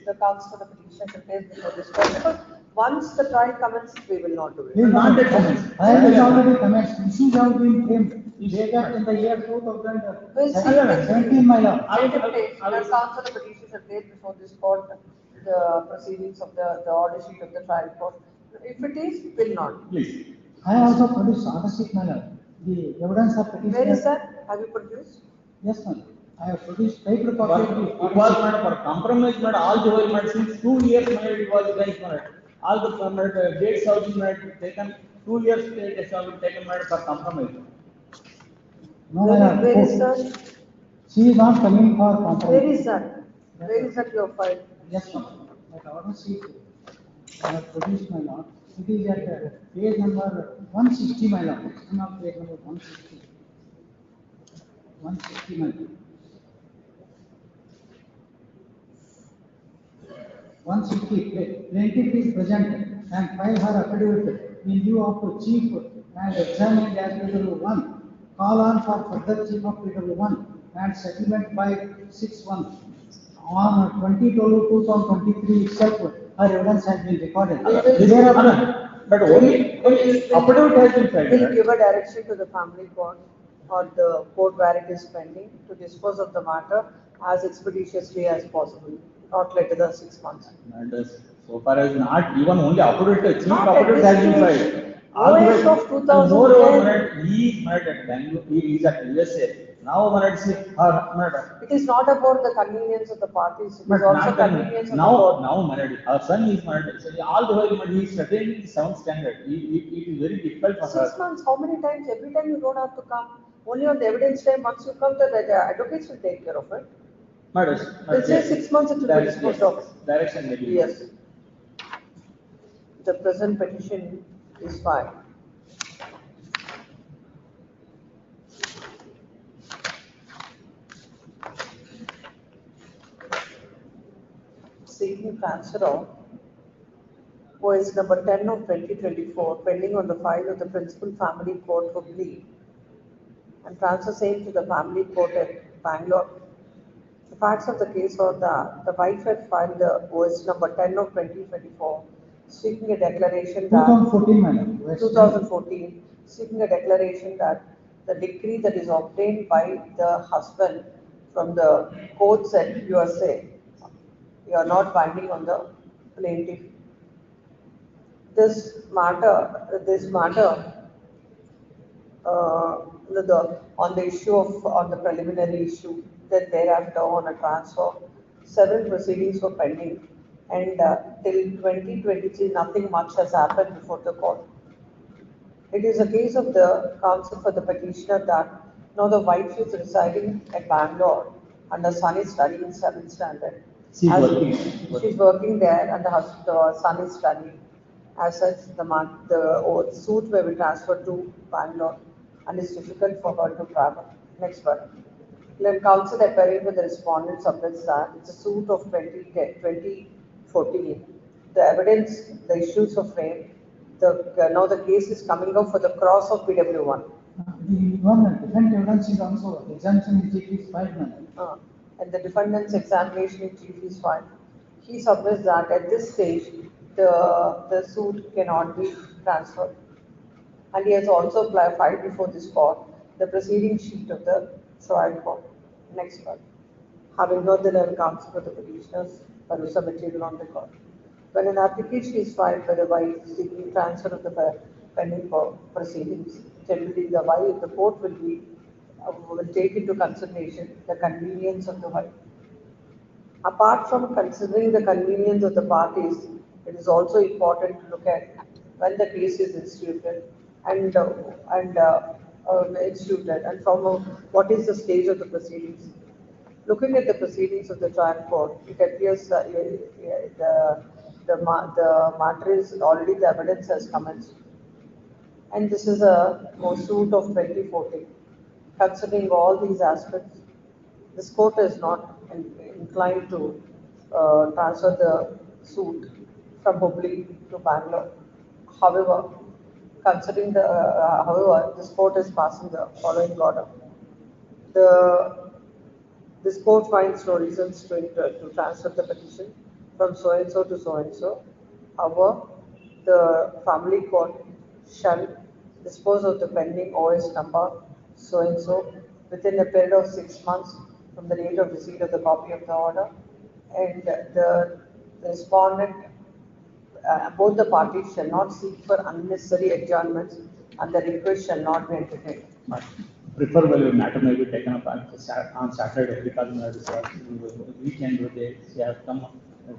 The counsel for the petition prepared before this court. Because once the trial commences, we will not do it. Not yet commenced. Trial is already commenced. Issues have been framed. Later in the year 2017, my lord. The counsel of the petition prepared before this court the proceedings of the order sheet of the trial court. If it is, will not. Please. I also produced order sheet, my lord. The evidence of petition. Where is that? Have you produced? Yes, ma'am. I have produced paper copy. It was for compromise, all the way, since 2 years, it was right. All the dates have been taken, 2 years dates have been taken for compromise. No, where is that? She is not coming for compromise. Where is that? Where is that your file? Yes, ma'am. That order sheet I have produced, my lord. It is at page number 160, my lord. Page number 160. 160, my lord. 160. Plaintiff is present and file her affidavit in lieu of the chief and examined as PW1. Call on for further chief of PW1 and settlement by 6/1. On 20/2023 itself, her evidence has been recorded. But only affidavit has been filed. Will give a direction to the family court or the court where it is pending to dispose of the matter as expeditiously as possible, not later than 6 months. And so far as not even only affidavit, chief affidavit has been filed. OS of 2010. Moreover, he is married at Bangalore. He is at USA. Now, madam, It is not about the convenience of the parties, it is also convenience of the court. now, madam, her son is madam. So all the while, madam, he is studying in 7th standard. It is very difficult for her. 6 months, how many times? Every time you don't have to come. Only on the evidence time, once you come, the advocates will take care of it. Madam, Let's say 6 months it will be disposed of. Direction maybe. Yes. The present petition is filed. Seeking transfer of OS number 10 of 2024 pending on the file of the Principal Family Court for plea and transfer same to the Family Court at Bangalore. The facts of the case are that the wife had filed the OS number 10 of 2024 seeking a declaration that 2014, madam. 2014 seeking a declaration that the decree that is obtained by the husband from the courts at USA are not binding on the plaintiff. This matter, on the issue of, on the preliminary issue, then thereafter on a transfer, several proceedings were pending, and till 2023, nothing much has happened before the court. It is a case of the counsel for the petitioner that now the wife is residing at Bangalore and the son is studying in 7th standard. She's working there, and the son is studying. As such, the suit may be transferred to Bangalore, and it's difficult for her to travel. Next one. When counsel appearing with the respondent submits that it's a suit of 2014. The evidence, the issues of frame, now the case is coming up for the cross of PW1. The one defendant evidence is also exemption in chief is filed, madam. And the defendant's examination in chief is filed. He submits that at this stage, the suit cannot be transferred. And he has also filed before this court the proceeding sheet of the trial court. Next one. Having heard the legal counsel for the petitioners, peruse material on the court. When an application is filed by the wife seeking transfer of the pending proceedings, generally the court will take into consideration the convenience of the wife. Apart from considering the convenience of the parties, it is also important to look at when the case is instituted and from what is the stage of the proceedings. Looking at the proceedings of the trial court, it appears the matter is already, the evidence has commenced, and this is a suit of 2014. Considering all these aspects, this court is not inclined to transfer the suit from Hubli to Bangalore. However, considering this court is passing the following order. This court finds no reasons to transfer the petition from so and so to so and so. However, the family court shall dispose of the pending OS number so and so within a period of 6 months from the date of receipt of the copy of the order, and the respondent, both the parties shall not seek for unnecessary adjournments, and the request shall not be entertained. Preferably, matter may be taken up on Saturday because weekend she has come.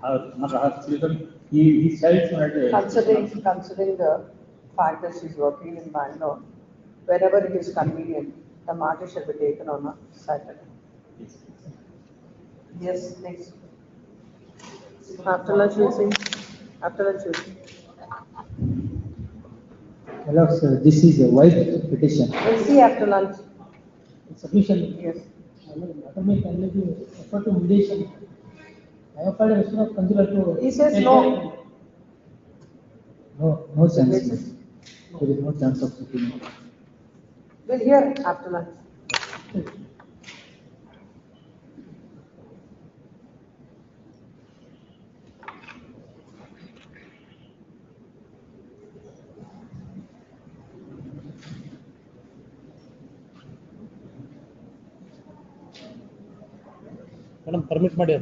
Her children, he sells. Considering the fact that she is working in Bangalore, wherever it is convenient, the matter shall be taken on a Saturday. Yes, next. After lunch, we'll see. After lunch, we'll see. Hello, sir. This is a wife petition. We'll see after lunch. Submission. Yes. Matter may kindly be referred to mediation. I have filed a response of consular to. He says no. No chance. There is no chance of sitting. We'll hear after lunch. Madam, permit ಮಾಡಿ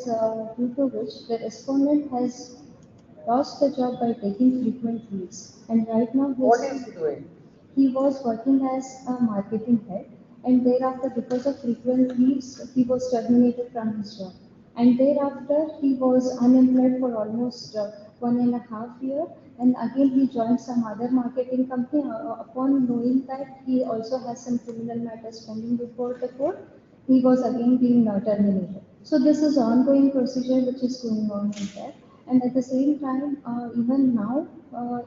due to which the respondent has lost the job by taking frequent leaves. And right now, What is he doing? he was working as a marketing head, and thereafter, because of frequent leaves, he was terminated from his job. And thereafter, he was unemployed for almost 1.5 years. And again, he joined some other marketing company. Upon knowing that he also has some criminal matters pending before the court, he was again being terminated. So this is ongoing procedure which is going on in there. And at the same time, even now,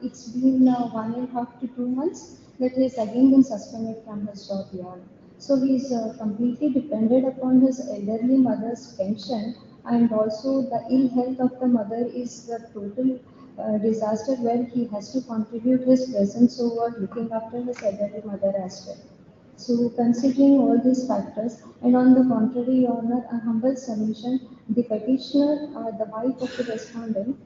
it's been 1.5 to 2 months that he has again been suspended from his job here. So he is completely dependent upon his elderly mother's pension, and also the ill health of the mother is the total disaster where he has to contribute his presence over looking after his elderly mother as well. So considering all these factors, and on the contrary, Your Honor, a humble submission, the petitioner, the wife of the respondent,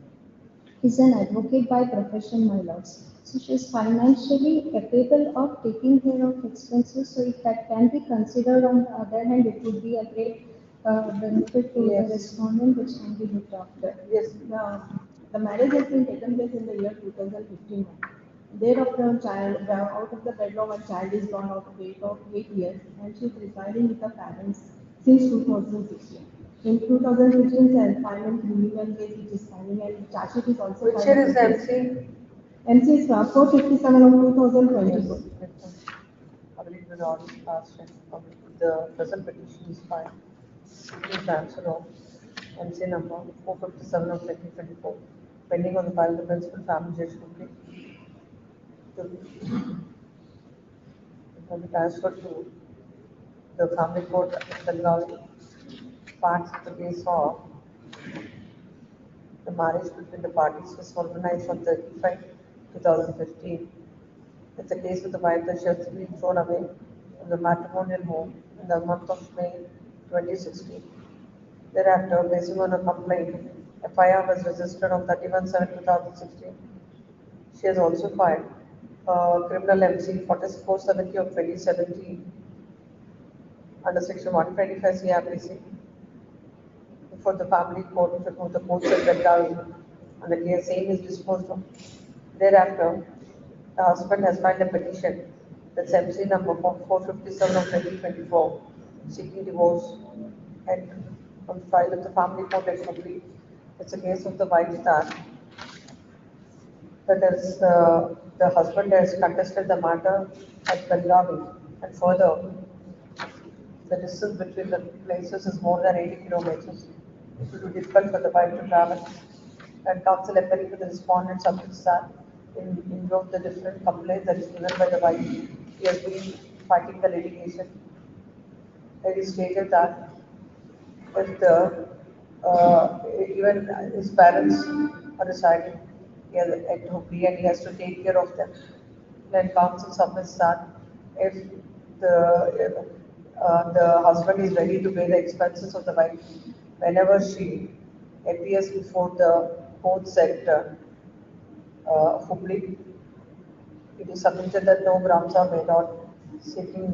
is an advocate by profession, my lords. So she is financially capable of taking care of expenses, so if that can be considered, on the other hand, it would be a great benefit to the respondent, which can be looked after. Yes. The marriage has been taken place in the year 2015. Thereafter, child out of the bedroom, a child is born out of age of 8 years, and she is residing with her parents since 2016. In 2016, an employment renewal case which is pending, and charge sheet is also. Which year is MC? MC is 457 of 2022. I believe the order is passed and the present petition is filed. It is answered on MC number 457 of 2024, pending on the file of the principal family judge. It will be transferred to the family court in Dharwad. Facts of the case of the marriage between the parties was solemnized on 35/2015. It's a case with the wife that she has been thrown away from the matrimonial home in the month of May 2016. Thereafter, based on a complaint, FIR was registered on 31/7/2016. She has also filed criminal MC 4470 of 2017 under section 125 CRPC before the family court, before the courts at Dharwad, and the case same is disposed of. Thereafter, the husband has filed a petition, that's MC number 457 of 2024, seeking divorce, and on the file of the family court at complete. It's a case of the wife that is the husband has contested the matter at Dharwad, and further, the distance between the places is more than 80 kilometers. It will be difficult for the wife to travel. And counsel appearing to the respondent subjects that in view of the different complaints that is given by the wife, he has been fighting the litigation. It is stated that if the even his parents are residing at Hooghly and he has to take care of them, then counsel submits that if the husband is ready to pay the expenses of the wife whenever she appears before the courts at Hooghly, it is submitted that no grounds are made out seeking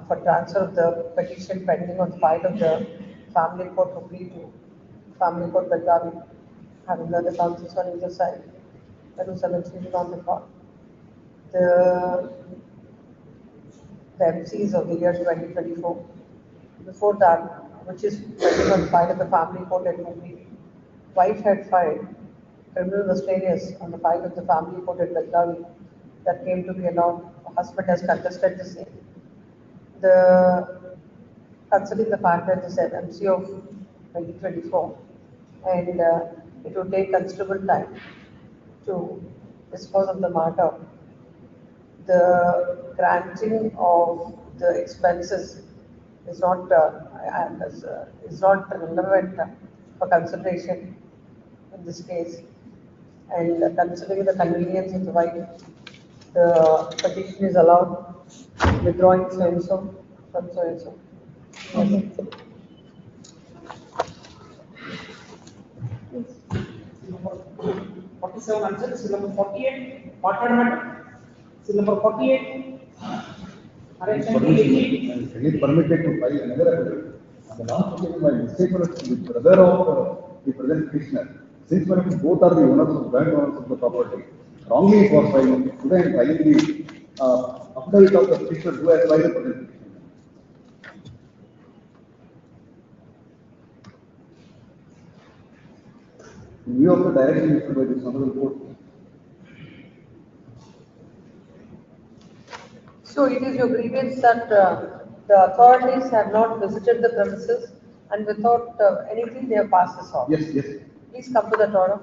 for transfer of the petition pending on file of the family court Hooghly to family court Dharwad, having the counsels on either side. That was submitted on the court. The MCs of the year 2024. Before that, which is pending on file of the family court at Hooghly, wife had filed criminal miscellaneous on the file of the family court at Dharwad that came to be allowed. Husband has contested the same. Considering the fact that this is MC of 2024, and it would take considerable time to dispose of the matter, the granting of the expenses is not relevant for consideration in this case. And considering the convenience of the wife, the petition is allowed, withdrawing so and so from so and so. Okay. 47 answer, seal number 48, partner matter, seal number 48, arrangement Can you permit it to file another appeal? The non-prosecution by mistake was the brother of the present petitioner. Since both are the owners of joint owners of the property, wrongly it was filed. Today I am filing the affidavit of the petitioner who has filed the present petition. In view of the direction issued by this honorable court. So it is your grievance that the authorities have not visited the premises and without anything they have passed this off. Yes, yes. Please come to that order.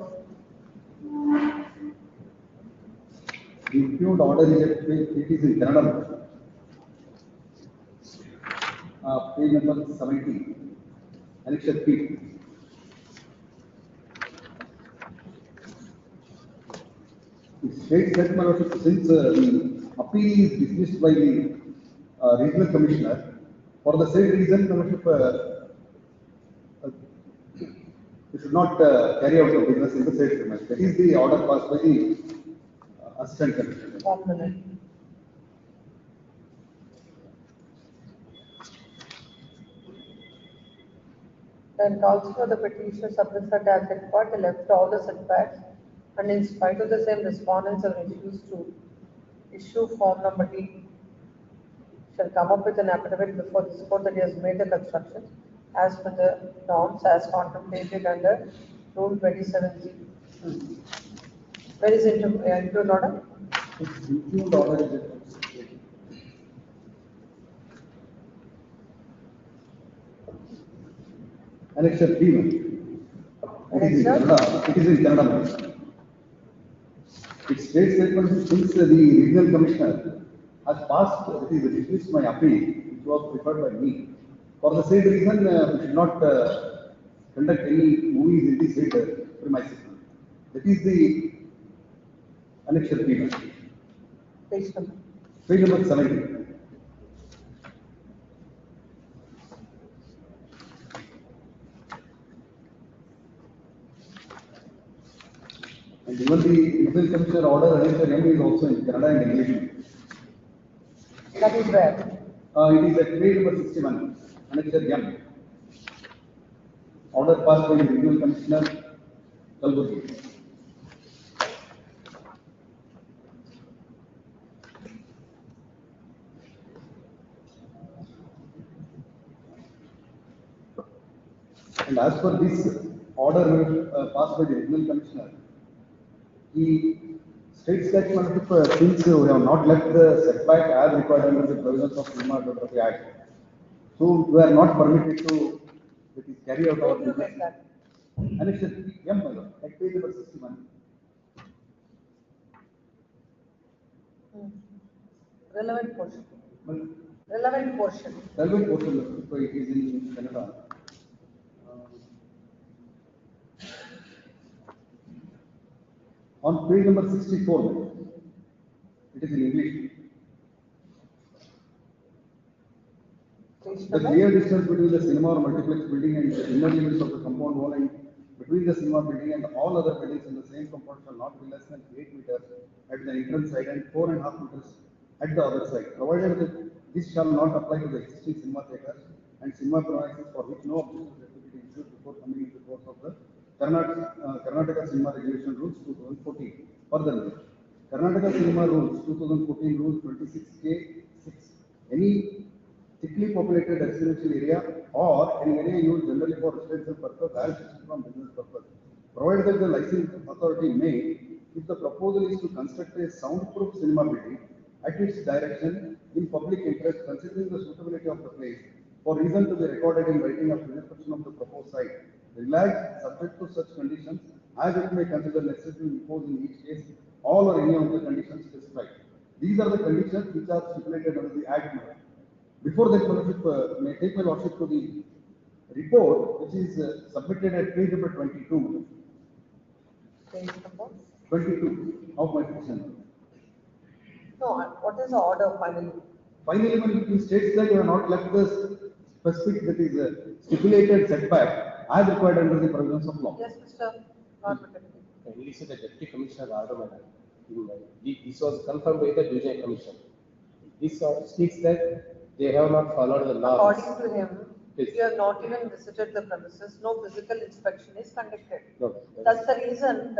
The impugned order is at it is in Kannada. Page number 70. Annexure P. It states that, my lordship, since the appeal is dismissed by the regional commissioner, for the same reason, my lordship, we should not carry out the business in the said premise. That is the order passed by the assistant commissioner. 1 minute. Then counsel for the petitioner submits that as required, they left all the setbacks, and in spite of the same, respondents have refused to issue form number D. Shall come up with an affidavit before this court that he has made the construction as per the norms as contemplated under Rule 27G. Where is it into an order? Impugned order is at Annexure P. It is in Kannada. It is in Kannada. It states that since the regional commissioner has passed, it is dismissed my appeal, which was preferred by me. For the same reason, we should not conduct any movies in the said premises. That is the Annexure P. Page number. Page number 70. And even the regional commissioner order Annexure M is also in Kannada and English. That is where? It is at page number 61, Annexure M. Order passed by the regional commissioner, Kalburgi. And as per this order passed by the regional commissioner, he states that since we have not left the setback as required under the provisions of Adultery Act, so we are not permitted to carry out our business. Annexure M, at page number 61. Relevant portion. Relevant portion. Relevant portion, so it is in Kannada. On page number 64, it is in English. The clear distance between the cinema or multiplex building and the inner limits of the compound wall and between the cinema building and all other buildings in the same compound shall not be less than 8 meters at the entrance side and 4.5 meters at the other side, provided that this shall not apply to the existing cinema theatres and cinema premises for which no objection is to be issued before coming into the course of the Karnataka Cinema Regulation Rules 2014. Further, Karnataka Cinema Rules 2014 Rules 26K6. Any thickly populated residential area or any area used generally for residential purpose as distinct from business purpose, provided that the licensing authority may, if the proposal is to construct a soundproof cinema building at its direction in public interest, considering the suitability of the place, for reason to be recorded in writing of description of the proposed site, relaxed subject to such conditions as it may consider necessary to impose in each case all or any of the conditions specified. These are the conditions which are stipulated under the Act. Before that, may I take my lordship to the report which is submitted at page number 22. Page number? 22 of my petition. No, what is the order finally? Finally, when it states that you have not left the specific, that is stipulated setback as required under the provisions of law. Yes, Mr. Advocate. Only said the Deputy Commissioner order, madam. This was confirmed by the Judicial Commission. This states that they have not followed the law. According to him, You have not even visited the premises, no physical inspection is conducted. No, That's the reason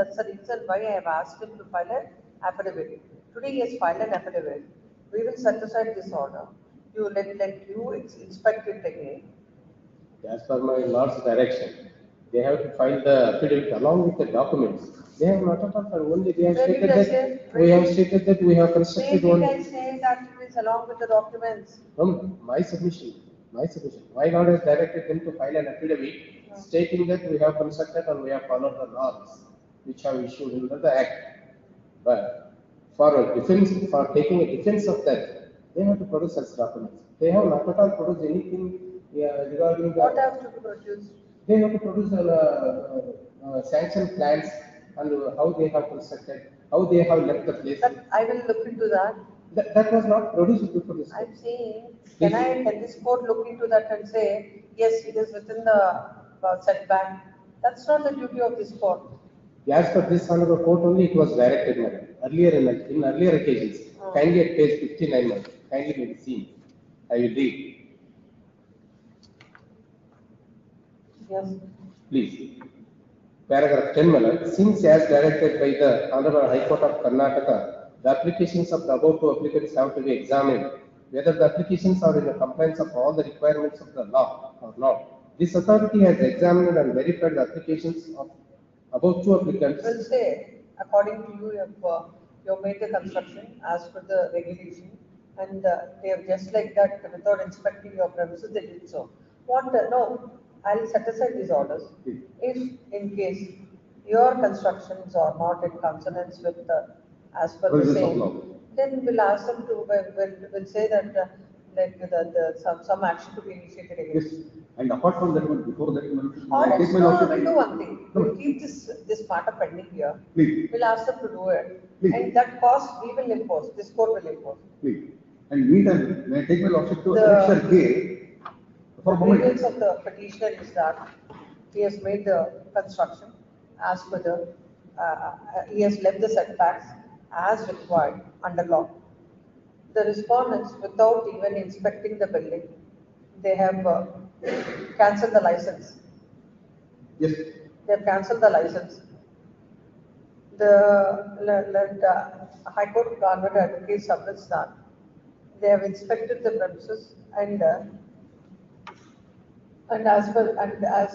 why I have asked him to file an affidavit. Today he has filed an affidavit. We will set aside this order. You let you inspect it again. as per my lord's direction, they have to file the affidavit along with the documents. They have not at all, sir. Only they have Where stated did I that say? we have stated that we have Where constructed did one. I say that it is along with the documents? From my submission. My lord has directed them to file an affidavit stating that we have constructed and we have followed the laws which have issued under the act. But for a defense, for taking a defense of that, they have to produce such documents. They have not at all produced anything regarding the. What have to be produced? They have to produce sanction plans and how they have constructed, how they have left the place. That I will look into that. That was not produced before this. I'm saying, can this court look into that and say, yes, it is within the setback? That's not the duty of this court. As per this honorable court only, it was directed, madam. Earlier in earlier occasions, kindly at page 59, madam. Kindly may be seen. I will read. Yes. Please. Paragraph 10, madam. Since as directed by the Honorable High Court of Karnataka, the applications of the above two applicants have to be examined, whether the applications are in the compliance of all the requirements of the law or not. This authority has examined and verified the applications of above two applicants. Will say, according to you, you have made the construction as per the regulation, and they have just like that, without inspecting your premises, they did so. No, I'll set aside these orders. If in case your constructions are not in consonance with as per the same, then we'll ask them to, we'll say that some action to be initiated against. Yes, and apart from that one, before that one, Or I else, take my no, lordship- we'll do one thing. We'll keep this matter pending here. Please. We'll ask them to do it. Please. And that cost we will impose, this court will impose. Please. And meantime, may I take my lordship to The- Annexure K for a moment? The grievance of the petitioner is that he has made the construction as per the, he has left the setbacks as required under law. The respondents, without even inspecting the building, they have cancelled the license. Yes. They have cancelled the license. The High Court of Dharwad advocate submits that they have inspected the premises and as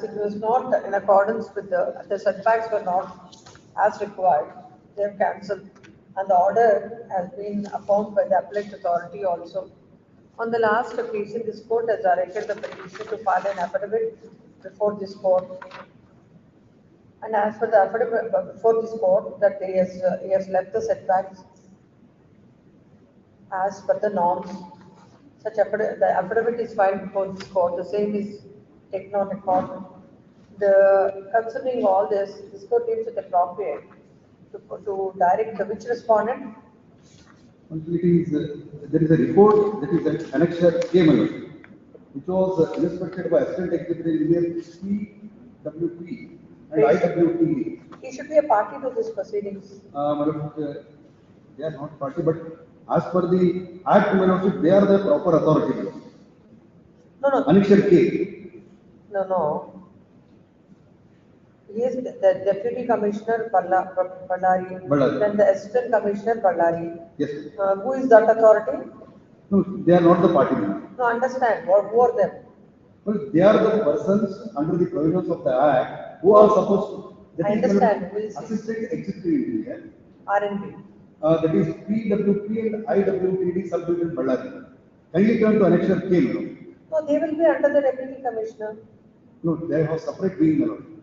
it was not in accordance with the setbacks were not as required, they have cancelled. And the order has been affirmed by the appellate authority also. On the last occasion, this court has directed the petitioner to file an affidavit before this court. And as per the affidavit before this court, that he has left the setbacks as per the norms. The affidavit is filed before this court. The same is taken on record. Considering all this court deems it appropriate to direct the which respondent. It is, there is a report that is an Annexure K, which was inspected by Assistant Executive Engineer PWP and IWTA. He should be a party to these proceedings. They are not party, but as per the Act, they are the proper authority. No. Annexure K. No. He is the Deputy Commissioner Ballari, then the Assistant Commissioner Ballari. Yes. Who is that authority? No, they are not the party. No, understand. Who are them? Well, they are the persons under the provisions of the Act who are supposed to. I understand. We'll see. Assistant Executive Engineer. R&B. That is PWP and IWTD Subdivision Ballari. Kindly turn to Annexure K, madam. No, they will be under the Deputy Commissioner. No, they have separate being, madam.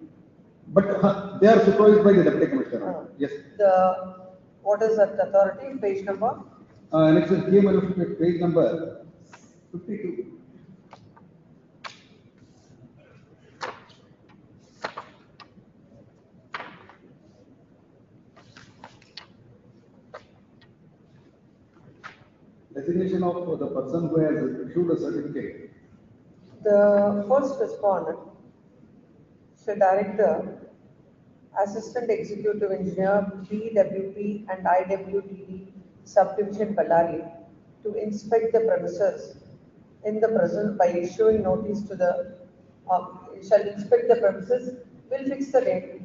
But they are supervised by the Deputy Commissioner. Yes. What is that authority? Page number? Annexure K, madam, page number 52. Designation of the person who has issued a certificate. The first respondent should direct the Assistant Executive Engineer PWP and IWTD Subdivision Ballari to inspect the premises in the present by issuing notice to the, shall inspect the premises, will fix the date,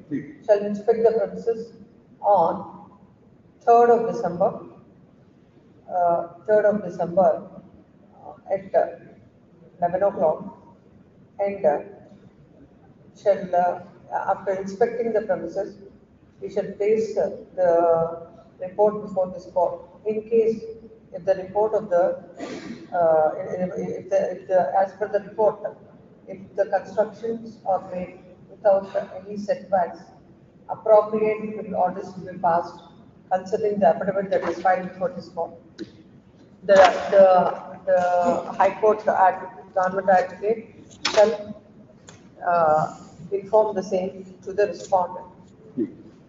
shall inspect the premises on 3rd of December, 3rd of December at 11 o'clock, and shall, after inspecting the premises, we shall place the report before this court. In case if the report of the, as per the report, if the constructions are made without any setbacks, appropriate orders will be passed considering the affidavit that is filed before this court. The High Court Government Advocate shall inform the same to the respondent.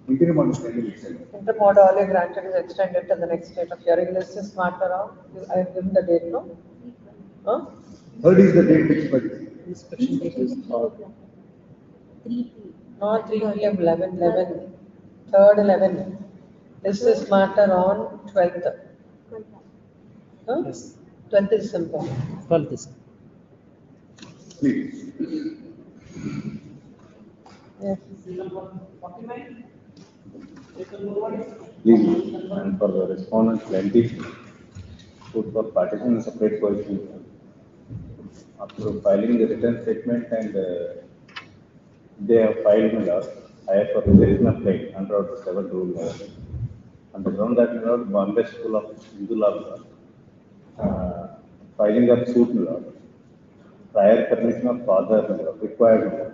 Interim order itself. Interim order earlier granted is extended to the next date of hearing. This is matter on. I have given the date, no? Huh? Third is the date fixed by Inspection date is 3 p.m. Not 3 p.m. 11. 3rd 11. This is matter on 12th. Huh? Yes. 12th December. 12th December. Please. Yes. Please, and for the respondent plaintiff, put for partition in separate position. After filing the written statement and they have filed my lord, I have for there is no plaint under Order 7 rule. On the ground that my lord, Bombay School of Hindu Law, filing of suit my lord, prior permission of father my lord, required my lord.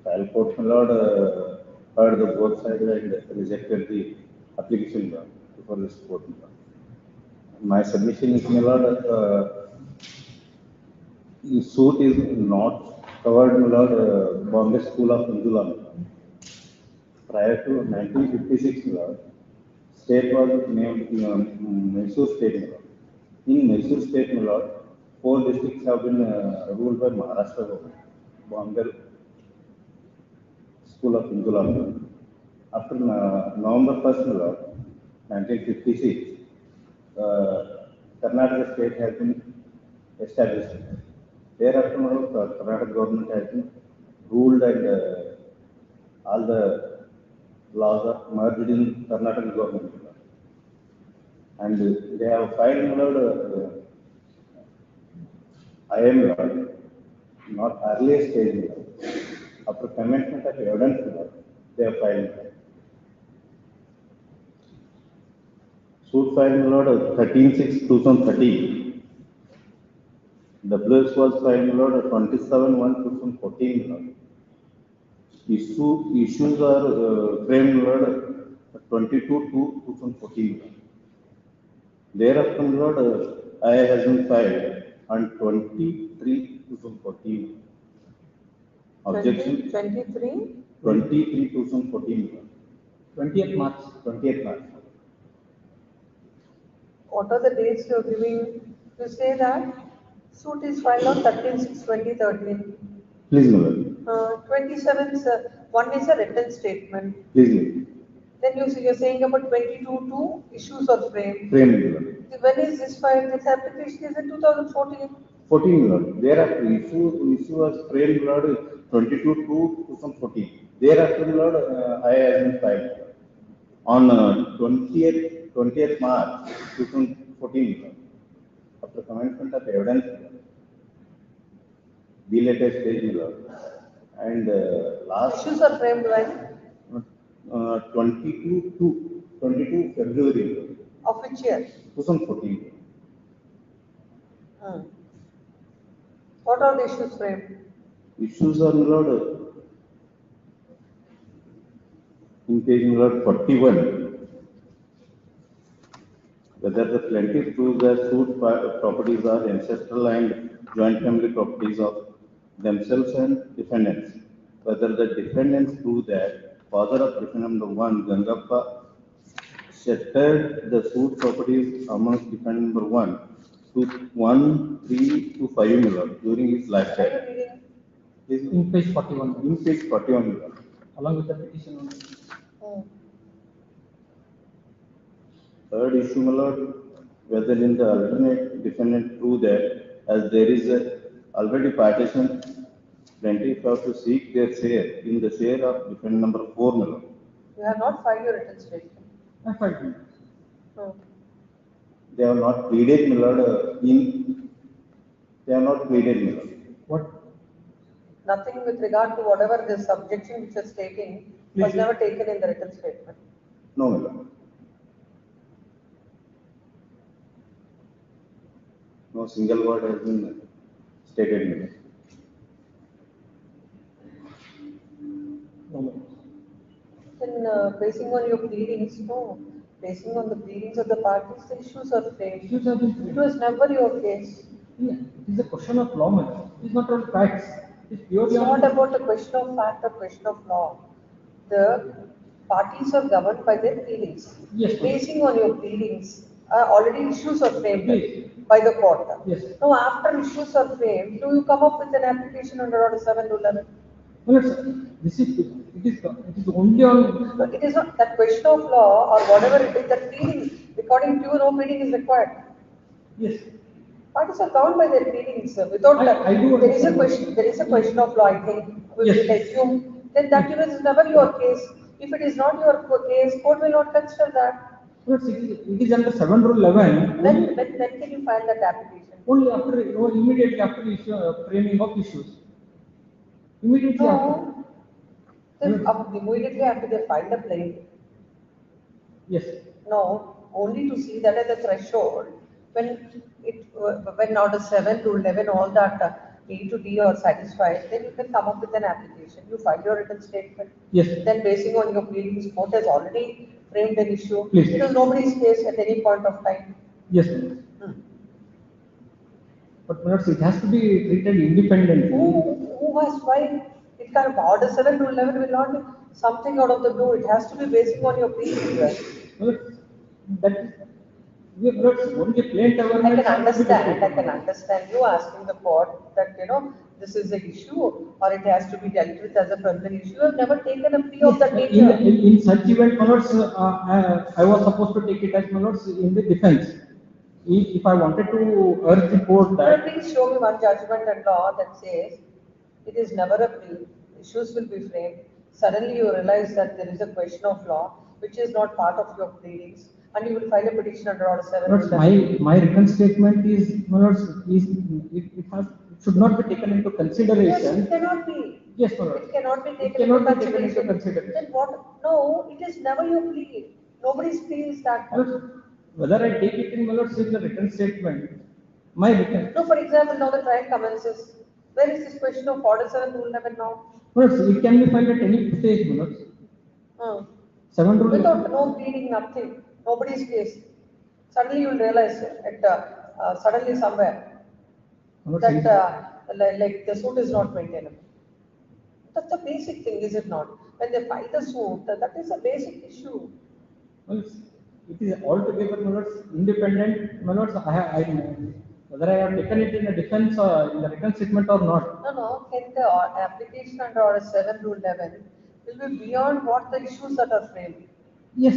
Trial court my lord heard the both sides and rejected the application my lord, before this court my lord. My submission is my lord, the suit is not covered my lord, Bombay School of Hindu Law. Prior to 1956 my lord, state was named Mysore State my lord. In Mysore State my lord, 4 districts have been ruled by Maharashtra government. Bombay School of Hindu Law. After November 1st my lord, 1956, Karnataka state has been established. Thereafter, Karnataka government has been ruled and all the laws are merged in Karnataka government. And they have filed I am not earlier stage. After commencement of evidence, they have filed. Suit filed 13/6/2013. WS was filed 27/1/2014. Issues are framed 22/2/2014. Thereafter, I has been filed on 23/2014. Objection 23? 23/2014. 20th March. 20th March. What are the dates you are giving? You say that suit is filed on 13/6/2013. Please, Mother. 27th, one is a written statement. Please, Mother. Then you're saying about 22 issues are framed. Frame, When is this filed? This application is in 2014. 14, Lord. Thereafter, issue was framed, Lord, 22/2/2014. Thereafter, Lord, I has been filed on 20th March 2014. Lord. After commencement of evidence, the latest stage, Lord. And last Issues are framed when? 22 February. Lord. Of which year? 2014. What are the issues framed? Issues are Lord in page Lord 41. Whether the plaintiff proves that suit properties are ancestral and joint family properties of themselves and defendants. Whether the defendants prove that father of defendant number 1, Gangappa, shattered the suit properties amongst defendant number 1 to 1, 3 to 5 million during his lifetime. In page 41. In page 41 million. Along with the petition only. Third issue, my lord, whether in the alternate defendant prove that as there is a already partition, plaintiff have to seek their share in the share of defendant number 4, my lord. You have not filed your written statement. I filed. No. They have not pleaded, my lord, they have not pleaded, my lord. What? Nothing with regard to whatever this objection which you're stating was Please. never taken in the written statement. No, my lord. No single word has been stated, my lord. No. Then, basing on your pleadings, no. Basing on the pleadings of the parties, the issues are framed. Issues have been It was never your case. Yeah, it is a question of law, man. It is not all facts. It's It's purely not about a question of fact or question of law. The parties are governed by their pleadings. Yes, ma'am. Basing on your pleadings, already issues are framed Yes. by the court. Yes. Now, after issues are framed, do you come up with an application under Order 7 to 11? No, sir. It is only on. So it is not that question of law or whatever it is, that pleading, according to you, no pleading is required. Yes. Parties are governed by their pleadings. Without that, I do there is a understand. question. There is a question of law. I think we Yes. will assume then that is never your case. If it is not your case, court will not consider that. No, it is under 7 rule 11. When can you file that application? Only after, immediately after issue, framing of issues. Immediately after. No. Then immediately after they file the plaint. Yes. No, only to see that as a threshold when Order 7 to 11 all that A to D are satisfied, then you can come up with an application. You file your written statement. Yes. Then basing on your pleadings, court has already framed an issue. Please. It was nobody's case at any point of time. Yes. But perhaps it has to be treated independently. Who has filed? It can Order 7 to 11 will not be something out of the blue. It has to be basing on your pleadings. Well, that we have not only plain I can understand you asking the court that, this is an issue or it has to be dealt with as a preliminary issue. You have never taken a plea of that nature. In such event, my lords, I was supposed to take it as, my lords, in the defense. If I wanted to urge the court that. Please show me one judgment and law that says it is never a plea, issues will be framed. Suddenly you realize that there is a question of law which is not part of your pleadings, and you will file a petition under Order 7. My written statement is, my lords, it should not be taken into consideration. Yes, it cannot be. Yes, my lord. It cannot be taken into consideration. Then what? No, it is never your plea. Nobody's plea is that. Whether I take it in, my lords, in the written statement, my written. No, for example, now the trial commences. Where is this question of Order 7 Rule 11 now? My lords, it can be filed at any stage, my lords. 7 Rule. Without no pleading, nothing. Nobody's case. Suddenly you will realize suddenly somewhere that like the suit is not maintainable. That's a basic thing, is it not? When they file the suit, that is a basic issue. Well, it is altogether, my lords, independent. My lords, whether I have taken it in a defense or in the written statement or not. No. Can the application under Order 7 Rule 11 will be beyond what the issues that are framed? Yes,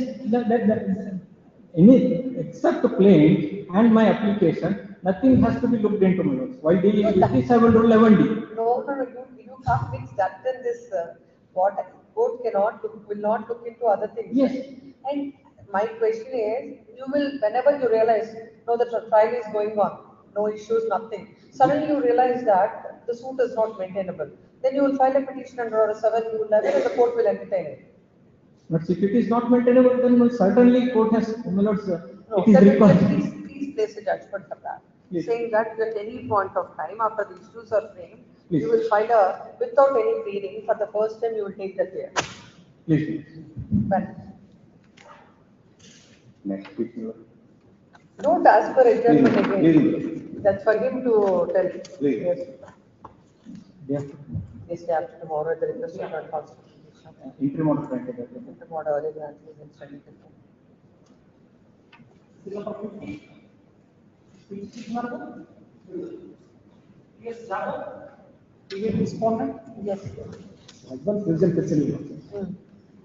except the plaint and my application, nothing has to be looked into, my lords. While dealing with the 7 Rule 11D. No, you can't mix that and this. What court will not look into other things. Yes. And my question is, you will, whenever you realize, no, the trial is going on, no issues, nothing. Suddenly you realize that the suit is not maintainable. Then you will file a petition under Order 7 Rule 11 and the court will entertain it. But if it is not maintainable, then certainly court has, my lords, No, it is required. please place a judgment for that. Yes. Saying that at any point of time after the issues are framed, Please. you will file without any pleading, for the first time you will take the clear. Please. When? Next week, my lord. Don't ask for adjournment again. Please. That's for him to tell. Please. Yes. This day after tomorrow, the request is not constitutional. Interim order granted. Interim order early granted is instructed. Yes, Java. You will respond? Yes. Husband present question.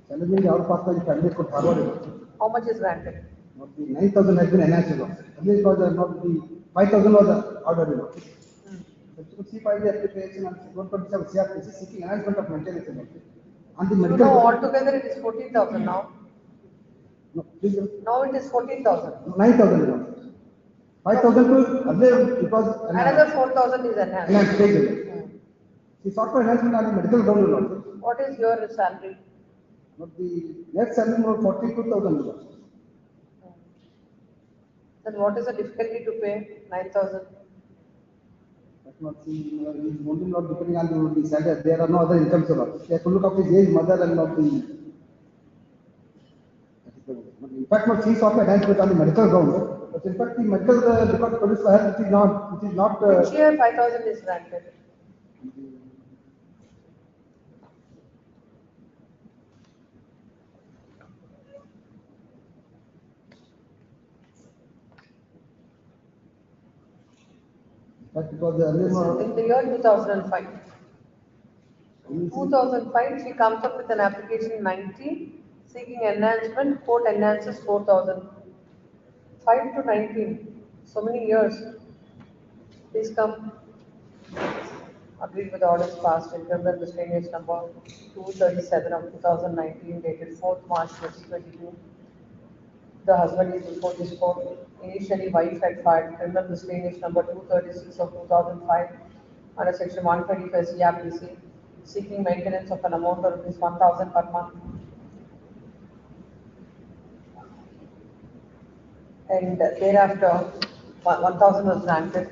Suddenly our partner is family for Dharwad. How much is granted? Not the 9,000 has been enhanced. Otherwise, was not the 5,000 was ordered. Subsequent C filed the application and 127 CRPC seeking enhancement of maintenance penalty. On the You medical. know, altogether it is 14,000 now. No, please. Now it is 14,000. 9,000. 5,000 to earlier it was Another 4,000 is enhanced. enhanced. She sought for enhancement on the medical ground also. What is your salary? But the net salary was 42,000. Then what is the difficulty to pay 9,000? That's not seen, is only not depending on the salary. There are no other incomes. They have to look after his age, mother, and not the. In fact, not she sought for enhancement on the medical ground. But in fact, the medical record produced for her, it is not. Which year 5,000 is granted? But because the earlier In the year 2005. 2005, she comes up with an application 90, seeking enhancement, court enhances 4,000. 5 to 19, so many years. Please come. Agreed with orders passed in criminal miscellaneous number 237 of 2019, dated 4th March 2022. The husband is before this court. Initially, wife had filed criminal miscellaneous number 236 of 2005 under section 125 CRPC, seeking maintenance of an amount of rupees 1,000 per month. And thereafter, 1,000 was granted.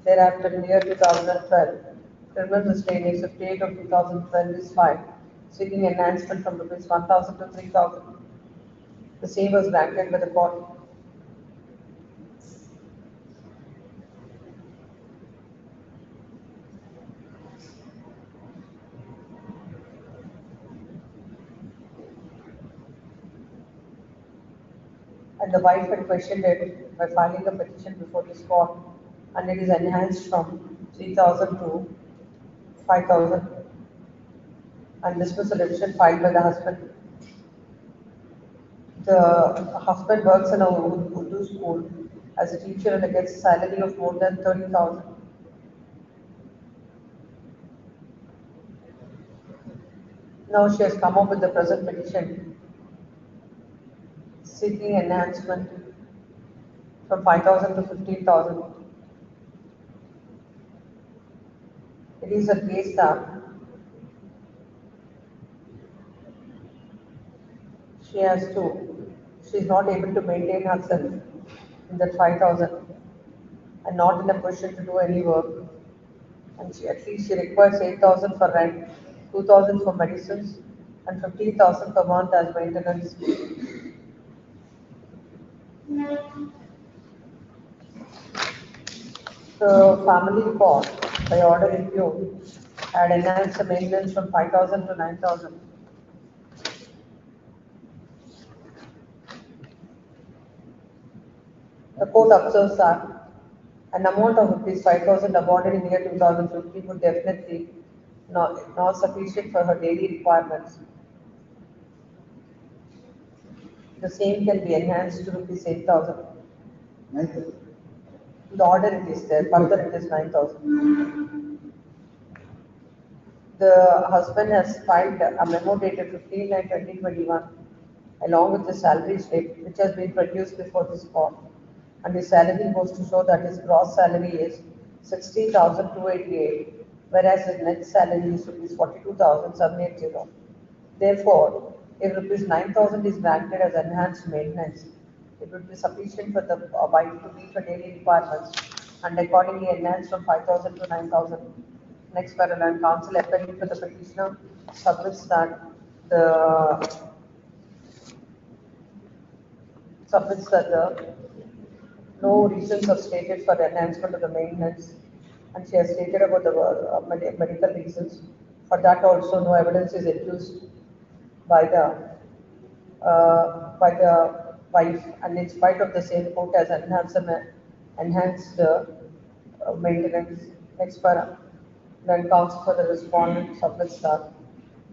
Thereafter, in the year 2012, criminal miscellaneous 58 of 2012 is filed, seeking enhancement from rupees 1,000 to 3,000. The same was granted by the court. And the wife had questioned it by filing a petition before this court, and it is enhanced from 3,000 to 5,000. And dismissal petition filed by the husband. The husband works in a Urdu school as a teacher and gets a salary of more than 30,000. Now she has come up with the present petition, seeking enhancement from 5,000 to 15,000. It is a case that she is not able to maintain herself in that 5,000 and not in a position to do any work. And at least she requires 8,000 for rent, 2,000 for medicines, and 15,000 per month as maintenance. The family court, by order reviewed, had enhanced the maintenance from 5,000 to 9,000. The court observes that an amount of rupees 5,000 awarded in the year 2015 would definitely not sufficient for her daily requirements. The same can be enhanced to rupees 8,000. 9,000. The order it is there, further it is 9,000. The husband has filed a memo dated 15/9/2021 along with the salary slip which has been produced before this court. And his salary goes to show that his gross salary is 60,288, whereas his net salary is rupees 42,780. Therefore, if rupees 9,000 is granted as enhanced maintenance, it would be sufficient for the wife to meet her daily requirements and accordingly enhanced from 5,000 to 9,000. Next parallel, counsel appealing for the petitioner submits that no reasons are stated for the enhancement of the maintenance, and she has stated about the medical reasons. For that also, no evidence is adduced by the wife, and in spite of the same, court has enhanced the maintenance. Next para. Then counsel for the respondent submits that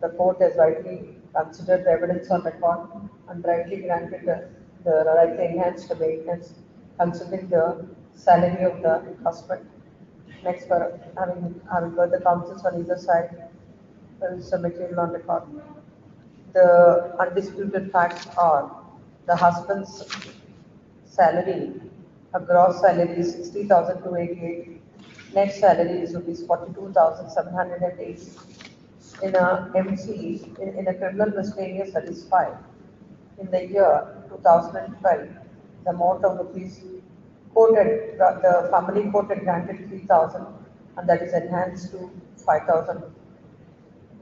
the court has rightly considered the evidence on record and rightly granted the right to enhance the maintenance, considering the salary of the husband. Next, for having got the counsels on either side, there is some material on record. The undisputed facts are the husband's salary, a gross salary is 60,288, net salary is rupees 42,780. In a MC, in a criminal miscellaneous, that is 5. In the year 2012, the amount of rupees quoted, the family quoted granted 3,000, and that is enhanced to 5,000.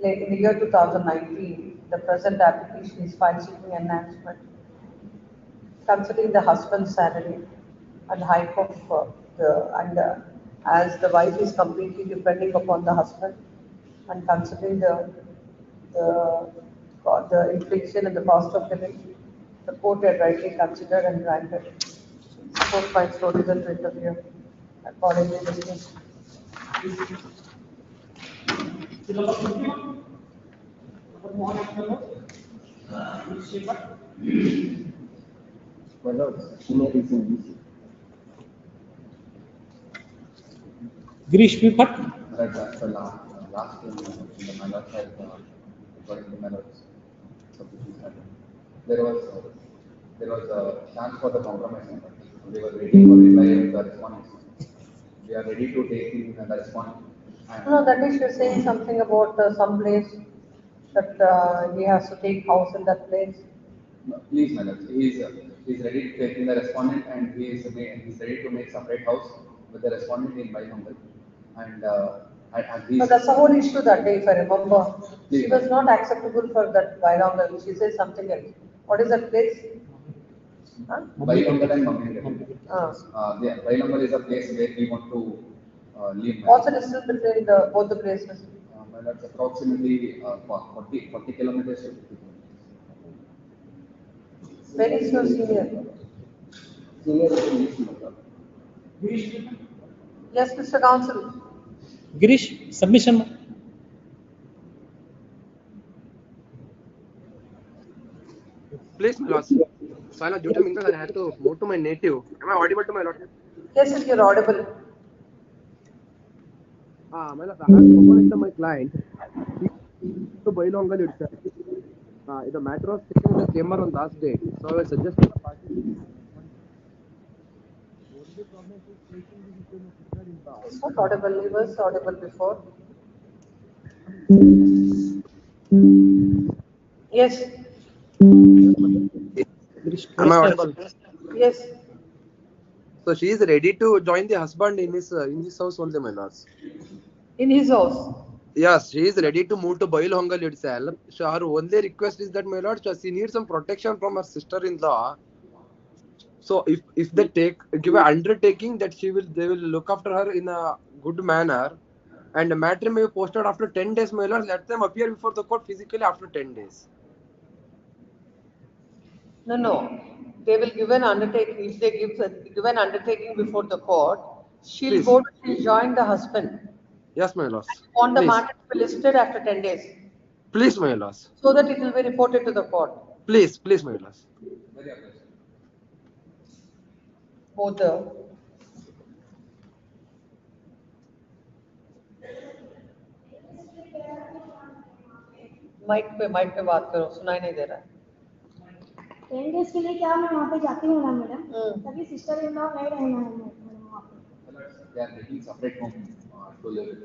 In the year 2019, the present application is filed seeking enhancement. Considering the husband's salary and height of as the wife is completely depending upon the husband, and considering the inflation and the cost of living, the court had rightly considered and granted. The court finds no reason to interfere. Accordingly dismissed. My lord, senior is in DC. Girish Vipat. Right, that's the last thing the my lord had, according to my lord's substitution happened. There was a chance for the compromise. They were waiting for reply of the respondents. They are ready to take in the respondent. No, that is you're saying something about some place that he has to take house in that place. No, please, my lord, he is ready to take in the respondent, and he is ready to make separate house with the respondent in Baimangal. And No, that's the whole issue that day, if I remember. She was not acceptable for that Baimangal. She said something else. What is that place? Baimangal and Mangal. Baimangal is a place where we want to live. What's the distance between both the places? My lord, approximately 40 kilometers to 50 kilometers. Where is your senior? Senior is in East Bengal. Yes, Mr. Counsel. Girish, submission. Please, my lord. So, due to Mingle, I had to move to my native. Am I audible to my lord? Yes, sir, you're audible. My lord, I have spoken to my client. To Bailongal itself. The matter was taken in the chamber on last day. So, I will suggest to the party. It's not audible. He was audible before. Yes. Am I audible? Yes. So she is ready to join the husband in his house only, my lords. In his house? Yes, she is ready to move to Bailongal itself. So her only request is that, my lord, she needs some protection from her sister-in-law. So if they give an undertaking that they will look after her in a good manner, and the matter may be posted after 10 days, my lord, let them appear before the court physically after 10 days. No. They will give an undertaking. If they give an undertaking before the court, she'll join the husband. Yes, my lord. Want the matter to be listed after 10 days. Please, my lord. So that it will be reported to the court. Please, my lord. Both the mic पे बात करो, सुनाई नहीं दे रहा है। 10 days के लिए क्या मैं वहाँ पे जाती हूँ ना मैडम, तभी सिस्टर इन लॉ नहीं रहना है मैडम वहाँ पे। They are making separate home to live with.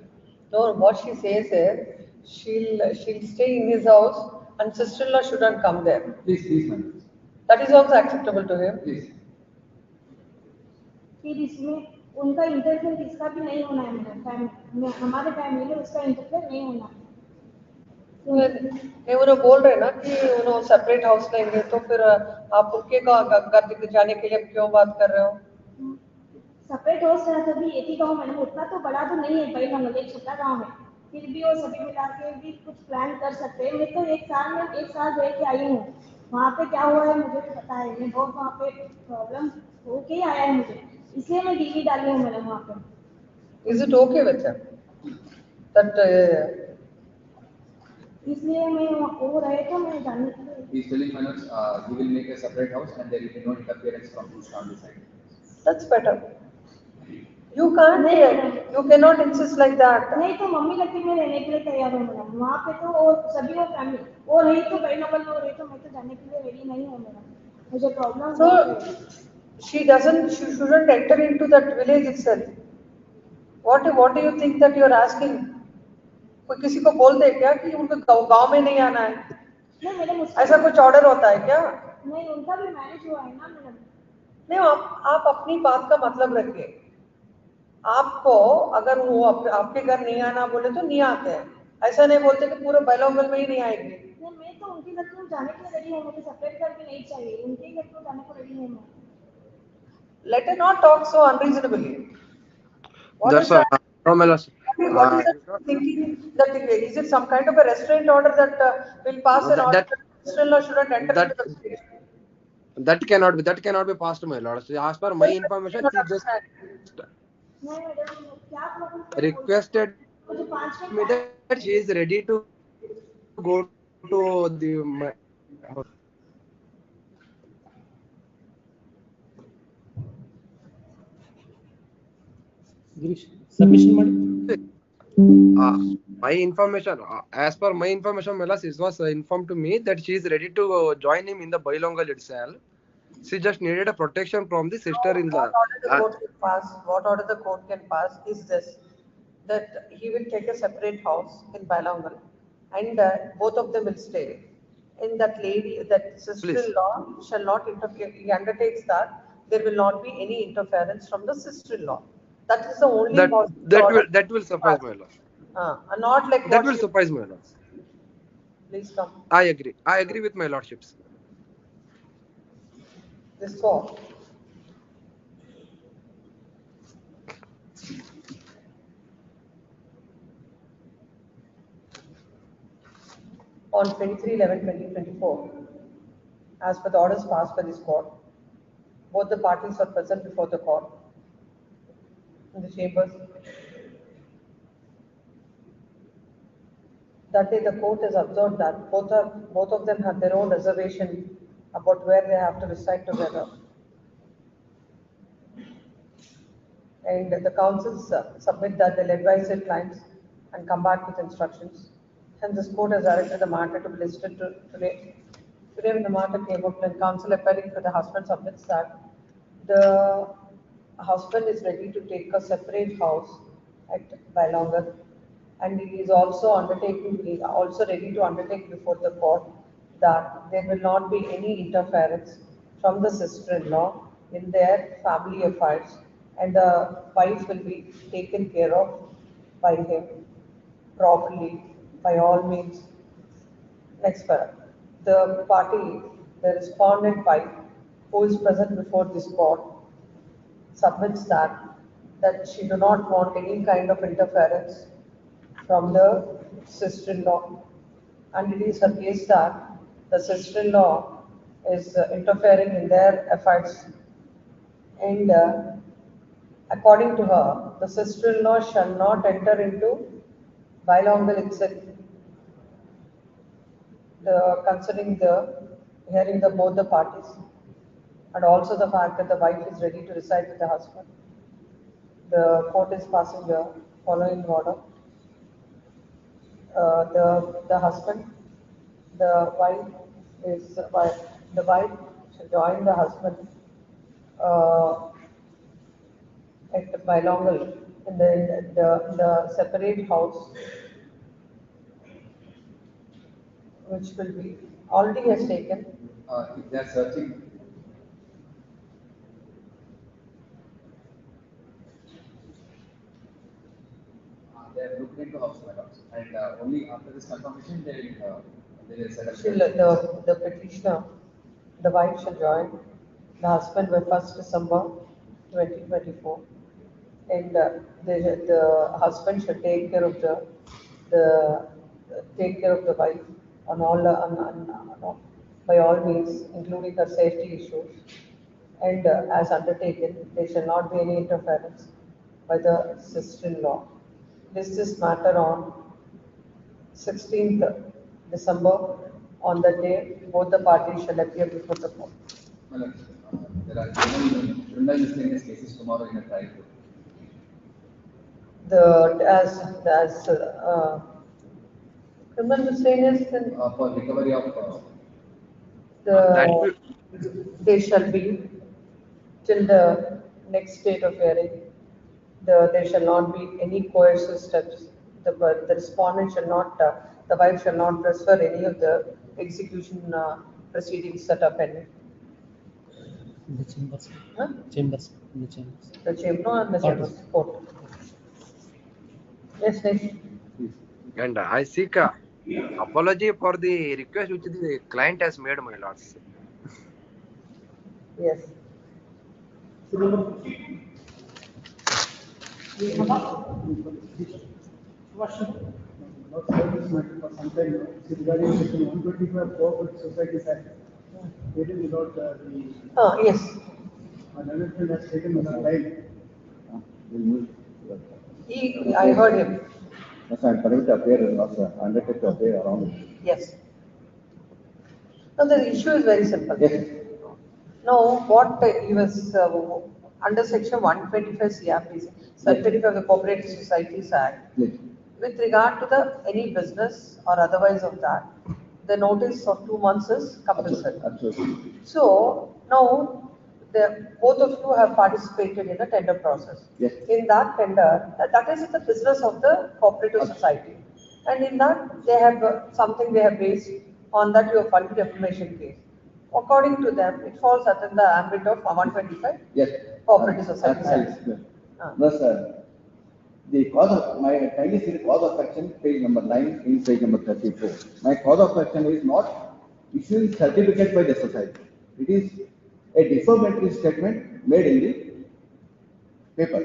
No, what she says is she'll stay in his house and sister-in-law shouldn't come there. Please, ma'am. That is also acceptable to him. Please. फिर इसमें उनका interfere किसका भी नहीं होना है madam, हमारे family में उसका इंटरफेयर नहीं होना है। नहीं, उन्हें बोल रहे ना कि उन्होंने सेपरेट हाउस लेंगे, तो फिर आप उनके घर जाने के लिए क्यों बात कर रहे हो? सेपरेट हाउस है तभी एक ही गांव मैडम, उतना तो बड़ा तो नहीं है भाई, एक छोटा गांव है, फिर भी वो सभी मिला के भी कुछ प्लान कर सकते हैं। मैं तो एक साल रह के आई हूँ, वहाँ पे क्या हुआ है मुझे पता है, मैं बहुत वहाँ पे प्रॉब्लम होके ही आया है मुझे, इसलिए मैं डीवी डाली हूँ मैडम वहाँ पे। Is it okay with him that इसलिए मैं वो रहे तो मैं जानने के लिए। He is telling Manoj, he will make a separate house and there will be no interference from his family side. That's better. You can't, you cannot insist like that. नहीं तो मम्मी लगती मैं रहने के लिए तैयार हूँ मैडम वहाँ पे तो वो सभी वो फैमिली वो रही तो बड़ी नंबर में हो रही तो मैं तो जाने के लिए रेडी नहीं हूँ मैडम मुझे problem So she shouldn't enter into that village itself. What do you think that you are asking? कोई किसी को बोल दे क्या कि उनको गांव में नहीं आना है? नहीं मैडम ऐसा कुछ ऑर्डर होता है क्या? नहीं उनका भी मैरिज हुआ है ना मैडम नहीं आप अपनी बात का मतलब रखिए. आपको अगर वो आपके घर नहीं आना बोले तो नहीं आते हैं. ऐसा नहीं बोलते कि पूरे बायलॉन्गल में ही नहीं आएंगे. नहीं मैं तो उनके घर को जाने के लिए रेडी हूँ मुझे सेपरेट करके नहीं चाहिए उनके घर को जाने को रेडी हूँ मैं. Let her not talk so unreasonably. That's a promotional. What is that thinking that is it some kind of a restraint order that will pass an order that sister-in-law shouldn't enter into the state? That cannot be passed, my lord. So as per my information, she just requested me that she is ready to go to the Girish submission ಮಾಡಿ. My information, as per my information, Melas, it was informed to me that she is ready to join him in the bilingual itself. She just needed a protection from the sister-in-law. What order the court can pass is this, that he will take a separate house in bilingual and both of them will stay. In that lady, that sister-in-law shall not interfere. He undertakes that there will not be any interference from the sister-in-law. That is the only that will suffice, my lord. Not like that will suffice, my lord. Please come. I agree with my lordships. This court. On 23/11/2024, as per the orders passed by this court, both the parties are present before the court in the chambers. That day, the court has observed that both of them have their own reservation about where they have to reside together. And the counsels submit that they'll advise their clients and come back with instructions. Hence, this court has directed the matter to be listed today. Today, when the matter came up, when counsel appearing for the husband submits that the husband is ready to take a separate house at Bailongar, and he is also ready to undertake before the court that there will not be any interference from the sister-in-law in their family affairs, and the wife will be taken care of by him properly by all means. Next paragraph. The party, the respondent wife, who is present before this court, submits that she do not want any kind of interference from the sister-in-law, and it is her case that the sister-in-law is interfering in their affairs, and according to her, the sister-in-law shall not enter into bilingual itself. Considering the hearing the both the parties, and also the fact that the wife is ready to reside with the husband, the court is passing the following order. The husband, the wife should join the husband at the bilingual in the separate house, which will be already has taken. If they are searching. They are looking into house matters, and only after this confirmation they will set up. The petitioner, the wife shall join the husband by 1st December 2024, and the husband should take care of the wife on all by all means, including her safety issues, and as undertaken, there shall not be any interference by the sister-in-law. This matter on 16th December. On that day, both the parties shall appear before the court. There are criminal miscellaneous cases tomorrow in a trial court. as criminal miscellaneous and For recovery of, That the, they shall be till the next date of hearing. There shall not be any coercive steps. The respondent shall not, the wife shall not transfer any of the execution proceedings that are pending. The chambers. Huh? Chambers. The chambers. The chamber and the chambers court. Yes, next. and I seek a apology for the request which the client has made, my lords. Yes. Regarding section 125 Corporate Societies Act, stated without the Yes. management has taken the time. I heard him. Yes, I am permitted to appear and also undertake to appear around it. Yes. Now the issue is very simple. Yes. Now, what he was under section 125 CRPC, 125 of the Cooperative Societies Act, Yes. with regard to the any business or otherwise of that, the notice of 2 months is compulsory. Absolutely. So now both of you have participated in a tender process. Yes. In that tender, that is the business of the cooperative society, and in that they have something they have based on that you have filed a defamation case. According to them, it falls within the ambit of 125 Yes. Cooperative Societies I'll Act. explain. Thus, the cause of my kindly see the cause of action, page number 9 in page number 34. My cause of action is not issuing certificate by the society. It is a defamatory statement made in the paper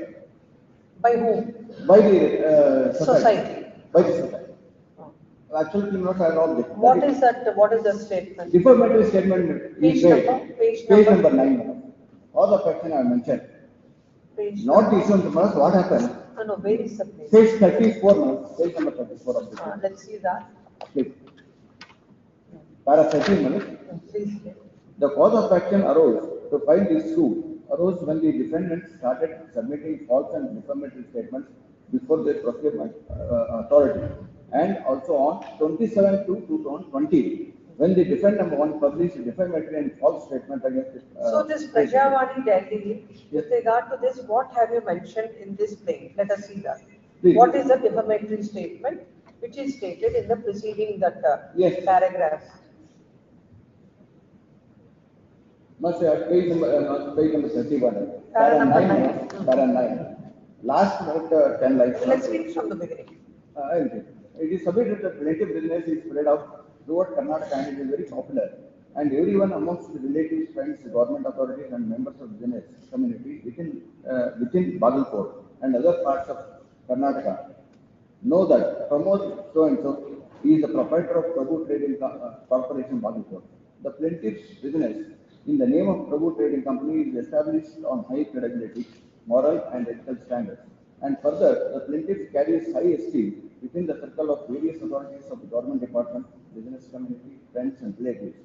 By whom? by the Society. By the society. Absolutely not an object. What is that? What is the statement? Defamatory statement Page is made. number? Page Page number? number 9. Cause of action I mentioned. Page Not number? the issue of the months, what happened? No, where is the page? Page 34 months, page number 34 of the Let's see that. Please. Para 13 minutes. Please. The cause of action arose to file this suit arose when the defendant started submitting false and defamatory statements before the procurement authority, and also on 27/2/2020 when the defendant number 1 published defamatory and false statement against it. So this Prajavani Delhi, with regard to this, what have you mentioned in this plaint? Let us see that. Please. What is the defamatory statement which is stated in the preceding that Yes. paragraph? Must have page number 31. Para number 9. 9. Para 9. Last note 10 lines. Let's read from the beginning. It is submitted that plaintiff business is spread out throughout Karnataka and it is very popular. And everyone amongst the relatives, friends, government authorities, and members of the business community within Bagalkot and other parts of Karnataka know that Pramod so and so is the proprietor of Prabhu Trading Corporation Bagalkot. The plaintiff's business in the name of Prabhu Trading Company is established on high credibility, moral and ethical standards. And further, the plaintiff carries high esteem within the circle of various authorities of the government department, business community, friends and relatives.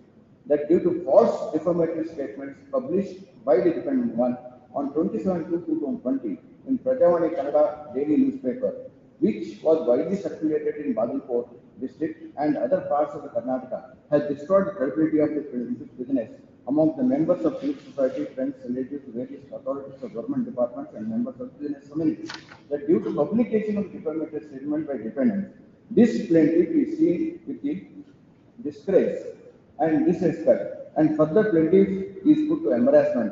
That due to false defamatory statements published by the defendant 1 on 27/2/2020 in Prajavani Kannada daily newspaper, which was widely circulated in Bagalkot district and other parts of the Karnataka, has destroyed the credibility of the plaintiff's business among the members of civil society, friends, relatives, various authorities of government departments and members of the business community. That due to publication of defamatory statement by defendants, this plaintiff is seen with the disgrace and disrespect, and further plaintiff is put to embarrassment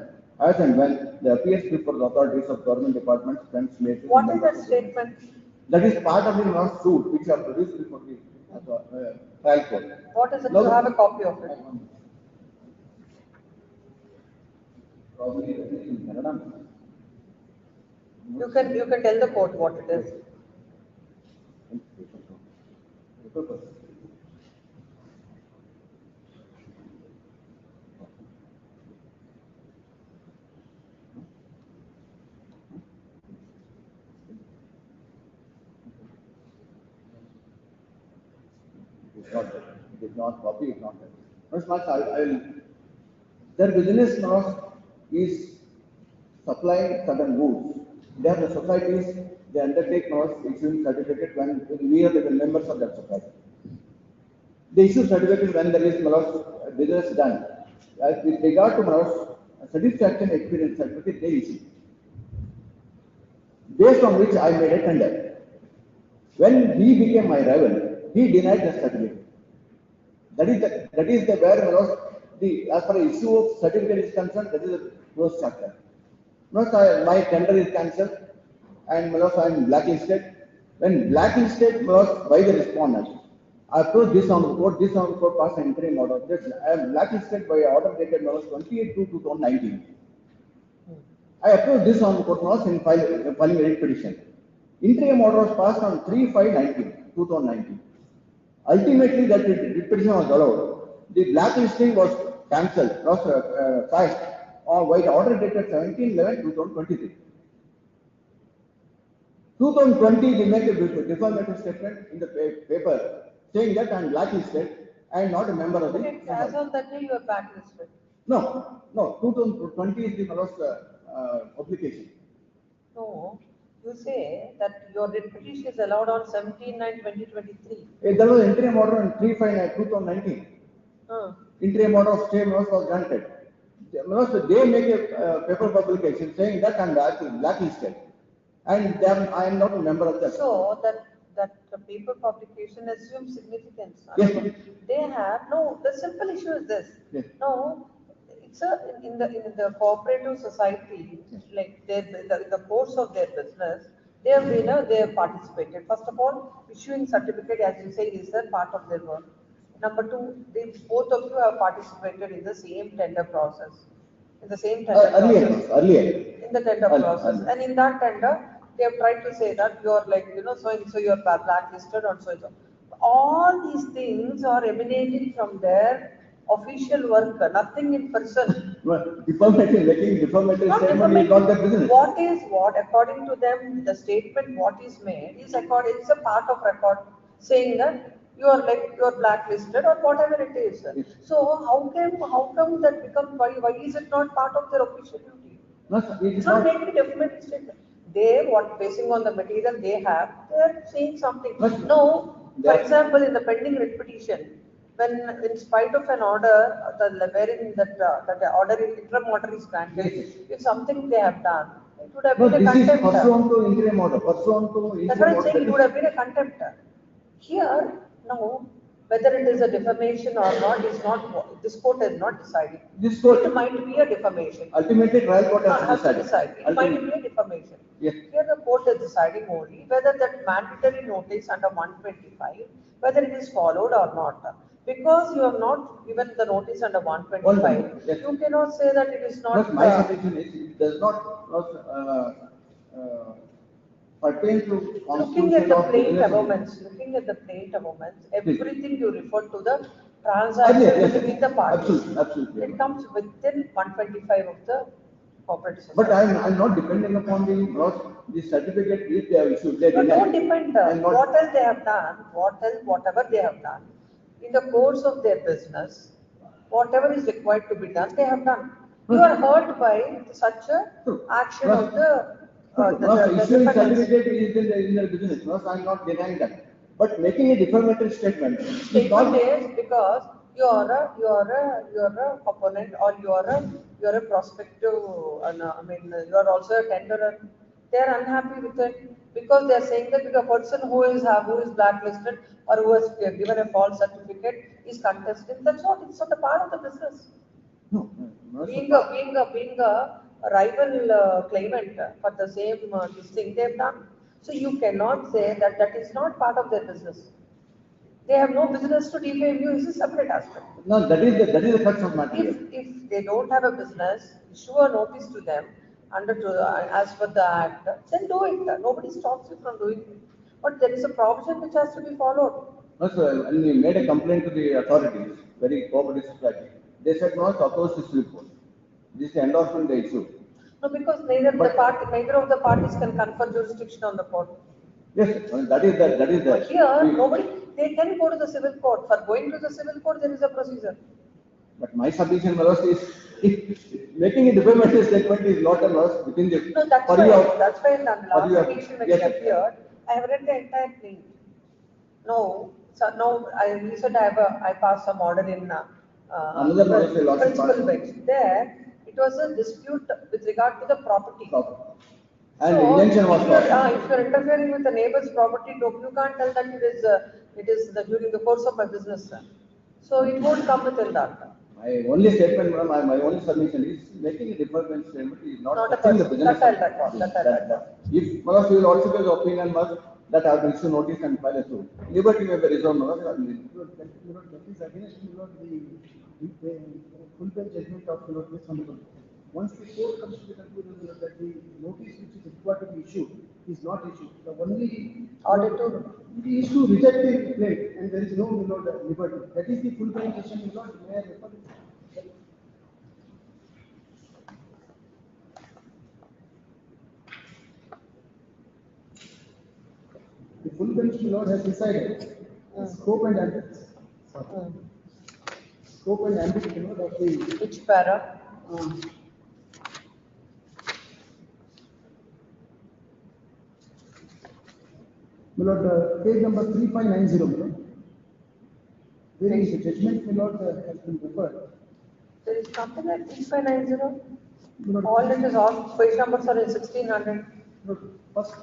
as and when they appears before the authorities of government departments, friends, relatives. What is that statement? That is part of the lawsuit which are produced before the trial court. What is it? Now, You have a copy of it. Probably in Kannada. You can tell the court what it is. It is not copy, it is not there. First, I'll their business now is supplying certain goods They are the societies, they undertake now issuing certificate when we are the members of that society. They issue certificate when there is business done. With regard to satisfaction experience certificate, they issue. Based on which I made a tender. When he became my rival, he denied the certificate. That is the where as far as issue of certificate is concerned, that is a closed chapter. My tender is cancelled and I am blacklisted. When blacklisted by the respondent, I approached this honorable court passed an interim order. I am blacklisted by order dated 28/2/2019. I approached this honorable court in filing a petition. Interim order was passed on 3/5/2019. Ultimately, that petition was allowed. The blacklisting was cancelled, passed by the order dated 17/11/2023. 2020, they make a defamatory statement in the paper saying that I am blacklisted. I am not a member of the. As on that day, you are blacklisted. No. 2020 is the publication. No, you say that your petition is allowed on 17/9/2023. There was an interim order on 3/5/2019. Interim order of stay was granted. They make a paper publication saying that I am blacklisted. And then I am not a member of that. So that the paper publication assumes significance. Yes. They have the simple issue is this. Yes. No, it's in the cooperative society, like in the course of their business, they have participated. First of all, issuing certificate, as you say, is a part of their work. Number two, both of you have participated in the same tender process. In the same tender process. Earlier. In the tender process. And in that tender, they have tried to say that you are so and so you are blacklisted or so and so. All these things are emanating from their official work, nothing in person. Defamatory statement is not their business. What is what? According to them, the statement what is made is it's a part of record saying that you are blacklisted or whatever it is. So how come that becomes why is it not part of their official duty? It's not making a defamatory statement. Basing on the material they have, they are saying something. No, for example, in the pending writ petition, when in spite of an order, wherein that order interim order is granted, if something they have done, it would have been a contempt. This is pursuant to interim order. That's what I'm saying. It would have been a contempt. Here, no, whether it is a defamation or not is not. This court is not deciding. This court it might be a defamation. Ultimately, trial court has to decide. It might be a defamation. Yes. Here, the court is deciding only whether that mandatory notice under 125, whether it is followed or not. Because you have not given the notice under 125, yes. You cannot say that it is not. My submission is it does not pertain to looking at the plaint amendments, everything you refer to the transaction between the parties. Absolutely. It comes within 125 of the corporate society. But I'm not depending upon the certificate which they have issued. Don't depend. What else they have done, whatever they have done, in the course of their business, whatever is required to be done, they have done. You are hurt by such a action of the issuing certificate is in their business. I'm not denying that. But making a defamatory statement is because you are a opponent or you are a prospective. You are also a tenderer. They are unhappy with it because they are saying that the person who is blacklisted or who has given a false certificate is contesting. That's what it's not a part of the business. Being a rival claimant for the same this thing they have done. So you cannot say that is not part of their business. They have no business to defame you. It's a separate aspect. No, that is the crux of matter. If they don't have a business, issue a notice to them as per the act, then do it. Nobody stops you from doing it. But there is a provision which has to be followed. No, sir, and we made a complaint to the authorities, very cooperative society. They said no, it's opposed to civil court. This is the endorsement they issued. No, because neither of the parties can confer jurisdiction on the court. Yes, that is that. But here, they can go to the civil court. For going to the civil court, there is a procedure. But my submission is Making a defamatory statement is not a loss within the. No, that's for why, your- that's why in the for last your- petition when yes, it appeared, I have read the entire thing. No, so no, I recently I passed some order in Another model is lawsuit principal passed. bench. There, it was a dispute with regard to the property. And So, injunction was if you're, passed. if you're interfering with the neighbor's property, no, you can't tell that it is during the course of my business. So it won't come within that. My only statement, madam, my only submission is making a defamatory statement is not Not a touching the person. business. That I'll record. That I'll record. If one of you will also give the opinion, must that I will issue notice and file a suit. Liberty may be resolved, madam. That is against the full bench judgment of this honorable. Once the court comes to the conclusion that the notice which is required to be issued is not issued, the only order to is to reject the plaint, and there is no liberty. That is the full bench decision. May I refer? The full bench has decided scope and ambit. Scope and ambit of the. Which para? My lord, page number 3590, my lord. There is a judgment, my lord, has been referred. There is something like 3590? All it is all page numbers are in 1600. First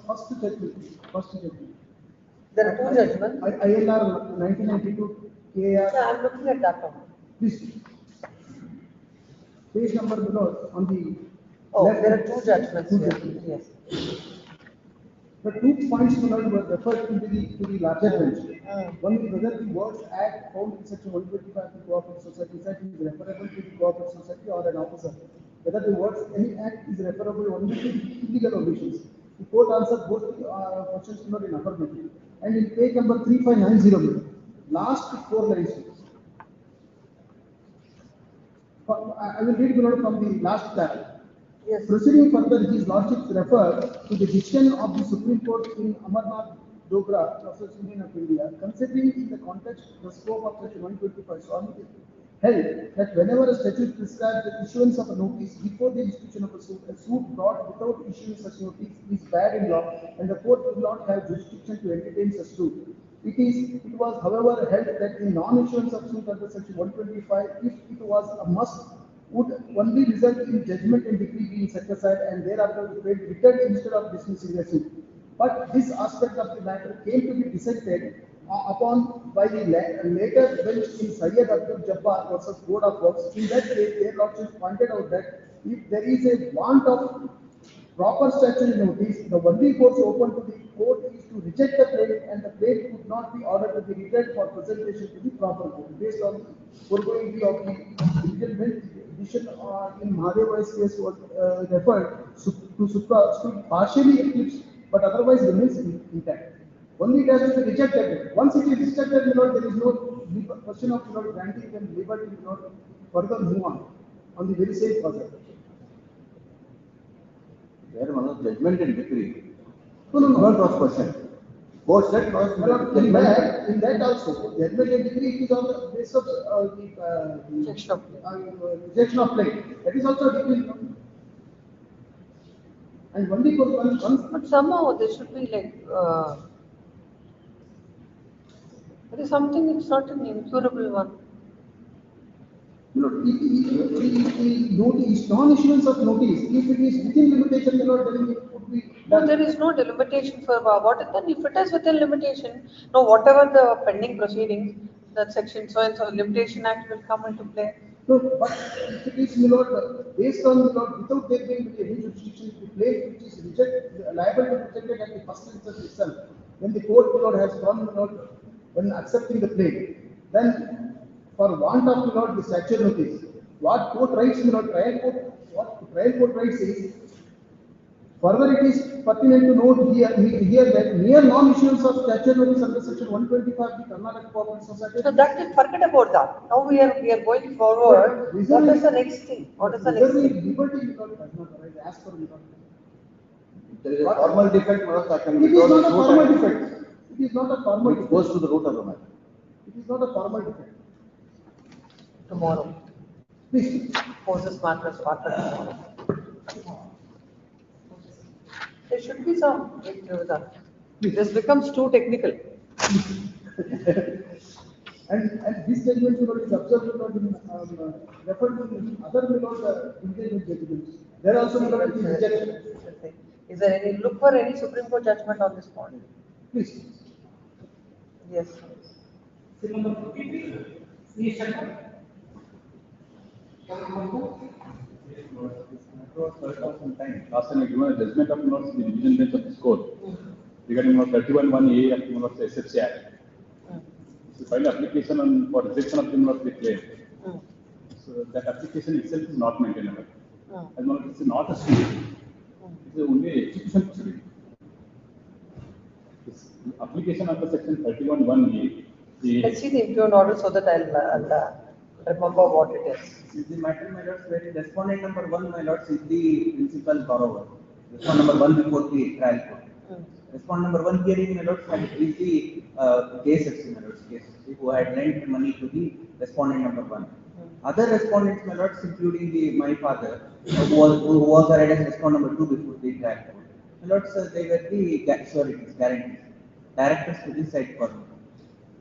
judgment. There are two judgments. ILR 1992 KR. Yeah, I'm looking at that one. Please. Page number below on the. Oh, left. there are two judgments Two here. judgments. Yes. The 2 points, my lord, were referred to the larger bench. One is whether the words act found in section 125 of the cooperative society is referable to the cooperative society or an officer. Whether the words any act is referable only to illegal omissions. The court answered both questions in affirmative. And in page number 3590, last 4 lines. I will read from the last tab. Yes. Proceeding further, his lordship referred to the decision of the Supreme Court in Amarnath Dogra versus Union of India, considering in the context the scope of section 125 Swami held that whenever a statute prescribes the issuance of a notice before the institution of a suit brought without issuing such notice is bad in law, and the court will not have jurisdiction to entertain such suit. It was, however, held that the non-issuance of suit under section 125, if it was a must, would only result in judgment and decree being set aside and thereafter returned instead of dismissing the suit. But this aspect of the matter came to be decided upon by the later bench in Syed Abdul Jabbar versus Board of Works. In that case, their lordships pointed out that if there is a want of proper statutory notice, the only course open to the court is to reject the plaint, and the plaint could not be ordered to be returned for presentation to the proper court. Based on the foregoing view of the legal bench, decision in Mahadeva's case was referred to stood partially eclipsed, but otherwise remains intact. Only it has to be rejected. Once it is rejected, there is no question of granting them liberty to further move on the very same process. There was no judgment and decree. No. Not cross question. Both said cross In that also, judgment and decree is on the basis of the rejection of plaint. That is also a decree. And only for once. But somehow there should be like, there is something, it's not an incurable one. Notice, non-issuance of notice, if it is within limitation, then it would be. No, there is no limitation for what is that? If it is within limitation, no, whatever the pending proceedings, that section so and so limitation act will come into play. No, but if it is based on without there being any jurisdiction, the plaint which is liable to be rejected at the first instance itself, when the court has gone when accepting the plaint, then for want of the statutory notice, what court writes, what trial court writes is, further it is pertinent to note here that mere non-issuance of statutory notice under section 125 of the Karnataka Cooperative Society. So that is, forget about that. Now we are going forward. What is the next thing? What is the next thing? Liberty does not arise as per There is a formal defect, it is not a formal defect. It is not a formal defect. It goes to the root of the matter. It is not a formal defect. Tomorrow. Please. Poses matters partner. There should be some. This becomes too technical. And this judgment is observed not in referred to other intelligent judgments. There also rejection. Is there any look for any Supreme Court judgment on this point? Please. Yes. Still number 53. Please check. Last time I given a judgment of the division bench of this court regarding 31(1)(a) of the SFC Act. So file application for rejection of the claim. So that application itself is not maintainable. As long as it's not a suit, it's only an execution proceeding. This application under section 31(1)(a). Let's see the impugn order so that I'll remember what it is. The matter, my lords, where respondent number 1, my lords, is the principal borrower. Respondent number 1 before the trial court. Respondent number 1 hearing, my lords, is the case FC, my lords, case FC, who had lent money to the respondent number 1. Other respondents, my lords, including my father, who was arraigned as respondent number 2 before the trial court. My lords, they were the sureties, guarantees, directors to the side court.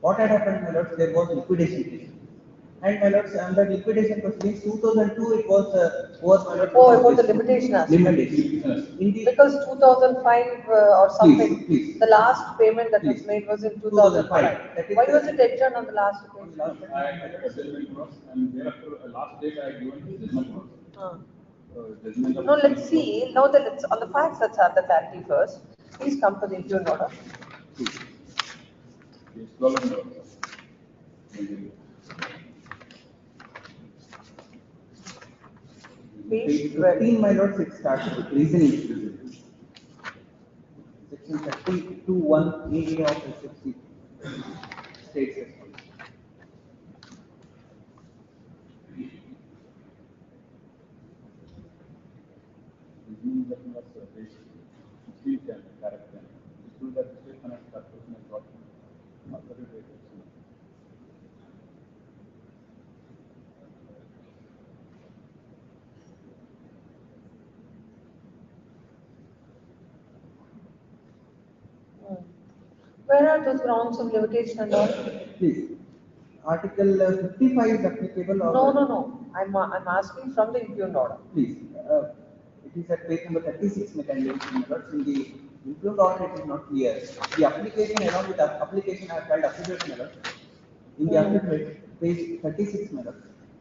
What had happened, my lords, there was liquidation case. And my lords, under liquidation proceedings, 2002, it was my lords. Oh, it was the limitation aspect. Limitation. Because 2005 or something, please. the last payment that was made was in 2005. Why was it adjourned on the last payment? I had a settlement clause, and thereafter, last date I had given the judgment clause. No, let's see. Now that it's on the facts, let's have the clarity first. Please come to the impugn order. Page 15, my lords, it starts with reasoning. Section 32(1)(a) of SFC states as follows. Where are those grounds of limitation and all? Please. Article 55 is applicable. No. I'm asking from the impugn order. Please. It is at page number 36, mechanism. In the impugn order, it is not clear. The application, along with the application, I have filed affidavit. In the affidavit, page 36,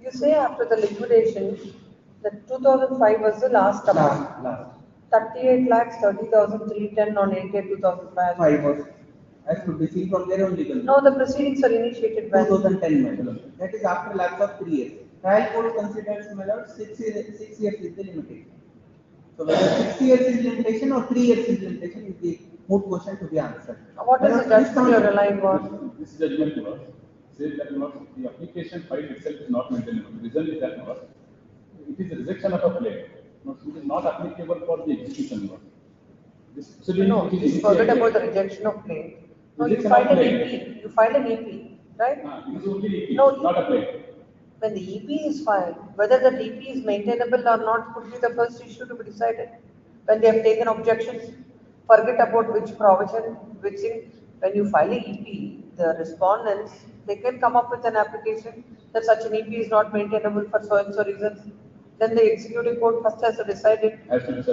You say after the liquidation, that 2005 was the last amount. Last. 38,30,310 on 8/8/2005. 5 was, as could be seen from there only. No, the proceedings are initiated when? 2010, my lord. That is after lapse of 3 years. Trial court considers, my lord, 6 years is the limitation. So whether 6 years is limitation or 3 years is limitation is the moot question to be answered. What is the judgment you are relying on? This judgment clause says that the application file itself is not maintainable. The reason is that it is a rejection of a claim. It is not applicable for the execution law. No, just forget about the rejection of claim. No, you filed an EP. You filed an EP, right? It is only EP, no, not a claim. When the EP is filed, whether the EP is maintainable or not could be the first issue to be decided. When they have taken objections, forget about which provision, which thing. When you file an EP, the respondents, they can come up with an application that such an EP is not maintainable for so and so reasons. Then the executive court first has to decide it. Notice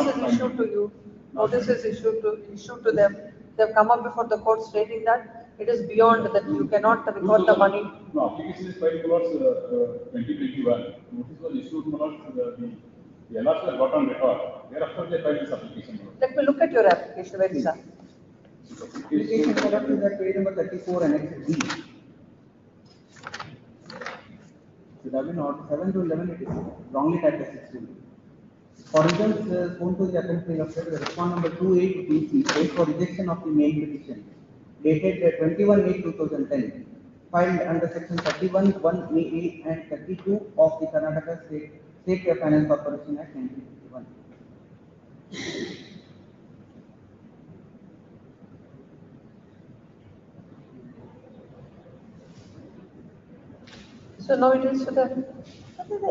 is issued to you. Notice is issued to them. They have come up before the court stating that it is beyond that you cannot recover the money. No, application is filed towards 2021. Notice was issued towards the LRs were got on record. Thereafter they filed this application. Let me look at your application. Where is that? Application is at page number 34 and Annex D. Should have been order 7 to 11, it is wrongly typed as 16. For reasons shown to the appendix of the respondent number 28 BC paid for rejection of the main petition dated 21/8/2010, filed under section 31(1)(a) and 32 of the Karnataka State Finance Corporation Act 1951. So now it is for the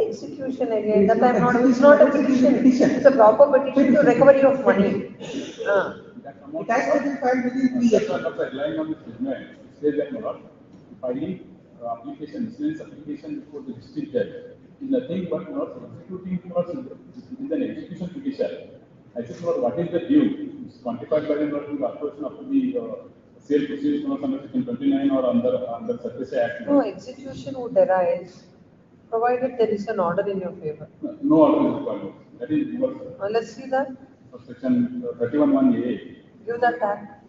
execution again. That time not, it's not a petition. It's a proper petition to recovery of money. It has to be filed within 3 years. Relying on the statement, it says that filing application, insurance application before the district judge is nothing but not executing for is an execution petition. I just know what is the due? It's quantified by the approach of the sale proceeds under section 29 or under Surface Act. No, execution would arise provided there is an order in your favor. No order is required. That is Let's see that. Section 31(1)(a). Give that act.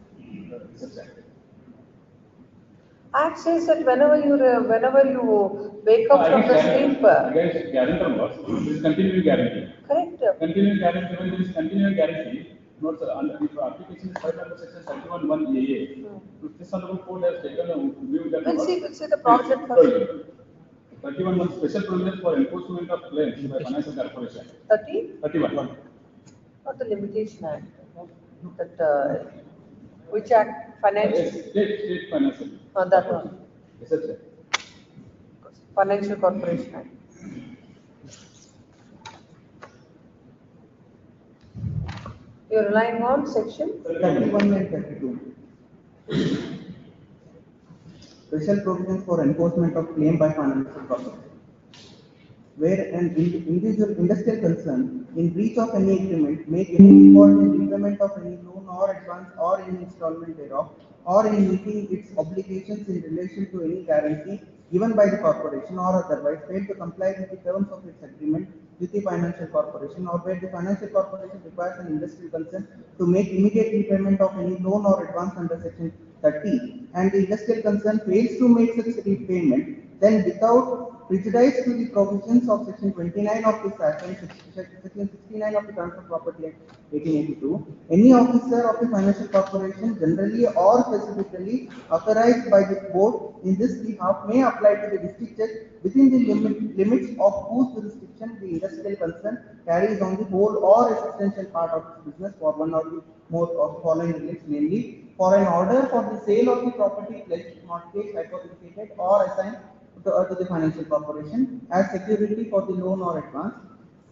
Act says that whenever you wake up from the sleep. Against guarantor laws, this is continuing guarantee. Correct. Continuing guarantee, when there is continuing guarantee, note under if application is filed under section 31(1)(a). This honorable court has taken a view that. We'll see the project first. 31 special provision for enforcement of claims by financial corporation. 31. Not the Limitation Act. That which act? Financial. State financial. That one. Yes, sir. Financial Corporation Act. You're relying on section 31 and 32. Special provisions for enforcement of claim by financial corporation. Where an individual industrial concern in breach of any agreement make any default in repayment of any loan or advance or any installment thereof, or in meeting its obligations in relation to any guarantee given by the corporation or otherwise fail to comply with the terms of its agreement with the financial corporation, or where the financial corporation requires an industrial concern to make immediate repayment of any loan or advance under section 30 and the industrial concern fails to make such repayment, then without prejudice to the provisions of section 29 of this Act and section 69 of the Transfer Property Act 1882, any officer of the financial corporation generally or specifically authorized by the board in this behalf may apply to the district judge within the limits of whose jurisdiction the industrial concern carries on the whole or a substantial part of its business for one or the more of the following relates, namely for an order for the sale of the property pledged, mortgage, hypothecated or assigned to the financial corporation as security for the loan or advance,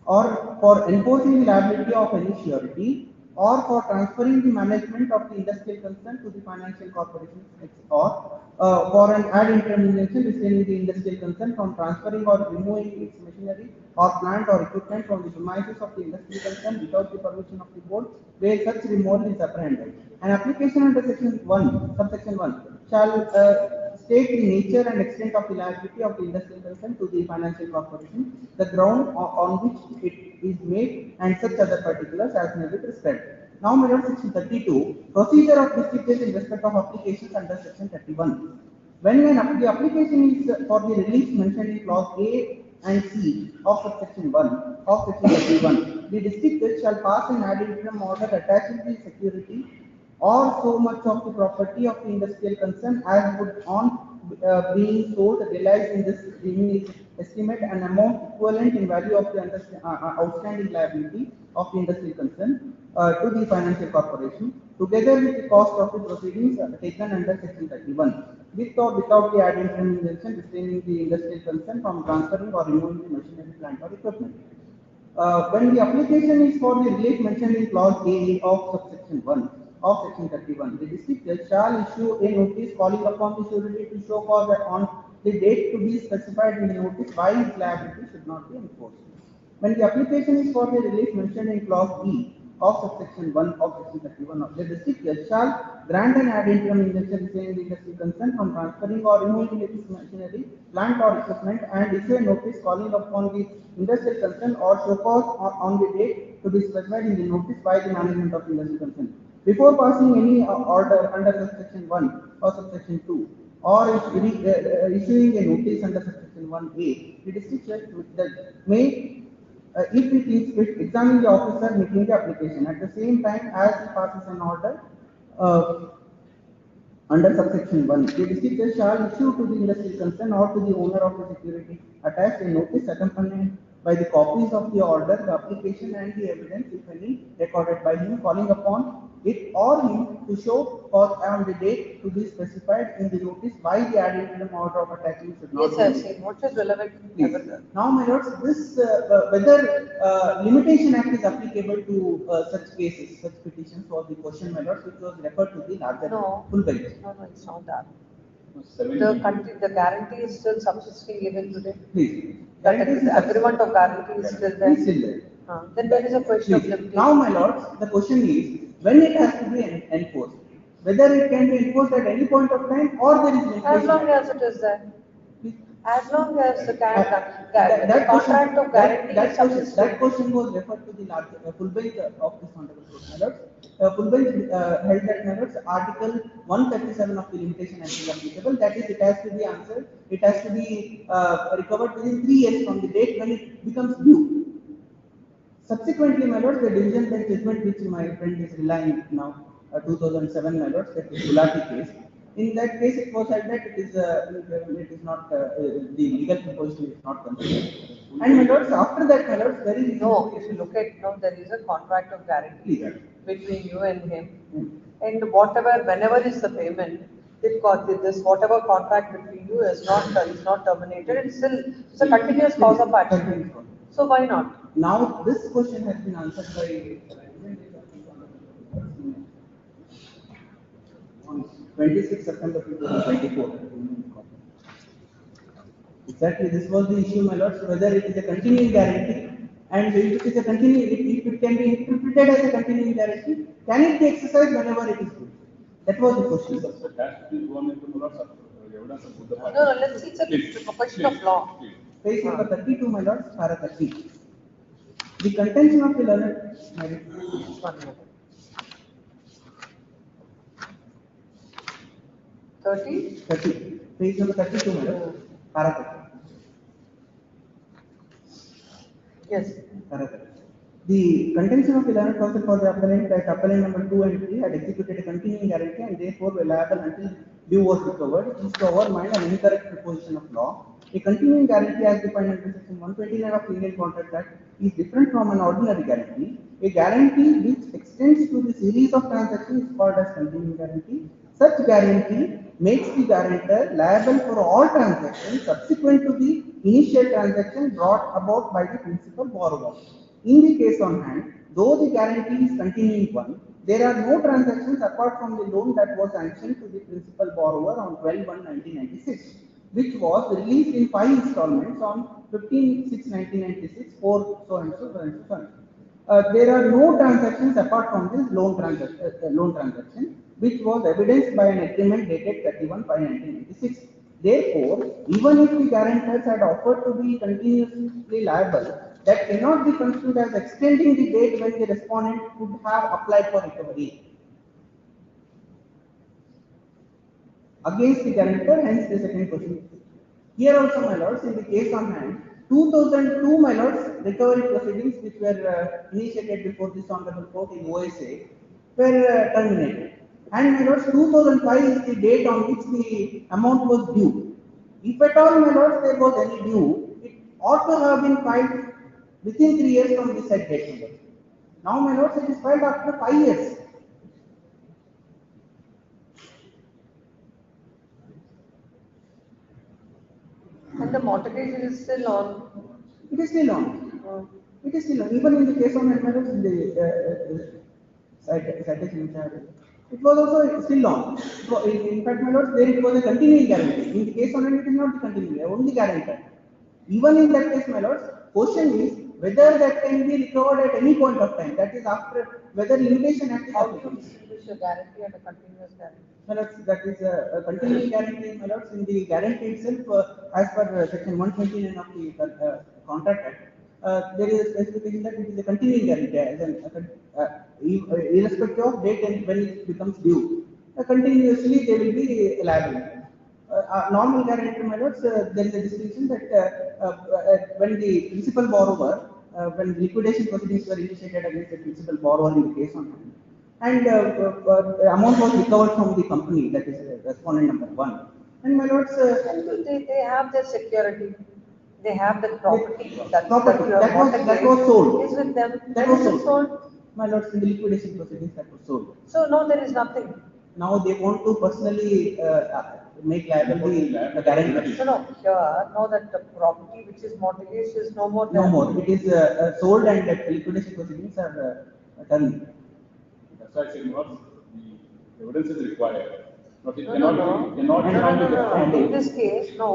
or for enforcing the liability of any surety, or for transferring the management of the industrial concern to the financial corporation, or for an ad intermediation restraining the industrial concern from transferring or removing its machinery or plant or equipment from the premises of the industrial concern without the permission of the board, where such removal is apprehended. An application under section 1, subsection 1, shall state the nature and extent of the liability of the industrial concern to the financial corporation, the ground on which it is made, and such other particulars as may be prescribed. Now, my lord, section 32, procedure of district judge in respect of applications under section 31. When the application is for the relief mentioned in clause A and C of subsection 1 of section 31, the district judge shall pass an ad interim order attaching the security or so much of the property of the industrial concern as would on being sold realized in this estimate an amount equivalent in value of the outstanding liability of the industrial concern to the financial corporation, together with the cost of the proceedings taken under section 31, with or without the ad interim injunction restraining the industrial concern from transferring or removing the machinery, plant or equipment. When the application is for the relief mentioned in clause A of subsection 1 of section 31, the district judge shall issue a notice calling upon the surety to show cause that on the date to be specified in the notice why its liability should not be enforced. When the application is for the relief mentioned in clause E of subsection 1 of section 31, the district judge shall grant an ad interim injunction restraining the industrial concern from transferring or removing its machinery, plant or equipment, and issue a notice calling upon the industrial concern or show cause on the date to be specified in the notice by the management of the industrial concern. Before passing any order under subsection 1 or subsection 2, or issuing a notice under subsection 1A, the district judge may, if it is fit, examine the officer making the application. At the same time as he passes an order under subsection 1, the district judge shall issue to the industrial concern or to the owner of the security attached a notice accompanied by the copies of the order, the application and the evidence, if any, recorded by him, calling upon it or him to show or on the date to be specified in the notice by the ad interim order of attachment should not Yes, be I've made. seen. What is relevant? Please. Now, my lords, this whether limitation act is applicable to such cases, such petitions or the question, my lords, which was referred to the larger full bench. No, it's not that. Seven. The guarantee is still subsisting even today. Please. The agreement of guarantee is still there. Is still there. Then there is a question of Please. limitation. Now, my lords, the question is when it has to be enforced, whether it can be enforced at any point of time or there is limitation. As long as it is there. As long as the contract of guarantee is subsisting. That question was referred to the larger full bench of this honorable court, my lords. Full bench held that, my lords, Article 137 of the limitation act is applicable. That is, it has to be answered. It has to be recovered within 3 years from the date when it becomes due. Subsequently, my lords, the division bench judgment which my friend is relying now, 2007, my lords, that is Gulati case. In that case, it was said that it is not the legal proposition is not considered. And my lords, after that, my lords, there is no. If you look at now, there is a contract of guarantee between you and him, and whatever, whenever is the payment, this whatever contract between you is not terminated. It's a continuous cause of action. So why not? Now this question has been answered by on 26 September 2024. Exactly, this was the issue, my lords, whether it is a continuing guarantee, and if it is a continuing, if it can be interpreted as a continuing guarantee, can it be exercised whenever it is due? That was the question. No, let's see, it's a question of law. Page number 32, my lords, para 30. The contention of the learned marriage. 30? 30. Page number 32, my lords, para 30. Yes. Para 30. The contention of the learned counsel for the appellant that appellant number 2 and 3 had executed a continuing guarantee and therefore were liable until due was recovered is to our mind an incorrect proposition of law. A continuing guarantee as defined under section 129 of the Indian Contract Act is different from an ordinary guarantee. A guarantee which extends to the series of transactions is called as continuing guarantee. Such guarantee makes the guarantor liable for all transactions subsequent to the initial transaction brought about by the principal borrower. In the case on hand, though the guarantee is continuing one, there are no transactions apart from the loan that was sanctioned to the principal borrower on 12/1/1996, which was released in 5 installments on 15/6/1996 for so and so and so. There are no transactions apart from this loan transaction, which was evidenced by an agreement dated 31/5/1996. Therefore, even if the guarantors had offered to be continuously liable, that cannot be construed as extending the date when the respondent could have applied for recovery against the guarantor, hence the second question. Here also, my lords, in the case on hand, 2002, my lords, recovery proceedings which were initiated before this honorable court in OSA were terminated. And my lords, 2005 is the date on which the amount was due. If at all, my lords, there was any due, it ought to have been filed within 3 years from the said date. Now, my lords, it is filed after 5 years. And the mortgage is still on. It is still on. It is still on. Even in the case of Adjournment, in the citation, it was also still on. So, in fact, my lords, there it was a continuing guarantee. In the case of Adjournment, it is not the continuing, only guarantor. Even in that case, my lords, question is whether that can be recovered at any point of time. That is after whether limitation act is applicable. Distinguish a guarantee and a continuous guarantee. My lords, that is a continuing guarantee, my lords. In the guarantee itself, as per section 129 of the Contract Act, there is a specification that it is a continuing guarantee, as irrespective of date and when it becomes due. Continuously, they will be liable. Normal guarantee, my lords, there is a distinction that when the principal borrower, when liquidation proceedings were initiated against the principal borrower in the case on hand, and amount was recovered from the company, that is respondent number 1. And my lords, they have their security, they have the property. That was sold. Is with them. That was sold. my lords, in the liquidation proceedings that were sold. So now there is nothing. Now they want to personally make liable the guarantee. No, here, now that the property which is mortgaged is no more. No more. It is sold and the liquidation proceedings are done. That's why I said, not the evidence is required. But it No, cannot, no, be- cannot be found in the no. court. In this case, no,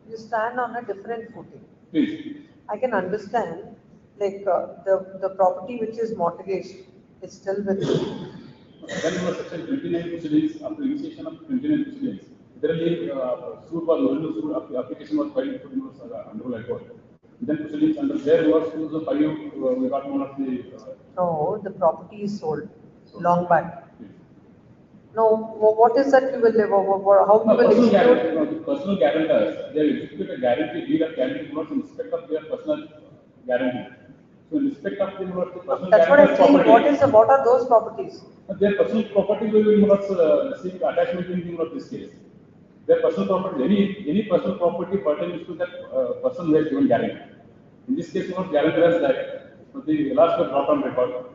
you stand on a different footing. Please. I can understand, like, the property which is mortgaged is still with you. Then you have section 29 proceedings, after initiation of 29 proceedings. Generally, suit was original suit, application was filed for under court. Then proceedings under there was 2005, we got one of the. No, the property is sold long back. No, what is that you will live over? How you will Personal execute? personal guarantors, they will execute a guarantee, deed of guarantee not in respect of their personal guarantee. So in respect of the personal That's what I'm guarantor's saying. property. What are those properties? Their personal property will not seek attachment in this case. Their personal property, any personal property pertains to that person who has given guarantee. In this case, not guarantor has died. So the last was brought on record.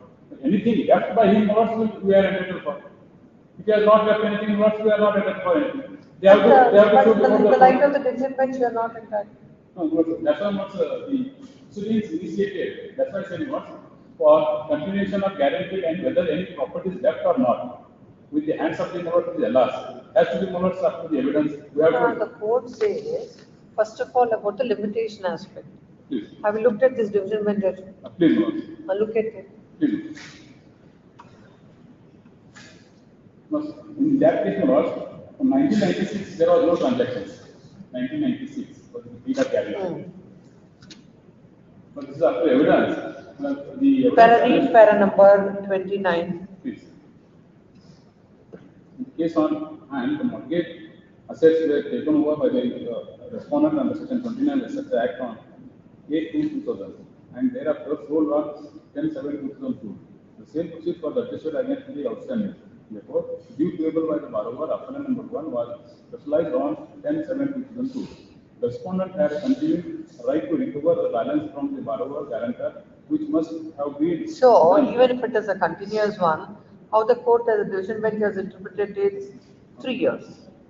Anything left by him, we are entitled for. If he has not left anything, we are not entitled for anything. They have to show But in the light of the decision bench, you are not entitled. No, that's why not the proceedings initiated. That's why I said what for continuation of guarantee and whether any property is left or not with the hands of the monarch is last has to be monarch after the evidence. We have to. The court says, first of all, about the limitation aspect. Please. Have you looked at this division bench judgment? Please, monarch. Look at it. Please. In that case, monarch, from 1996 there was no transactions. 1996 was the deed of guarantee. But this is after evidence. Para number 29. Please. In the case on hand, the mortgage assets were taken over by the respondent under section 29 of the Act on 8/2/2000 and thereafter sold on 10/7/2002. The same proceeds for the adjusted against the outstanding. Therefore, due payable by the borrower, appellant number 1 was specialized on 10/7/2002. The respondent had a continued right to recover the balance from the borrower guarantor, which must have been. So, even if it is a continuous one, how the court as a division bench has interpreted it 3 years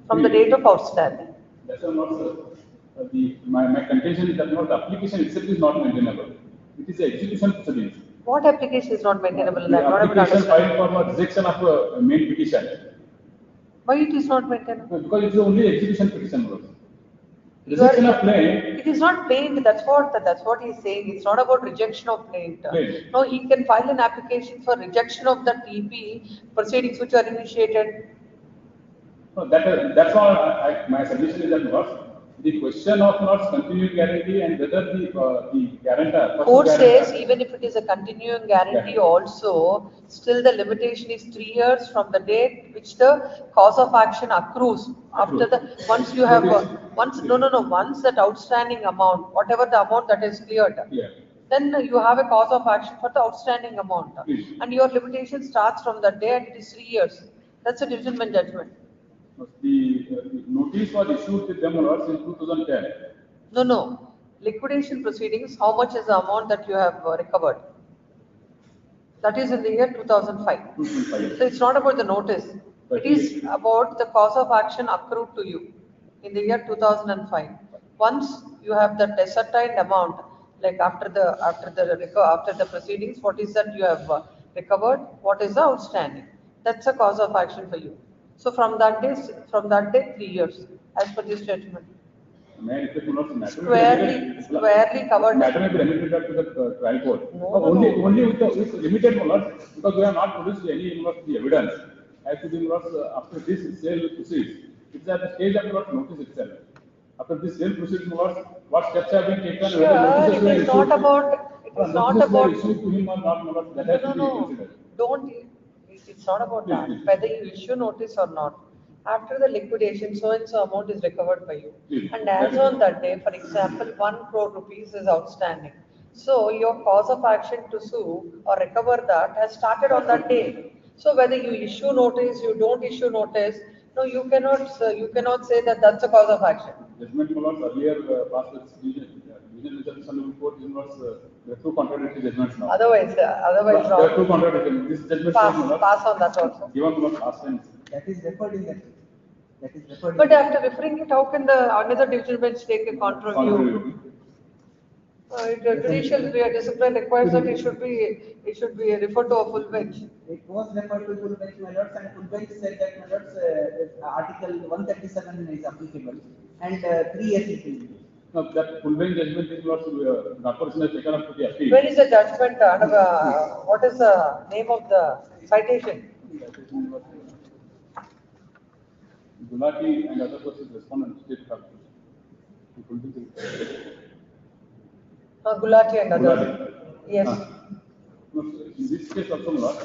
from the date of outstanding. That's not my contention is that not the application itself is not maintainable. It is the execution proceedings. What application is not maintainable in The that? What application filed for rejection of a main petition. Why it is not maintainable? Because it is only execution petition. Rejection of plaint. It is not plaint. That's what he is saying. It's not about rejection of plaint. Plaint. No, he can file an application for rejection of the TP proceedings which are initiated. No, that's all. My suggestion is that what the question of not continuing guarantee and whether the guarantor. Court says even if it is a continuing guarantee also, still the limitation is 3 years from the date which the cause of action accrues. After the once you have once that outstanding amount, whatever the amount that is cleared, then you have a cause of action for the outstanding amount, and your limitation starts from that day and it is 3 years. That's a division bench judgment. The notice was issued with them in 2010. No. Liquidation proceedings, how much is the amount that you have recovered? That is in the year 2005. So it's not about the notice. It is about the cause of action accrued to you in the year 2005. Once you have the ascertained amount, like after the proceedings, what is that you have recovered? What is the outstanding? That's a cause of action for you. So from that day, 3 years, as per this judgment. Squarely covered. Matter may be remitted back to the trial court. Only with limited knowledge, because we have not produced any the evidence. As to the after this sale proceeds, it's at the stage of notice itself. After this sale proceeds, what steps have been taken? Sure, it is not about. It is not about. Issued to him or not, that has to be considered. It's not about that. Whether you issue notice or not. After the liquidation, so and so amount is recovered by you. And as on that day, for example, 1 crore rupees is outstanding. So your cause of action to sue or recover that has started on that day. So whether you issue notice, you don't issue notice, no, you cannot say that that's a cause of action. Judgment earlier past the Judicial court was There are two contradictory judgments now. Otherwise There are two wrong. contradictory. This judgment Pass, says, my lord, pass on that also. given to us last time. That is referred in that. That is referred. But after referring it, how can the another division bench take a contrary view? Contrary view. Judicial discipline requires that it should be referred to a full bench. It was referred to full bench, my lords, and full bench said that, my lords, Article 137 is applicable, and 3 years it will be. No, that full bench judgment is not, the person has taken up to the appeal. Where is the judgment? What is the name of the citation? Gulati and other persons respondent state capital. Gulati and others. Gulati. Yes. No, in this case also, Lord,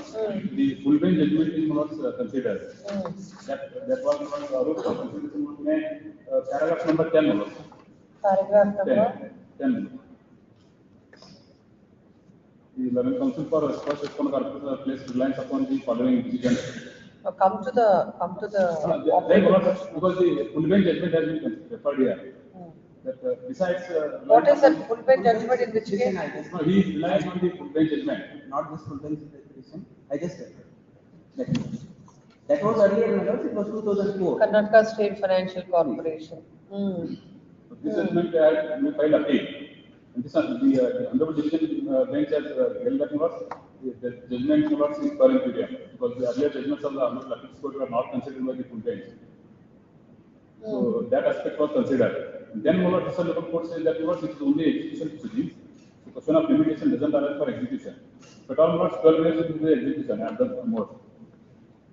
the full bench judgment is not considered. That was not consideration paragraph number 10. Lord. Paragraph number 10. The 11th Council for First Responder placed reliance upon the following decisions. Come to the because the full bench judgment has been referred here. That besides, what is that full bench judgment in which case? No, he is relying on the full bench judgment. Not this full bench decision. I just read. That was earlier, my lords, it was 2004. Karnataka State Financial Corporation. So this judgment we filed appeal. And this the honorable decision bench has held that the judgment is per inferior, because the earlier judgments of the honorable appeals court were not considered by the full bench. So that aspect was considered. And then local court says that it is only execution proceedings. The question of limitation doesn't arise for execution. But all 12 years into the execution and the more.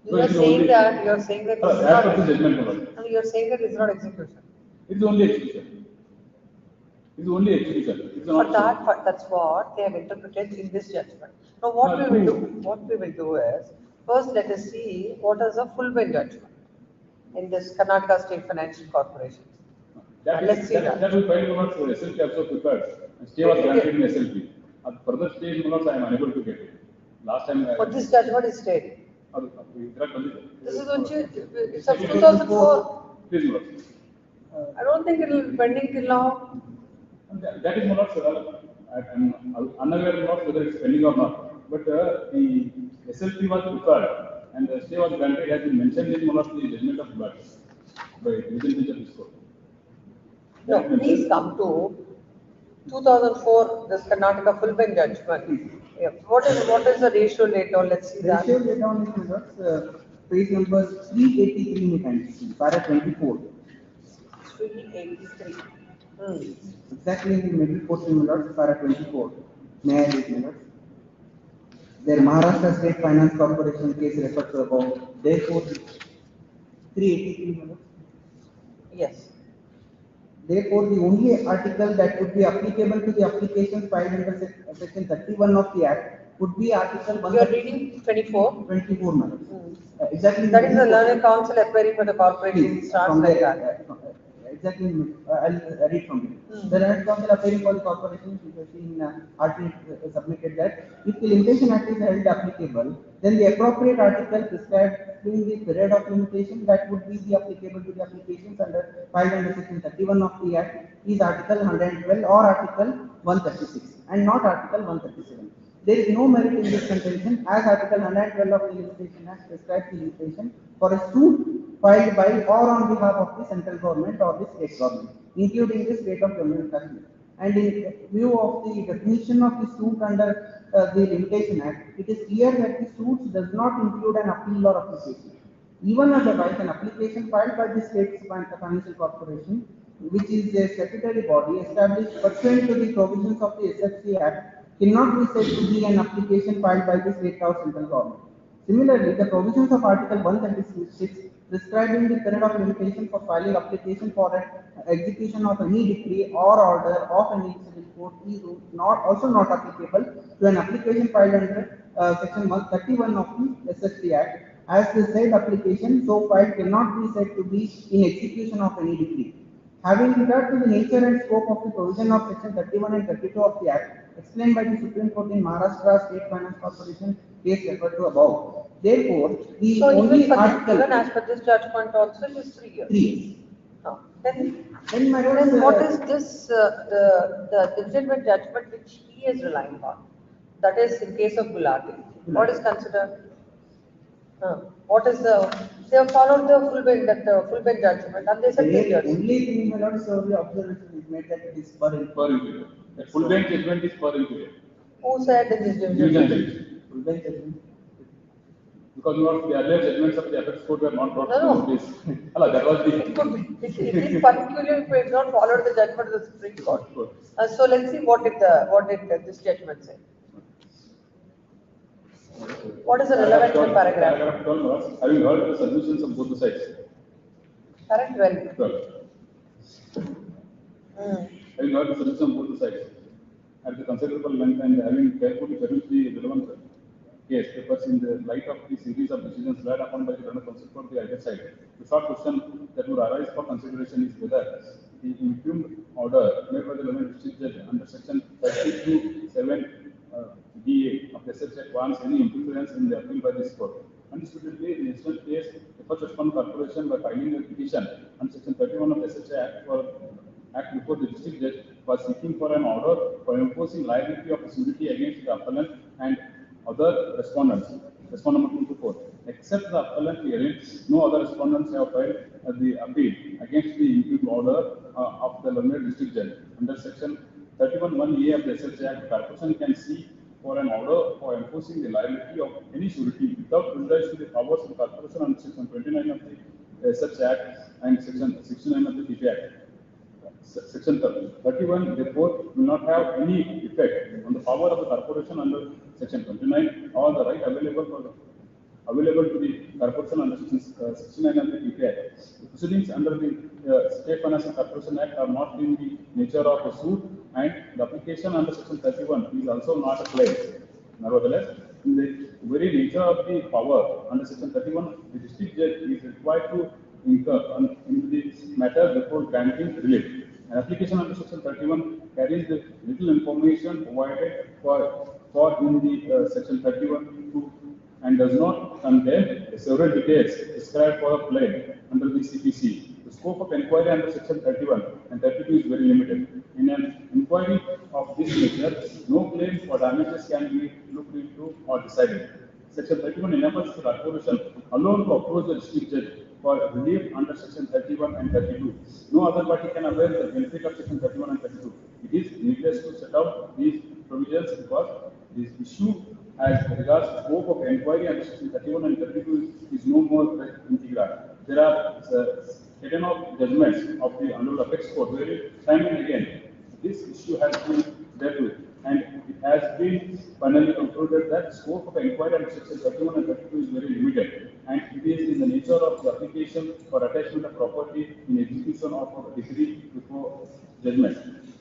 You are saying that it's not judgment. No, you are saying that it's not execution. It is only execution. It is only execution. It's not That's what they have interpreted in this judgment. Now what we will do is, first let us see what is a full bench judgment in this Karnataka State Financial Corporation. Let's see that. That will file for SLP also prepared. And stay was granted in SLP. At further stage, I am unable to get it. Last time. But this judgment is stayed. This is it's of 2004. Please, Lord. I don't think it will be pending till now. That is not, I am unaware of whether it's pending or not. But the SLP was prepared and the stay was granted has been mentioned in one of the judgment of blood by within the court. No, please come to 2004, this Karnataka full bench judgment. Yeah. What is the ratio laid down? Let's see that. Ratio laid down is, my lords, page number 383 you can see, para 24. 383. Exactly in the middle portion, my lords, para 24. May I read, my lords? Their Maharashtra State Finance Corporation case referred to above. Therefore, 383, my lords. Yes. Therefore, the only article that would be applicable to the applications filed under section 31 of the Act would be Article 1. You are reading 24? 24, madam. Exactly. That is the Learned Counsel appearing for the corporation. Starts like that. Exactly. I'll read from it. The Learned Counsel appearing for the corporation, article submitted that if the Limitation Act is held applicable, then the appropriate article prescribing the period of limitation that would be the applicable to the applications filed under section 31 of the Act is Article 112 or Article 136 and not Article 137. There is no merit in this contention as Article 112 of the Limitation Act prescribes the limitation for a suit filed by or on behalf of the central government or the state government, including the state of Jammu and Kashmir. And in view of the definition of the suit under the Limitation Act, it is clear that the suit does not include an appeal or application. Even otherwise, an application filed by the State Financial Corporation, which is a statutory body established pursuant to the provisions of the SFC Act, cannot be said to be an application filed by the state or central government. Similarly, the provisions of Article 136 prescribing the period of limitation for filing application for execution of any decree or order of any civil court is also not applicable to an application filed under section 131 of the SFC Act, as the said application so filed cannot be said to be in execution of any decree. Having regard to the nature and scope of the provision of section 31 and 32 of the Act, explained by the Supreme Court in Maharashtra State Finance Corporation case referred to above. Therefore, the only article... Even as per this judgment also it is 3 years. 3 years. Then what is this, the judgment which he is relying on. That is in case of Gulati. What is considered? What is the? They have followed the full bench judgment, and they said 3 years. Only thing, my lord, so the observation is made that it is per inferior. The full bench judgment is per inferior. Who said in this division? Full bench judgment. Because the earlier judgments of the apex court were not brought No. to this. That was the. It could be. It is particular if it not followed the judgment of the Supreme Court. So let's see what did this judgment say. What is the relevant paragraph? Paragraph 12 was having heard the submissions of both the sides. Paragraph 12. Having heard the submissions of both the sides at the considerable length and having carefully perused the relevant case papers in the light of the series of decisions relied upon by the learned counsel for the other side, the short question that would arise for consideration is whether the impugned order made by the learned district judge under section 32(7) DA of the SHA warrants any interference in the appeal by this court. Undisputedly, in the instant case, the first respondent corporation by filing a petition under section 31 of the SHA Act before the district judge was seeking for an order for imposing liability of surety against the appellant and other respondents. Respondent number 2 to 4. Except the appellant herein, no other respondents have filed the appeal against the impugned order of the learned district judge. Under section 31(1)A of the SHA Act, the corporation can seek for an order for enforcing the liability of any surety without prejudice to the powers of the corporation under section 29 of the SHA Act and section 69 of the TP Act. Section 31, therefore, will not have any effect on the power of the corporation under section 29 or the right available to the corporation under section 69 of the TP Act. The proceedings under the State Financial Corporation Act are not in the nature of a suit, and the application under section 31 is also not a claim. Nevertheless, in the very nature of the power under section 31, the district judge is required to incur in the matter before granting relief. An application under section 31 carries the little information provided for in the section 31 and does not contain the several details described for a claim under the CPC. The scope of inquiry under section 31 and 32 is very limited. In an inquiry of this nature, no claim for damages can be looked into or decided. Section 31 enables the corporation alone to approach the district judge for relief under section 31 and 32. No other party can avail the benefit of section 31 and 32. It is needless to set out these provisions because this issue as regards scope of inquiry under section 31 and 32 is no more integral. There are certain of judgments of the honorable apex court where time and again this issue has been dealt with, and it has been finally concluded that scope of inquiry under section 31 and 32 is very limited, and it is in the nature of the application for attachment of property in execution of a decree before judgment,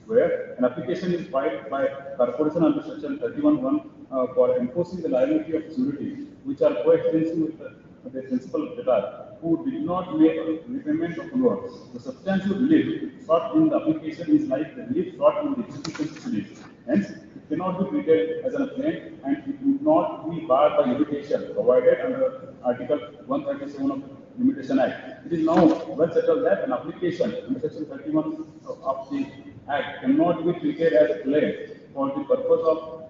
where an application is filed by corporation under section 31(1) for enforcing the liability of surety, which are coextensive with the principal debtor who did not make repayment of loan. The substantial relief sought in the application is like the relief sought in the execution proceedings. Hence, it cannot be treated as a claim, and it would not be barred by limitation provided under Article 137 of the Limitation Act. It is now well settled that an application under Section 31 of the Act cannot be treated as a claim for the purpose of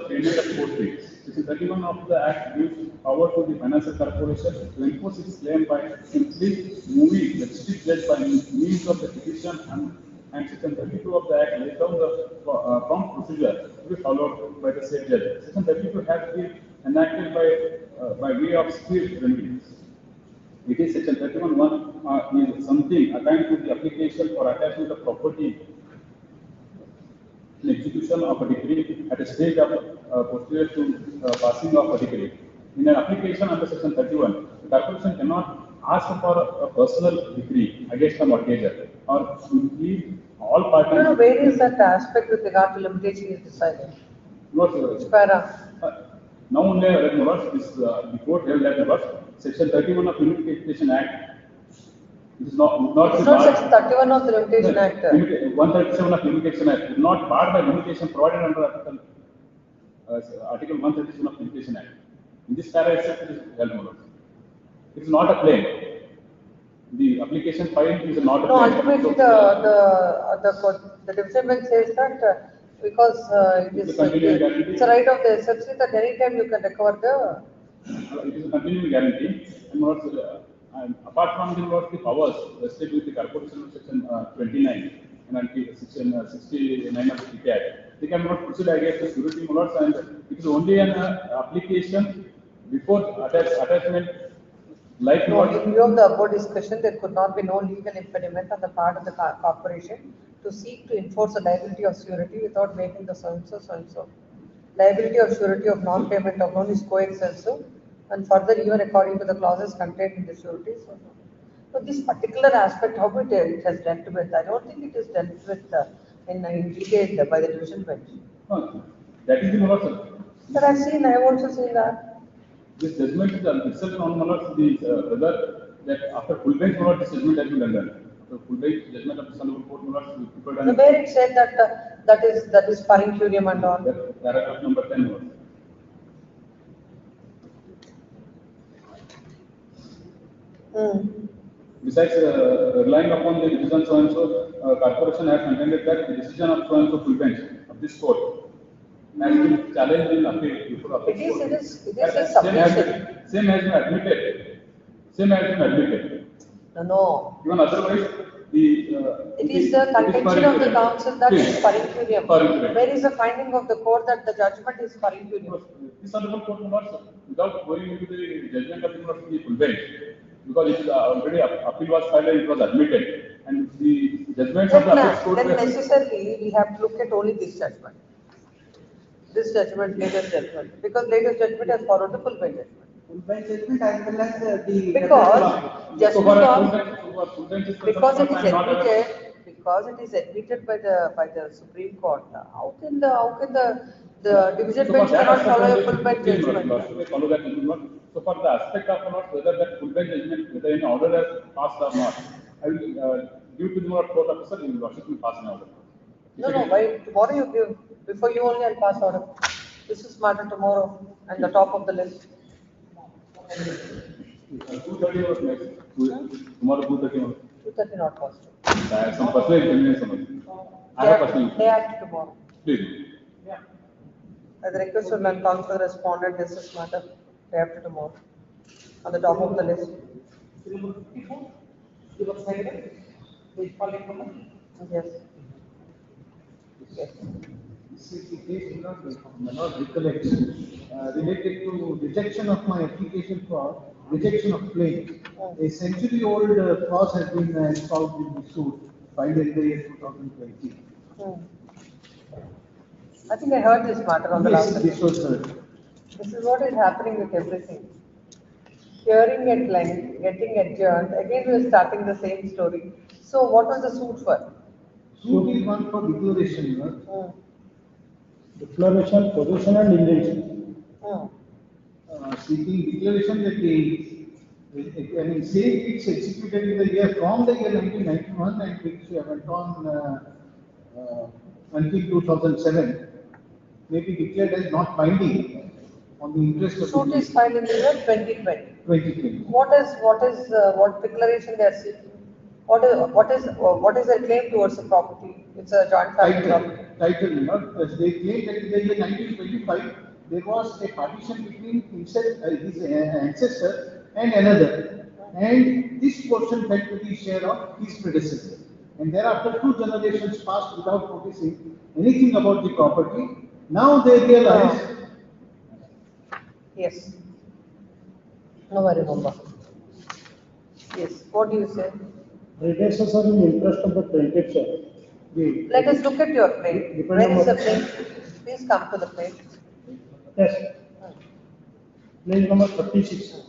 payment of court fee. Section 31 of the Act gives power to the financial corporation to enforce its claim by simply moving the district judge by means of the petition, and Section 32 of the Act lays down the prompt procedure to be followed by the state judge. Section 32 has been enacted by way of speed remedy. It is Section 31(1) is something akin to the application for attachment of property in execution of a decree at a stage of posterior to passing of a decree. In an application under Section 31, the corporation cannot ask for a personal decree against a mortgagor or simply all parties. No, where is that aspect with regard to limitation is decided? What? Which para? Now only the court held that Section 31 of Limitation Act. It is not it's not Section 31 of the Limitation Act. 137 of Limitation Act is not barred by limitation provided under Article 137 of Limitation Act. In this para itself, it is held. It is not a claim. The application filed is not a claim. No, ultimately the division bench says that Because it is, It's a continuing guarantee. it's a right of the SFC that any time you can recover the, It is a continuing guarantee. And apart from the powers vested with the corporation of section 29 and until section 69 of the TCAT, they cannot proceed against the surety lords, and it is only an application before attachment. Like no, in view of the above discussion, there could not be no legal impediment on the part of the corporation to seek to enforce a liability of surety without making the so and so. Liability of surety of non-payment of loan is co-extensive and further even according to the clauses contained in the surety. So this particular aspect, how it has dealt with, I don't think it is dealt with in detail by the division bench. No, that is the lord. But I have also seen that. This judgment is itself on whether that after full bench this judgment has been done. So full bench judgment of the Honorable Court prepared. The where it said that that is per incurium and all. Paragraph number 10. Besides relying upon the decision so and so, corporation has contended that the decision of so and so full bench of this court has been challenged in appeal before appeal court. It is a submission. Same has been admitted. No. Even otherwise, it is the contention of the council that is per incurium. Where is the finding of the court that the judgment is per incurium? This Honorable Court will not, without going into the judgment of the full bench, because it is already appeal was filed and it was admitted, and the judgments of the appeal court. Then necessarily we have to look at only this judgment. This judgment, latest judgment, because latest judgment has followed the full bench judgment. Full bench judgment as well as the. Because it is admitted by the Supreme Court. How can the division bench cannot follow a full bench judgment? Follow that judgment. So for the aspect of whether that full bench judgment, whether in order has passed or not, I will give to the court officer, you will pass an order. No, why tomorrow you give, before you only I'll pass order. This is matter tomorrow and the top of the list. 2:30 was next. Tomorrow 2:30. 2:30 not possible. I have some personal inconvenience. I have personal. Day after tomorrow. Please. Yeah. As a request to non-counsel respondent, this is matter day after tomorrow. On the top of the list. Yes. Yes. This is the case not recollection related to rejection of my application for rejection of claim. A century-old clause has been installed in the suit filed in the year 2020. I think I heard this matter on the last. This was heard. This is what is happening with everything. Hearing at length, getting adjourned. Again, we are starting the same story. So, what was the suit for? Suit is one for declaration. Declaration, possession and injunction. Seeking declaration that saying it's executed in the year from the year 1991 and which went on until 2007 may be declared as not binding on the interest of Suit is filed in the year 2020. 2020. What declaration they are seeking? What is their claim towards the property? It's a joint family property. They claim that in the year 1925 there was a partition between his ancestor and another, and this portion fell to the share of his predecessor. And thereafter 2 generations passed without noticing anything about the property. Now they realize. Yes. Now I remember. Yes. What do you say? Predecessor in interest of the plaintiff, sir. Let us look at your plaint. Where is the plaint? Please come to the plaint. Yes. Plaint number 36.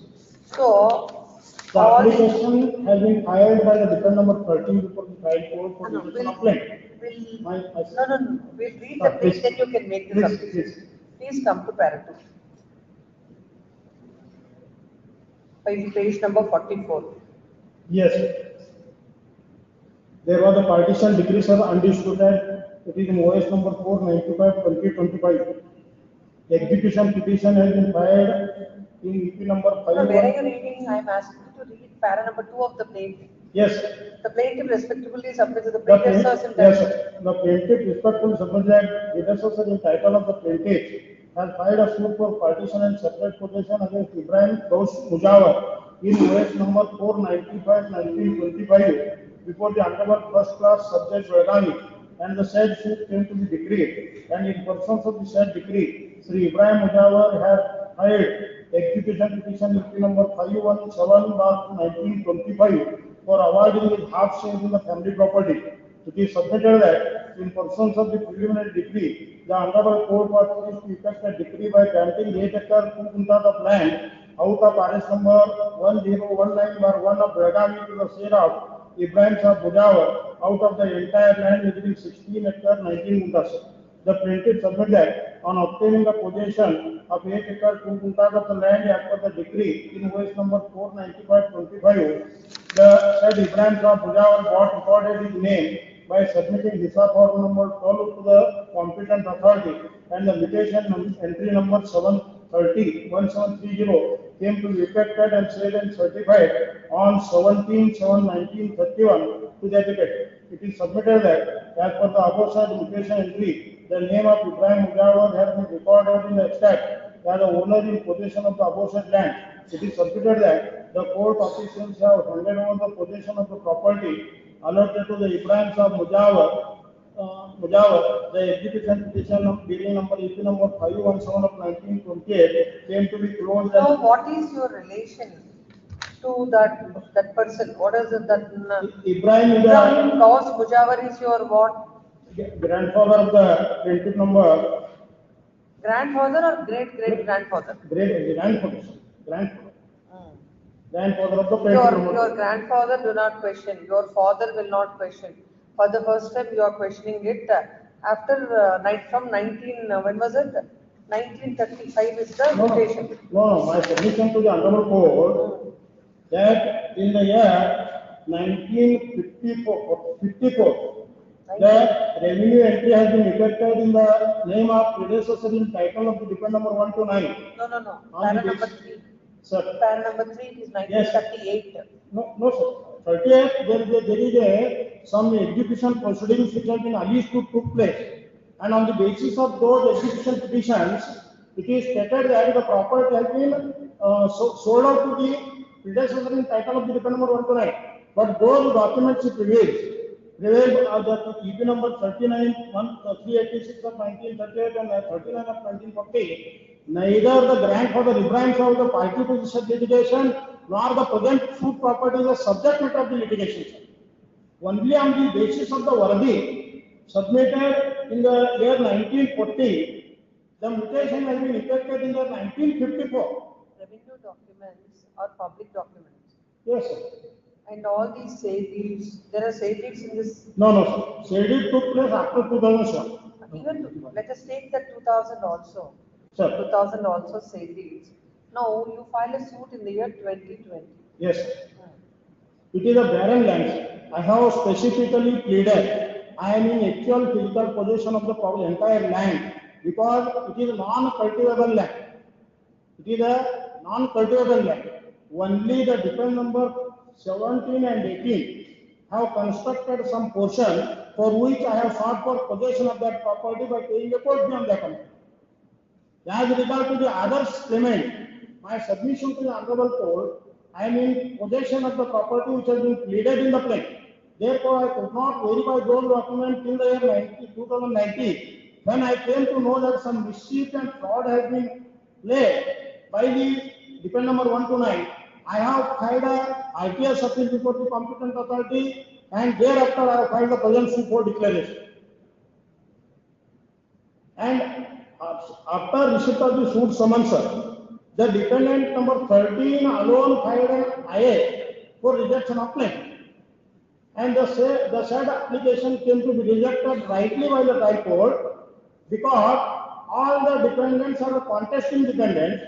So, the application has been filed by the defendant number 13 before the trial court for the complaint. No. We'll read the plaint, then you can make the submission. Please come to paragraph. Page number 44. Yes. There was a partition decree, sir, undisputed. It is in OS number 495/2025. Execution petition has been filed in EP number 5. No, where are you reading? I am asking you to read para number 2 of the plaint. Yes. The The plaintiff respectively submits the The plaintiff plaintiff, asserts in yes, title. sir. The plaintiff respectfully submits that predecessor in title of the plaintiff has filed a suit for partition and separate possession against Ibrahim Ghosh Mujawar in OS number 495/1925 before the Honorable First Class Subject Belgavi, and the said suit came to be decreed, and in pursuance of the said decree, Sri Ibrahim Mujawar has filed execution petition EP number 517/1925 for awarding his half share in the family property. It is submitted that in pursuance of the preliminary decree, the Honorable Court was pleased to effect a decree by granting 8 acre 2 guntas of land out of RS number 1019/1 of Belgavi to the share of Ibrahim Shah Mujawar out of the entire land within 16 acre 19 guntas. The plaintiff submitted that on obtaining the possession of 8 acre 2 guntas of the land as per the decree in OS number 495/25, the said Ibrahim Shah Mujawar got recorded his name by submitting visa form number 12 to the competent authority, and the litigation entry number 730-1730 came to be effected and sealed and certified on 17/7/1931 to the advocate. It is submitted that as per the aforesaid litigation entry, the name of Ibrahim Mujawar has been recorded in the extract as the owner in possession of the aforesaid land. It is submitted that the court officials have handed over the possession of the property allotted to the Ibrahim Shah Mujawar, the execution petition of bearing number EP number 517 of 1928 came to be closed. So what is your relation to that person? What is it that Ibrahim Ghosh Mujawar is your what? Grandfather of the plaintiff number. Grandfather or great grandfather? Great grandfather. Grandfather of the plaintiff number. Your grandfather do not question. Your father will not question. For the first time, you are questioning it. After from 19, when was it? 1935 is the mutation. No, my submission to the Honorable Court that in the year 1954, the revenue entry has been effected in the name of predecessor in title of the dependent number 1 to 9. No. Para number 3. Sir. Para number 3 is 1938. Yes. No, sir. 38, there is some execution proceedings which have been alleged to took place. And on the basis of those execution petitions, it is stated that the property has been sold out to the predecessor in title of the dependent number 1 to 9. But those documents prevailed the EP number 39-386 of 1938 and 39 of 1940. Neither the grandfather Ibrahim Shah of the party to this litigation nor the present suit property is the subject matter of the litigation. Only on the basis of the Varadi submitted in the year 1940, the mutation has been effected in the 1954. Revenue documents are public documents. Yes, sir. And all these say deeds, there are say deeds in this. No, sir. Say deed took place after 2007. Even let us take the 2000 also. Sir. 2000 also say deeds. Now you file a suit in the year 2020. Yes, sir. It is a barren land. I have specifically pleaded. I am in actual physical possession of the entire land because it is a non-cultivable land. It is a non-cultivable land. Only the dependent number 17 and 18 have constructed some portion for which I have sought for possession of that property by paying a court fee on that amount. As regard to the others claimant, my submission to the Honorable Court, I am in possession of the property which has been pleaded in the plaint. Therefore, I could not verify those documents till the year 2019, when I came to know that some mischief and fraud has been played by the dependent number 1 to 9. I have filed a ITS appeal before the competent authority, and thereafter I have filed the present suit for declaration. And after receipt of the suit summons, the dependent number 13 alone filed an IA for rejection of claim. And the said application came to be rejected rightly by the High Court because all the dependents are the contesting dependents.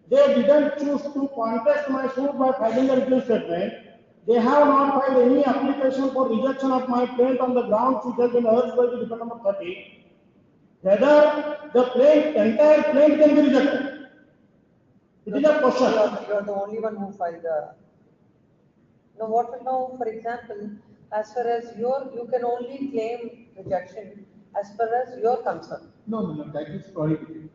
They didn't choose to contest my suit by filing a written statement. They have not filed any application for rejection of my plaint on the grounds which has been urged by the dependent number 30. Whether the entire plaint can be rejected. It is a question. You are the only one who filed the. Now, what will now, for example, As far as you can only claim rejection as far as you're concerned. No, that is prohibited.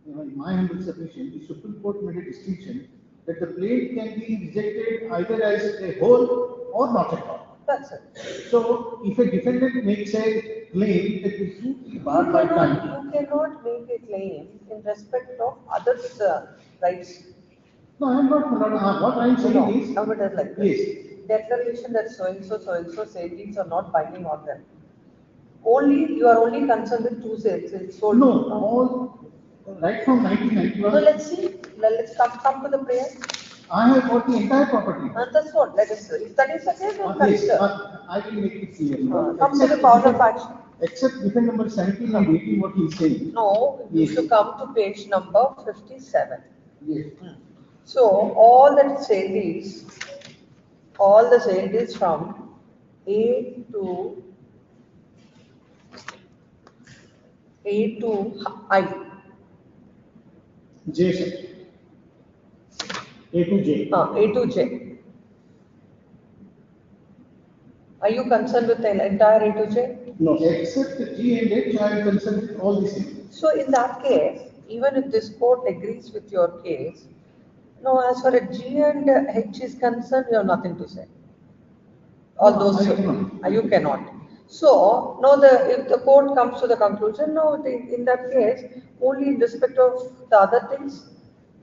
In my humble submission, the Supreme Court made a distinction that the plaint can be rejected either as a whole or not at all. That's it. So, if a defendant makes a claim that the suit is barred by time. You cannot make a claim in respect of others' rights. No, I am not, what I am saying is. Now it is like this. Yes. Declaration that so and so said these are not binding on them. You are only concerned with two sales. No, all right from 1991. So let's see. Let's come to the prayer. I have got the entire property. And that's what. Let us. If that is the case, then consider. I will make it clear. Come to the cause of action. Except defend number 17 and 18, what he is saying. No, you should come to page number 57. Yes. So all that said is, all the said is from A to I. J, sir. A to J. A to J. Are you concerned with the entire A to J? No, except G and H, I am concerned with all these things. So in that case, even if this court agrees with your case, no, as far as G and H is concerned, you have nothing to say. All those you cannot. So now if the court comes to the conclusion, no, in that case, only in respect of the other things,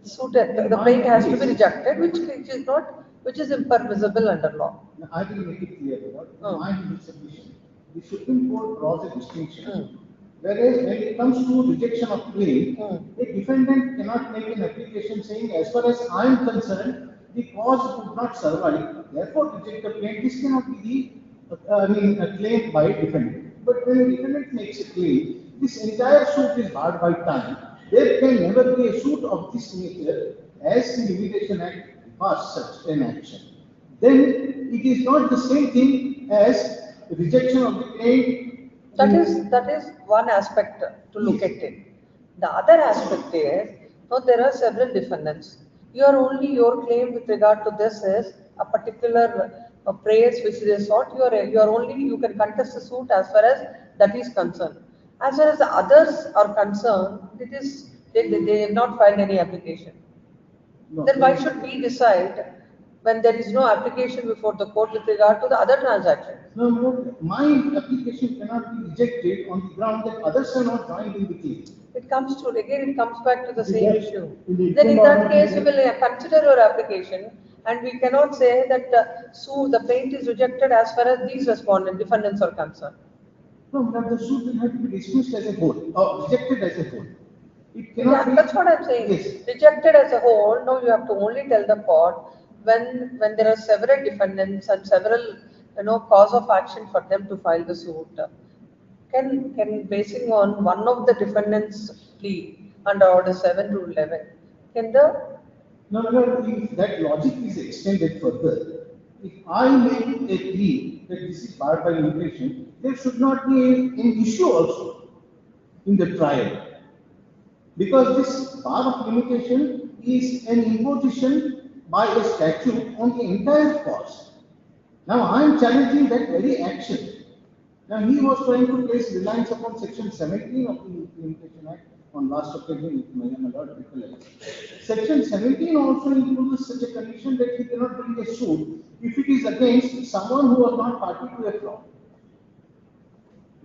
the plaint has to be rejected, which is impermissible under law. Now, I will make it clear. My submission. The Supreme Court draws a distinction. Whereas when it comes to rejection of claim, a defendant cannot make an application saying, as far as I am concerned, the cause would not survive, therefore reject the claim. This cannot be a claim by a defendant. But when a defendant makes a claim, this entire suit is barred by time. There can never be a suit of this nature as the Litigation Act passed such an action. Then it is not the same thing as rejection of the claim. That is one aspect to look at it. The other aspect is, there are several defendants. Your claim with regard to this is a particular praise which they sought. You can contest the suit as far as that is concerned. As far as the others are concerned, they have not filed any application. No. Then why should we decide when there is no application before the court with regard to the other transactions? No, my application cannot be rejected on the ground that others are not joined in the case. It comes back to the same issue. Then in that case, we will consider your application, and we cannot say that the plaint is rejected as far as these defendants are concerned. No, but the suit will have to be dismissed as a whole, or rejected as a whole. It cannot be. That's what I'm saying. Yes. Rejected as a whole, now you have to only tell the court when there are several defendants and several cause of action for them to file the suit. Can basing on one of the defendants' plea under order 7 to 11, can the if that logic is extended further, if I make a plea that this is barred by limitation, there should not be an issue also in the trial. Because this bar of limitation is an imposition by a statute on the entire cause. Now I am challenging that very action. Now he was trying to place reliance upon section 17 of the Limitation Act on last occasion, if my lord recollect. Section 17 also includes such a condition that he cannot bring a suit if it is against someone who was not party to a fraud.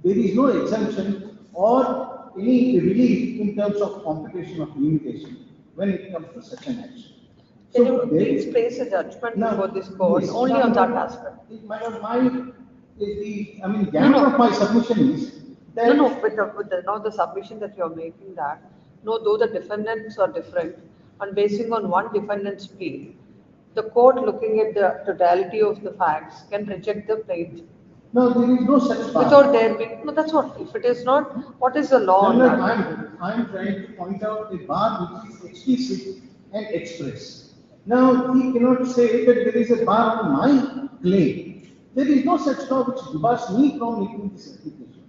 There is no exemption or any relief in terms of computation of limitation when it comes to such an action. Can you please place a judgment before this court only on that aspect? The gamut of my submission is that. Now the submission that you are making though the defendants are different, and basing on one defendant's plea, the court looking at the totality of the facts can reject the plaint. No, there is no such bar. Without there being, that's what. If it is not, what is the law on that? I am trying to point out a bar which is explicit and express. Now, he cannot say that there is a bar on my claim. There is no such law which bars me from making this application.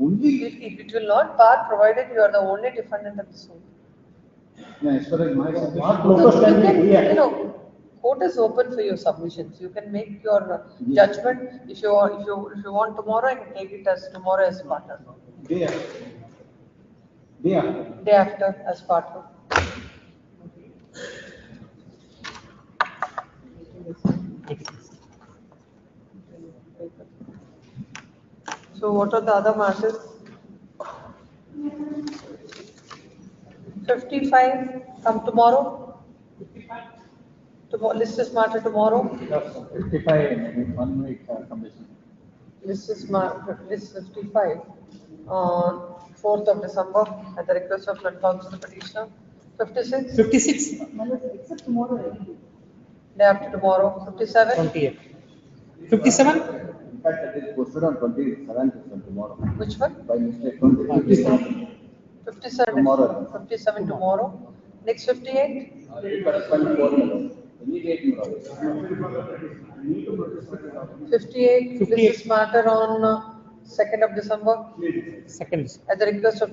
Only it will not bar provided you are the only defendant of the suit. As far as my Court is open for your submissions. You can make your judgment. If you want tomorrow, I can take it as tomorrow as partner. Day after. Day after. Day after as partner. So what are the other matters? 55 come tomorrow. Tomorrow list is matter tomorrow. 55 1 week submission. List 55 on 4th of December at the request of non-counsel petitioner. 56. 56. Except tomorrow, right? Day after tomorrow. 57. 28. 57. In fact, it is posted on 27th tomorrow. Which one? By mistake, 27th. 57. Tomorrow. 57 tomorrow. Next 58. Immediate tomorrow. 58. This is matter on 2nd of December Second. at the request of